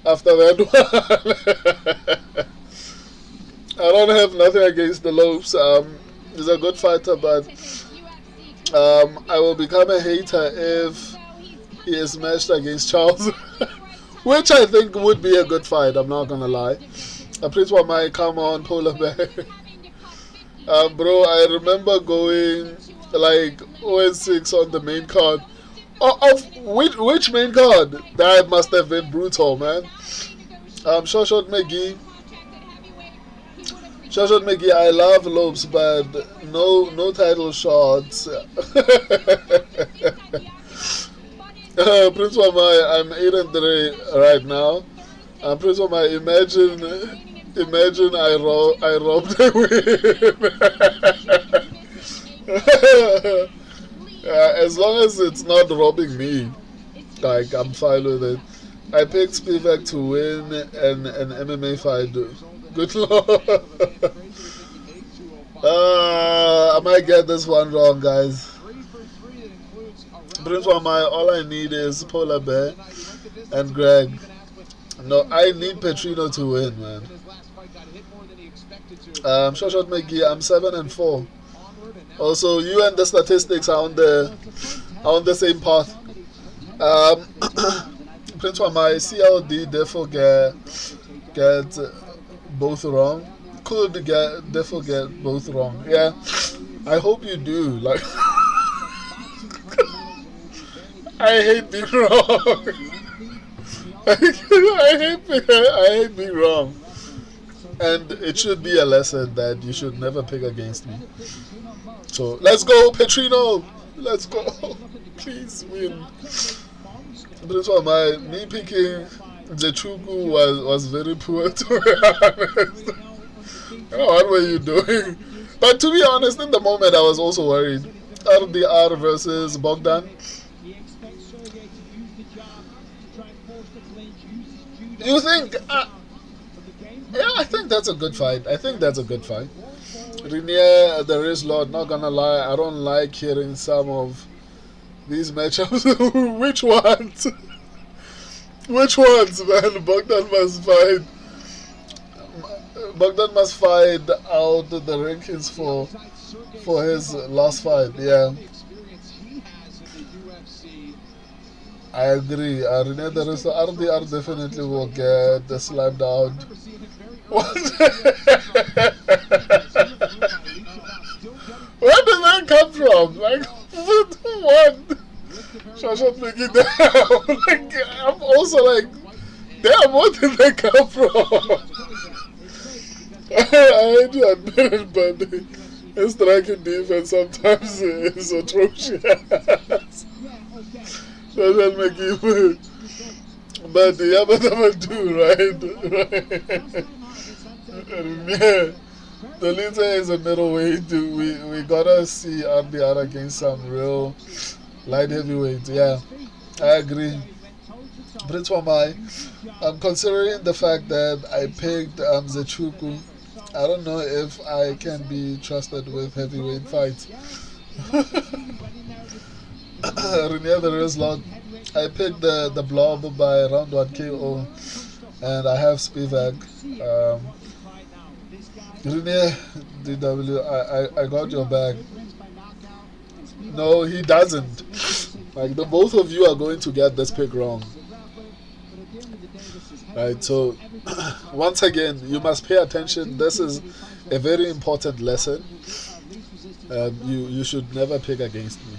After that one, I don't have nothing against the Lopes. He's a good fighter, but I will become a hater if he is matched against Charles, which I think would be a good fight. I'm not gonna lie. Prince Wamai, come on, polar bear. Bro, I remember going like 0-6 on the main card. Of which main card? That must have been brutal, man. Shot McGee. Shot McGee, I love Lopes, but no title shots. Prince Wamai, I'm 8-3 right now. Prince Wamai, imagine I robbed the win. As long as it's not robbing me, like, I'm fine with it. I picked Spivak to win an MMA fight. Good lord. I might get this one wrong, guys. Prince Wamai, all I need is Polar Bear and Greg. No, I need Petrino to win, man. Shoshat McGee, I'm 7-4. Also, you and the statistics are on the same path. Prince Wamai, CLD therefore get both wrong. Could therefore get both wrong. Yeah, I hope you do. Like, I hate being wrong. I hate being wrong. And it should be a lesson that you should never pick against me. So let's go, Petrino. Let's go. Please win. This one, me picking Zechuku was very poor, to be honest. I don't know what were you doing. But to be honest, in the moment I was also worried. RDR versus Bogdan. You think? Yeah, I think that's a good fight. Renier, the race lord, not gonna lie, I don't like hearing some of these matchups. Which ones? Which ones, man? Bogdan must fight out the rankings for his last fight. Yeah, I agree. Renier, the race lord, RDR definitely will get slammed out. What? Where did that come from? Like, what? Shoshat make it down. Like, I'm also like, damn, where did that come from? I hate to admit it, but his striking defense sometimes is atrocious. Shoshat make it. But the other do, right? Yeah. The leader is a middleweight. We gotta see RDR against some real light heavyweights. Yeah, I agree. Prince Wamai, I'm considering the fact that I picked Zechuku. I don't know if I can be trusted with heavyweight fights. Renier the Race Lord, I picked the blob by round 1 KO, and I have Spivak. Renier DW, I got your back. No, he doesn't. Like, the both of you are going to get this pick wrong. Right, so once again, you must pay attention. This is a very important lesson. You should never pick against me.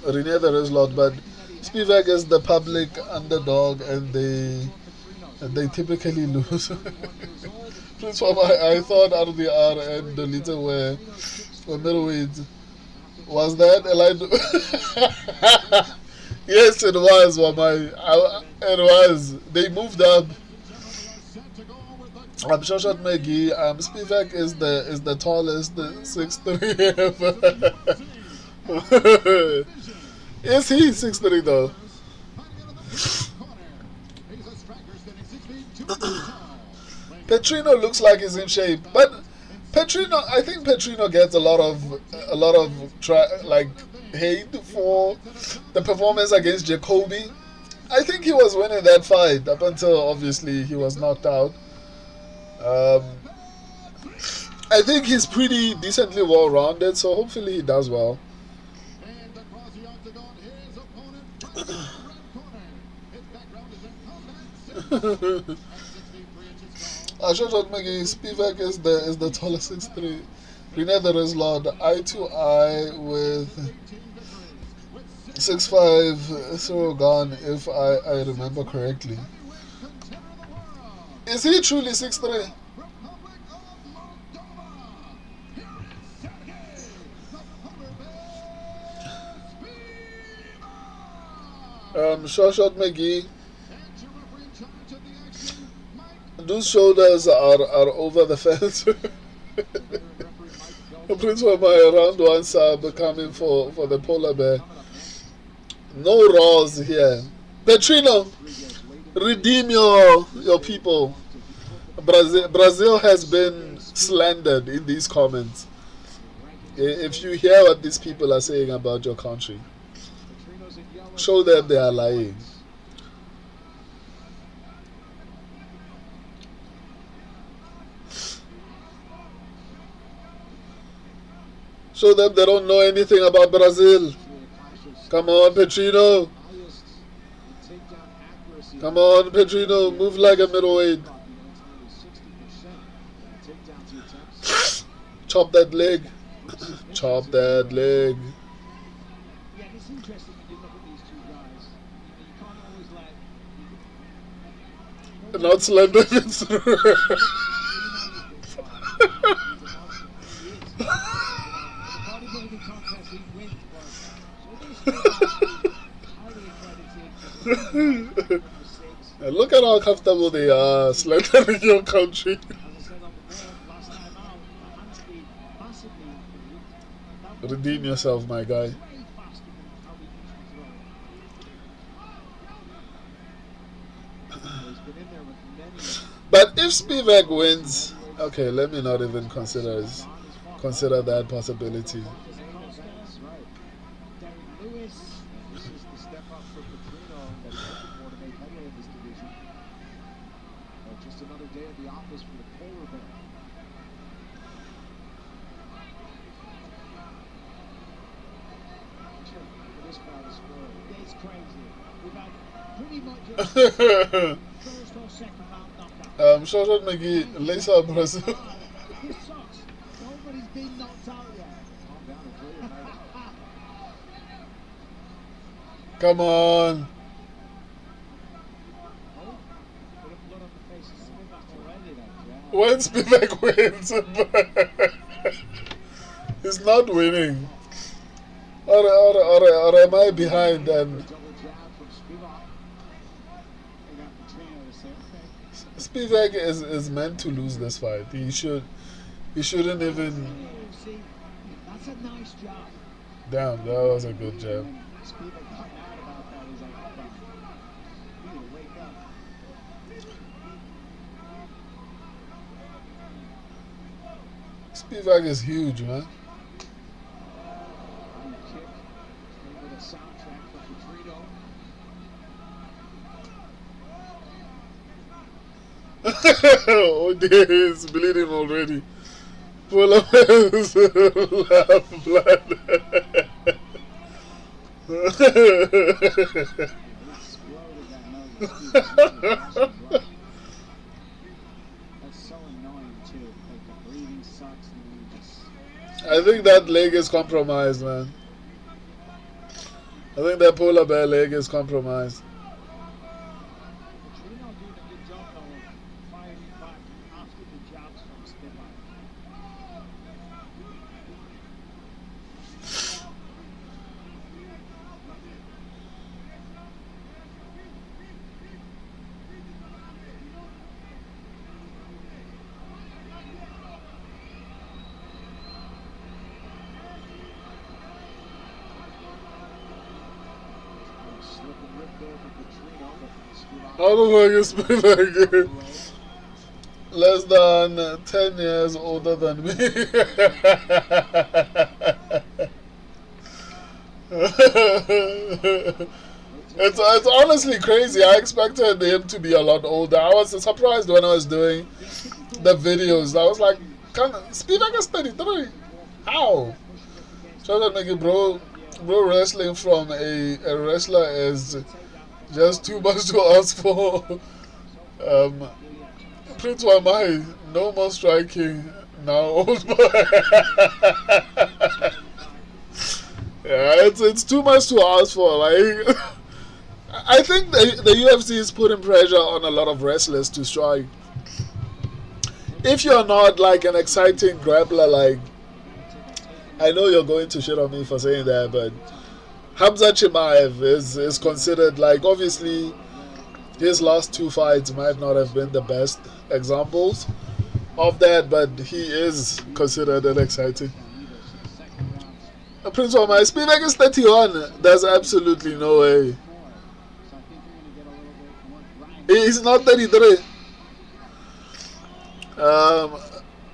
Renier the Race Lord, but Spivak is the public underdog, and they typically lose. Prince Wamai, I thought RDR and Dolita were middleweights. Was that Elijah? Yes, it was, Wamai. It was. They moved up. Shoshat Megi. Spivak is the tallest, 6'3" ever. Is he 6'3" though? Petrino looks like he's in shape, but I think Petrino gets a lot of hate for the performance against Jacoby. I think he was winning that fight up until obviously he was knocked out. I think he's pretty decently well rounded, so hopefully he does well. Ashot Megi, Spivak is the tallest 6'3". Renier the Race Lord, eye to eye with 6'5" Surogan, if I remember correctly. Is he truly 6'3"? Shoshat McGee. Those shoulders are over the fence. Prince Wamai around 1 sub coming for the polar bear. No Raws here. Petrino, redeem your people. Brazil has been slandered in these comments. If you hear what these people are saying about your country, Petrino's in yellow. show them they are lying. Show them they don't know anything about Brazil. Come on, Petrino. Highest in takedown accuracy. Come on, Petrino. Move like a middleweight. It's nearly 60% takedown attempts. Chop that leg. Chop that leg. Yeah, it's interesting when you look at these two guys. You can't always let. Not slender it through. Bodybuilding contest, he wins, but highly accredited. And look at how comfortable they are slendering your country. As I said on the board last time out, the hand speed massively improved. That Redeem yourself, my guy. way faster than how we used to throw. He's been in there with many. But if Spivak wins, okay, let me not even consider that possibility. That's right. Derek Lewis. And this is the step up for Petrino that he's looking for to make headway in this division. Just another day at the office for the polar bear. This crowd is spoiled. It's crazy. We've had pretty much a first or second round knockout. Shoshan McGee, Lisa Brazil. This sucks. Nobody's been knocked out yet. Calm down and clear your head. Come on. Oh, bit of blood on the face of Spivak already. When Spivak wins, he's not winning. Or am I behind? And Double jab from Spivak. They got Petrino to say, okay. Spivak is meant to lose this fight. He shouldn't even. Oh, see, that's a nice job. Damn, that was a good jab. Spivak got mad about that. He's like, hold on. You need to wake up. Spivak is huge, man. Body kick. Came with a soundtrack for Petrino. Oh dear, he's bleeding already. Full of his laugh blood. Exploded that nose. That's so annoying too. Like the breathing sucks and then you just. I think that leg is compromised, man. I think that polar bear leg is compromised. Petrino doing a good job though of firing back after the jabs from Spivak. Slip and rip there for Petrino, but Spivak. How the fuck is Spivak less than 10 years older than me? It's honestly crazy. I expected him to be a lot older. I was surprised when I was doing the videos. I was like, Spivak is 33. How? So that make it bro wrestling from a wrestler is just too much to ask for. Prince Wamai, no more striking, now old boy. Yeah, it's too much to ask for. Like, I think the UFC is putting pressure on a lot of wrestlers to strike. If you're not like an exciting grappler, like, I know you're going to shit on me for saying that, but Hamza Chimaev is considered, like, obviously his last two fights might not have been the best examples of that, but he is considered an exciting. Prince of my Spivak is 31. There's absolutely no way. He's not 33.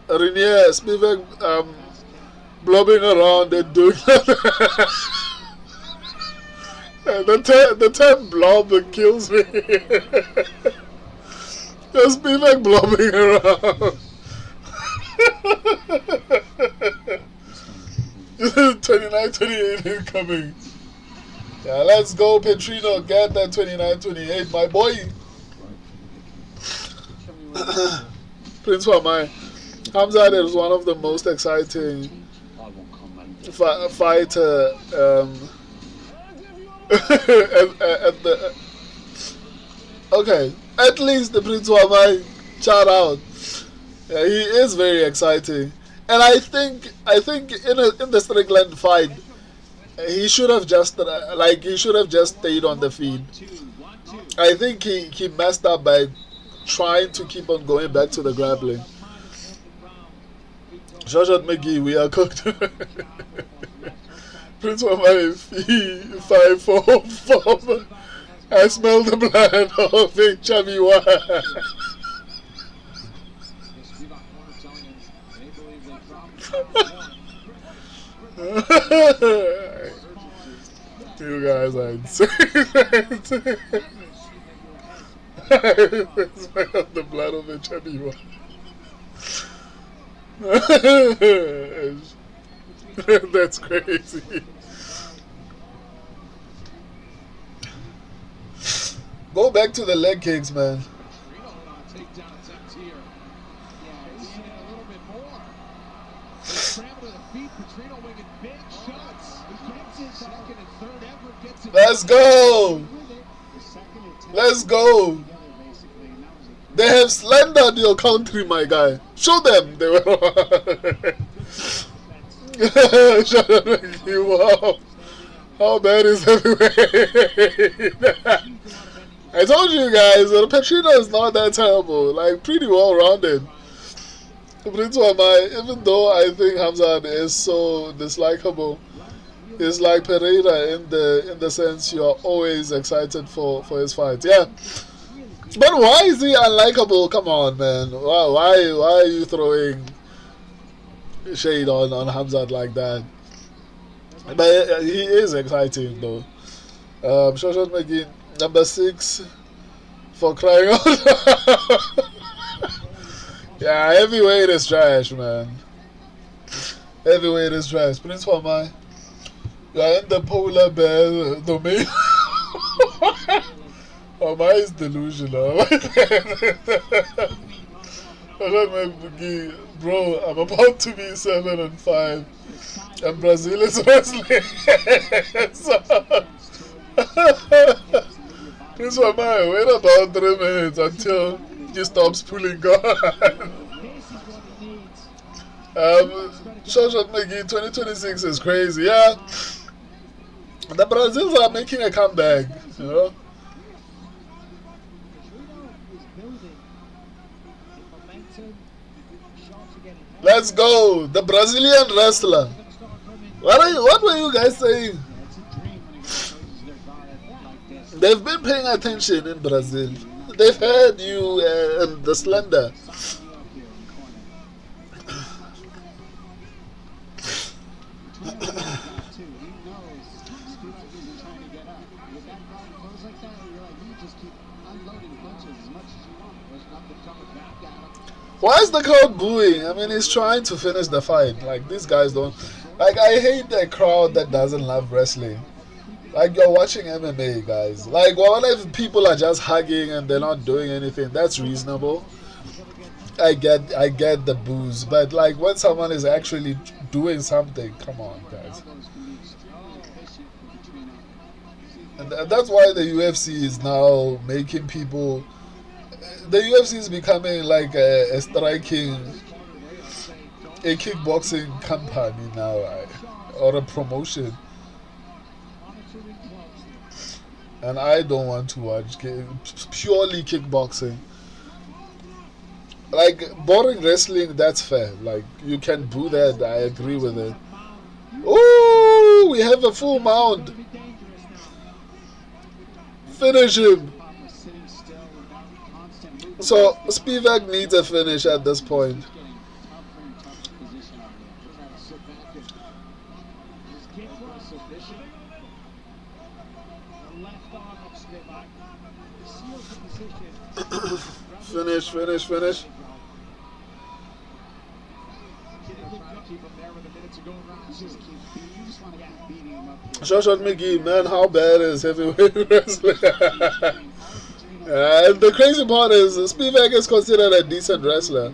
Renier Spivak blobbing around and doing the term blob kills me. Just be like blobbing around. 29-28 incoming. Yeah, let's go, Petrino. Get that 29-28, my boy. Prince Wamai. Hamzat is one of the most exciting fighter at the okay, at least the Prince Wamai, shout out. Yeah, he is very exciting, and I think in the Strickland fight, he should have just stayed on the feet. I think he messed up by trying to keep on going back to the grappling. Shoshat McGee, we are cooked. Prince Wamai 5-4. I smell the blood of a chubby one. You guys are insane. I smell the blood of a chubby one. That's crazy. Go back to the leg kicks, man. Let's go. Let's go. They have slandered your country, my guy. Show them they were wow. How bad is heavyweight? I told you guys that Petrino is not that terrible. Like, pretty well rounded. Prince Wamai, even though I think Hamzat is so dislikable, is like Pereira in the sense you are always excited for his fights. Yeah. But why is he unlikable? Come on, man. Why are you throwing shade on Hamzat like that? But he is exciting though. Shoshat McGee, number 6 for crying out. Yeah, heavyweight is trash, man. Heavyweight is trash. Prince Wamai, you are in the polar bear domain. Wamai is delusional. Bro, I'm about to be 7-5, and Brazil is wrestling. Prince Wamai, wait about 3 minutes until he stops pulling gun. Shoshat McGee, 2026 is crazy. Yeah, the Brazils are making a comeback, you know. Let's go, the Brazilian wrestler. What were you guys saying? They've been paying attention in Brazil. They've heard you and the slender. Why is the crowd booing? I mean, he's trying to finish the fight. Like, these guys don't... Like, I hate the crowd that doesn't love wrestling. Like, you're watching MMA, guys. Like, what if people are just hugging and they're not doing anything? That's reasonable. I get the boos. But, like, when someone is actually doing something, come on, guys. And that's why the UFC is now making people... The UFC is becoming like a kickboxing company now, or a promotion. And I don't want to watch purely kickboxing. Like, boring wrestling, that's fair. Like, you can boo that, I agree with it. Ooh, we have a full mount. Finish him. So, Spivak needs a finish at this point. His kick was sufficient. The left arm of Spivak seals the position. Finish. Keep him there with a minute to go in round two. You just want to keep beating him up here. Shot McGee, man, how bad is heavyweight wrestling? And the crazy part is, Spivak is considered a decent wrestler.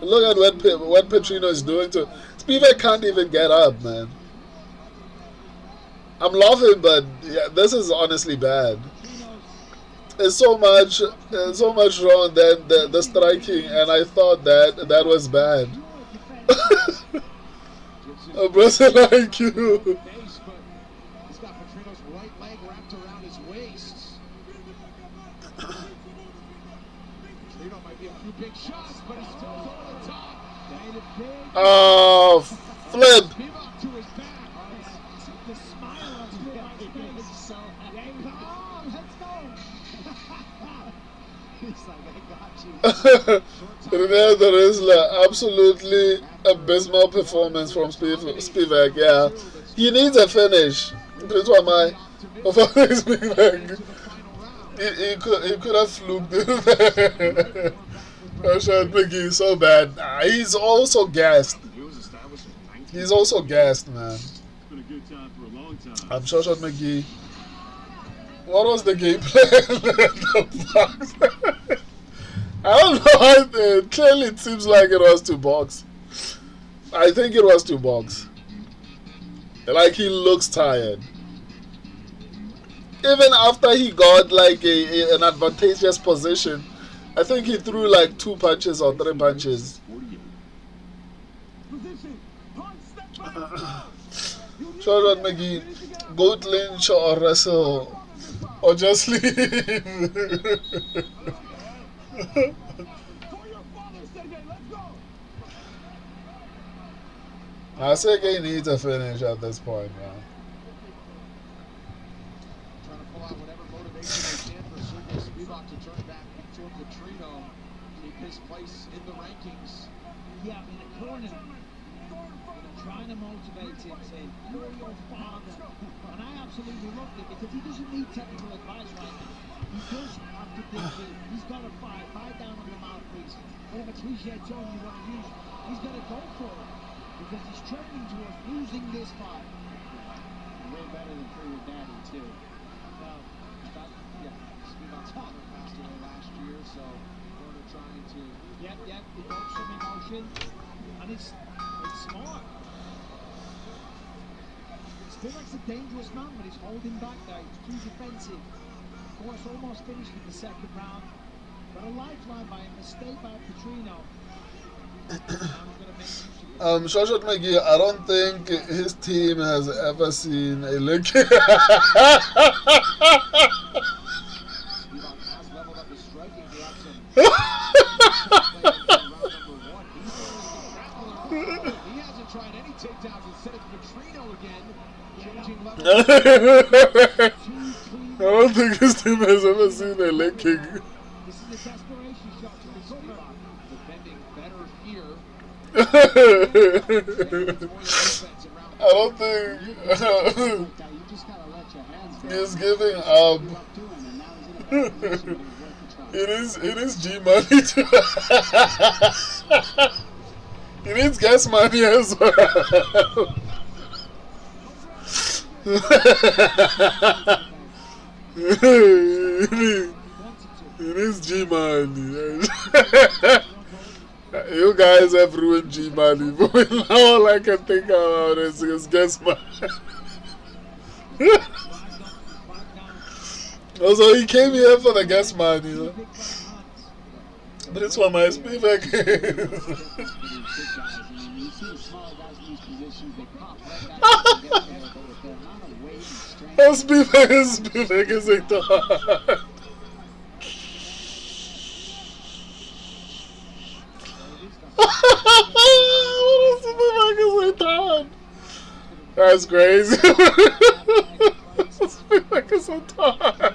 Look at what Petrino is doing to Spivak. Can't even get up, man. I'm laughing, but yeah, this is honestly bad. It's so much wrong than the striking, and I thought that was bad. A person like you. Face, but he's got Petrino's right leg wrapped around his waist. Petrino might be a few big shots, but he's still over the top. Oh, flip. Spivak to his back. The smile on Spivak's face. So happy. Come on, let's go. He's like, I got you. Hernandez wrestler, absolutely abysmal performance from Spivak. Yeah, he needs a finish. That's why my Spivak. He could have fluked it. Shot McGee so bad. He's also gassed. He's also gassed, man. I'm sure Shot McGee. What was the game plan? I don't know. Clearly, it seems like it was to box. I think it was to box. Like, he looks tired. Even after he got like an advantageous position, I think he threw like 2 punches or 3 punches. Shot McGee, goat lynch or wrestle, or just leave. Sergey needs a finish at this point, man. Trying to pull out whatever motivation they can for Sergey Spivak to turn back into Petrino, keep his place in the rankings. Yeah, in the corner, trying to motivate him, saying, "You're your father." And I absolutely loved it because he doesn't need technical advice right now. He does have to think that he's got to fight down on the mouthpiece. Whatever cliche term you want to use, he's got to go for it because he's trending towards losing this fight. Way better than for your daddy, too. Well, Spivak's father passed away last year, so Porter trying to. Yep, evokes some emotion, and it's smart. Spivak's a dangerous man, but he's holding back there. He's too defensive. Of course, almost finished in the second round, but a lifeline by a mistake by Petrino. Shot McGee, I don't think his team has ever seen a leg kick. Spivak has leveled up his striking direction. He hasn't tried any takedowns instead of Petrino again. Changing level. I don't think his team has ever seen a leg kick. This is a desperation shot to the Spivak. Defending better here. I don't think You just gotta let your hands go. he's giving up. And now he's in a better position to work the try. It is G money too. He needs gas money as well. It is G money. You guys have ruined G money, but now all I can think about is gas money. Also, he came here for the gas money, you know? But it's for my Spivak. You see small guys in these positions, they pop right back together, but with the amount of weight and strength. Spivak is a dog. That's crazy. Spivak is a dog.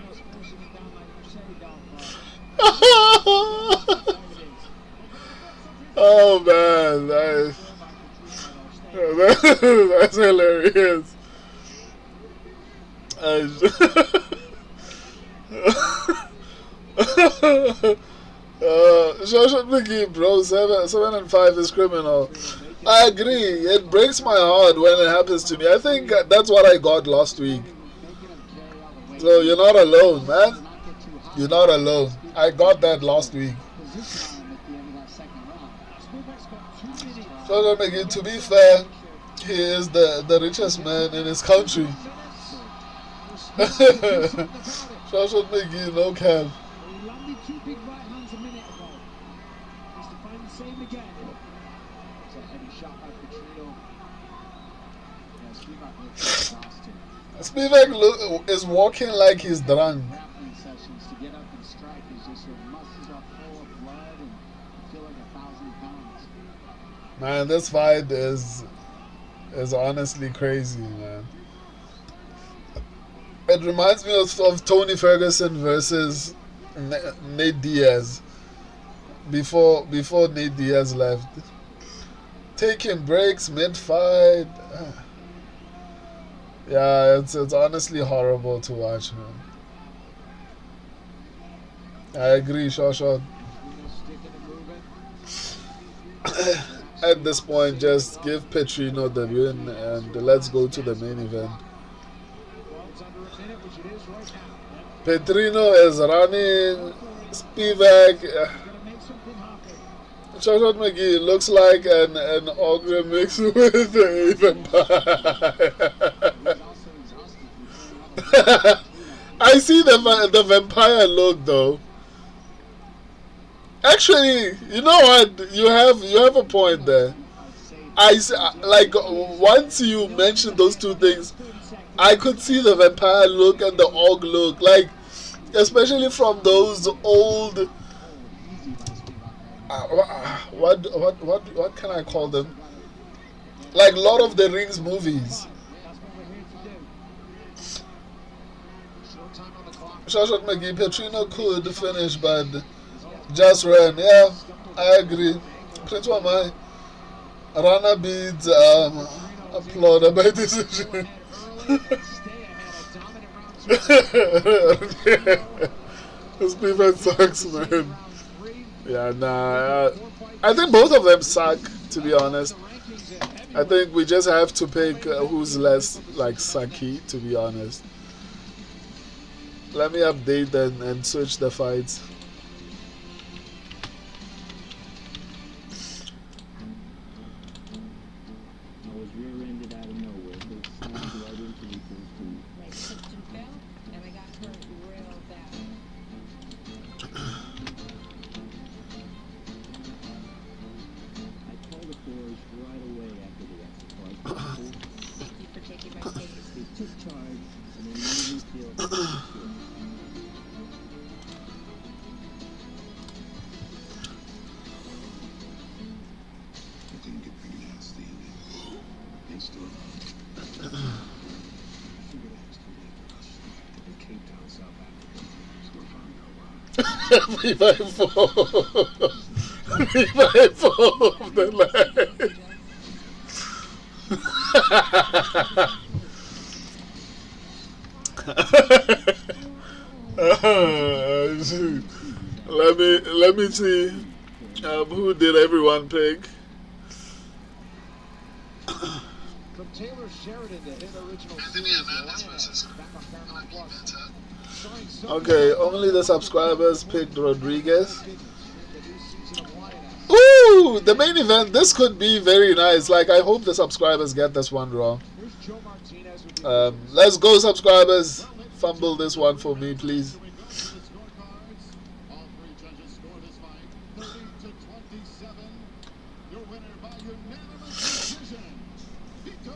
Oh man, That's hilarious. Joshua McGee, bro, 7-5 is criminal. I agree. It breaks my heart when it happens to me. I think that's what I got last week. So you're not alone, man. You're not alone. I got that last week. Joshua McGee, to be fair, he is the richest man in his country. Joshua McGee, no cap. He landed 2 big right hands a minute ago. He's to find the same again. It's a heavy shot by Petrino. Yeah, Spivak is walking like he's drunk. grappling sessions to get up and strike is just your muscles are full of blood and you feel like 1,000 pounds. Man, this fight is honestly crazy, man. It reminds me of Tony Ferguson versus Nate Diaz before Nate Diaz left. Taking breaks mid-fight. Yeah, it's honestly horrible to watch, man. I agree, Shawshot. At this point, just give Petrino the win and let's go to the main event. Petrino is running. Spivak. Shawshot McGee looks like an ogre mixed with a vampire. I see the vampire look though. Actually, you know what? You have a point there. Like once you mentioned those two things, I could see the vampire look and the og look, like especially from those old. What can I call them? Like Lord of the Rings movies. Shawshot McGee, Petrino could finish, but just ran. Yeah, I agree. Prince Wamai, Rana beats applauded by decision. This defense sucks, man. Yeah, nah. I think both of them suck, to be honest. I think we just have to pick who's less like sucky, to be honest. Let me update and switch the fights. I was rear-ended out of nowhere. They slammed right into me. Like Christian fell, and I got hurt real bad. I called the force right away after the accident. Thank you for taking my case. They took charge and they made me feel secure. It didn't get pretty nasty. They still figured it was too late for us. In Cape Town, South Africa. Still found out why. 3x4 of the leg. Shoot. Let me see. Who did everyone pick? From Taylor Sheridan to hit original series Hernandez back on Paramount Plus. Okay, only the subscribers picked Rodriguez. Ooh, the main event. This could be very nice. Like, I hope the subscribers get this one wrong. Let's go, subscribers. Fumble this one for me, please. All three judges score this fight 30-27. Your winner by unanimous decision, Vito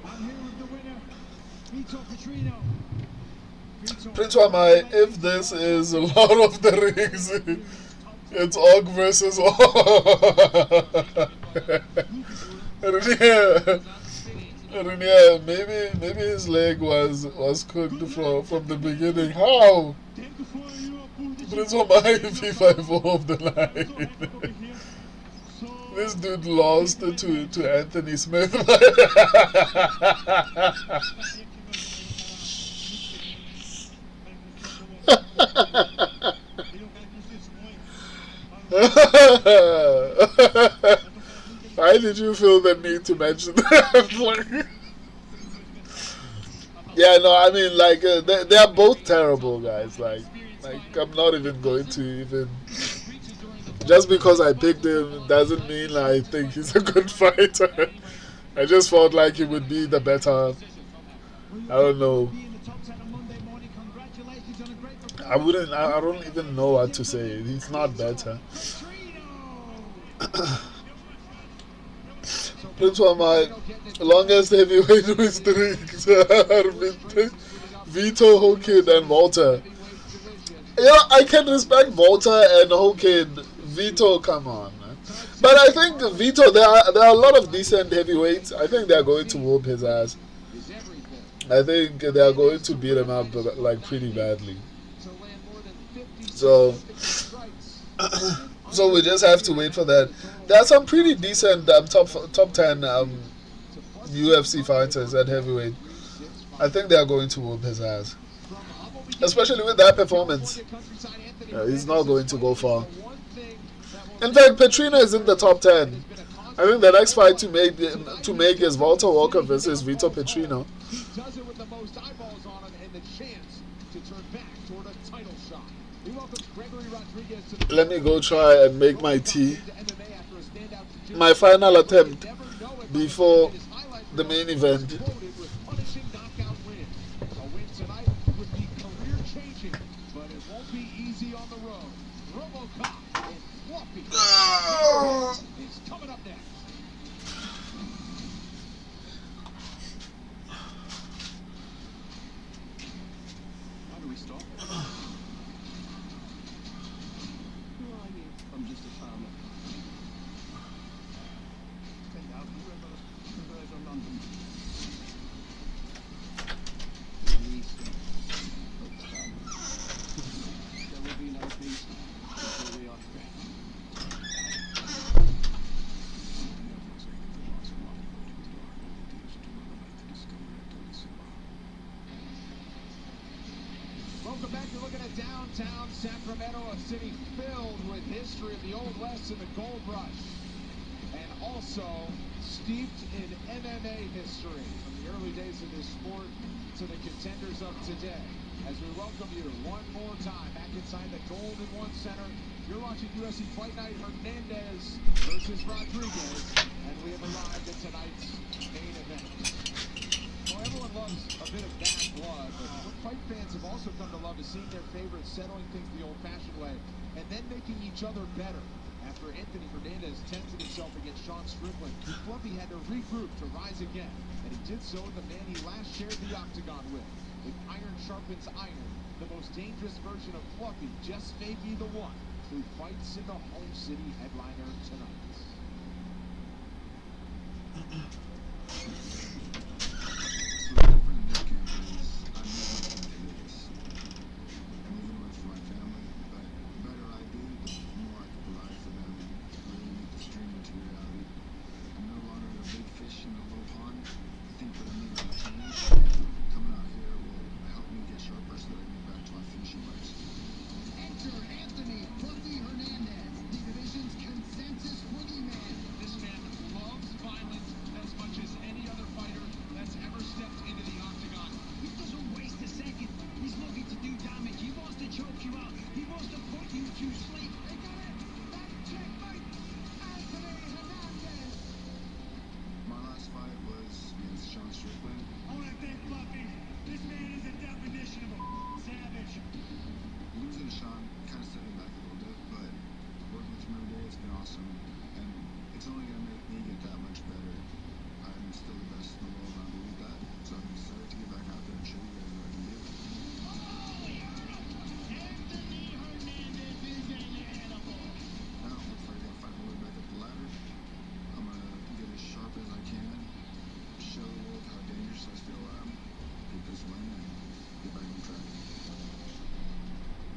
I'm here with the winner, Vito Petrino. Prince Wamai, if this is Lord of the Rings, it's Og versus Og. Yeah, maybe his leg was cooked from the beginning. How? Prince of my V5 of the line. This dude lost to Anthony Smith. Why did you feel the need to mention that? Yeah, no, I mean, like, they are both terrible, guys. Like, I'm not even going to even. Just because I picked him doesn't mean I think he's a good fighter. I just felt like he would be the better. I don't know. I don't even know what to say. He's not better. Prince of my longest heavyweight streaks. Vito, Hokid, and Walter. Yeah, I can respect Walter and Hokid. Vito, come on, man. But I think Vito, there are a lot of decent heavyweights. I think they are going to whoop his ass. I think they are going to beat him up like pretty badly. So we just have to wait for that. There are some pretty decent top 10 UFC fighters at heavyweight. I think they are going to whoop his ass, especially with that performance. He's not going to go far. In fact, Petrino is in the top 10. I think the next fight to make is Walter Walker versus Vito Petrino. He does it with the most eyeballs on him and the chance to turn back toward a title shot. We welcome Gregory Rodrigues to the Let me go try and make my tea. My final attempt before the main event. A win tonight would be career-changing, but it won't be easy on the road. RoboCop and Fluffy is coming up next. How do we start? Who are you? I'm just a farmer. Take out whoever converts on London. There will be no peace until we are free. Welcome back. You're looking at downtown Sacramento, a city filled with history of the Old West and the Gold Rush, and also steeped in MMA history from the early days of this sport to the contenders of today. As we welcome you one more time back inside the Golden One Center, you're watching UFC Fight Night Hernandez versus Rodriguez, and we have arrived at tonight's main event. Well, everyone loves a bit of bad blood, but what fight fans have also come to love is seeing their favorites settling things the old-fashioned way and then making each other better. After Anthony Hernandez tested himself against Sean Strickland, Fluffy had to regroup to rise again, and he did so with the man he last shared the octagon with. If iron sharpens iron, the most dangerous version of Fluffy just may be the one who fights in the home city headliner tonight.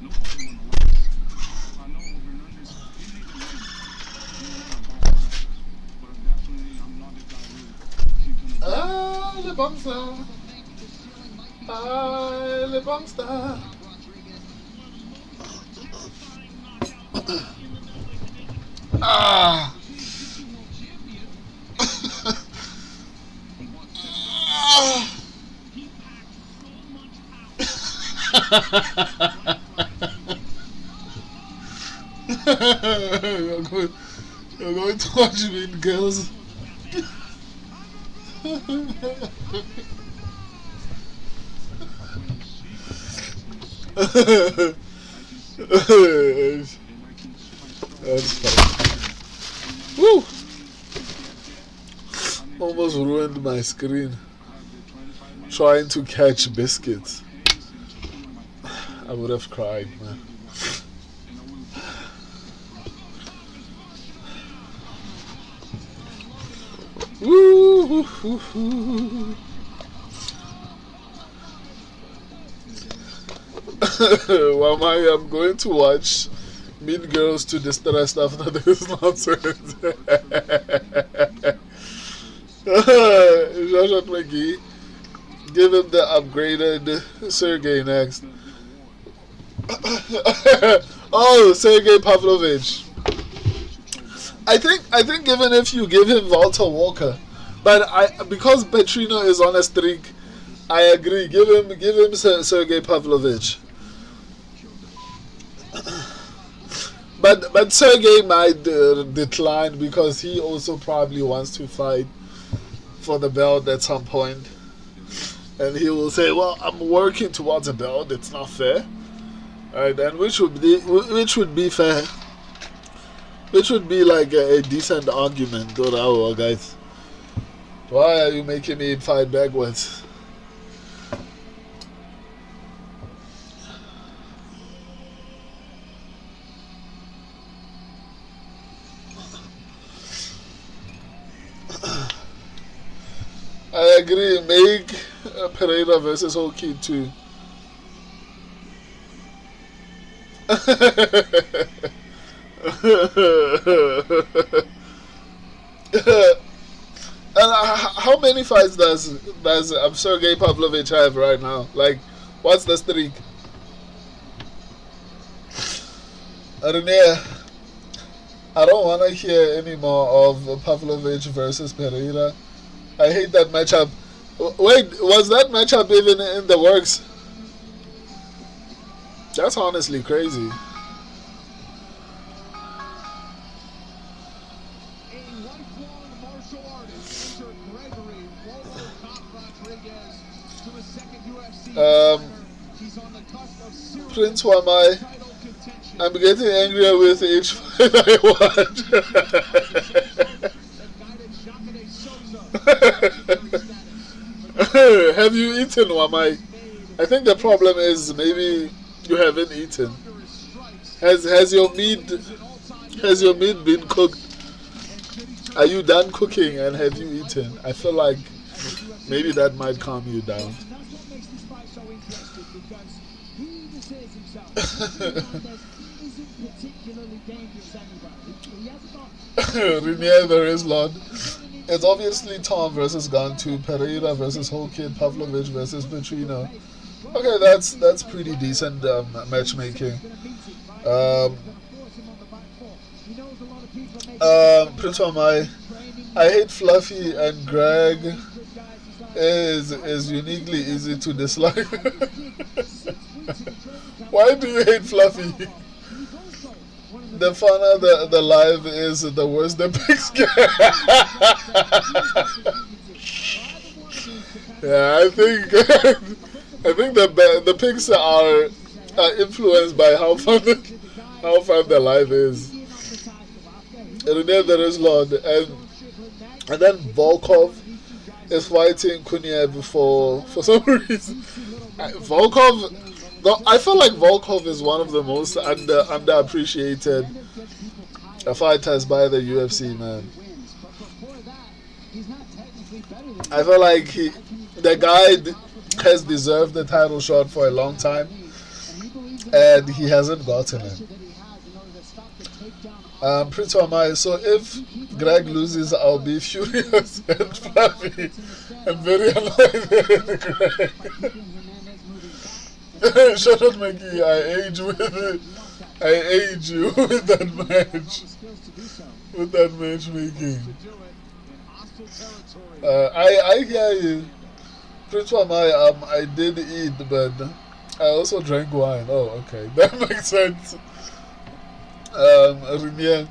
Nobody won the last Bongster. Bye, Le Bongster. Ah. You're going to watch Mean Girls. That's fine. Woo! Almost ruined my screen trying to catch biscuits. I would have cried, man. Woo! Well, I'm going to watch Mean Girls to distress after this nonsense. Joshua McGee, give him the upgraded Sergey next. Oh, Sergey Pavlovich. I think even if you give him Walter Walker, but because Petrino is on a streak, I agree. Give him Sergey Pavlovich. But Sergey might decline because he also probably wants to fight for the belt at some point, and he will say, "Well, I'm working towards a belt. It's not fair." Alright, and which would be fair? Which would be like a decent argument, though, guys. Why are you making me fight backwards? I agree. Make Pereira versus Hoki too. And how many fights does Sergey Pavlovich have right now? Like, what's the streak? Rene, I don't want to hear any more of Pavlovich versus Pereira. I hate that matchup. Wait, was that matchup even in the works? That's honestly crazy. In lifelong martial artist, enter Gregory Rodrigues to his second UFC fighter. He's on the cusp of serious Prince Wamai, title contention. I'm getting angrier with each fight I watch. The guided Jacare Souza. Have you eaten, Wamai? I think the problem is maybe you haven't eaten. Has your meat been cooked? Are you done cooking and have you eaten? I feel like maybe that might calm you down. That's what makes this fight so interesting, because he even says himself, Hernandez isn't particularly dangerous anybody. He hasn't got Renier versus Lord. It's obviously Tom versus Gantu, Pereira versus Holkid, Pavlovich versus Petrino. Okay, that's pretty decent matchmaking. Prince Wamai, I hate Fluffy, and Greg is uniquely easy to dislike. Why do you hate Fluffy? The funner the live is, the worse the pics get. Yeah, I think the pics are influenced by how fun the live is. And then there is Lord, and then Volkov is fighting Kuniev for some reason. Volkov, I feel like Volkov is one of the most underappreciated fighters by the UFC, man. I feel like the guy has deserved the title shot for a long time, and he hasn't gotten it. Prince Wamai, so if Greg loses, I'll be furious and fluffy and very annoyed with Greg. Shut up, Maggie. I age you with that match. With that matchmaking. I hear you. Prince Wamai, I did eat, but I also drank wine. Oh, okay. That makes sense. Rinier.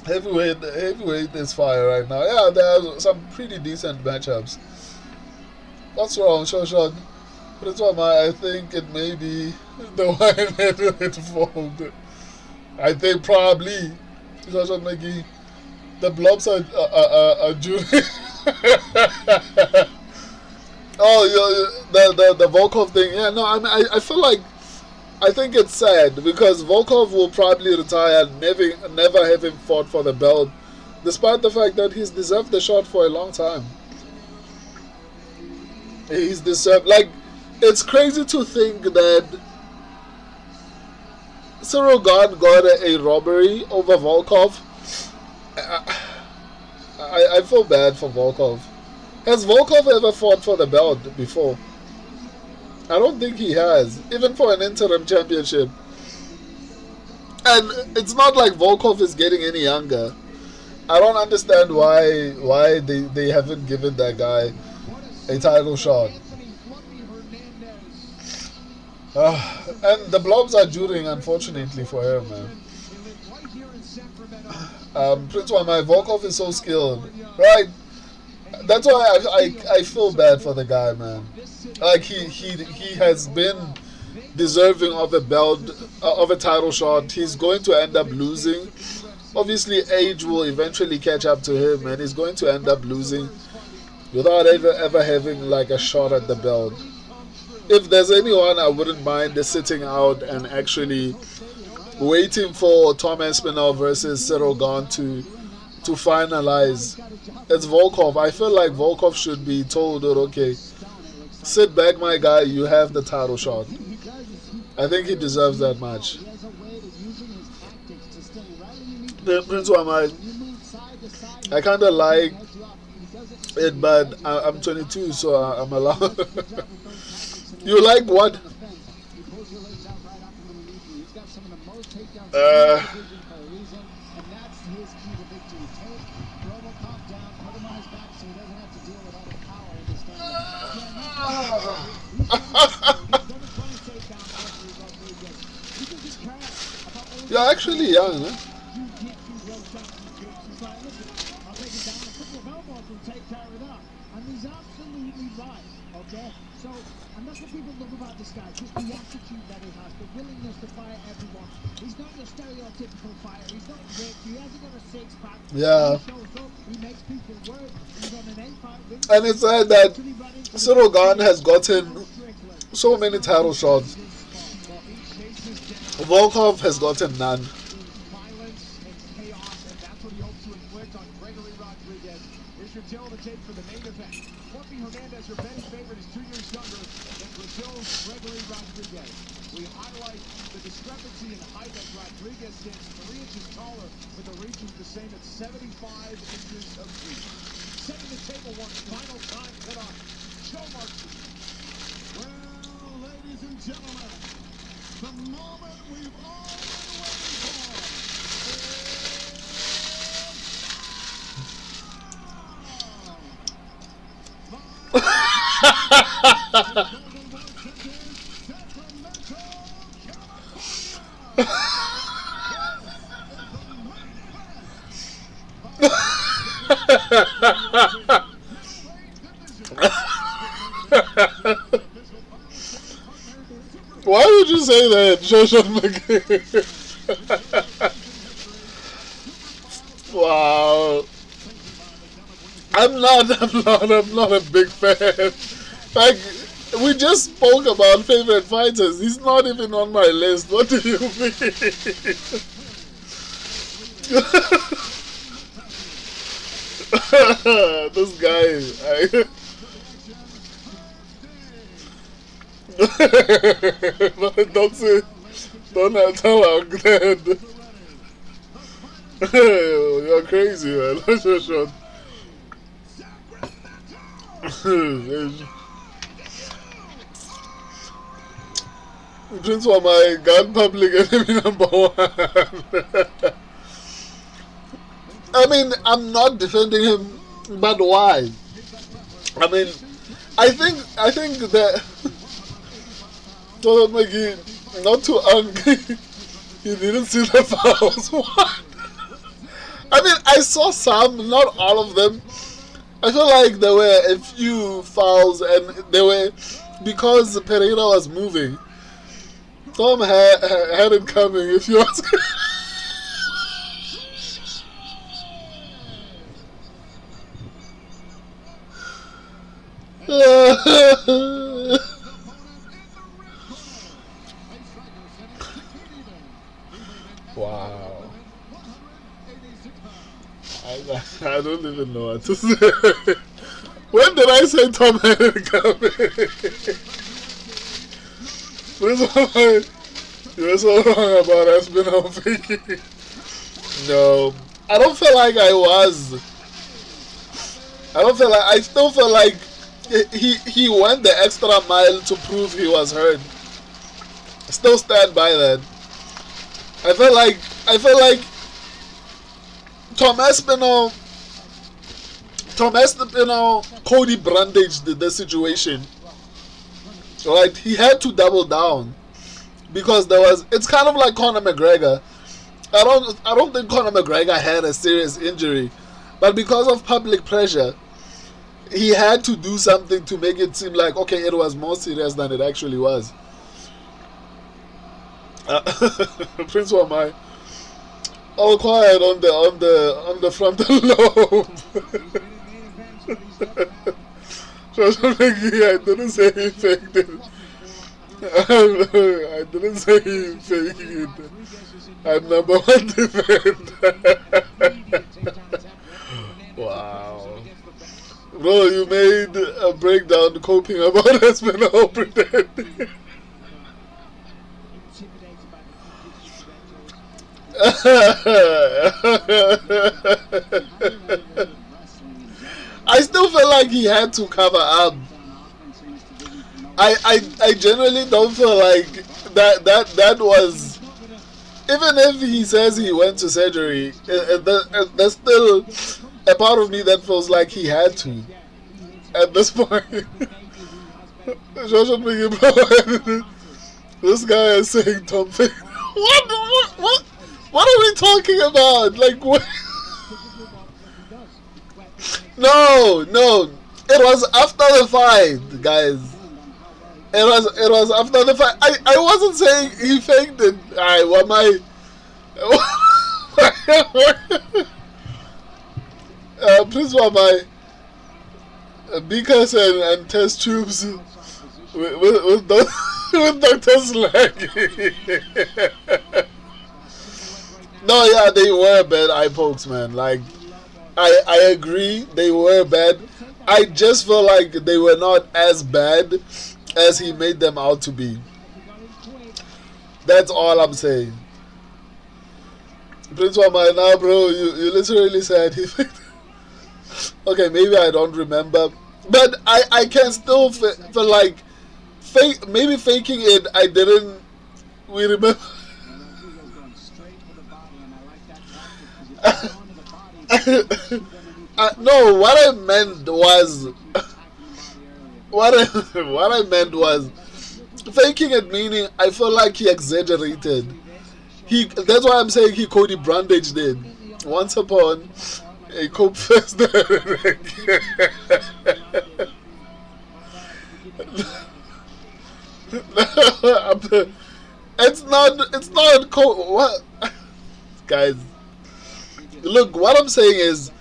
Heavyweight is fire right now. Yeah, there are some pretty decent matchups. What's wrong, Shoshon? Prince Wamai, I think it may be the wine heavyweight fault. I think probably. Shoshon McGee. The blobs are jury. Oh, the Volkov thing. Yeah, no, I feel like, I think it's sad because Volkov will probably retire never having fought for the belt, despite the fact that he's deserved the shot for a long time. He's deserved, like, it's crazy to think that Cyril Gane got a robbery over Volkov. I feel bad for Volkov. Has Volkov ever fought for the belt before? I don't think he has, even for an interim championship. And it's not like Volkov is getting any younger. I don't understand why they haven't given that guy a title shot. And the blobs are during, unfortunately for him, man. Prince Wamai, Volkov is so skilled, right? That's why I feel bad for the guy, man. Like he has been deserving of a belt, of a title shot. He's going to end up losing. Obviously, age will eventually catch up to him, and he's going to end up losing without ever having like a shot at the belt. If there's anyone I wouldn't mind sitting out and actually waiting for Tom Aspinall versus Cyril Gane to finalize, it's Volkov. I feel like Volkov should be told that, okay, sit back, my guy, you have the title shot. I think he deserves that match. Prince Wamai, I kind of like it, but I'm 22, so I'm allowed. You like what? You're actually young, huh? So, and that's what people love about this guy, just the attitude that he has, the willingness to fight everyone. He's not your stereotypical fighter, he's not ripped, he hasn't got a six-pack. Yeah. He shows up, he makes people work, he's on an 8-fight win. And it's said that Cyril Gane has gotten so many title shots. Volkov has gotten none. Violence and chaos, and that's what he hopes to inflict on Gregory Rodrigues. Here's your tail to take for the main event. Fluffy Hernandez, your betting favorite, is 2 years younger than Brazil's Gregory Rodrigues. We highlight the discrepancy in height as Rodrigues stands 3 inches taller, but the reach is the same at 75 inches of reach. Setting the table one final time, head on Joe Martin. Well, ladies and gentlemen, the moment we've all been waiting Why would you say that, Shoshan McGee? Wow. I'm not a big fan. Like, we just spoke about favorite fighters. He's not even on my list. What do you mean? This guy. Don't say, don't tell I'm glad. You're crazy, man. That's your shot. Prince was my gun public enemy number one. I mean, I'm not defending him, but why? I mean, I think that Donald McGee, not too angry, he didn't see the fouls. What? I mean, I saw some, not all of them. I feel like there were a few fouls, and they were because Pereira was moving. Tom had it coming, if you ask. Wow. I don't even know what to say. When did I say Tom had it coming? You're so wrong about Espinal faking. No, I don't feel like I was. I still feel like he went the extra mile to prove he was hurt. I still stand by that. I feel like Tom Espinal, Cody brandaged the situation. Right, he had to double down because it's kind of like Conor McGregor. I don't think Conor McGregor had a serious injury, but because of public pressure, he had to do something to make it seem like, okay, it was more serious than it actually was. Prince Wamai, all quiet on the frontal lobe. I didn't say he faked it. I didn't say he faked it. I'm number one defender. Wow. Bro, you made a breakdown coping about Espinal pretending. I still feel like he had to cover up. I genuinely don't feel like that was, even if he says he went to surgery, there's still a part of me that feels like he had to at this point. This guy is saying Tom Fake. What are we talking about? Like what? No, it was after the fight, guys. It was after the fight. I wasn't saying he faked it. What am I? Please, what am I? Beakers and test tubes with Dr. Slag. No, yeah, they were bad eye pokes, man. Like, I agree, they were bad. I just feel like they were not as bad as he made them out to be. That's all I'm saying. Prince Wamai, now, bro, you literally said he faked. Okay, maybe I don't remember, but I can still feel like maybe faking it. I didn't. We remember. No, what I meant was faking it, meaning I feel like he exaggerated. That's why I'm saying he Cody brandaged it. Once upon a cope fest. It's not what, guys. Look, what I'm saying is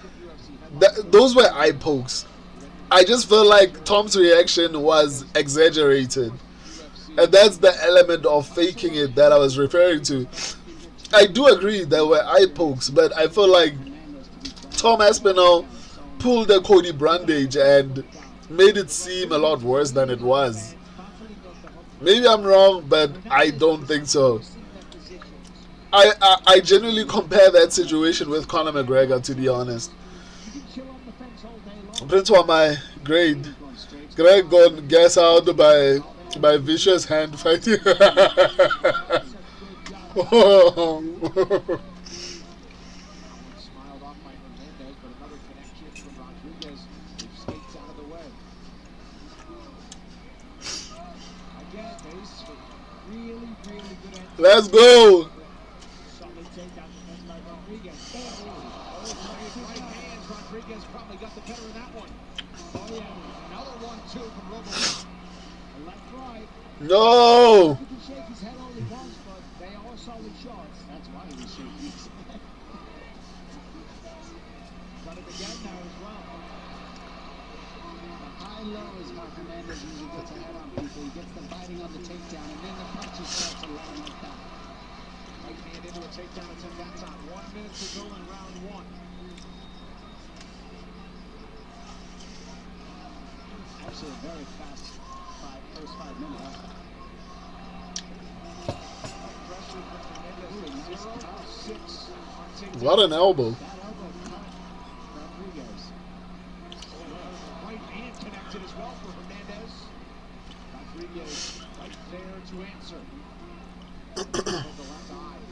that those were eye pokes. I just feel like Tom's reaction was exaggerated, and that's the element of faking it that I was referring to. I do agree there were eye pokes, but I feel like Tom Espinal pulled the Cody brandage and made it seem a lot worse than it was. Maybe I'm wrong, but I don't think so. I genuinely compare that situation with Conor McGregor, to be honest. You can chill on the fence all day long. Prince was my grade. Greg got gas out by vicious hand fighting. Oh. Smiled off by Hernandez, but another connection from Rodriguez, who skates out of the way. Again, base with really, really good entry. Let's go. Solid takedown defense by Rodriguez. Oh, right hands. Rodriguez probably got the better of that one. Oh, yeah. Another 1-2 from Robles. Left, right. No. He can shake his head all he wants, but they are solid shots. That's why he was shaking his head. Got it again now as well. The high-low is how Hernandez usually gets ahead on people. He gets them biting on the takedown, and then the punches start to land like that. Right hand into a takedown attempt that time. 1 minute to go in round one. Actually, a very fast first 5 minutes. Pressure from Hernandez. 0-6 on takedown. What an elbow. That elbow cut Rodriguez. Right hand connected as well for Hernandez. Rodriguez right there to answer. The left eye.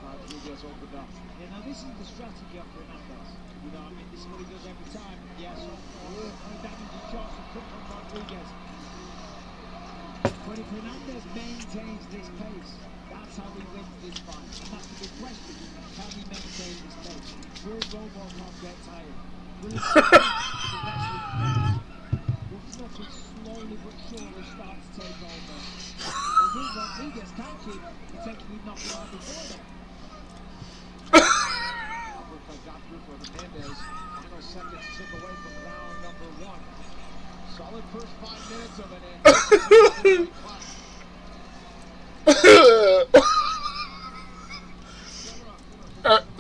Rodriguez opened up. You know, this is the strategy of Hernandez. You know, I mean, this is what he does every time. Yes, damaging shots will come from Rodriguez. But if Hernandez maintains this pace, that's how he wins this fight. And that's the big question. Can he maintain this pace? Will Robocop get tired? Will he the wrestling pace? Will Snuffy slowly but surely start to take over? Or will Rodriguez catch him and potentially knock him out before that? Uppercut got through for Hernandez. Final seconds tick away from round number one. Solid first 5 minutes of an end.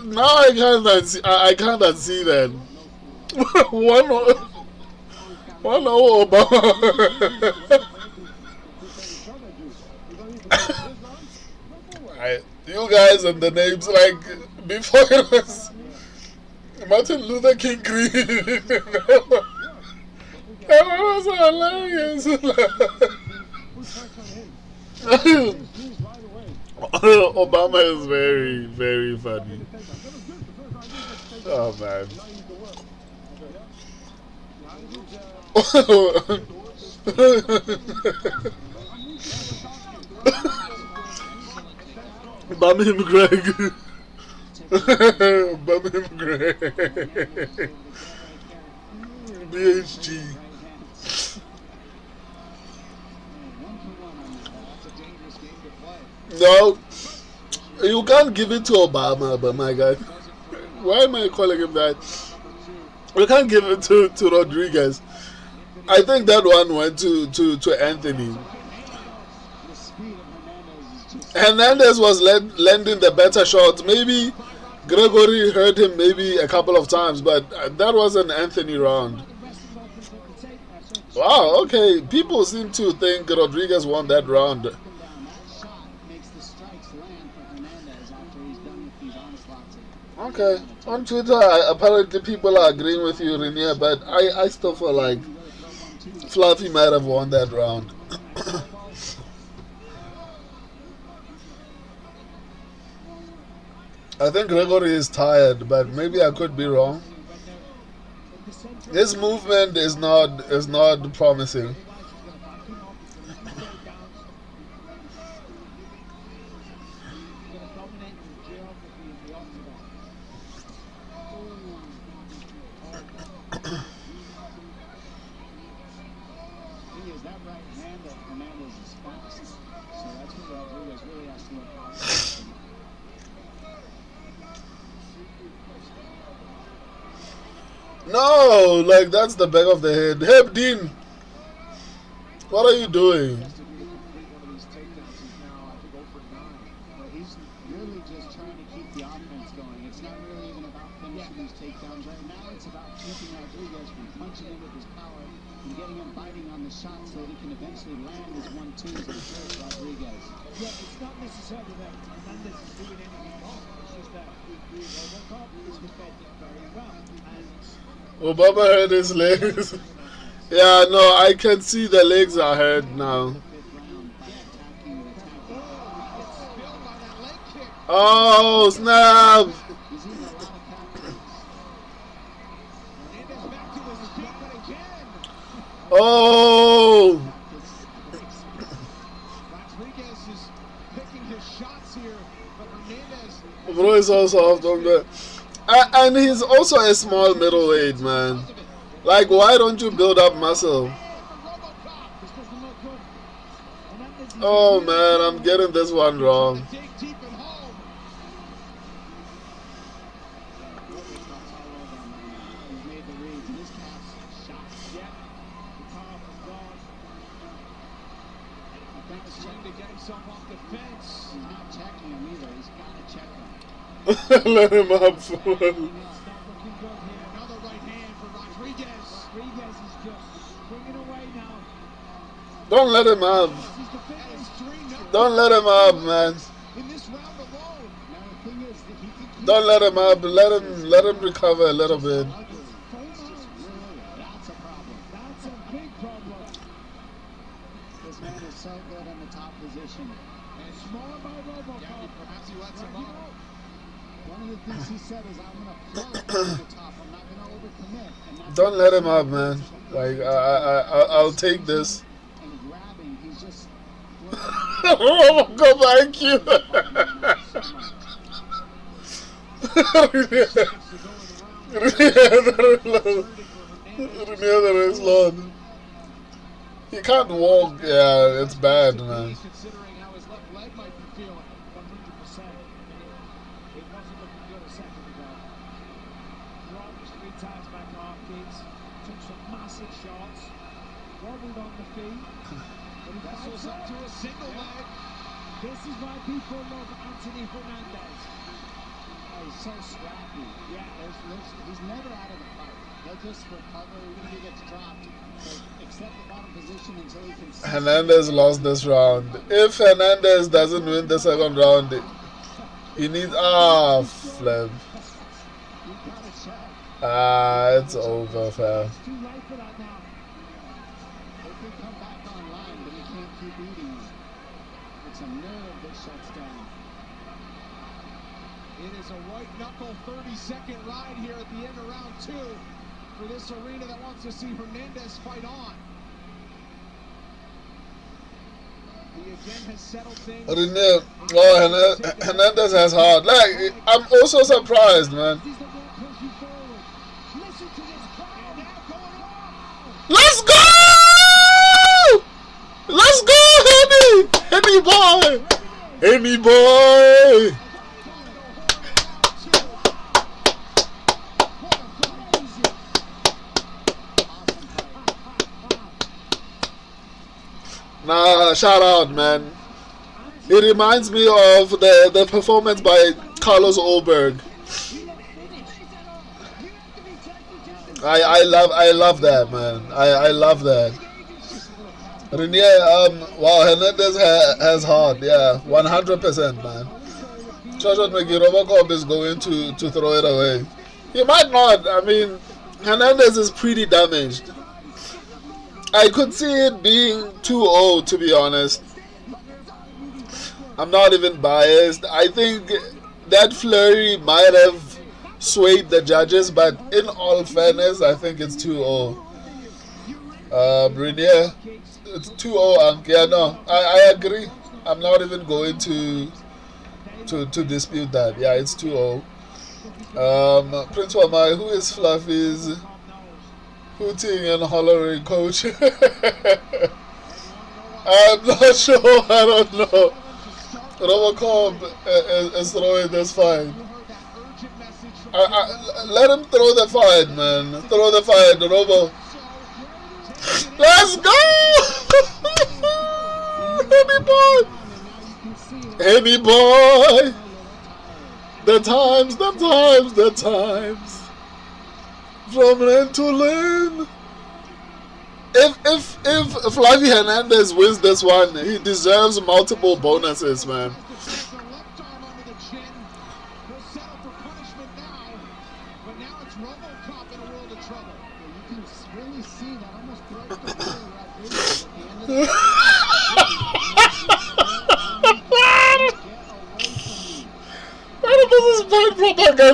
Now I can't see that. one Obama. You guys and the names, like before it was Martin Luther King Green. That was hilarious. Obama is very, very funny. Oh man. Bum him, Greg. Bum him, Greg. BHG. No, you can't give it to Obama, but my God. Why am I calling him that? You can't give it to Rodriguez. I think that one went to Anthony. Hernandez was landing the better shot. Maybe Gregory hurt him maybe a couple of times, but that was an Anthony round. Wow, okay. People seem to think Rodriguez won that round. Okay. On Twitter, apparently people are agreeing with you, Rainier, but I still feel like Fluffy might have won that round. I think Gregory is tired, but maybe I could be wrong. His movement is not promising. No, like that's the back of the head. Hey, Dean, what are you doing? He's really just trying to keep the offense going. It's not not really even about finishing these takedowns right now. It's about keeping Rodriguez from punching him with his power and getting him biting on the shot so that he can eventually land his 1-2s and hurt Rodriguez. Yeah, it's not necessarily that Hernandez is doing anything wrong. It's just that Robocop is defending very well. And Obama hurt his legs. Yeah, no, I can see the legs are hurt now. Oh, snap! He's eating a lot of calories. Hernandez back to his feet, but again, Oh! Rodriguez is picking his shots here, but Hernandez. Bro is so soft on that. And he's also a small middleweight, man. Like, why don't you build up muscle? Oh, man, I'm getting this one wrong. Dig deep and home. Robert's not all over him right now. He's made the reads, and his calf's shot. yeah, the calf is gone. He's Trying to get himself off the fence. not checking him either. He's got to check him. Let him up. It's not looking good here. Another right hand for Rodriguez. Rodriguez is just swinging away now. Don't let him up. He's defending. That is 3-0 Don't let him up, man. in this round alone. Now the thing is that he can keep Don't let him up. Let him recover a little bit. ugly. It's just really, that's a problem. That's a big problem. This man is so good in the top position. And Smaller by Robocop. yeah, perhaps he lets him up. One of the things he said is, I'm going to float over the top. I'm not going to overcommit. And that's Don't let him up, man. Like, I'll take this. and grabbing. He's just Go back you. He can't walk. Yeah, it's bad, man. Considering how his left leg might be feeling. 100%. It wasn't looking good a second ago. Dropped 3 times back off kids. Took some massive shots. Wobbled on the feet. But he Wrestles up to a single leg. This is why people love Anthony Hernandez. oh, he's so scrappy. Yeah. He's never out of the fight. He'll just recover even if he gets dropped. So accept the bottom position until he can see. Hernandez lost this round. If Hernandez doesn't win the second round, he needs flip. You gotta check. It's over, fam. It's too late for that now. They can come back online, but he can't keep eating. It's a nerve that shuts down. It is a white knuckle 30-second ride here at the end of round 2 for this arena that wants to see Hernandez fight on. He again has settled things. Hernandez has hard. Like, I'm also surprised, man. He's the one pushing forward. Listen to this crowd. And now going off. Let's go! Let's go, Henny! Henny boy! Henny boy! Nah, shout out, man. It reminds me of the performance by Carlos Oberg. I love that, man. I love that. Renier, wow, Hernandez has hard, yeah, 100%, man. Joshua Robocop is going to throw it away. He might not. I mean, Hernandez is pretty damaged. I could see it being 2-0, to be honest. I'm not even biased. I think that flurry might have swayed the judges, but in all fairness, I think it's 2-0. Renier, it's 2-0. Yeah, no, I agree. I'm not even going to dispute that. Yeah, it's 2-0. Prince Wamai, who is Fluffy's hooting and hollering coach? I'm not sure. I don't know. Robocop is throwing this fight. Let him throw the fight, man. Throw the fight, Robo. Let's go! Henny boy! Henny boy! The times, the times, the times. From land to land. If Flavio Hernandez wins this one, he deserves multiple bonuses, man. The left arm under the chin. He'll settle for punishment now. But now it's RoboCop in a world of trouble. You can really see that almost broke the will of Rodriguez at the end of the This is bad propaganda.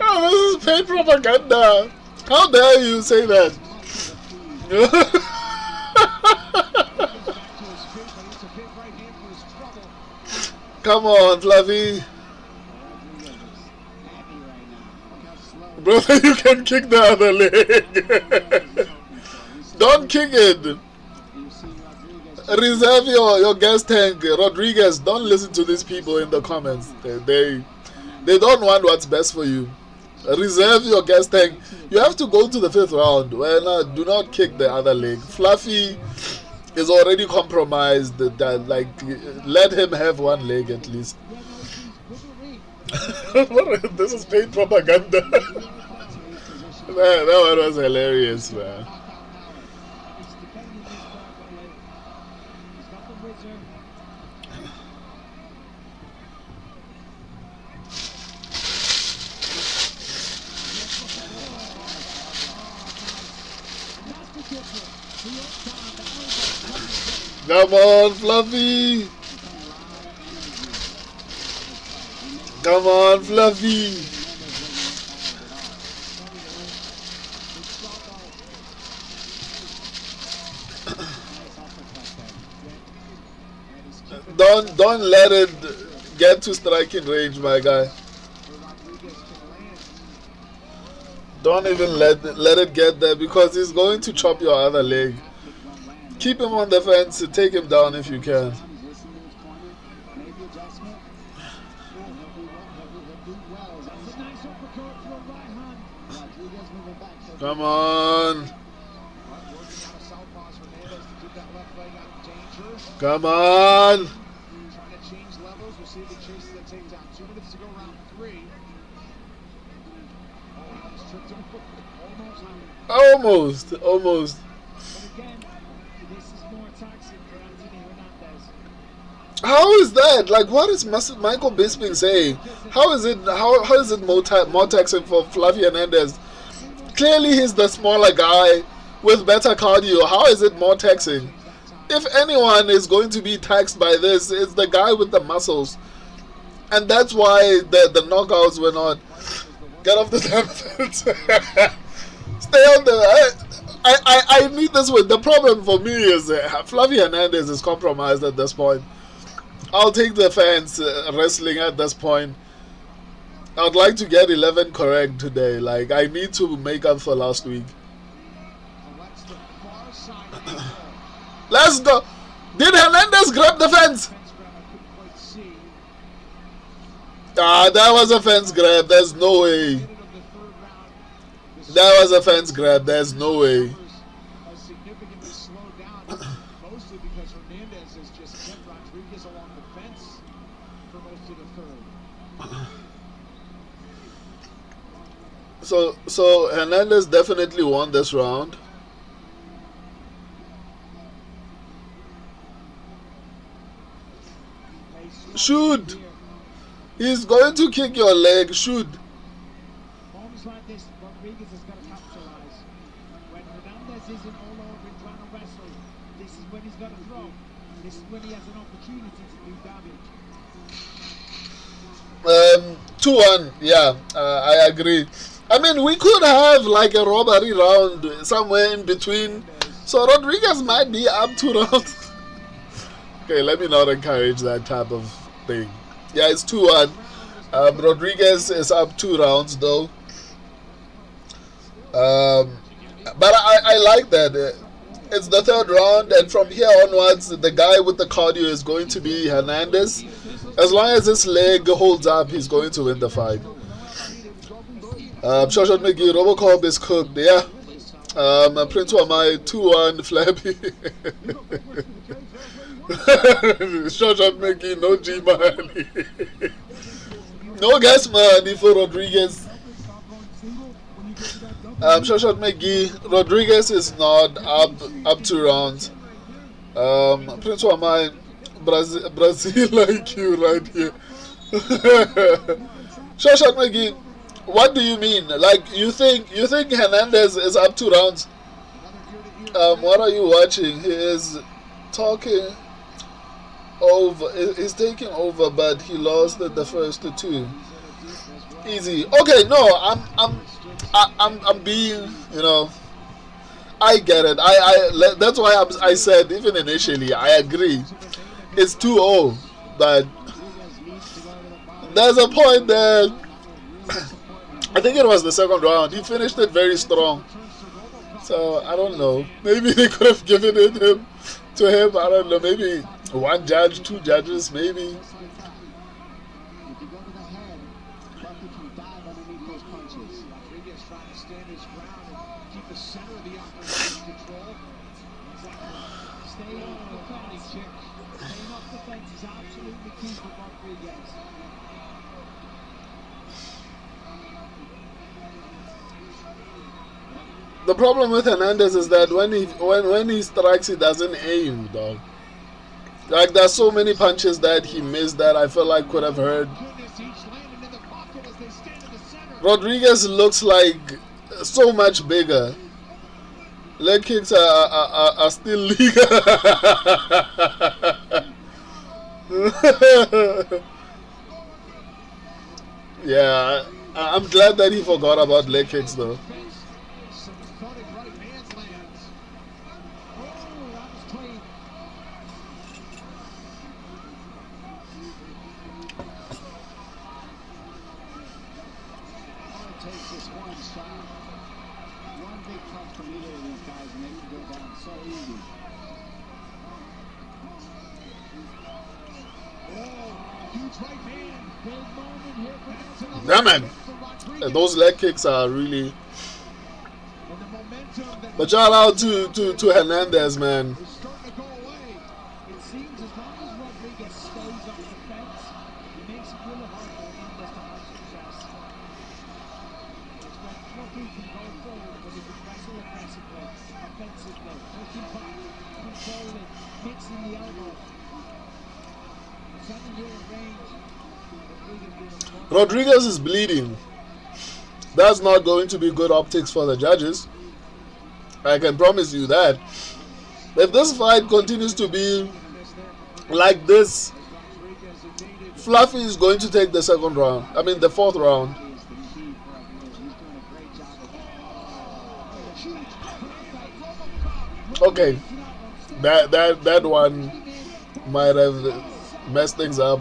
Oh, this is paid propaganda. How dare you say that? Come on, Flavi. Brother, you can kick the other leg. Don't kick it. Reserve your gas tank, Rodriguez. Don't listen to these people in the comments. They don't want what's best for you. Reserve your gas tank. You have to go to the 5th round. Well, do not kick the other leg. Fluffy is already compromised. Like, let him have one leg at least. This is paid propaganda. That one was hilarious, man. Come on, Fluffy. Come on, Fluffy. Don't let it get to striking range, my guy. Don't even let it get there, because he's going to chop your other leg. Keep him on the fence, take him down if you can. Come on. Come on. Trying to change levels. We'll see if he chases the takedown. 2 minutes to go, round 3. Almost. But again, this is more toxic for Anthony Hernandez. How is that? Like, what is Michael Bisping saying? How is it more taxing for Flavio Hernandez? Clearly he's the smaller guy with better cardio. How is it more taxing? If anyone is going to be taxed by this, it's the guy with the muscles. And that's why the knockouts were not. Get off the damn fence. Stay on the... I need this one. The problem for me is Flavio Hernandez is compromised at this point. I'll take the fans wrestling at this point. I'd like to get 11 correct today. Like, I need to make up for last week. Let's go. Did Hernandez grab the fence? Ah, that was a fence grab. There's no way. That was a fence grab. There's no way. Significantly slowed down, mostly because Hernandez has just kept Rodriguez along the fence for most of the third. So Hernandez definitely won this round. Shoot! He's going to kick your leg. Shoot! Moments like this, Rodriguez has got to capitalize. When Hernandez isn't all over and trying to wrestle, this is when he's got to throw. This is when he has an opportunity to do damage. 2-1. Yeah, I agree. I mean, we could have like a robbery round somewhere in between. So Rodriguez might be up 2 rounds. Okay, let me not encourage that type of thing. Yeah, it's 2-1. Rodriguez is up 2 rounds though. But I like that. it's the third round, and from here onwards, the guy with the cardio is going to be Hernandez. As long as his leg holds up, he's going to win the fight. Shoshat McGee, Robocop is cooked. Yeah. Prince Wamai 2-1 Flappy. Shoshat McGee, no G money. No gas money for Rodriguez. Shoshat McGee, Rodriguez is not up 2 rounds. Prince Wamai, Brazil like you right here. Shoshat McGee, what do you mean? Like you think Hernandez is up 2 rounds? What are you watching? He is talking over. He's taking over, but he lost the first 2. Easy. Okay, no, I'm being, I get it. That's why I said even initially I agree. It's 2-0, but there's a point there. I think it was the second round. He finished it very strong. So I don't know. Maybe they could have given it to him. I don't know. Maybe 1 judge, 2 judges, maybe. If you go to the head, Bucky can dive underneath those punches. Rodriguez trying to stand his ground and keep the center of the operation in control. Staying off the fence, chick. Staying off the fence is absolutely key for Rodriguez. The problem with Hernandez is that when he strikes, he doesn't aim, dog. Like there's so many punches that he missed that I feel like could have hurt. Rodriguez looks like so much bigger. Leg kicks are still legal. Yeah, I'm glad that he forgot about leg kicks though. Takes this one shot. One big punch from either of these guys, and they can go down so easy. Huge right hand. Big moment here for Yeah, man. Those leg kicks are really. But shout out to Hernandez, man. It seems as long as Rodriguez stays off the fence, he makes it really hard for Hernandez to have success. It's when Fluffy can go forward, but he can wrestle aggressively, offensively, working back, controlling, mixing the elbows. 7-year range. Rodriguez is bleeding. That's not going to be good optics for the judges. I can promise you that. If this fight continues to be like this, Fluffy is going to take the second round. I mean the 4th round. Okay, that one might have messed things up.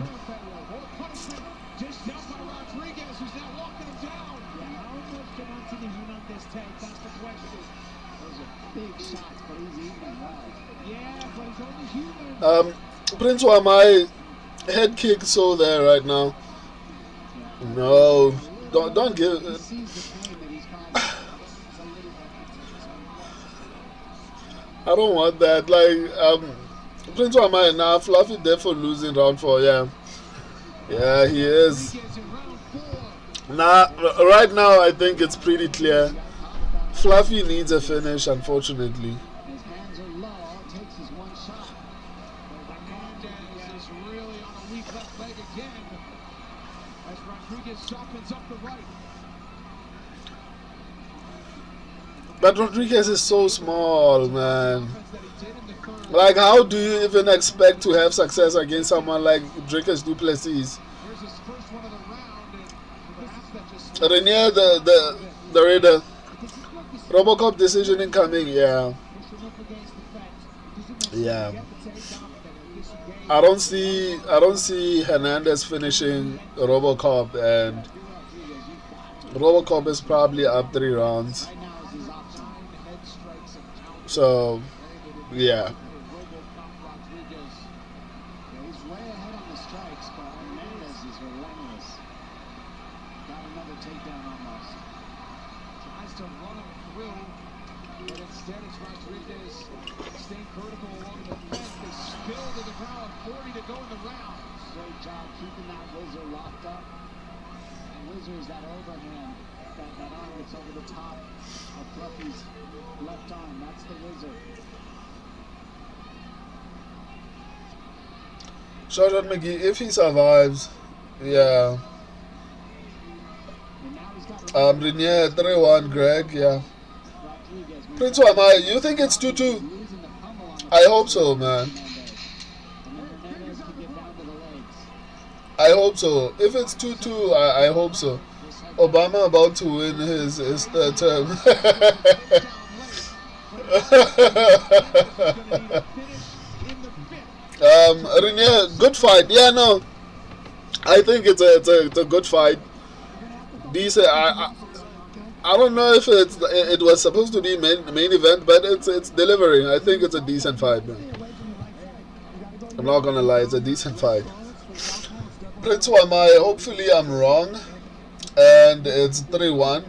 Prince Wamai head kick so there right now. No, don't give. I don't want that. Like Prince Wamai now, Fluffy there for losing round 4. Yeah, he is. Nah, right now I think it's pretty clear. Fluffy needs a finish, unfortunately. His hands are low, takes his one shot. Hernandez is really on a weak left leg again as Rodriguez softens up the right. But Rodriguez is so small, man. Like, how do you even expect to have success against someone like Dricus Duplessis? Here's his first one of the round, and perhaps that just Renier, the Raider. Robocop decision incoming, yeah. I don't see Hernandez finishing Robocop, and Robocop is probably up 3 rounds. So Yeah. Rodrigues. Yeah, he's way ahead on the strikes, but Hernandez is relentless. Got another takedown almost. Tries to run him through, but instead it's Rodriguez staying vertical along the fence. They spill to the ground, 40 to go in the round. Great job keeping that Whizzer locked up. And Whizzer is that overhand, that arm that's over the top of Fluffy's left arm. That's the Whizzer. Shoutout McGee, if he survives, yeah. And now he's got Renier 3-1, Greg, yeah. Rodriguez. Prince Wamai, you think it's 2-2? Losing the pummel on the I hope so, man. Hernandez. And then Hernandez can get down to the legs. I hope so. If it's 2-2, I hope so. Obama about to win his third term. Renier, good fight. Yeah, no. I think it's a good fight. Decent. I don't know if it was supposed to be main event, but it's delivering. I think it's a decent fight, man. I'm not gonna lie, it's a decent fight. Prince Wamai, hopefully I'm wrong, and it's 3-1.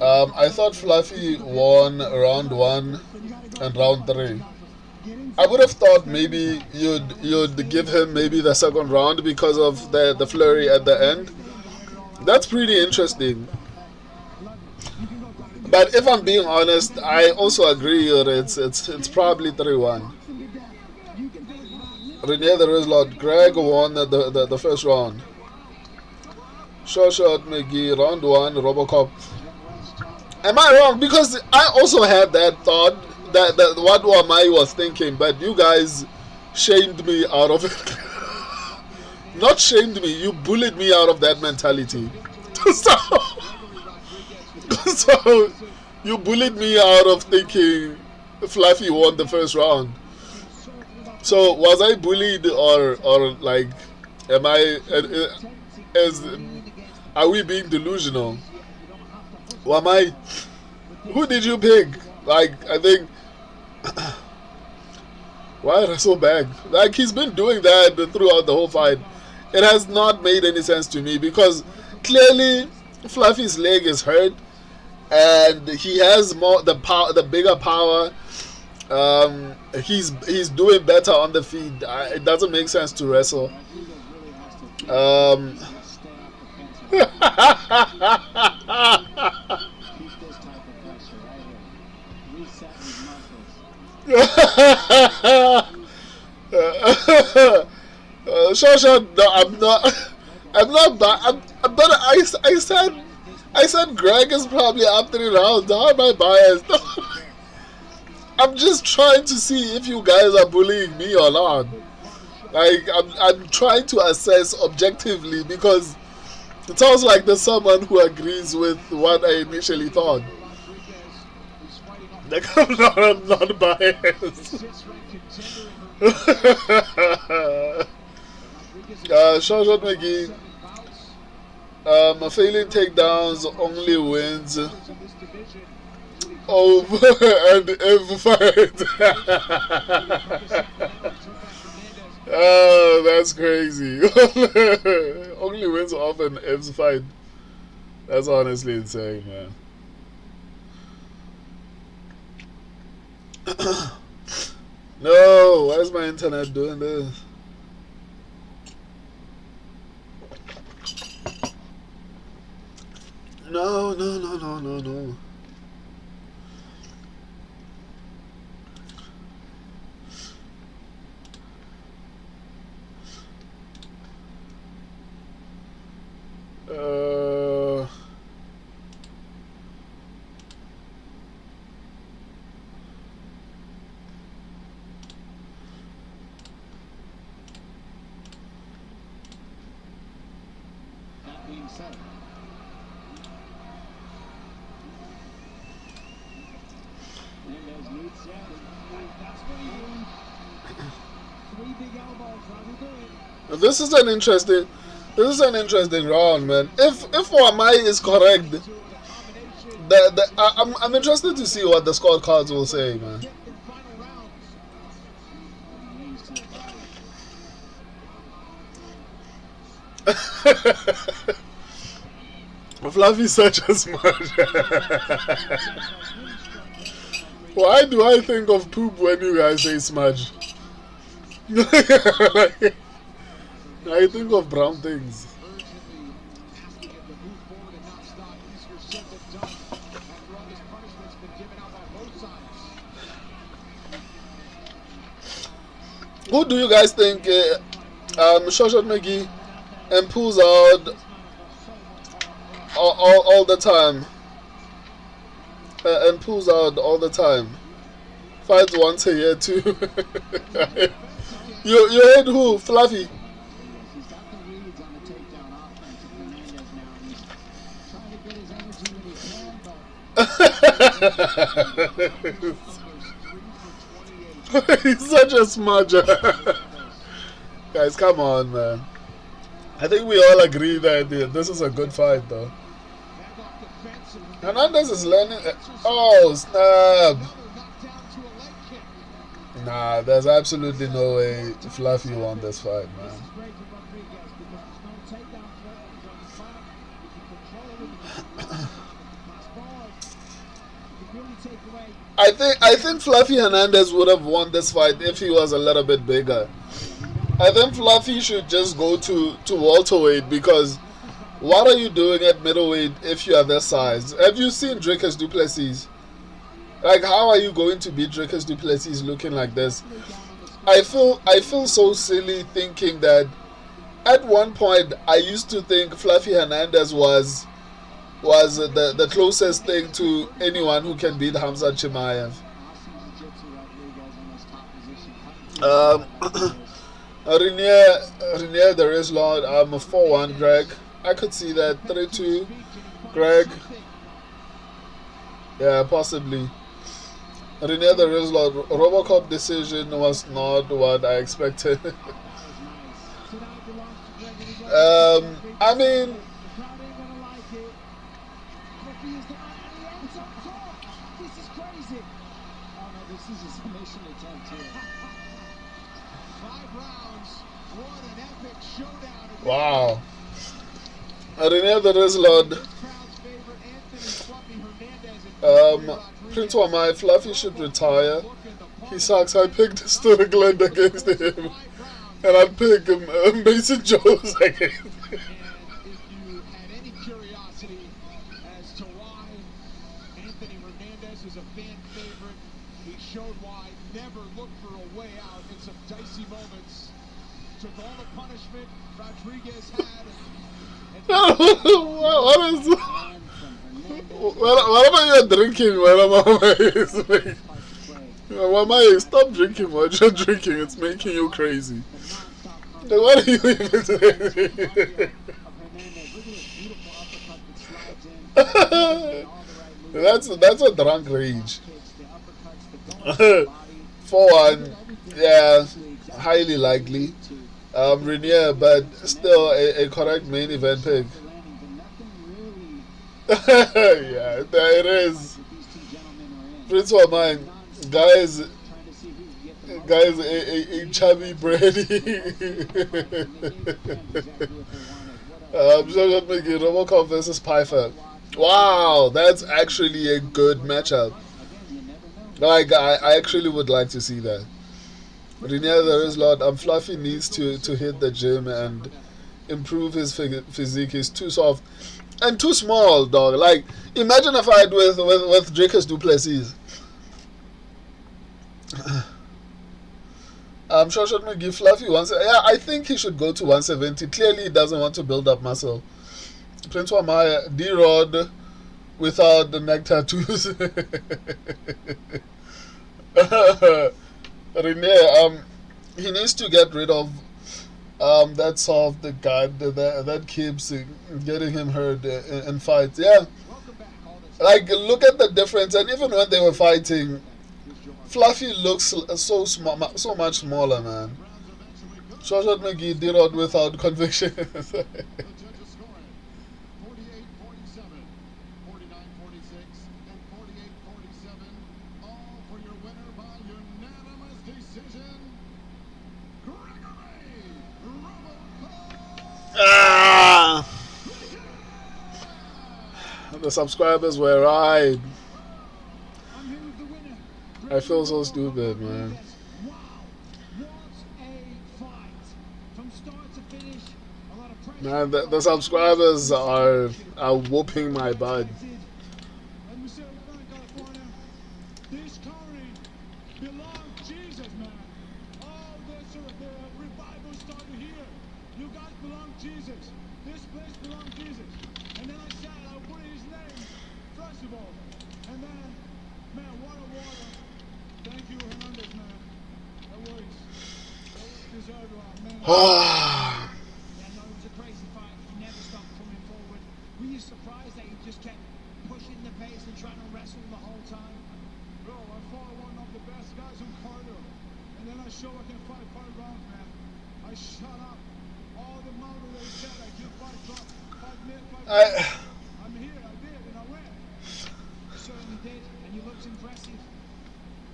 I thought Fluffy won round 1 and round 3. I would have thought maybe you'd give him maybe the second round because of the flurry at the end. That's pretty interesting. But if I'm being honest, I also agree that it's probably 3-1. Renier the Rizlot, Greg won the first round. Short McGee, round 1, Robocop. Am I wrong? Because I also had that thought that what Wamai was thinking, but you guys shamed me out of it. Not shamed me, you bullied me out of that mentality. So you bullied me out of thinking Fluffy won the first round. So was I bullied or like am I are we being delusional? Wamai, who did you pick? Like I think why are I so bad? Like he's been doing that throughout the whole fight. It has not made any sense to me because clearly Fluffy's leg is hurt and he has the bigger power. He's doing better on the feet. It doesn't make sense to wrestle. Short, no, I'm not. I said Greg is probably up 3 rounds. How am I biased? I'm just trying to see if you guys are bullying me or not. Like I'm trying to assess objectively because it sounds like there's someone who agrees with what I initially thought. Like I'm not biased. Short McGee. Failing takedowns only wins over and every fight. Oh, that's crazy. Only wins off an Ev's fight. That's honestly insane, man. No, why is my internet doing this? No. That being said, Hernandez needs That's what he wants. 3 big elbows, right? We'll do it. This is an interesting round, man. If Wamai is correct, I'm interested to see what the scorecards will say, man. Fluffy's such a smart. Why do I think of poop when you guys say smudge? I think of brown things. Urgently asking him to move forward and not stop. Easier said than done after all this punishment's been given out by both sides. Who do you guys think Shoshat McGee and pulls out all the time? And pulls out all the time. Fights once a year too. you heard who? Fluffy. He's got the reads on the takedown offense of Hernandez now, and he's trying to get his energy when he can, but He's such a smudger. Guys, come on, man. I think we all agree that this is a good fight, though. Hernandez is learning. Oh, snap. Nah, there's absolutely no way Fluffy won this fight, man. I think Fluffy Hernandez would have won this fight if he was a little bit bigger. I think Fluffy should just go to welterweight, because what are you doing at middleweight if you are this size? Have you seen Dricus du Plessis? Like, how are you going to beat Dricus du Plessis looking like this? I feel so silly thinking that at one point I used to think Fluffy Hernandez was the closest thing to anyone who can beat Hamza Chimaev. Renier the Race Lord, 4-1 Greg. I could see that. 3-2 Greg. Yeah, possibly. Renier the Race Lord, Robocop decision was not what I expected. I mean, wow. Renier the Race Lord. Prince Wamai, Fluffy should retire. He sucks. I picked Strickland against him. And I'd pick Mason Jones against him. And if you had any curiosity as to why Anthony Hernandez is a fan favorite, he showed why. Never looked for a way out in some dicey moments. Took all the punishment Rodriguez had. What is what am I drinking when Mama, stop drinking what you're drinking. It's making you crazy. What are you even saying? That's a drunk rage. 4-1, yeah, highly likely. Renier, but still a correct main event pick. Yeah, there it is. Prince of mine, guys, a chubby Brady. Shoshat McGee, Robocop versus Pyfer. Wow, that's actually a good matchup. Like, I actually would like to see that. Renier there is Lord. Fluffy needs to hit the gym and improve his physique. He's too soft and too small, dog. Like, imagine a fight with Dricus du Plessis. Shoshat McGee, Fluffy yeah, I think he should go to 170. Clearly, he doesn't want to build up muscle. Prince Wamaya, D-Rod without the neck tattoos. Renier, he needs to get rid of that soft guard that keeps getting him hurt in fights. Yeah, like, look at the difference. And even when they were fighting, Fluffy looks so much smaller, man. Shoshat McGee, D-Rod without conviction. The subscribers were right. I'm here with the winner. I feel so stupid, man. Wow, what a fight! From start to finish, a lot of pressure. Man, the subscribers are whooping my butt. And we say, California, this county belongs to Jesus, man. All this, the revival started here. You guys belong to Jesus. This place belongs to Jesus. And then I said, I put his name, first of all. And then, man, what a water. Thank you, Hernandez, man. That was deserved, man. Yeah, no, it was a crazy fight. He never stopped coming forward. Were you surprised that he just kept pushing the pace and trying to wrestle the whole time? Bro, I fought one of the best guys on Carter. And then I show I can fight 5 rounds, man. I shut up. All the mouth they said I can fight 5 minutes, 5 minutes. I'm here, I did, and I went. You certainly did, and you looked impressive.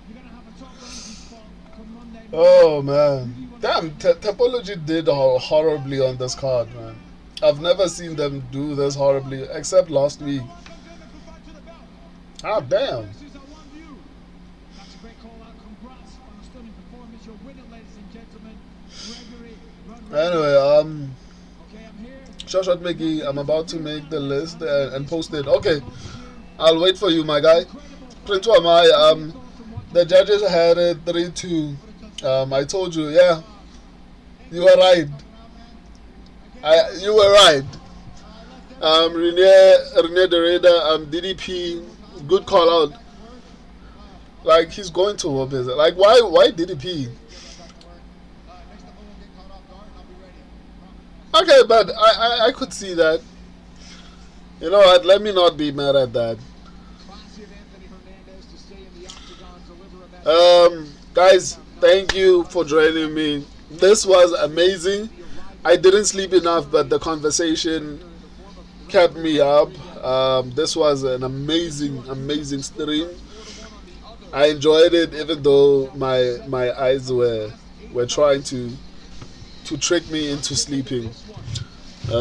You're going to have a top ranking spot come Monday. Oh man, damn! Topology did horribly on this card, man. I've never seen them do this horribly, except last week. Ah, damn. That's a great call out. Congrats on a stunning performance. Your winner, ladies and gentlemen, Gregory Rodrigues. Anyway, Okay, I'm here. Shot Mickey, I'm about to make the list and post it. Okay, I'll wait for you, my guy. Prince Wamai, the judges had it 3-2. I told you, yeah, you were right. You were right. Rene Derrida, DDP, good call out. Like, he's going to whoop his. Like, why DDP? Okay, but I could see that. You know what? Let me not be mad at that. Guys, thank you for joining me. This was amazing. I didn't sleep enough, but the conversation kept me up. This was an amazing stream. I enjoyed it, even though my eyes were trying to trick me into sleeping. I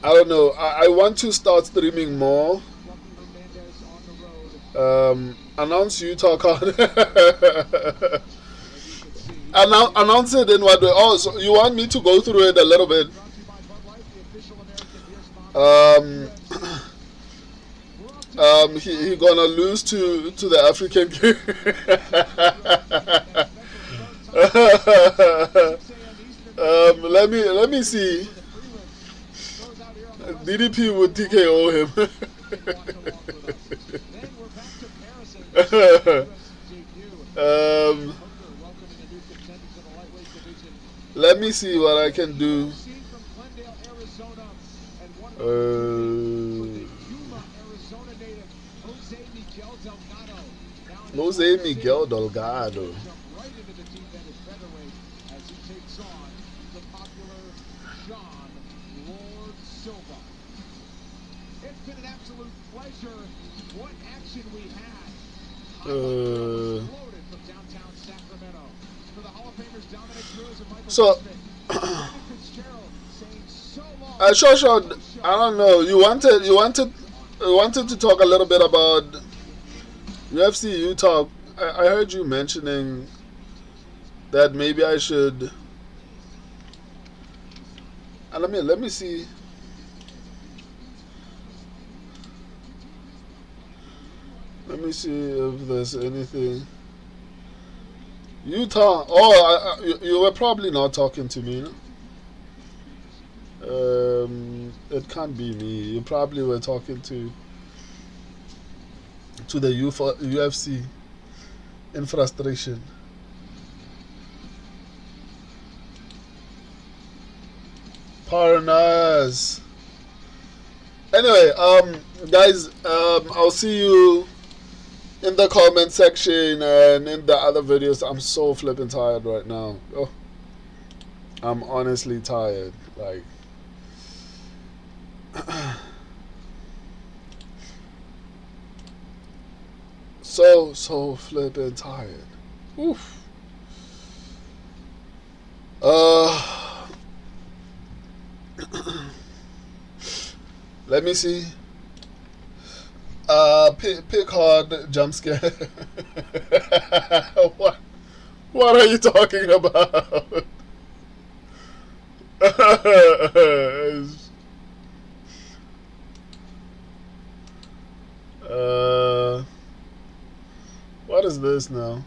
don't know. I want to start streaming more. Announce Utah card. Announce it in what way? Oh, so you want me to go through it a little bit? He gonna lose to the African king. Let me see. DDP would TKO him. Let me see what I can do. Jose Miguel Delgado. It's been an absolute pleasure. What action we had. Uh, Exploded from downtown Sacramento. For the Hall of Famers, Dominic Cruz and Michael So, Smith. Fitzgerald saying so long. Short, I don't know. You wanted to talk a little bit about UFC Utah. I heard you mentioning that maybe I should. Let me see. Let me see if there's anything. Utah. Oh, you were probably not talking to me. No? It can't be me. You probably were talking to the UFC in frustration. Partners. Anyway, guys, I'll see you in the comment section and in the other videos. I'm so flipping tired right now. Oh, I'm honestly tired. Like, so flipping tired. Oof. Let me see. Pick hard jump scare. What are you talking about? What is this now?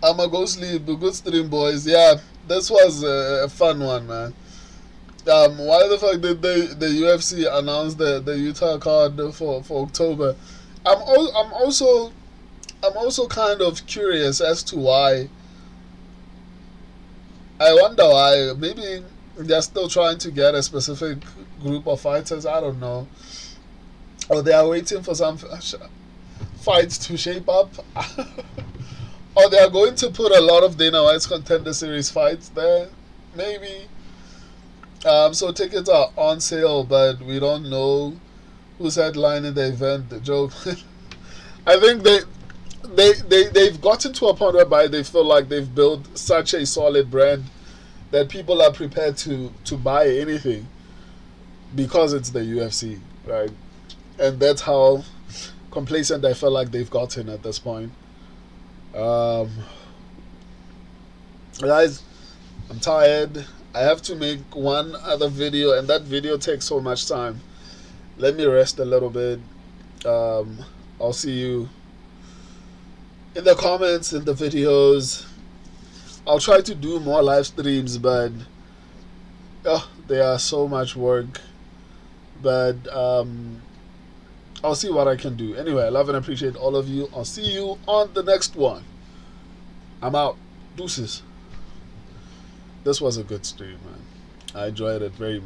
I'ma go sleep. Good stream, boys. Yeah, this was a fun one, man. Why the fuck did the UFC announce the Utah card for October? I'm also kind of curious as to why. I wonder why. Maybe they're still trying to get a specific group of fighters. I don't know. Or they are waiting for some fights to shape up. Or they are going to put a lot of Dana White's Contender Series fights there. Maybe. So tickets are on sale, but we don't know who's headlining the event. The joke. I think they've gotten to a point whereby they feel like they've built such a solid brand that people are prepared to buy anything because it's the UFC, right? And that's how complacent I feel like they've gotten at this point. Guys, I'm tired. I have to make one other video, and that video takes so much time. Let me rest a little bit. I'll see you in the comments, in the videos. I'll try to do more live streams, but they are so much work. But I'll see what I can do. Anyway, I love and appreciate all of you. I'll see you on the next one. I'm out. Deuces. This was a good stream, man. I enjoyed it very much.